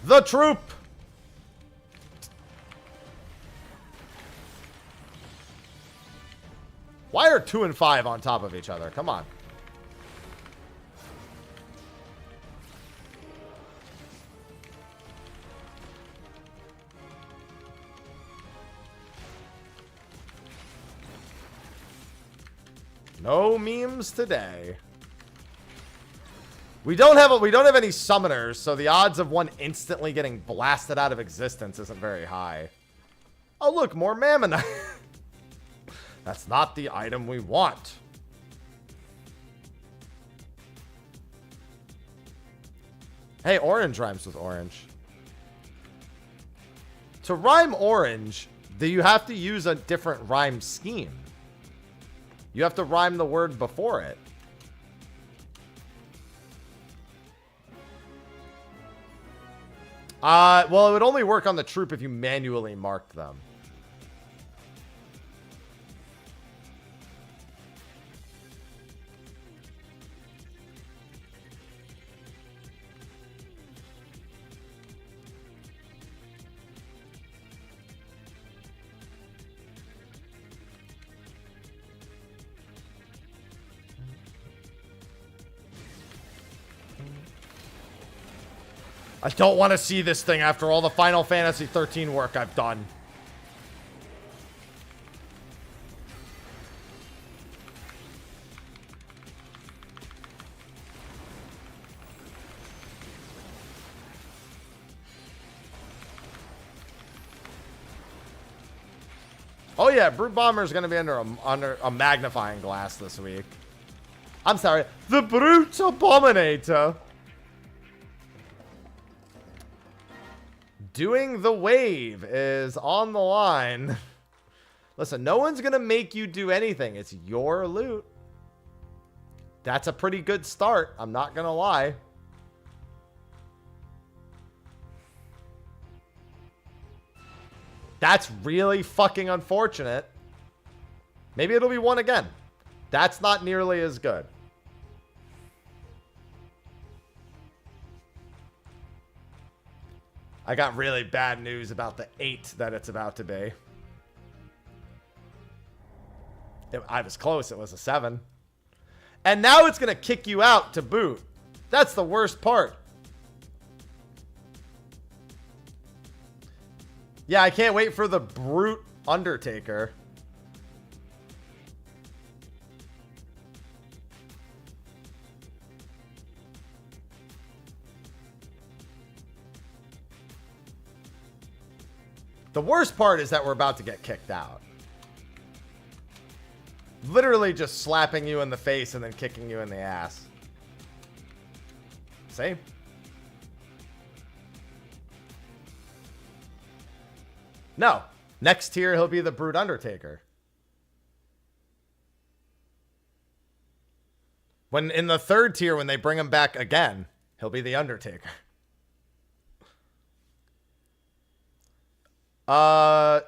The troop! Why are 2 and 5 on top of each other? Come on. No memes today. We don't have any summoners, so the odds of one instantly getting blasted out of existence isn't very high. Oh look, more Mammonite. That's not the item we want. Hey, orange rhymes with orange. To rhyme orange, do you have to use a different rhyme scheme? You have to rhyme the word before it. Well, it would only work on the troop if you manually marked them. I don't want to see this thing after all the Final Fantasy 13 work I've done. Oh yeah, Brute Bomber is going to be under a magnifying glass this week. I'm sorry, the Brute Abominator. Doing the wave is on the line. Listen, no one's going to make you do anything. It's your loot. That's a pretty good start. I'm not going to lie. That's really fucking unfortunate. Maybe it'll be one again. That's not nearly as good. I got really bad news about the 8 that it's about to be. I was close. It was a 7. And now it's going to kick you out to boot. That's the worst part. Yeah, I can't wait for the Brute Undertaker. The worst part is that we're about to get kicked out. Literally just slapping you in the face and then kicking you in the ass. See? No. Next tier, he'll be the Brute Undertaker. When in the 3rd tier, when they bring him back again, he'll be the Undertaker. I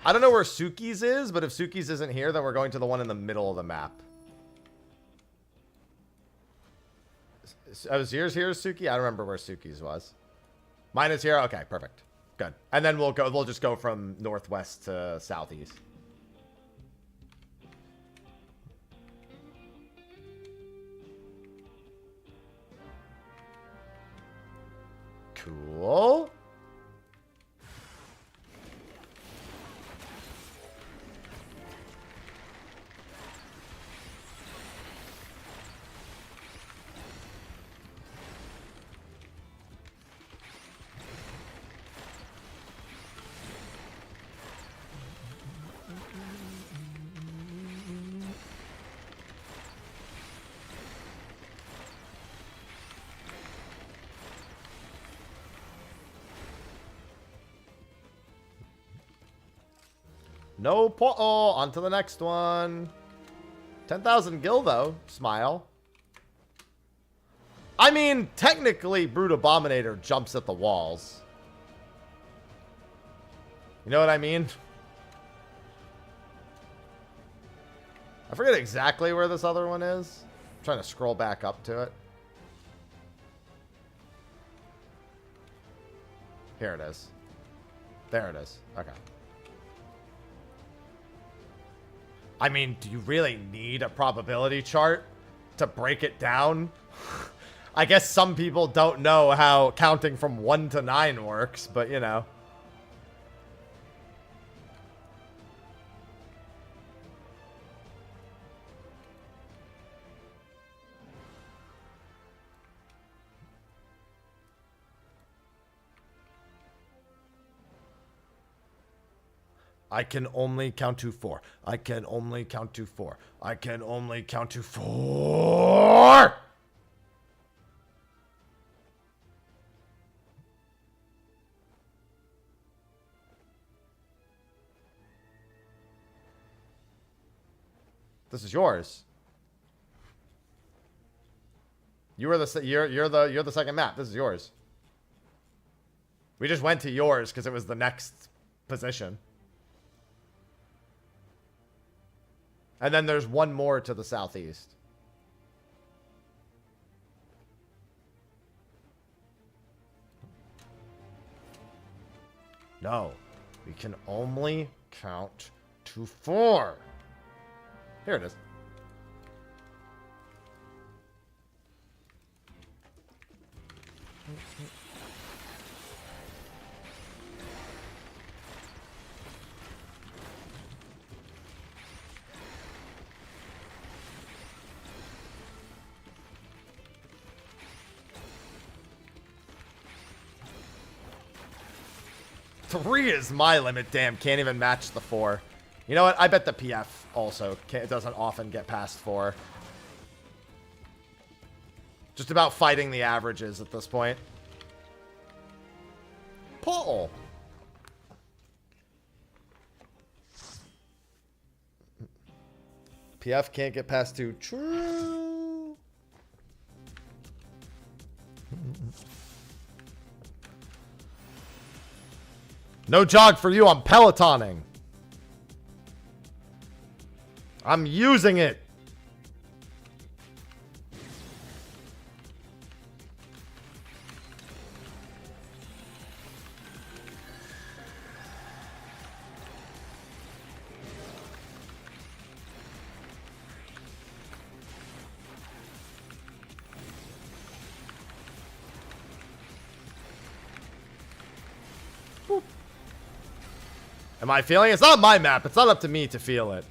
don't know where Suki's is, but if Suki's isn't here, then we're going to the one in the middle of the map. Oh, is yours here, Suki? I don't remember where Suki's was. Mine is here? Okay, perfect. Good. And then we'll just go from northwest to southeast. Cool. No portal. On to the next one. 10,000 gil, though. Smile. I mean, technically, Brute Abominator jumps at the walls. You know what I mean? I forget exactly where this other one is. I'm trying to scroll back up to it. Here it is. There it is. Okay. I mean, do you really need a probability chart to break it down? I guess some people don't know how counting from 1 to 9 works, but you know. I can only count to 4. I can only count to 4. I can only count to 4. This is yours. You're the second map. This is yours. We just went to yours because it was the next position. And then there's one more to the southeast. No. We can only count to 4. Here it is. Three is my limit. Damn, can't even match the 4. You know what? I bet the PF also it doesn't often get past 4. Just about fighting the averages at this point. Paul. PF can't get past 2. True. No jog for you. I'm Pelotoning. I'm using it. Am I feeling it? It's not my map. It's not up to me to feel it.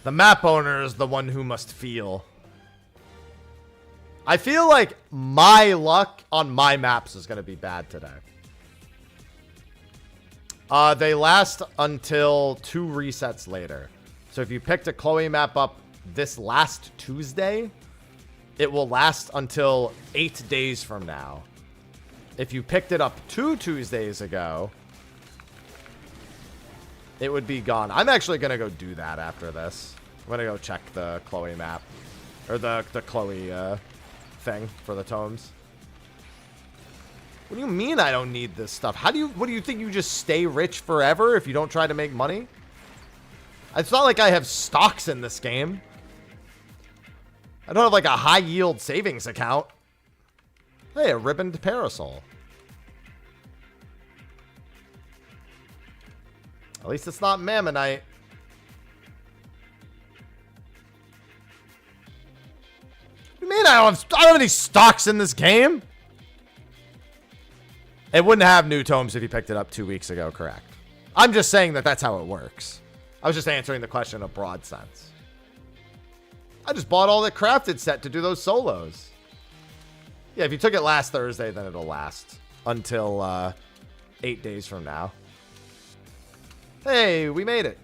The map owner is the one who must feel. I feel like my luck on my maps is going to be bad today. They last until 2 resets later. So if you picked a Chloe map up this last Tuesday, it will last until 8 days from now. If you picked it up 2 Tuesdays ago, it would be gone. I'm actually going to go do that after this. I'm going to go check the Chloe map. Or the Chloe thing for the tomes. What do you mean I don't need this stuff? What do you think, you just stay rich forever if you don't try to make money? It's not like I have stocks in this game. I don't have like a high yield savings account. Hey, a ribboned parasol. At least it's not Mammonite. What do you mean I don't have any stocks in this game? It wouldn't have new tomes if you picked it up 2 weeks ago, correct? I'm just saying that that's how it works. I was just answering the question in a broad sense. I just bought all the crafted set to do those solos. Yeah, if you took it last Thursday, then it'll last until 8 days from now. Hey, we made it.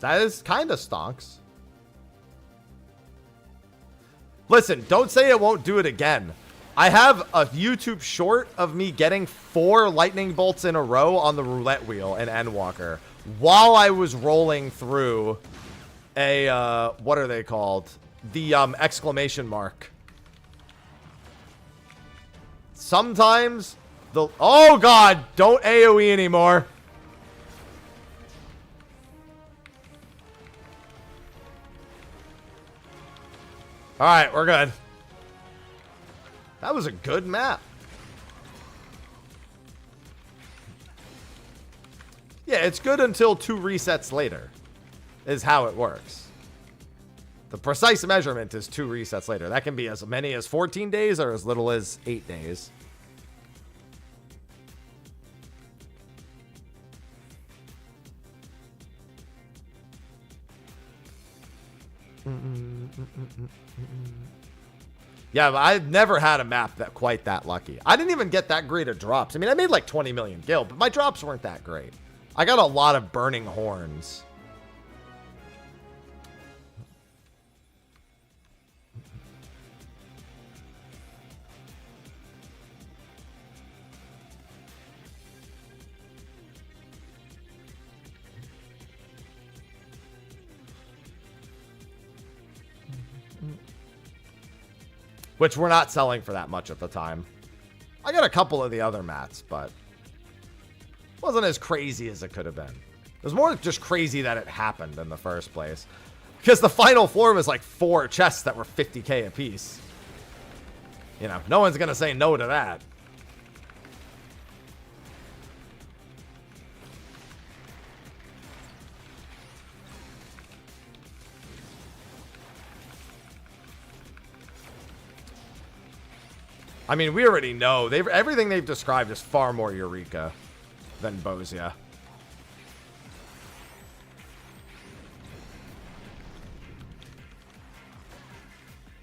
That is kind of stonks. Listen, don't say it won't do it again. I have a YouTube short of me getting 4 lightning bolts in a row on the roulette wheel in Endwalker while I was rolling through a, what are they called? The, exclamation mark. Sometimes the, oh God, don't AoE anymore. All right, we're good. That was a good map. Yeah, it's good until 2 resets later, is how it works. The precise measurement is 2 resets later. That can be as many as 14 days or as little as 8 days. Yeah, but I've never had a map that quite that lucky. I didn't even get that great of drops. I mean, I made like 20 million gil, but my drops weren't that great. I got a lot of burning horns. Which we're not selling for that much at the time. I got a couple of the other mats, but wasn't as crazy as it could have been. It was more just crazy that it happened in the first place. Because the final floor was like 4 chests that were 50k a piece. You know, no one's going to say no to that. I mean, we already know. Everything they've described is far more Eureka than Bozia.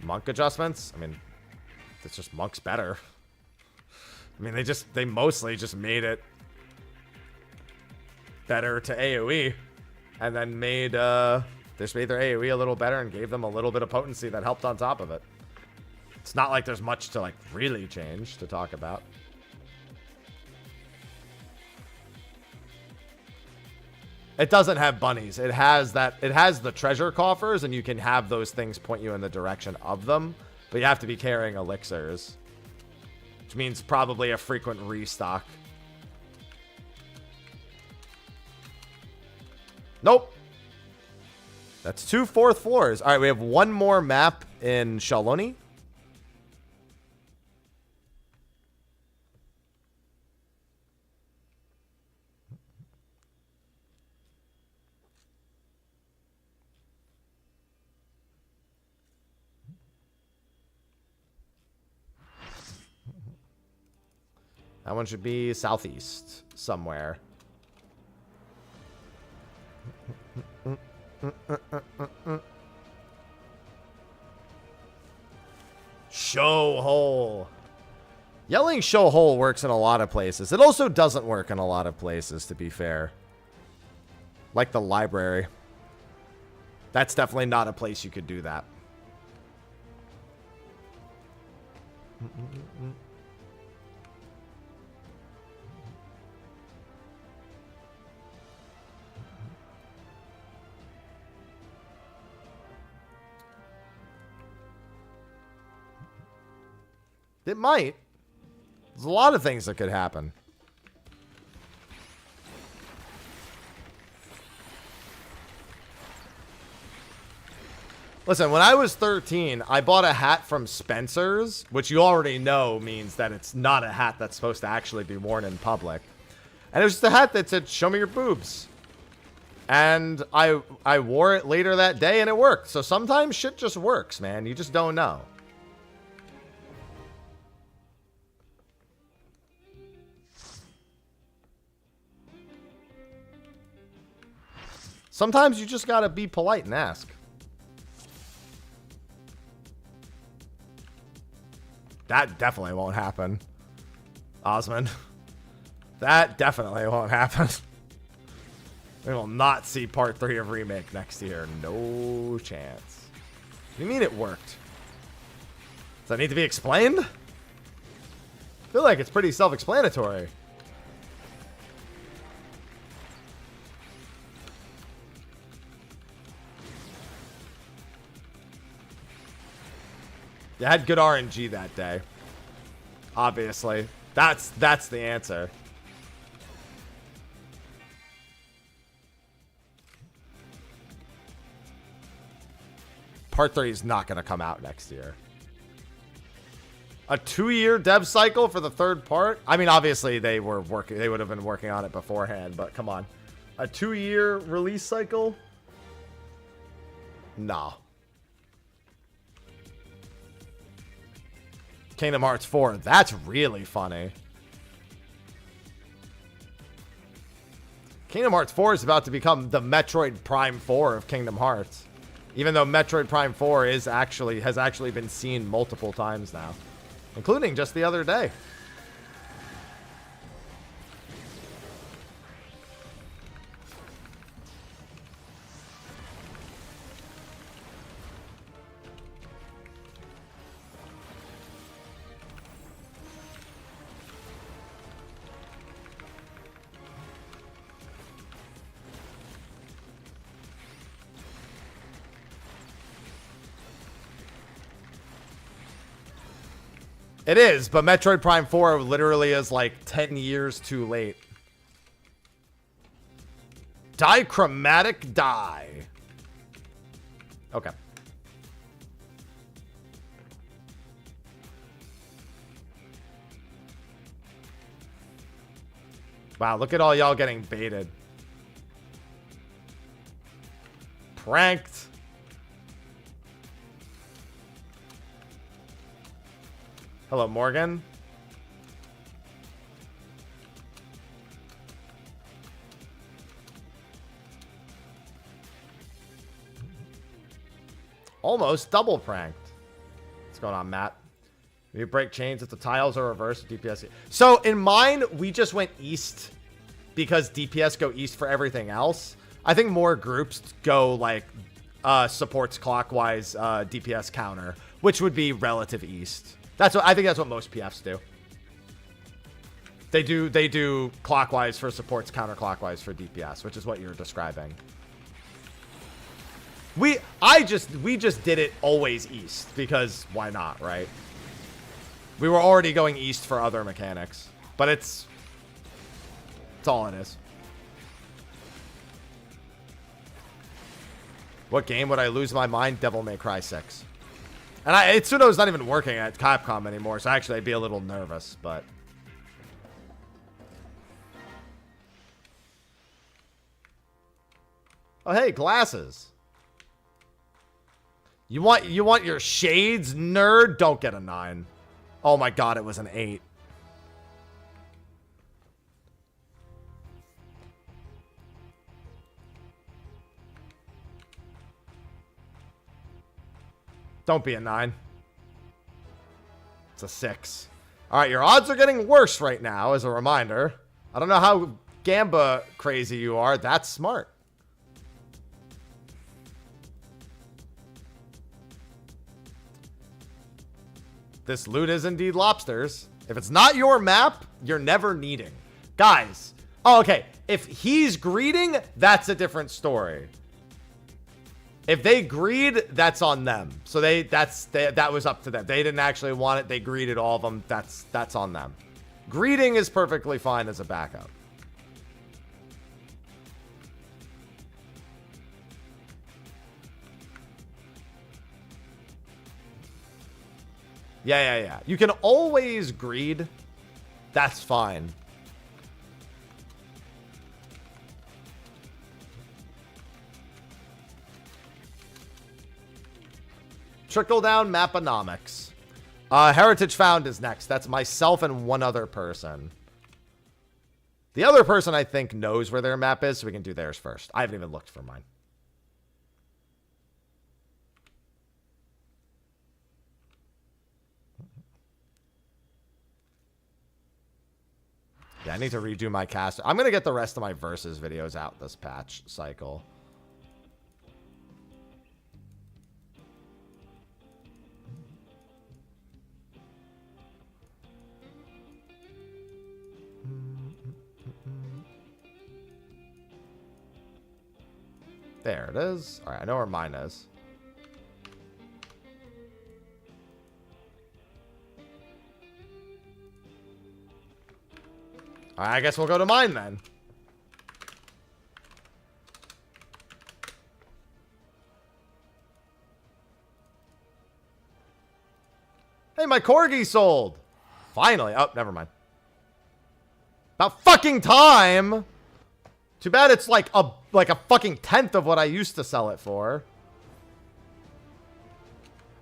Monk adjustments? I mean, it's just Monk's better. I mean, they mostly just made it better to AoE. And then just made their AoE a little better and gave them a little bit of potency that helped on top of it. It's not like there's much to like really change to talk about. It doesn't have bunnies. It has the treasure coffers, and you can have those things point you in the direction of them, but you have to be carrying elixirs, which means probably a frequent restock. Nope. That's 2 4th floors. All right, we have one more map in Shaloni. That one should be southeast somewhere. Show hole. Yelling show hole works in a lot of places. It also doesn't work in a lot of places, to be fair. Like the library. That's definitely not a place you could do that. It might. There's a lot of things that could happen. Listen, when I was 13, I bought a hat from Spencer's, which you already know means that it's not a hat that's supposed to actually be worn in public. And it was just a hat that said, "Show me your boobs." And I wore it later that day and it worked. So sometimes shit just works, man. You just don't know. Sometimes you just gotta be polite and ask. That definitely won't happen, Osmond. That definitely won't happen. We will not see part 3 of Remake next year. No chance. What do you mean it worked? Does that need to be explained? I feel like it's pretty self-explanatory. You had good RNG that day. Obviously. That's the answer. Part 3 is not going to come out next year. A 2-year dev cycle for the third part? I mean, obviously they would have been working on it beforehand, but come on. A 2-year release cycle? Nah. Kingdom Hearts 4. That's really funny. Kingdom Hearts 4 is about to become the Metroid Prime 4 of Kingdom Hearts. Even though Metroid Prime 4 has actually been seen multiple times now. Including just the other day. It is, but Metroid Prime 4 literally is like 10 years too late. Dichromatic dye. Okay. Wow, look at all y'all getting baited. Pranked. Hello, Morgan. Almost double pranked. What's going on, Matt? You break chains if the tiles are reversed, DPS. So in mine, we just went east because DPS go east for everything else. I think more groups go like supports clockwise DPS counter, which would be relative east. I think that's what most PFs do. They do clockwise for supports, counterclockwise for DPS, which is what you're describing. We just did it always east because why not, right? We were already going east for other mechanics, but it's all it is. What game would I lose my mind? Devil May Cry 6. And Itsuno's not even working at Capcom anymore, so actually I'd be a little nervous, but... Oh, hey, glasses. You want your shades, nerd? Don't get a 9. Oh my god, it was an 8. Don't be a 9. It's a 6. All right, your odds are getting worse right now, as a reminder. I don't know how Gamba crazy you are. That's smart. This loot is indeed lobsters. If it's not your map, you're never needing. Guys. Oh, okay. If he's greeting, that's a different story. If they greed, that's on them. So that was up to them. They didn't actually want it. They greeted all of them. That's on them. Greeting is perfectly fine as a backup. Yeah. You can always greed. That's fine. Trickle down maponomics. Heritage Found is next. That's myself and one other person. The other person, I think, knows where their map is, so we can do theirs first. I haven't even looked for mine. Yeah, I need to redo my cast. I'm going to get the rest of my versus videos out this patch cycle. There it is. All right, I know where mine is. All right, I guess we'll go to mine then. Hey, my corgi sold. Finally. Oh, never mind. About fucking time. Too bad it's like a fucking tenth of what I used to sell it for.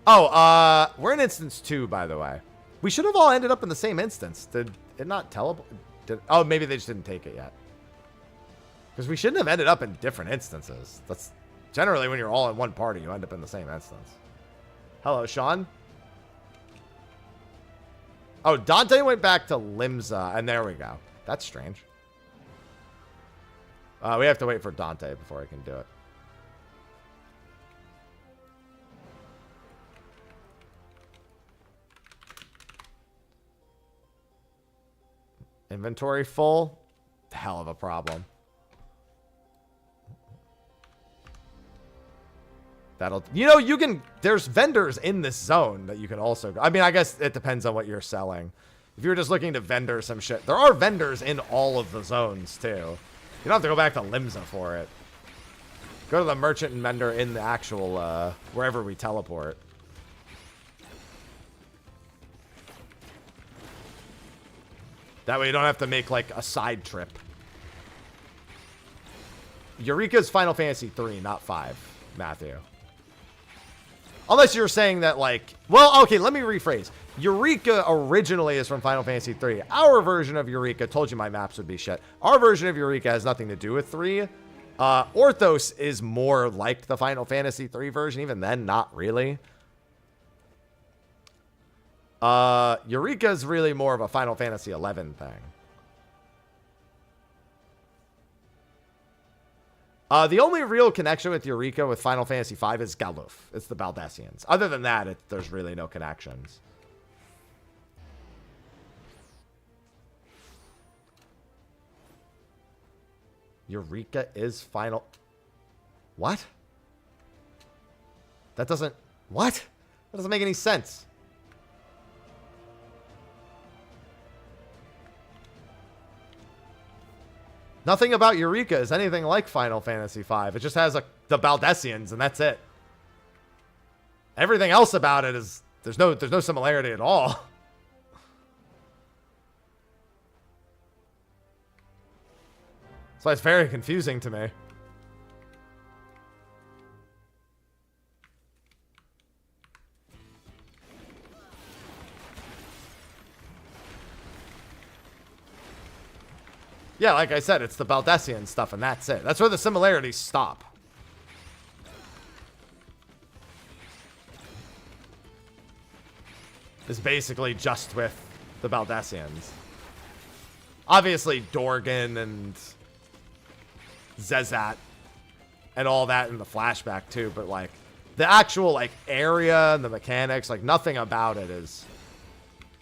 Oh, we're in instance 2, by the way. We should have all ended up in the same instance. Did it not teleport? Oh, maybe they just didn't take it yet. Because we shouldn't have ended up in different instances. That's generally when you're all in one party, you end up in the same instance. Hello, Sean. Oh, Dante went back to Limsa, and there we go. That's strange. We have to wait for Dante before I can do it. Inventory full? Hell of a problem. You can, there's vendors in this zone that you can also, I mean, I guess it depends on what you're selling. If you're just looking to vendor some shit, there are vendors in all of the zones too. You don't have to go back to Limsa for it. Go to the merchant and vendor in the actual, wherever we teleport. That way you don't have to make, like, a side trip. Eureka's Final Fantasy 3, not 5, Matthew. Unless you're saying that, like... Well, okay, let me rephrase. Eureka originally is from Final Fantasy 3. Our version of Eureka, told you my maps would be shit. Our version of Eureka has nothing to do with 3. Orthos is more like the Final Fantasy 3 version. Even then, not really. Eureka is really more of a Final Fantasy 11 thing. The only real connection with Eureka with Final Fantasy 5 is Galuf. It's the Baldessians. Other than that, there's really no connections. Eureka is Final... What? That doesn't... What? That doesn't make any sense. Nothing about Eureka is anything like Final Fantasy V. It just has the Baldessians, and that's it. Everything else about it is there's no similarity at all. So it's very confusing to me. Yeah, like I said, it's the Baldessian stuff, and that's it. That's where the similarities stop. It's basically just with the Baldessians. Obviously, Dorgan and Zezat and all that in the flashback, too. But, like, the actual, like, area and the mechanics, like, nothing about it is...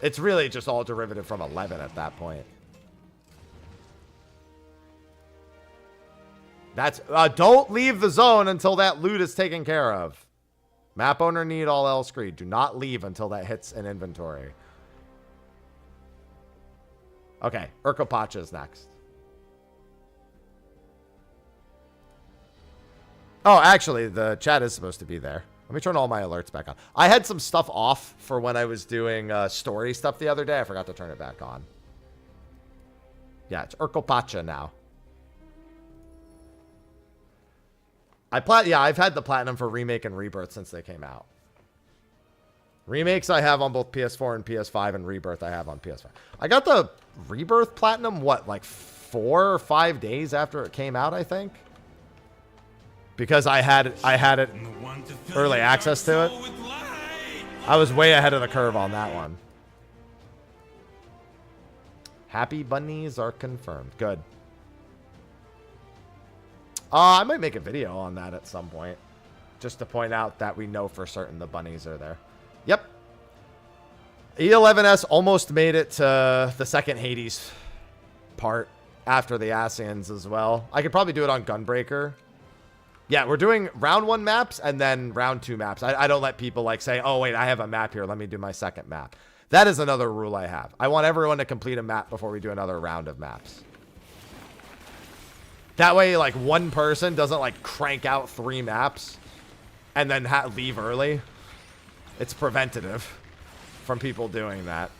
It's really just all derivative from 11 at that point. That's don't leave the zone until that loot is taken care of. Map owner need all else agreed. Do not leave until that hits an inventory. Okay, Urkopacha is next. Oh, actually, the chat is supposed to be there. Let me turn all my alerts back on. I had some stuff off for when I was doing story stuff the other day. I forgot to turn it back on. Yeah, it's Urkopacha now. I've had the platinum for Remake and Rebirth since they came out. Remakes I have on both PS4 and PS5, and Rebirth I have on PS5. I got the Rebirth platinum, what, like 4 or 5 days after it came out, I think? Because I had it early access to it. I was way ahead of the curve on that one. Happy bunnies are confirmed. Good. I might make a video on that at some point. Just to point out that we know for certain the bunnies are there. Yep. E11S almost made it to the second Hades part after the Ascians as well. I could probably do it on Gunbreaker. Yeah, we're doing round 1 maps and then round 2 maps. I don't let people like say, oh, wait, I have a map here. Let me do my second map. That is another rule I have. I want everyone to complete a map before we do another round of maps. That way, like, one person doesn't, like, crank out 3 maps and then leave early. It's preventative from people doing that.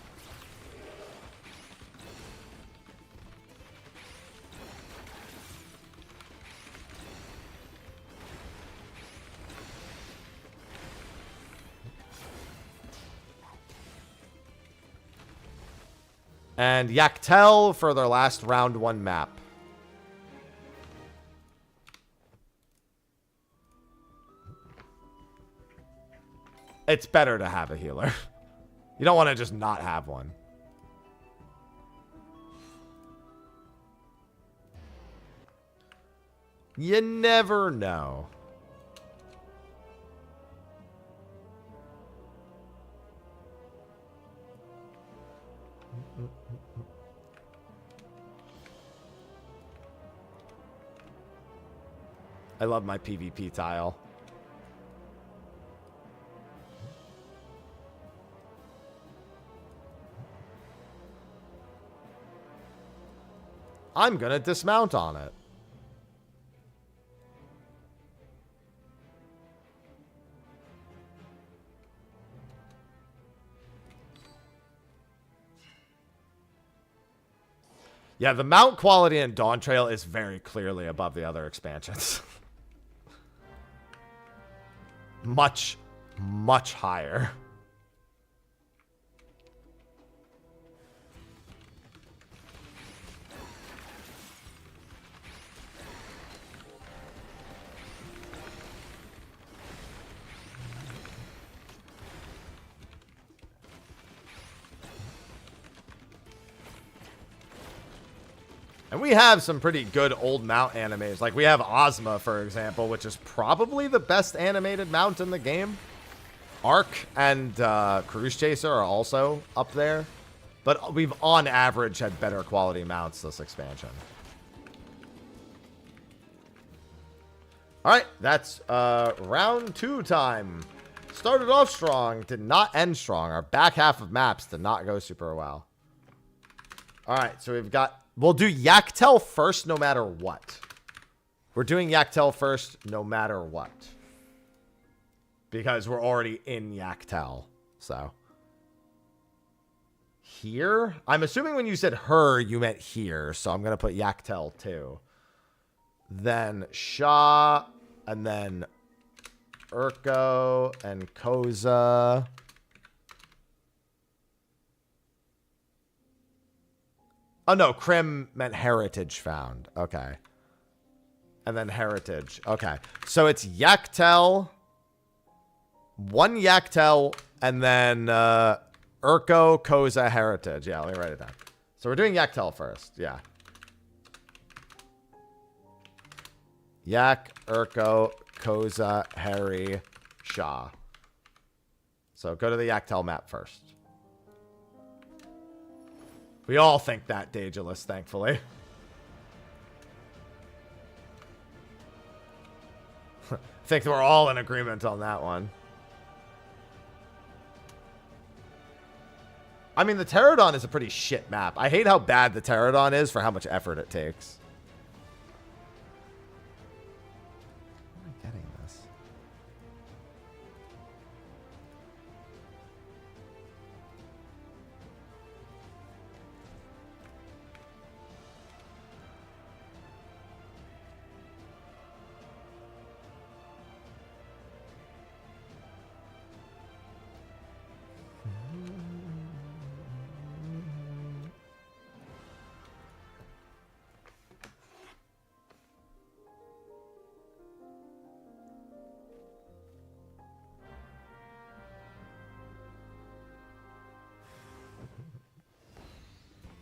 And Yaktel for their last round 1 map. It's better to have a healer. You don't want to just not have one. You never know. I love my PvP tile. I'm gonna dismount on it. Yeah, the mount quality in Dawn Trail is very clearly above the other expansions. Much, much higher. And we have some pretty good old mount animes. Like, we have Ozma, for example, which is probably the best animated mount in the game. Ark and Cruise Chaser are also up there. But we've, on average, had better quality mounts this expansion. Alright, that's round 2 time. Started off strong, did not end strong. Our back half of maps did not go super well. Alright, so we've got... We'll do Yaktel first no matter what. We're doing Yaktel first no matter what. Because we're already in Yaktel. So. Here? I'm assuming when you said her, you meant here. So I'm going to put Yaktel too. Then Shah. And then Urko and Koza. Oh, no. Krim meant heritage found. Okay. And then heritage. Okay. So it's Yaktel. 1 Yaktel. And then Urko, Koza, heritage. Yeah, let me write it down. So we're doing Yaktel first. Yeah. Yak, Urko, Koza, Harry, Shah. So go to the Yaktel map first. We all think that, Daedalus, thankfully. I think we're all in agreement on that one. I mean, the Pterodon is a pretty shit map. I hate how bad the Pterodon is for how much effort it takes. How am I getting this?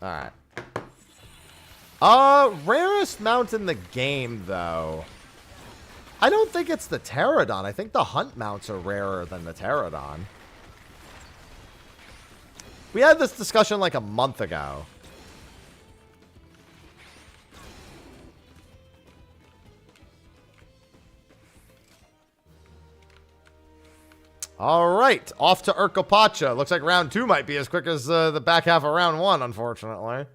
Alright. Rarest mount in the game, though. I don't think it's the Pterodon. I think the hunt mounts are rarer than the Pterodon. We had this discussion like a month ago. All right, off to Urkopacha. Looks like round 2 might be as quick as the back half of round 1, unfortunately.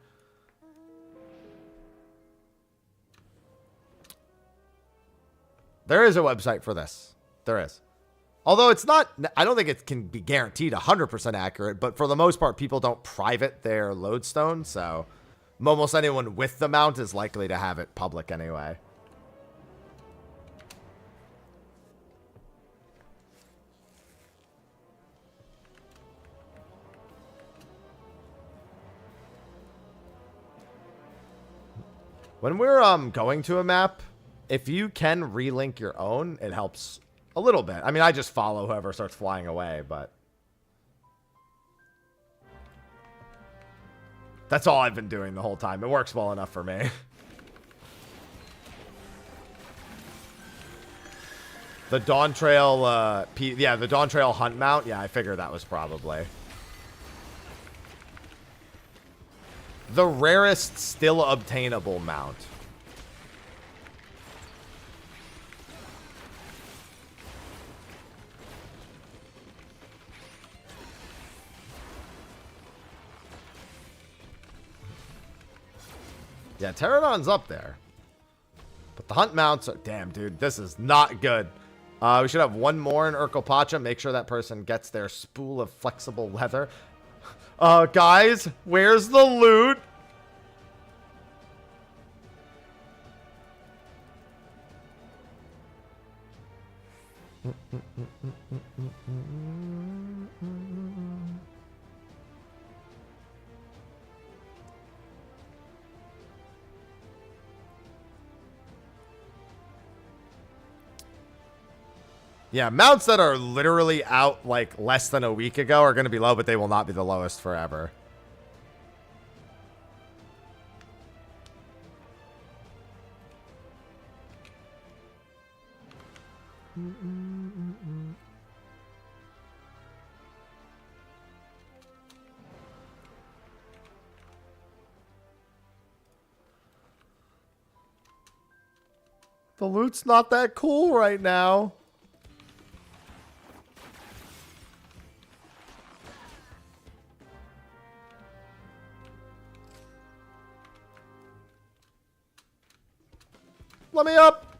There is a website for this. There is. Although it's not, I don't think it can be guaranteed 100% accurate, but for the most part, people don't private their lodestone, so almost anyone with the mount is likely to have it public anyway. When we're going to a map, if you can relink your own, it helps a little bit. I mean, I just follow whoever starts flying away, but that's all I've been doing the whole time. It works well enough for me. The Dawn Trail, yeah, the Dawn Trail hunt mount. Yeah, I figured that was probably the rarest still obtainable mount. Yeah, Pterodon's up there. But the hunt mounts are... Damn, dude. This is not good. We should have one more in Urkopacha. Make sure that person gets their spool of flexible leather. Guys, where's the loot? Yeah, mounts that are literally out like less than a week ago are going to be low, but they will not be the lowest forever. The loot's not that cool right now. Let me up.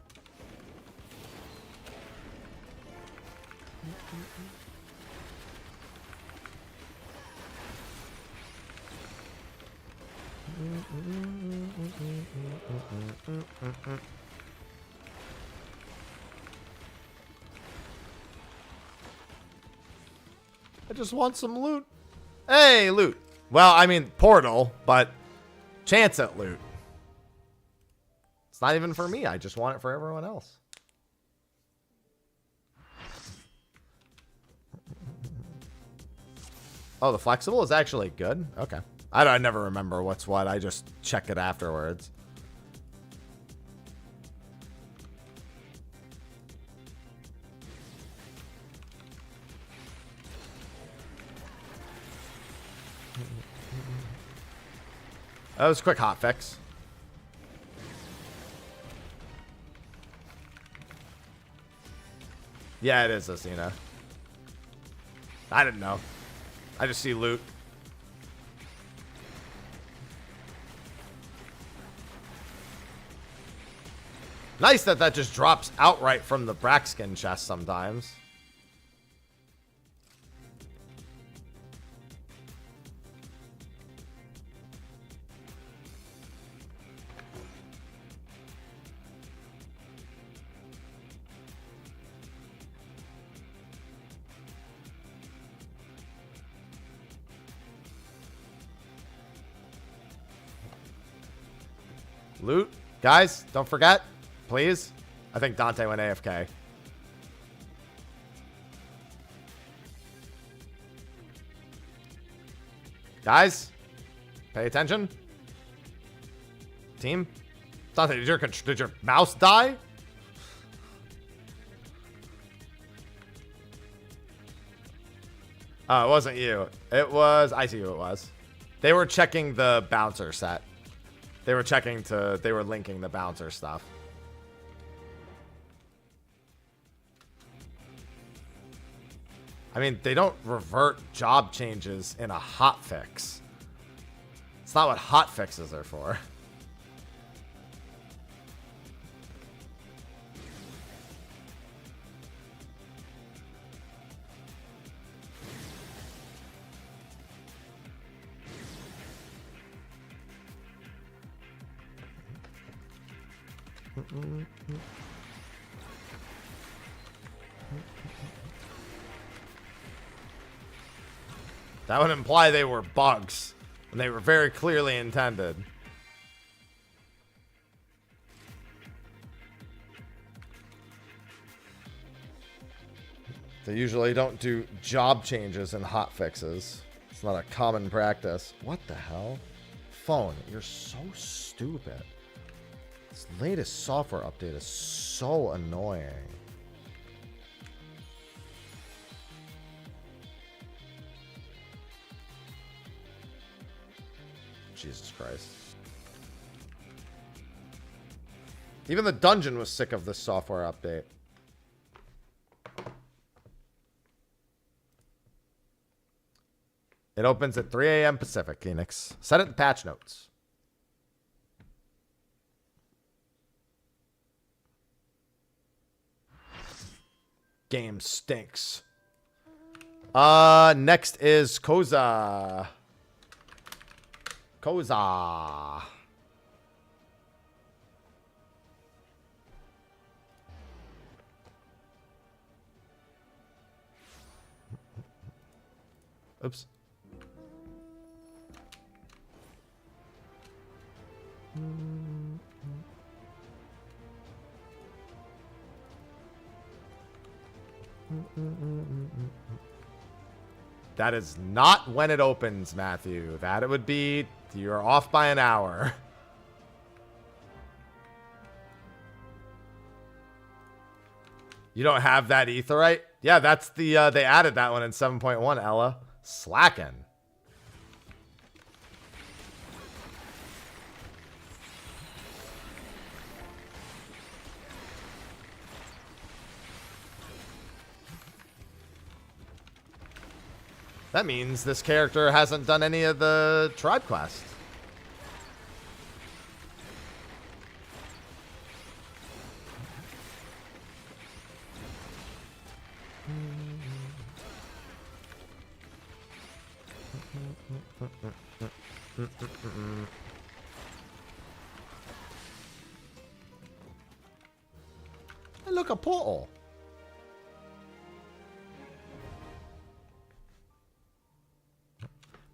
I just want some loot. Hey, loot. Well, I mean, portal, but chance at loot. It's not even for me. I just want it for everyone else. Oh, the flexible is actually good? Okay. I never remember what's what. I just check it afterwards. That was a quick hot fix. Yeah, it is Asina. I didn't know. I just see loot. Nice that that just drops outright from the Braxkin chest sometimes. Loot. Guys, don't forget. Please. I think Dante went AFK. Guys, pay attention. Team. Dante, did your mouse die? Oh, it wasn't you. It was... I see who it was. They were checking the bouncer set. They were checking to... They were linking the bouncer stuff. I mean, they don't revert job changes in a hotfix. It's not what hotfixes are for. That would imply they were bugs, and they were very clearly intended. They usually don't do job changes in hotfixes. It's not a common practice. What the hell? Phone, you're so stupid. This latest software update is so annoying. Jesus Christ. Even the dungeon was sick of this software update. It opens at 3 a.m. Pacific, Phoenix. Set it in patch notes. Game stinks. Next is Koza. Koza. Oops. That is not when it opens, Matthew. That it would be... You're off by an hour. You don't have that etherite? Yeah, that's the... they added that one in 7.1, Ella. Slacking. That means this character hasn't done any of the tribe quests. Hey, look, a portal.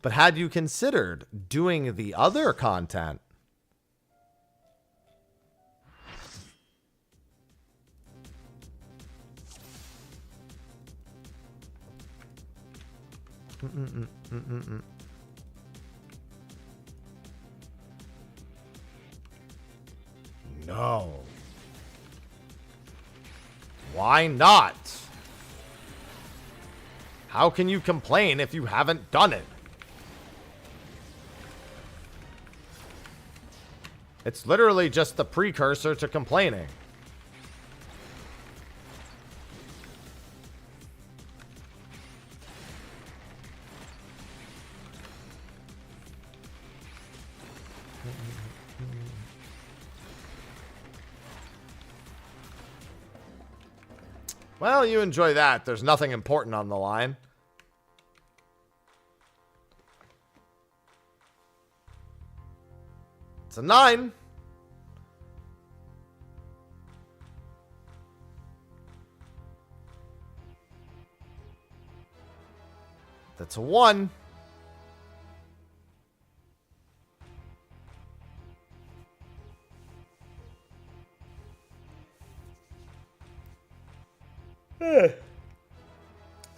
But had you considered doing the other content? No. Why not? How can you complain if you haven't done it? It's literally just the precursor to complaining. Well, you enjoy that. There's nothing important on the line. It's a 9. That's a 1.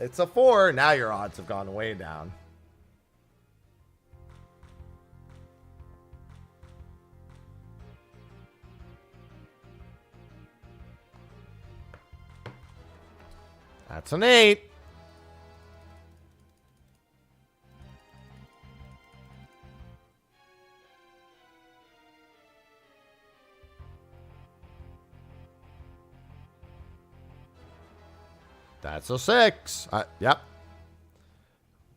It's a 4. Now your odds have gone way down. That's an 8. That's a 6. Yep.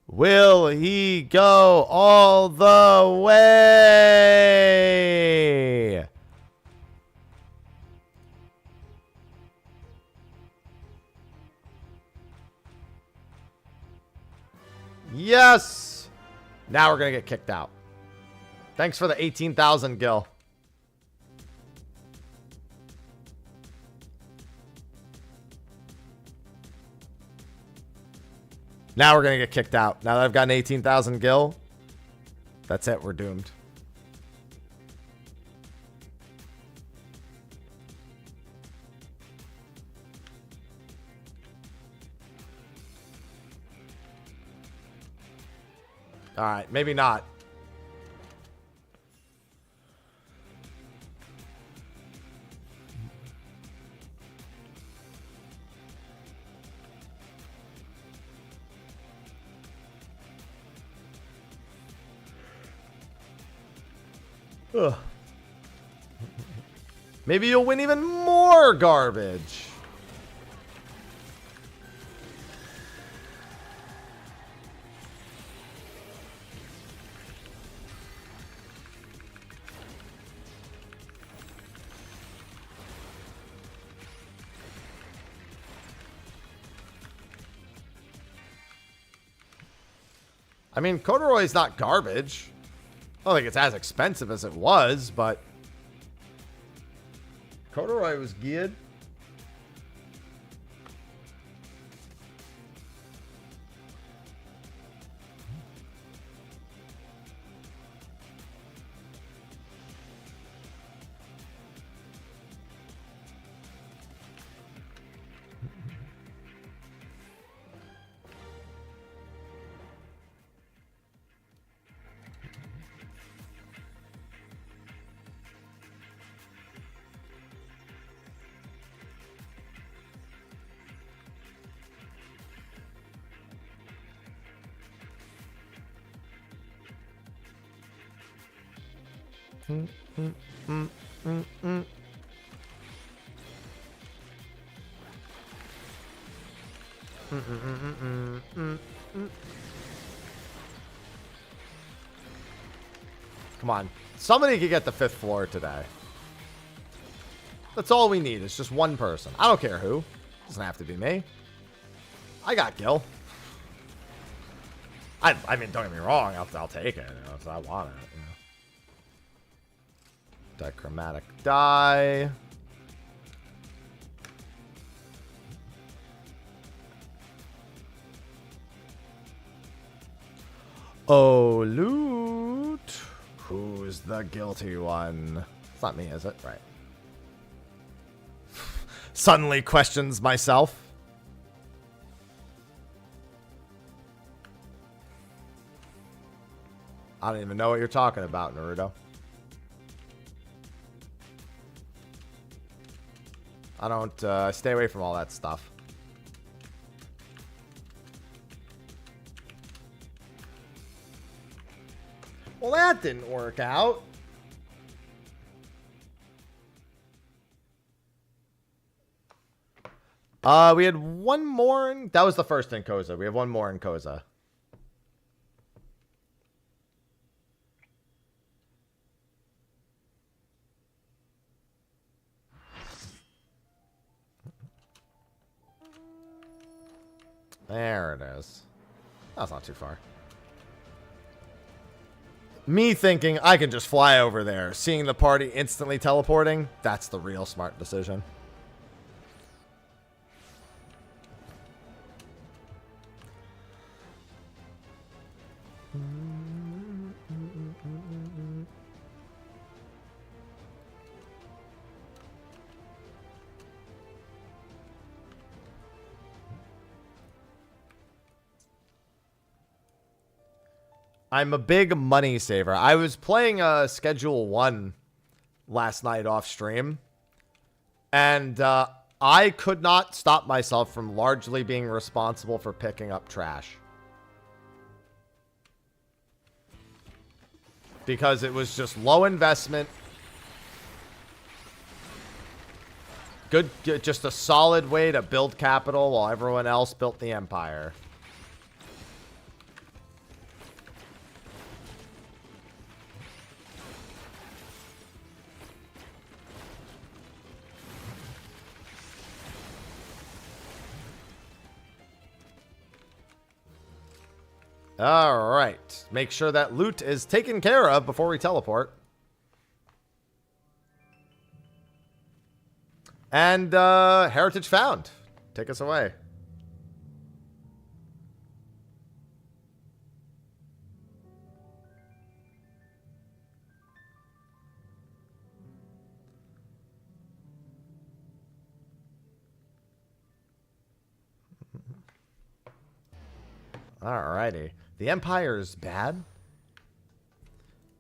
Will he go all the way? Yes. Now we're going to get kicked out. Thanks for the 18,000, Gil. Now we're going to get kicked out. Now that I've gotten 18,000 gil, that's it. We're doomed. All right, maybe not. Ugh. Maybe you'll win even more garbage. I mean, corduroy's not garbage. I don't think it's as expensive as it was, but corduroy was good. Come on. Somebody could get the 5th floor today. That's all we need. It's just one person. I don't care who. Doesn't have to be me. I got Gil. I mean, don't get me wrong. I'll take it if I want it. Dichromatic die. Oh, loot. Who's the guilty one? It's not me, is it? Right. Suddenly questions myself. I don't even know what you're talking about, Naruto. I don't, stay away from all that stuff. Well, that didn't work out. We had one more in... That was the first in Koza. We have one more in Koza. There it is. That's not too far. Me thinking I can just fly over there, seeing the party instantly teleporting, that's the real smart decision. I'm a big money saver. I was playing Schedule 1 last night off stream, and I could not stop myself from largely being responsible for picking up trash. Because it was just low investment. Good, just a solid way to build capital while everyone else built the empire. All right. Make sure that loot is taken care of before we teleport. And heritage found. Take us away. Alrighty. The Empire's bad.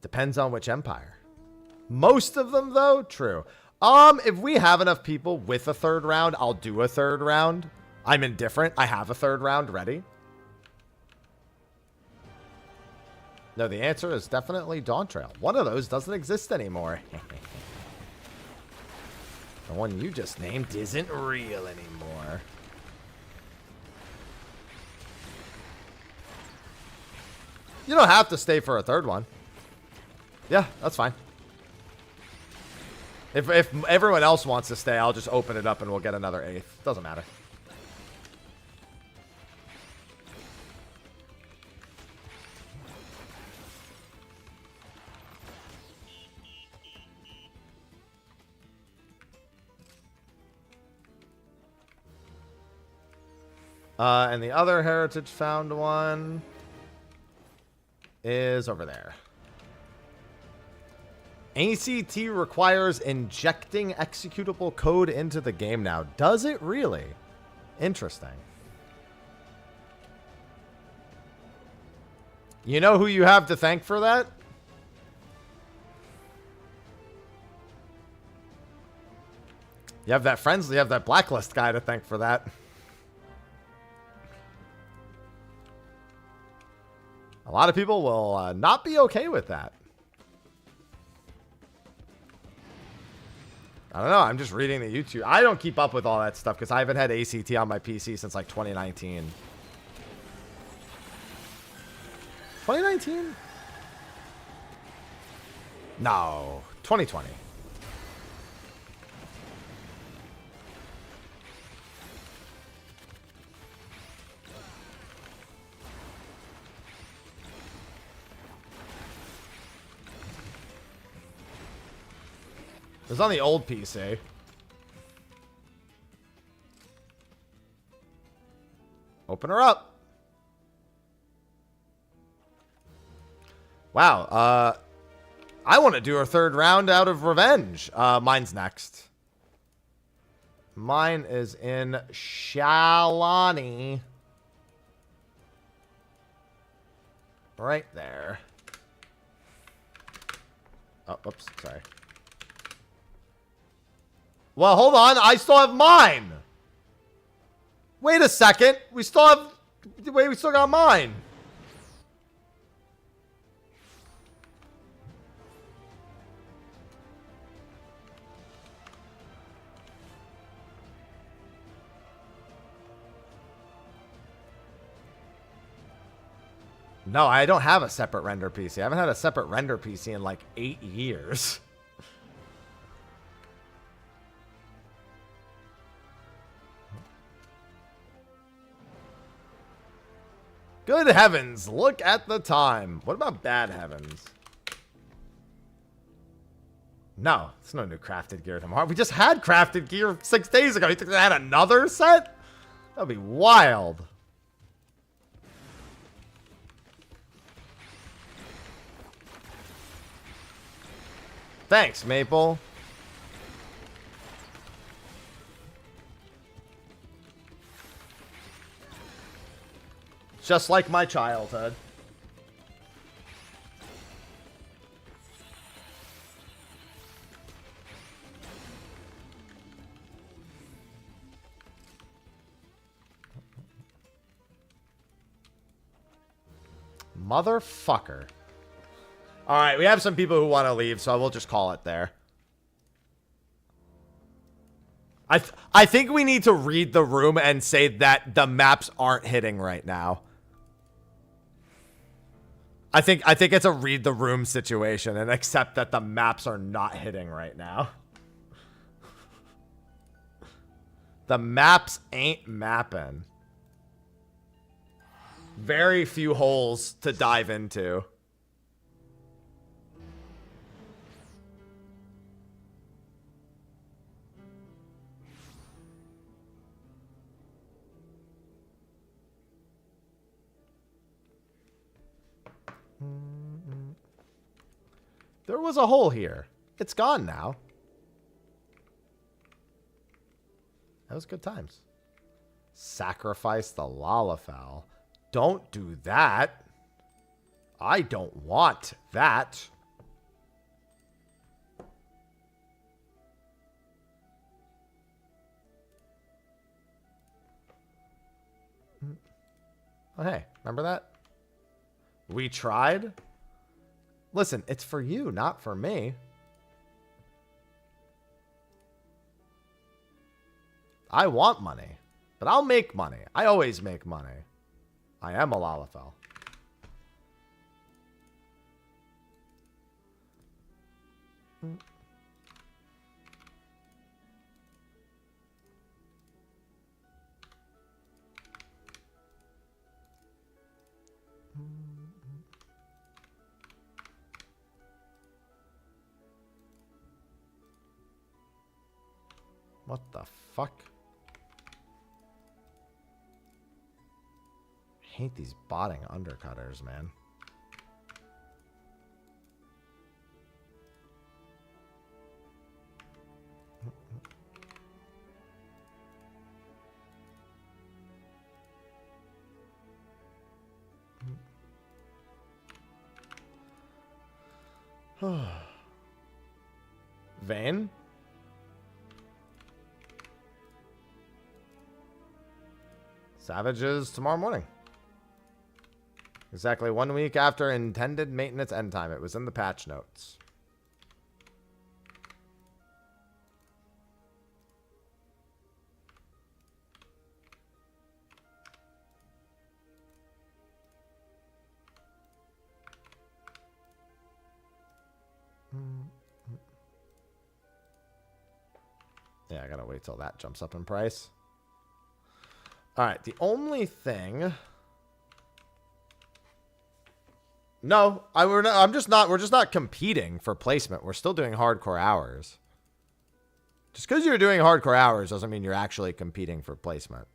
Depends on which Empire. Most of them, though, true. If we have enough people with a third round, I'll do a third round. I'm indifferent. I have a third round ready. No, the answer is definitely Dawn Trail. One of those doesn't exist anymore. The one you just named isn't real anymore. You don't have to stay for a third one. Yeah, that's fine. If everyone else wants to stay, I'll just open it up and we'll get another 8th. Doesn't matter. And the other heritage found one is over there. ACT requires injecting executable code into the game now. Does it really? Interesting. You know who you have to thank for that? You have that you have that blacklist guy to thank for that. A lot of people will not be okay with that. I don't know. I'm just reading the YouTube. I don't keep up with all that stuff because I haven't had ACT on my PC since like 2019. 2019? No. 2020. It was on the old PC. Open her up. Wow. I want to do our third round out of revenge. Mine's next. Mine is in Shalani. Right there. Oh, oops. Sorry. Well, hold on. I still have mine. Wait a second. We still have... Wait, we still got mine. No, I don't have a separate render PC. I haven't had a separate render PC in like 8 years. Good heavens, look at the time. What about bad heavens? No, it's no new crafted gear tomorrow. We just had crafted gear 6 days ago. You think they had another set? That'd be wild. Thanks, Maple. Just like my childhood. Motherfucker. Alright, we have some people who want to leave, so I will just call it there. I think we need to read the room and say that the maps aren't hitting right now. I think it's a read the room situation and accept that the maps are not hitting right now. The maps ain't mapping. Very few holes to dive into. There was a hole here. It's gone now. That was good times. Sacrifice the Lalafell. Don't do that. I don't want that. Oh, hey, remember that? We tried. Listen, it's for you, not for me. I want money, but I'll make money. I always make money. I am a Lalafell. What the fuck? I hate these botting undercutters, man. Vane? Savages tomorrow morning. Exactly 1 week after intended maintenance end time. It was in the patch notes. Yeah, I gotta wait till that jumps up in price. Alright, the only thing... No, we're just not competing for placement. We're still doing hardcore hours. Just because you're doing hardcore hours doesn't mean you're actually competing for placement.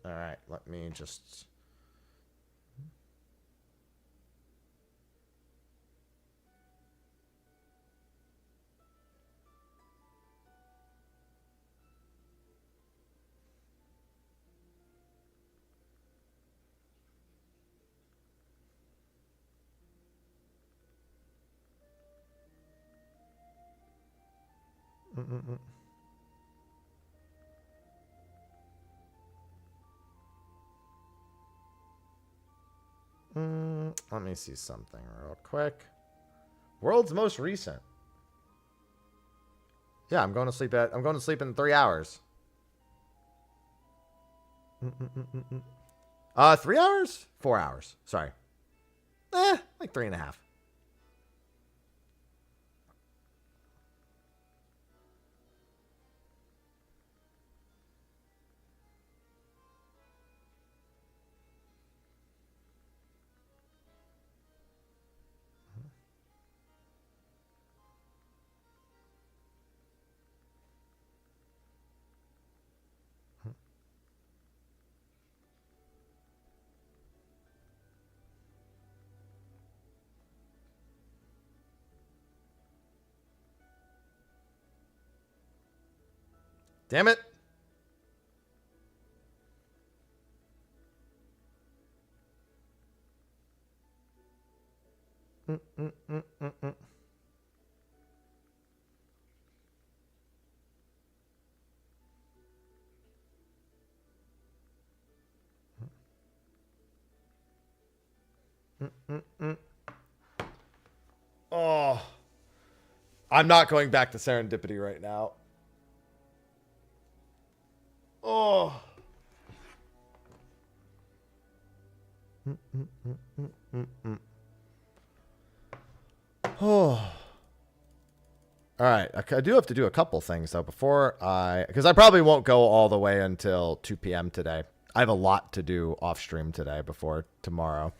All right, let me just... Let me see something real quick. World's most recent. Yeah, I'm going to sleep in 3 hours. 3 hours? 4 hours. Sorry. Like 3.5. Damn it. Oh. I'm not going back to serendipity right now. Oh. Oh. All right. I do have to do a couple things, though, before because I probably won't go all the way until 2 p.m. today. I have a lot to do off stream today before tomorrow.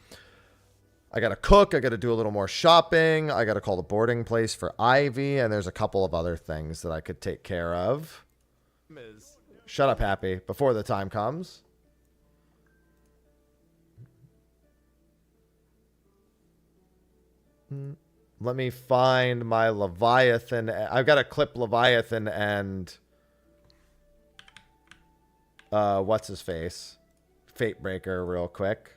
I got to cook. I got to do a little more shopping. I got to call the boarding place for Ivy. And there's a couple of other things that I could take care of. Shut up, Happy, before the time comes. Let me find my Leviathan. I've got to clip Leviathan and what's his face? Fatebreaker real quick.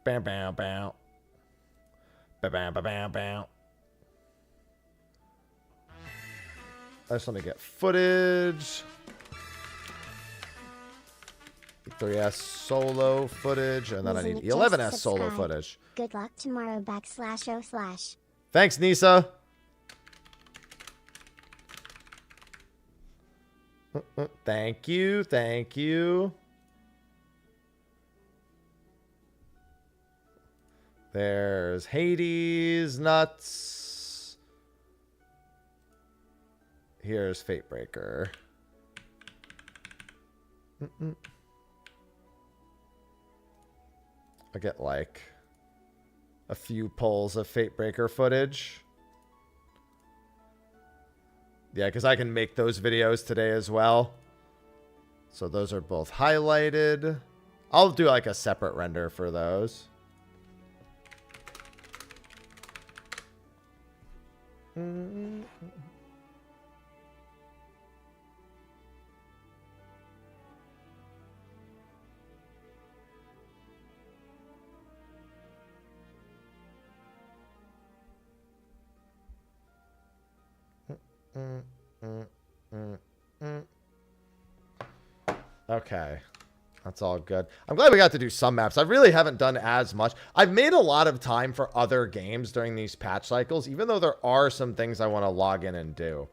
Bam, bam, bam. Bam, bam, bam, bam, bam. I just want to get footage. 3S solo footage, and then I need 11S solo footage. Good luck tomorrow //. Thanks, Nisa. Thank you. Thank you. There's Hades nuts. Here's Fatebreaker. I get like a few pulls of Fatebreaker footage. Yeah, because I can make those videos today as well. So those are both highlighted. I'll do like a separate render for those. Okay. That's all good. I'm glad we got to do some maps. I really haven't done as much. I've made a lot of time for other games during these patch cycles, even though there are some things I want to log in and do.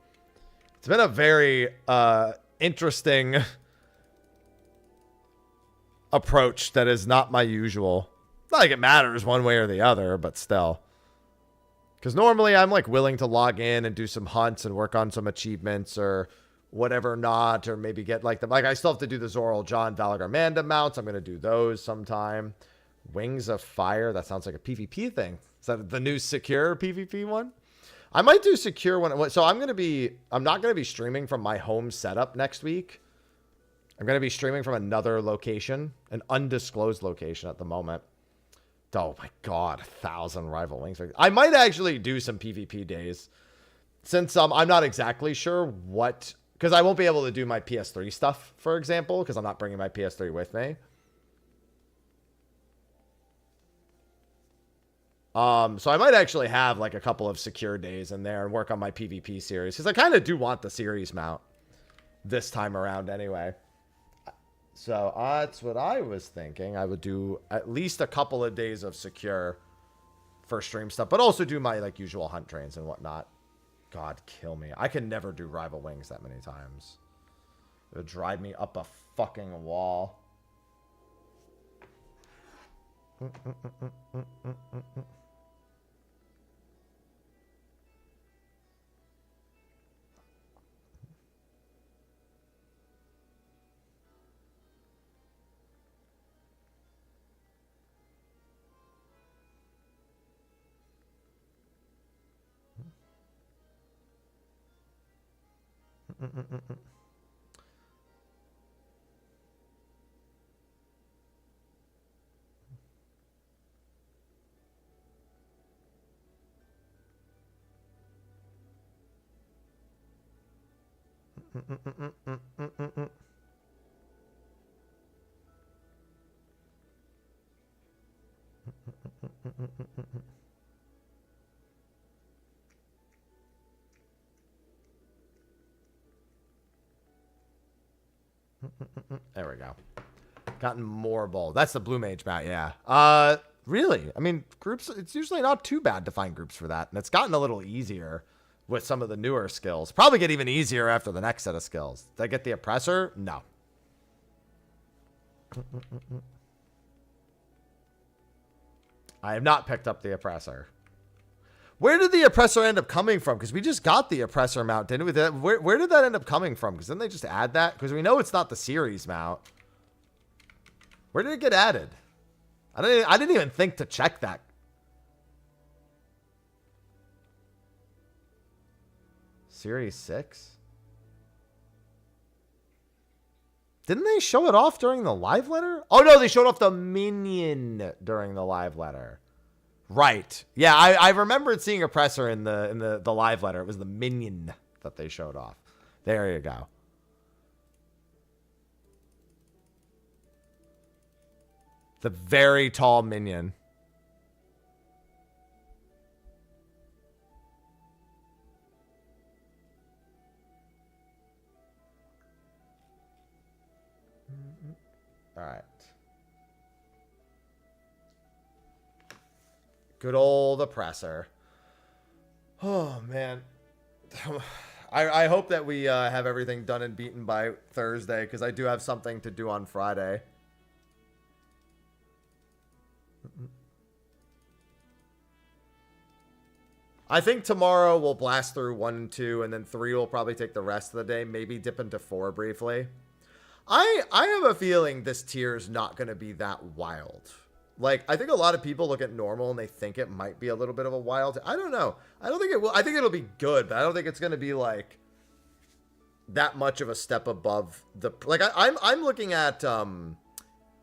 It's been a very interesting approach that is not my usual. Not like it matters one way or the other, but still. Because normally I'm like willing to log in and do some hunts and work on some achievements or whatever not, or maybe get like the, like I still have to do the Zoral John Valagarmanda mounts. I'm going to do those sometime. Wings of Fire. That sounds like a PvP thing. Is that the new secure PvP one? I might do secure one. So I'm not going to be streaming from my home setup next week. I'm going to be streaming from another location, an undisclosed location at the moment. Oh my God, 1,000 rival wings. I might actually do some PvP days since I'm not exactly sure what, because I won't be able to do my PS3 stuff, for example, because I'm not bringing my PS3 with me. So I might actually have like a couple of secure days in there and work on my PvP series, because I kind of do want the series mount this time around anyway. So that's what I was thinking. I would do at least a couple of days of secure for stream stuff, but also do my like usual hunt trains and whatnot. God, kill me. I can never do rival wings that many times. It would drive me up a fucking wall. There we go. Gotten more bold. That's the Blue Mage mount, yeah. Really? I mean, groups, it's usually not too bad to find groups for that. And it's gotten a little easier with some of the newer skills. Probably get even easier after the next set of skills. Did I get the Oppressor? No. I have not picked up the Oppressor. Where did the Oppressor end up coming from? Because we just got the Oppressor mount, didn't we? Where did that end up coming from? Because didn't they just add that? Because we know it's not the series mount. Where did it get added? I didn't even think to check that. Series 6? Didn't they show it off during the live letter? Oh, no, they showed off the minion during the live letter. Right. Yeah, I remembered seeing Oppressor in the live letter. It was the minion that they showed off. There you go. The very tall minion. All right. Good old Oppressor. Oh, man. I hope that we have everything done and beaten by Thursday, because I do have something to do on Friday. I think tomorrow we'll blast through 1 and 2, and then 3 will probably take the rest of the day. Maybe dip into 4 briefly. I have a feeling this tier is not going to be that wild. Like, I think a lot of people look at normal and they think it might be a little bit of a wild. I don't know. I don't think it will. I think it'll be good, but I don't think it's going to be like that much of a step above the. Like, I'm looking at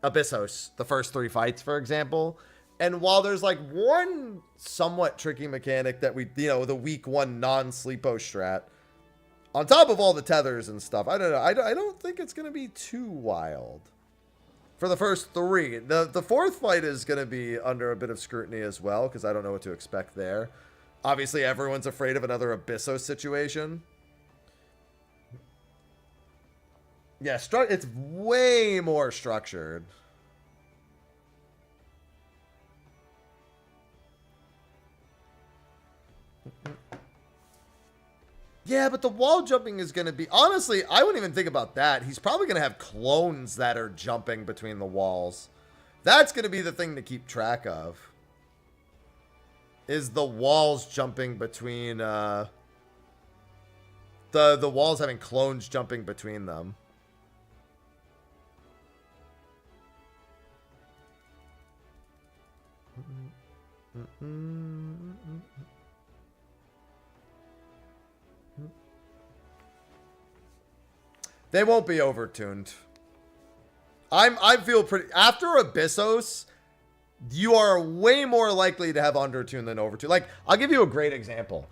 Abyssos, the first 3 fights, for example. And while there's like one somewhat tricky mechanic that we, you know, the week 1 non-sleepo strat, on top of all the tethers and stuff, I don't know. I don't think it's going to be too wild. For the first 3. The 4th fight is going to be under a bit of scrutiny as well, because I don't know what to expect there. Obviously, everyone's afraid of another Abyssos situation. Yeah, it's way more structured. Yeah, but the wall jumping is going to be... Honestly, I wouldn't even think about that. He's probably going to have clones that are jumping between the walls. That's going to be the thing to keep track of. Is the walls jumping between... the walls having clones jumping between them. They won't be overtuned. I feel pretty... After Abyssos, you are way more likely to have undertune than overtune. Like, I'll give you a great example.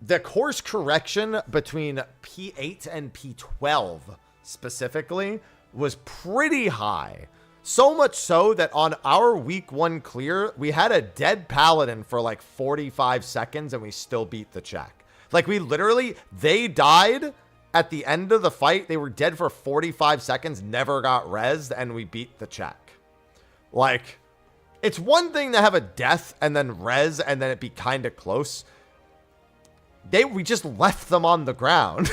The course correction between P8 and P12 specifically was pretty high. So much so that on our week 1 clear, we had a dead paladin for like 45 seconds and we still beat the check. Like, we literally... They died... At the end of the fight, they were dead for 45 seconds, never got rezzed, and we beat the check. Like, It's one thing to have a death and then res and then it be kind of close. We just left them on the ground.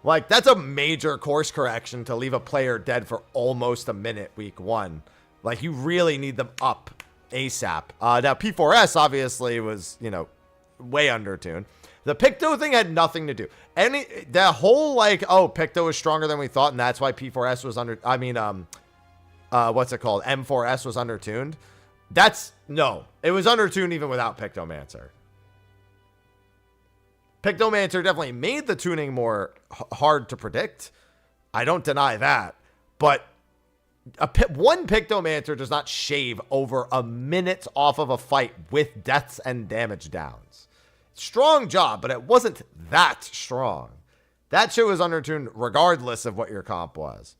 Like, that's a major course correction to leave a player dead for almost a minute week 1. Like, you really need them up ASAP. Now, P4S obviously was, you know, way undertuned. The Picto thing had nothing to do. The whole, like, oh, Picto is stronger than we thought, and that's why P4S was what's it called? M4S was undertuned. No. It was undertuned even without Pictomancer. Pictomancer definitely made the tuning more hard to predict. I don't deny that. But one Pictomancer does not shave over a minute off of a fight with deaths and damage downs. Strong job, but it wasn't that strong. That shit was undertuned regardless of what your comp was.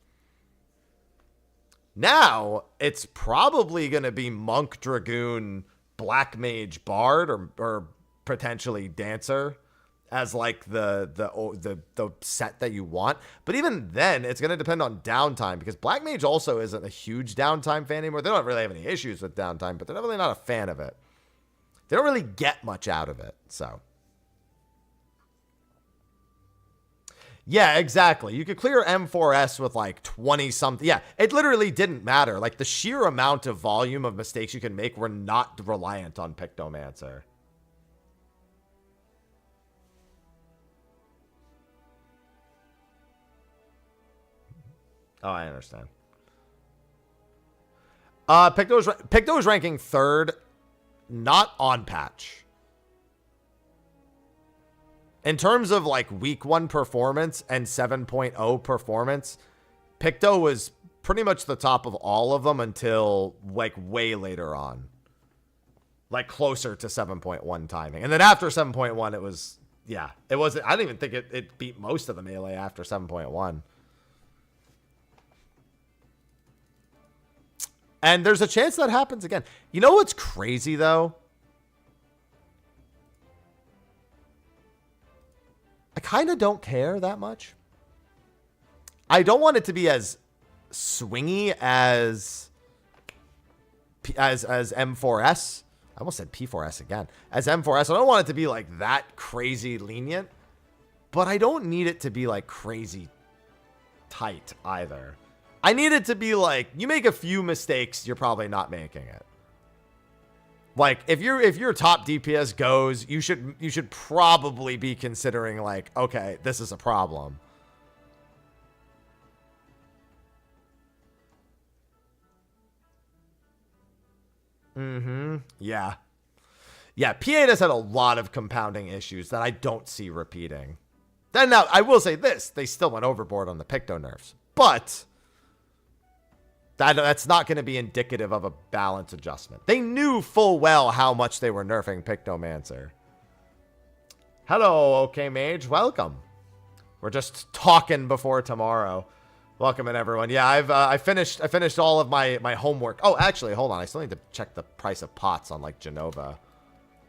Now, it's probably going to be Monk, Dragoon, Black Mage, Bard, or potentially Dancer as like the set that you want. But even then, it's going to depend on downtime, because Black Mage also isn't a huge downtime fan anymore. They don't really have any issues with downtime, but they're definitely not a fan of it. They don't really get much out of it, so. Yeah, exactly. You could clear M4S with like 20-something. Yeah, it literally didn't matter. Like, the sheer amount of volume of mistakes you can make were not reliant on Pictomancer. Oh, I understand. Picto is ranking 3rd, not on patch. In terms of like week 1 performance and 7.0 performance, Picto was pretty much the top of all of them until like way later on. Like closer to 7.1 timing. And then after 7.1, it was, yeah, it wasn't, I didn't even think it beat most of the melee after 7.1. And there's a chance that happens again. You know what's crazy though? I kind of don't care that much. I don't want it to be as swingy as M4S. I almost said P4S again. As M4S, I don't want it to be like that crazy lenient, but I don't need it to be like crazy tight either. I need it to be like, you make a few mistakes, you're probably not making it. Like, if your top DPS goes, you should probably be considering like, okay, this is a problem. Yeah. Yeah, P8 has had a lot of compounding issues that I don't see repeating. Then now, I will say this, they still went overboard on the Picto nerfs, but that's not going to be indicative of a balance adjustment. They knew full well how much they were nerfing Pictomancer. Hello, OK Mage. Welcome. We're just talking before tomorrow. Welcome in, everyone. Yeah, I finished all of my homework. Oh, actually, hold on. I still need to check the price of pots on like Genova.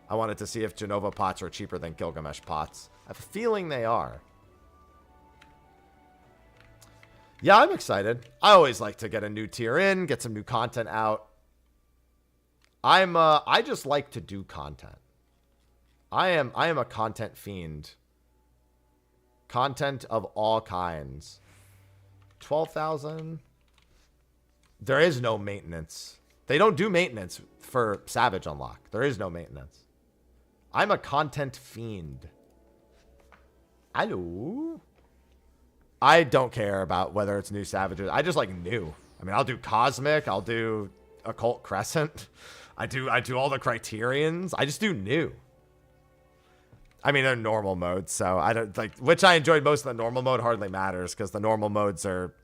I wanted to see if Genova pots are cheaper than Gilgamesh pots. I have a feeling they are. Yeah, I'm excited. I always like to get a new tier in, get some new content out. I just like to do content. I am a content fiend. Content of all kinds. 12,000. There is no maintenance. They don't do maintenance for Savage Unlock. There is no maintenance. I'm a content fiend. Hello? I don't care about whether it's new Savages. I just like new. I mean, I'll do Cosmic. I'll do Occult Crescent. I do all the Criterions. I just do new. I mean, they're normal modes, so I don't like, which I enjoyed most of the normal mode hardly matters because the normal modes are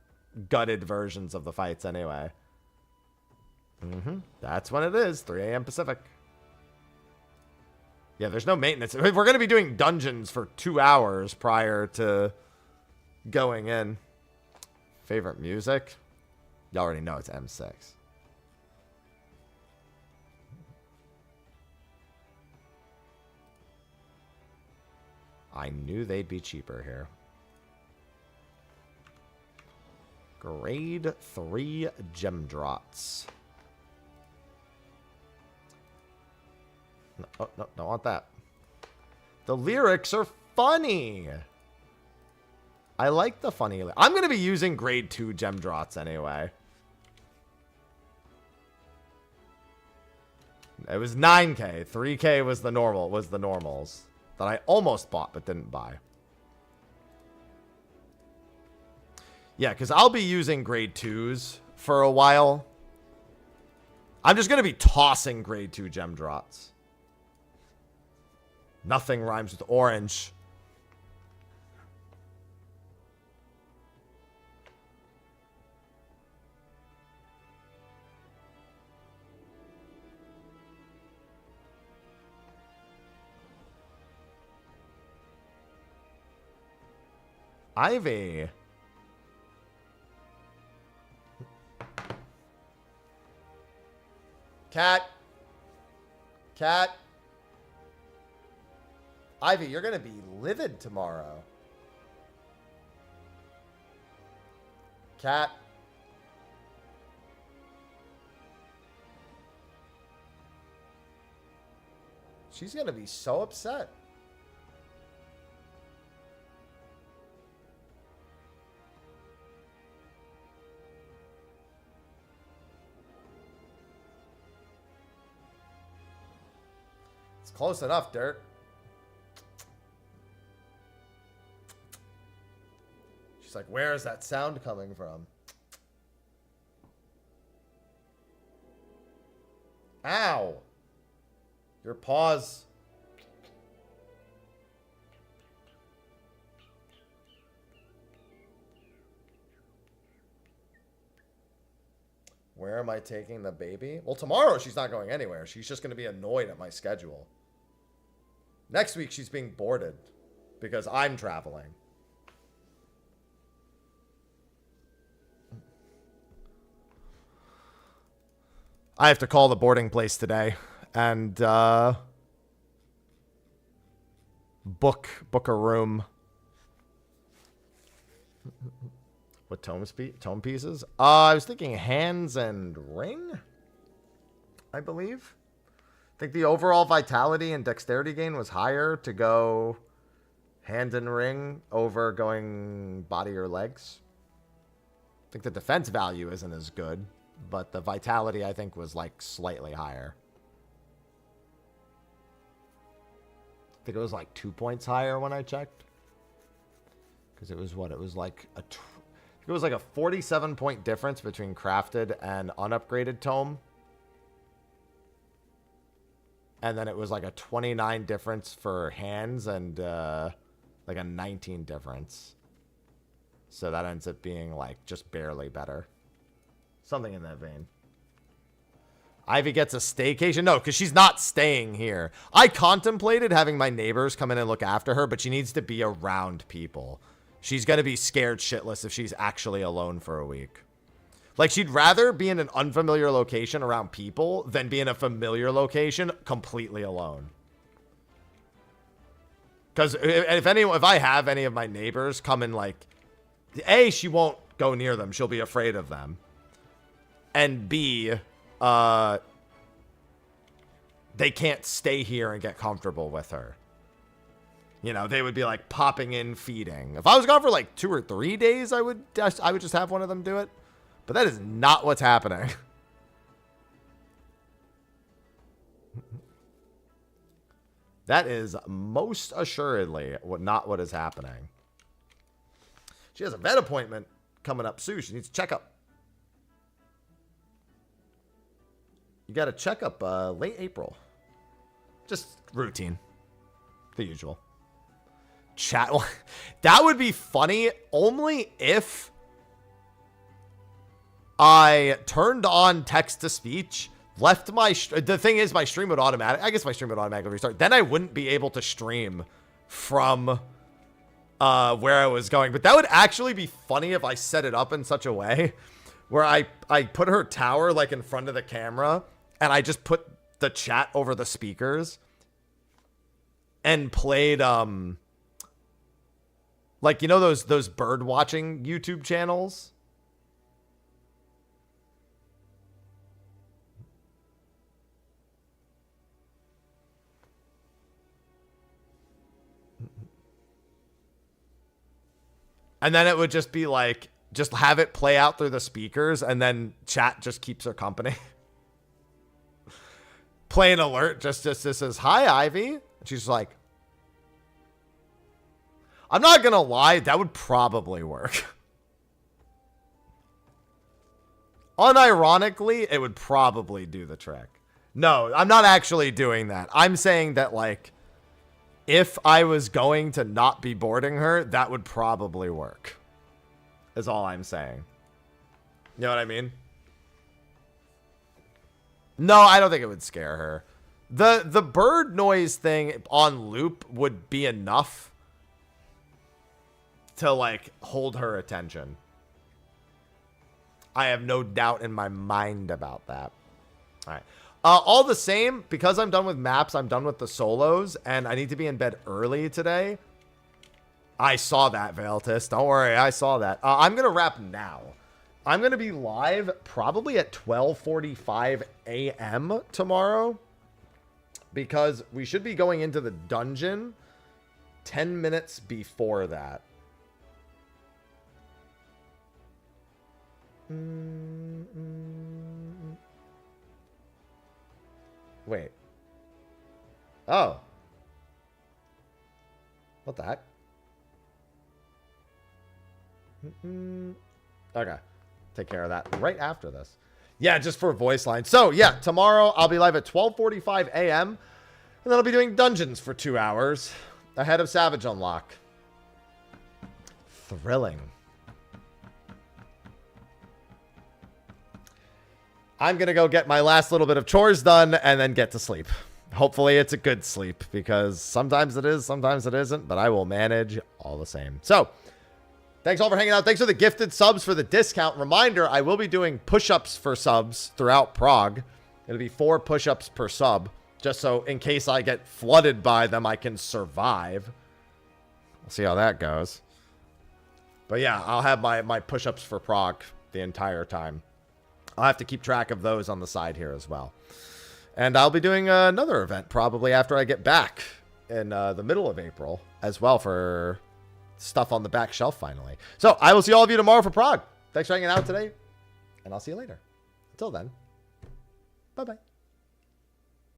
gutted versions of the fights anyway. That's when it is, 3 a.m. Pacific. Yeah, there's no maintenance. We're going to be doing dungeons for 2 hours prior to going in. Favorite music? You already know it's M6. I knew they'd be cheaper here. Grade 3 gem drots. No, oh, no, don't want that. The lyrics are funny. I like the funny. I'm going to be using grade 2 gem drots anyway. It was 9K. 3K was the normals that I almost bought but didn't buy. Yeah, because I'll be using grade 2s for a while. I'm just going to be tossing grade 2 gem drots. Nothing rhymes with orange. Ivy. Cat. Ivy, you're going to be livid tomorrow. Cat. She's going to be so upset. It's close enough, Dirt. She's like, where is that sound coming from? Ow. Your paws. Where am I taking the baby? Well, tomorrow she's not going anywhere. She's just going to be annoyed at my schedule. Next week she's being boarded because I'm traveling. I have to call the boarding place today and book a room. What tome pieces? I was thinking hands and ring, I believe. I think the overall vitality and dexterity gain was higher to go hand and ring over going body or legs. I think the defense value isn't as good, but the vitality I think was like slightly higher. I think it was like 2 points higher when I checked. Because it was what? It was like it was like a 47-point difference between crafted and unupgraded tome. And then it was like a 29 difference for hands and like a 19 difference. So that ends up being like just barely better. Something in that vein. Ivy gets a staycation? No, because she's not staying here. I contemplated having my neighbors come in and look after her, but she needs to be around people. She's going to be scared shitless if she's actually alone for a week. Like, she'd rather be in an unfamiliar location around people than be in a familiar location completely alone. Because if I have any of my neighbors come in, like, A, she won't go near them. She'll be afraid of them. And B, they can't stay here and get comfortable with her. You know, they would be like popping in, feeding. If I was gone for like 2 or 3 days, I would just have one of them do it. But that is not what's happening. That is most assuredly not what is happening. She has a vet appointment coming up soon. She needs a checkup. You got a checkup late April. Just routine. The usual. Chat. That would be funny only if I turned on text to speech, left my the thing is my stream would automatically restart. Then I wouldn't be able to stream from where I was going. But that would actually be funny if I set it up in such a way where I put her tower like in front of the camera and I just put the chat over the speakers and played like, you know, those bird watching YouTube channels? And then it would just be like, just have it play out through the speakers, and then chat just keeps her company. Play an alert just says, hi, Ivy. And she's like, I'm not going to lie, that would probably work. Unironically, it would probably do the trick. No, I'm not actually doing that. I'm saying that, like, if I was going to not be boarding her, that would probably work. Is all I'm saying. You know what I mean? No, I don't think it would scare her. The bird noise thing on loop would be enough to, like, hold her attention. I have no doubt in my mind about that. All right. All the same, because I'm done with maps, I'm done with the solos, and I need to be in bed early today. I saw that, Veiltis. Don't worry, I saw that. I'm going to wrap now. I'm going to be live probably at 12:45 a.m. tomorrow, because we should be going into the dungeon 10 minutes before that. Wait. Oh. What the heck? Okay. Take care of that right after this. Yeah, just for voice line. So, yeah, tomorrow I'll be live at 12:45 a.m. And then I'll be doing dungeons for 2 hours ahead of Savage Unlock. Thrilling. I'm going to go get my last little bit of chores done and then get to sleep. Hopefully it's a good sleep, because sometimes it is, sometimes it isn't, but I will manage all the same. So, thanks all for hanging out. Thanks for the gifted subs for the discount. Reminder, I will be doing push-ups for subs throughout Prog. It'll be 4 push-ups per sub, just so in case I get flooded by them, I can survive. We'll see how that goes. But yeah, I'll have my push-ups for Prog the entire time. I'll have to keep track of those on the side here as well. And I'll be doing another event probably after I get back in the middle of April as well for stuff on the back shelf finally. So I will see all of you tomorrow for Prog. Thanks for hanging out today, and I'll see you later. Until then, bye-bye.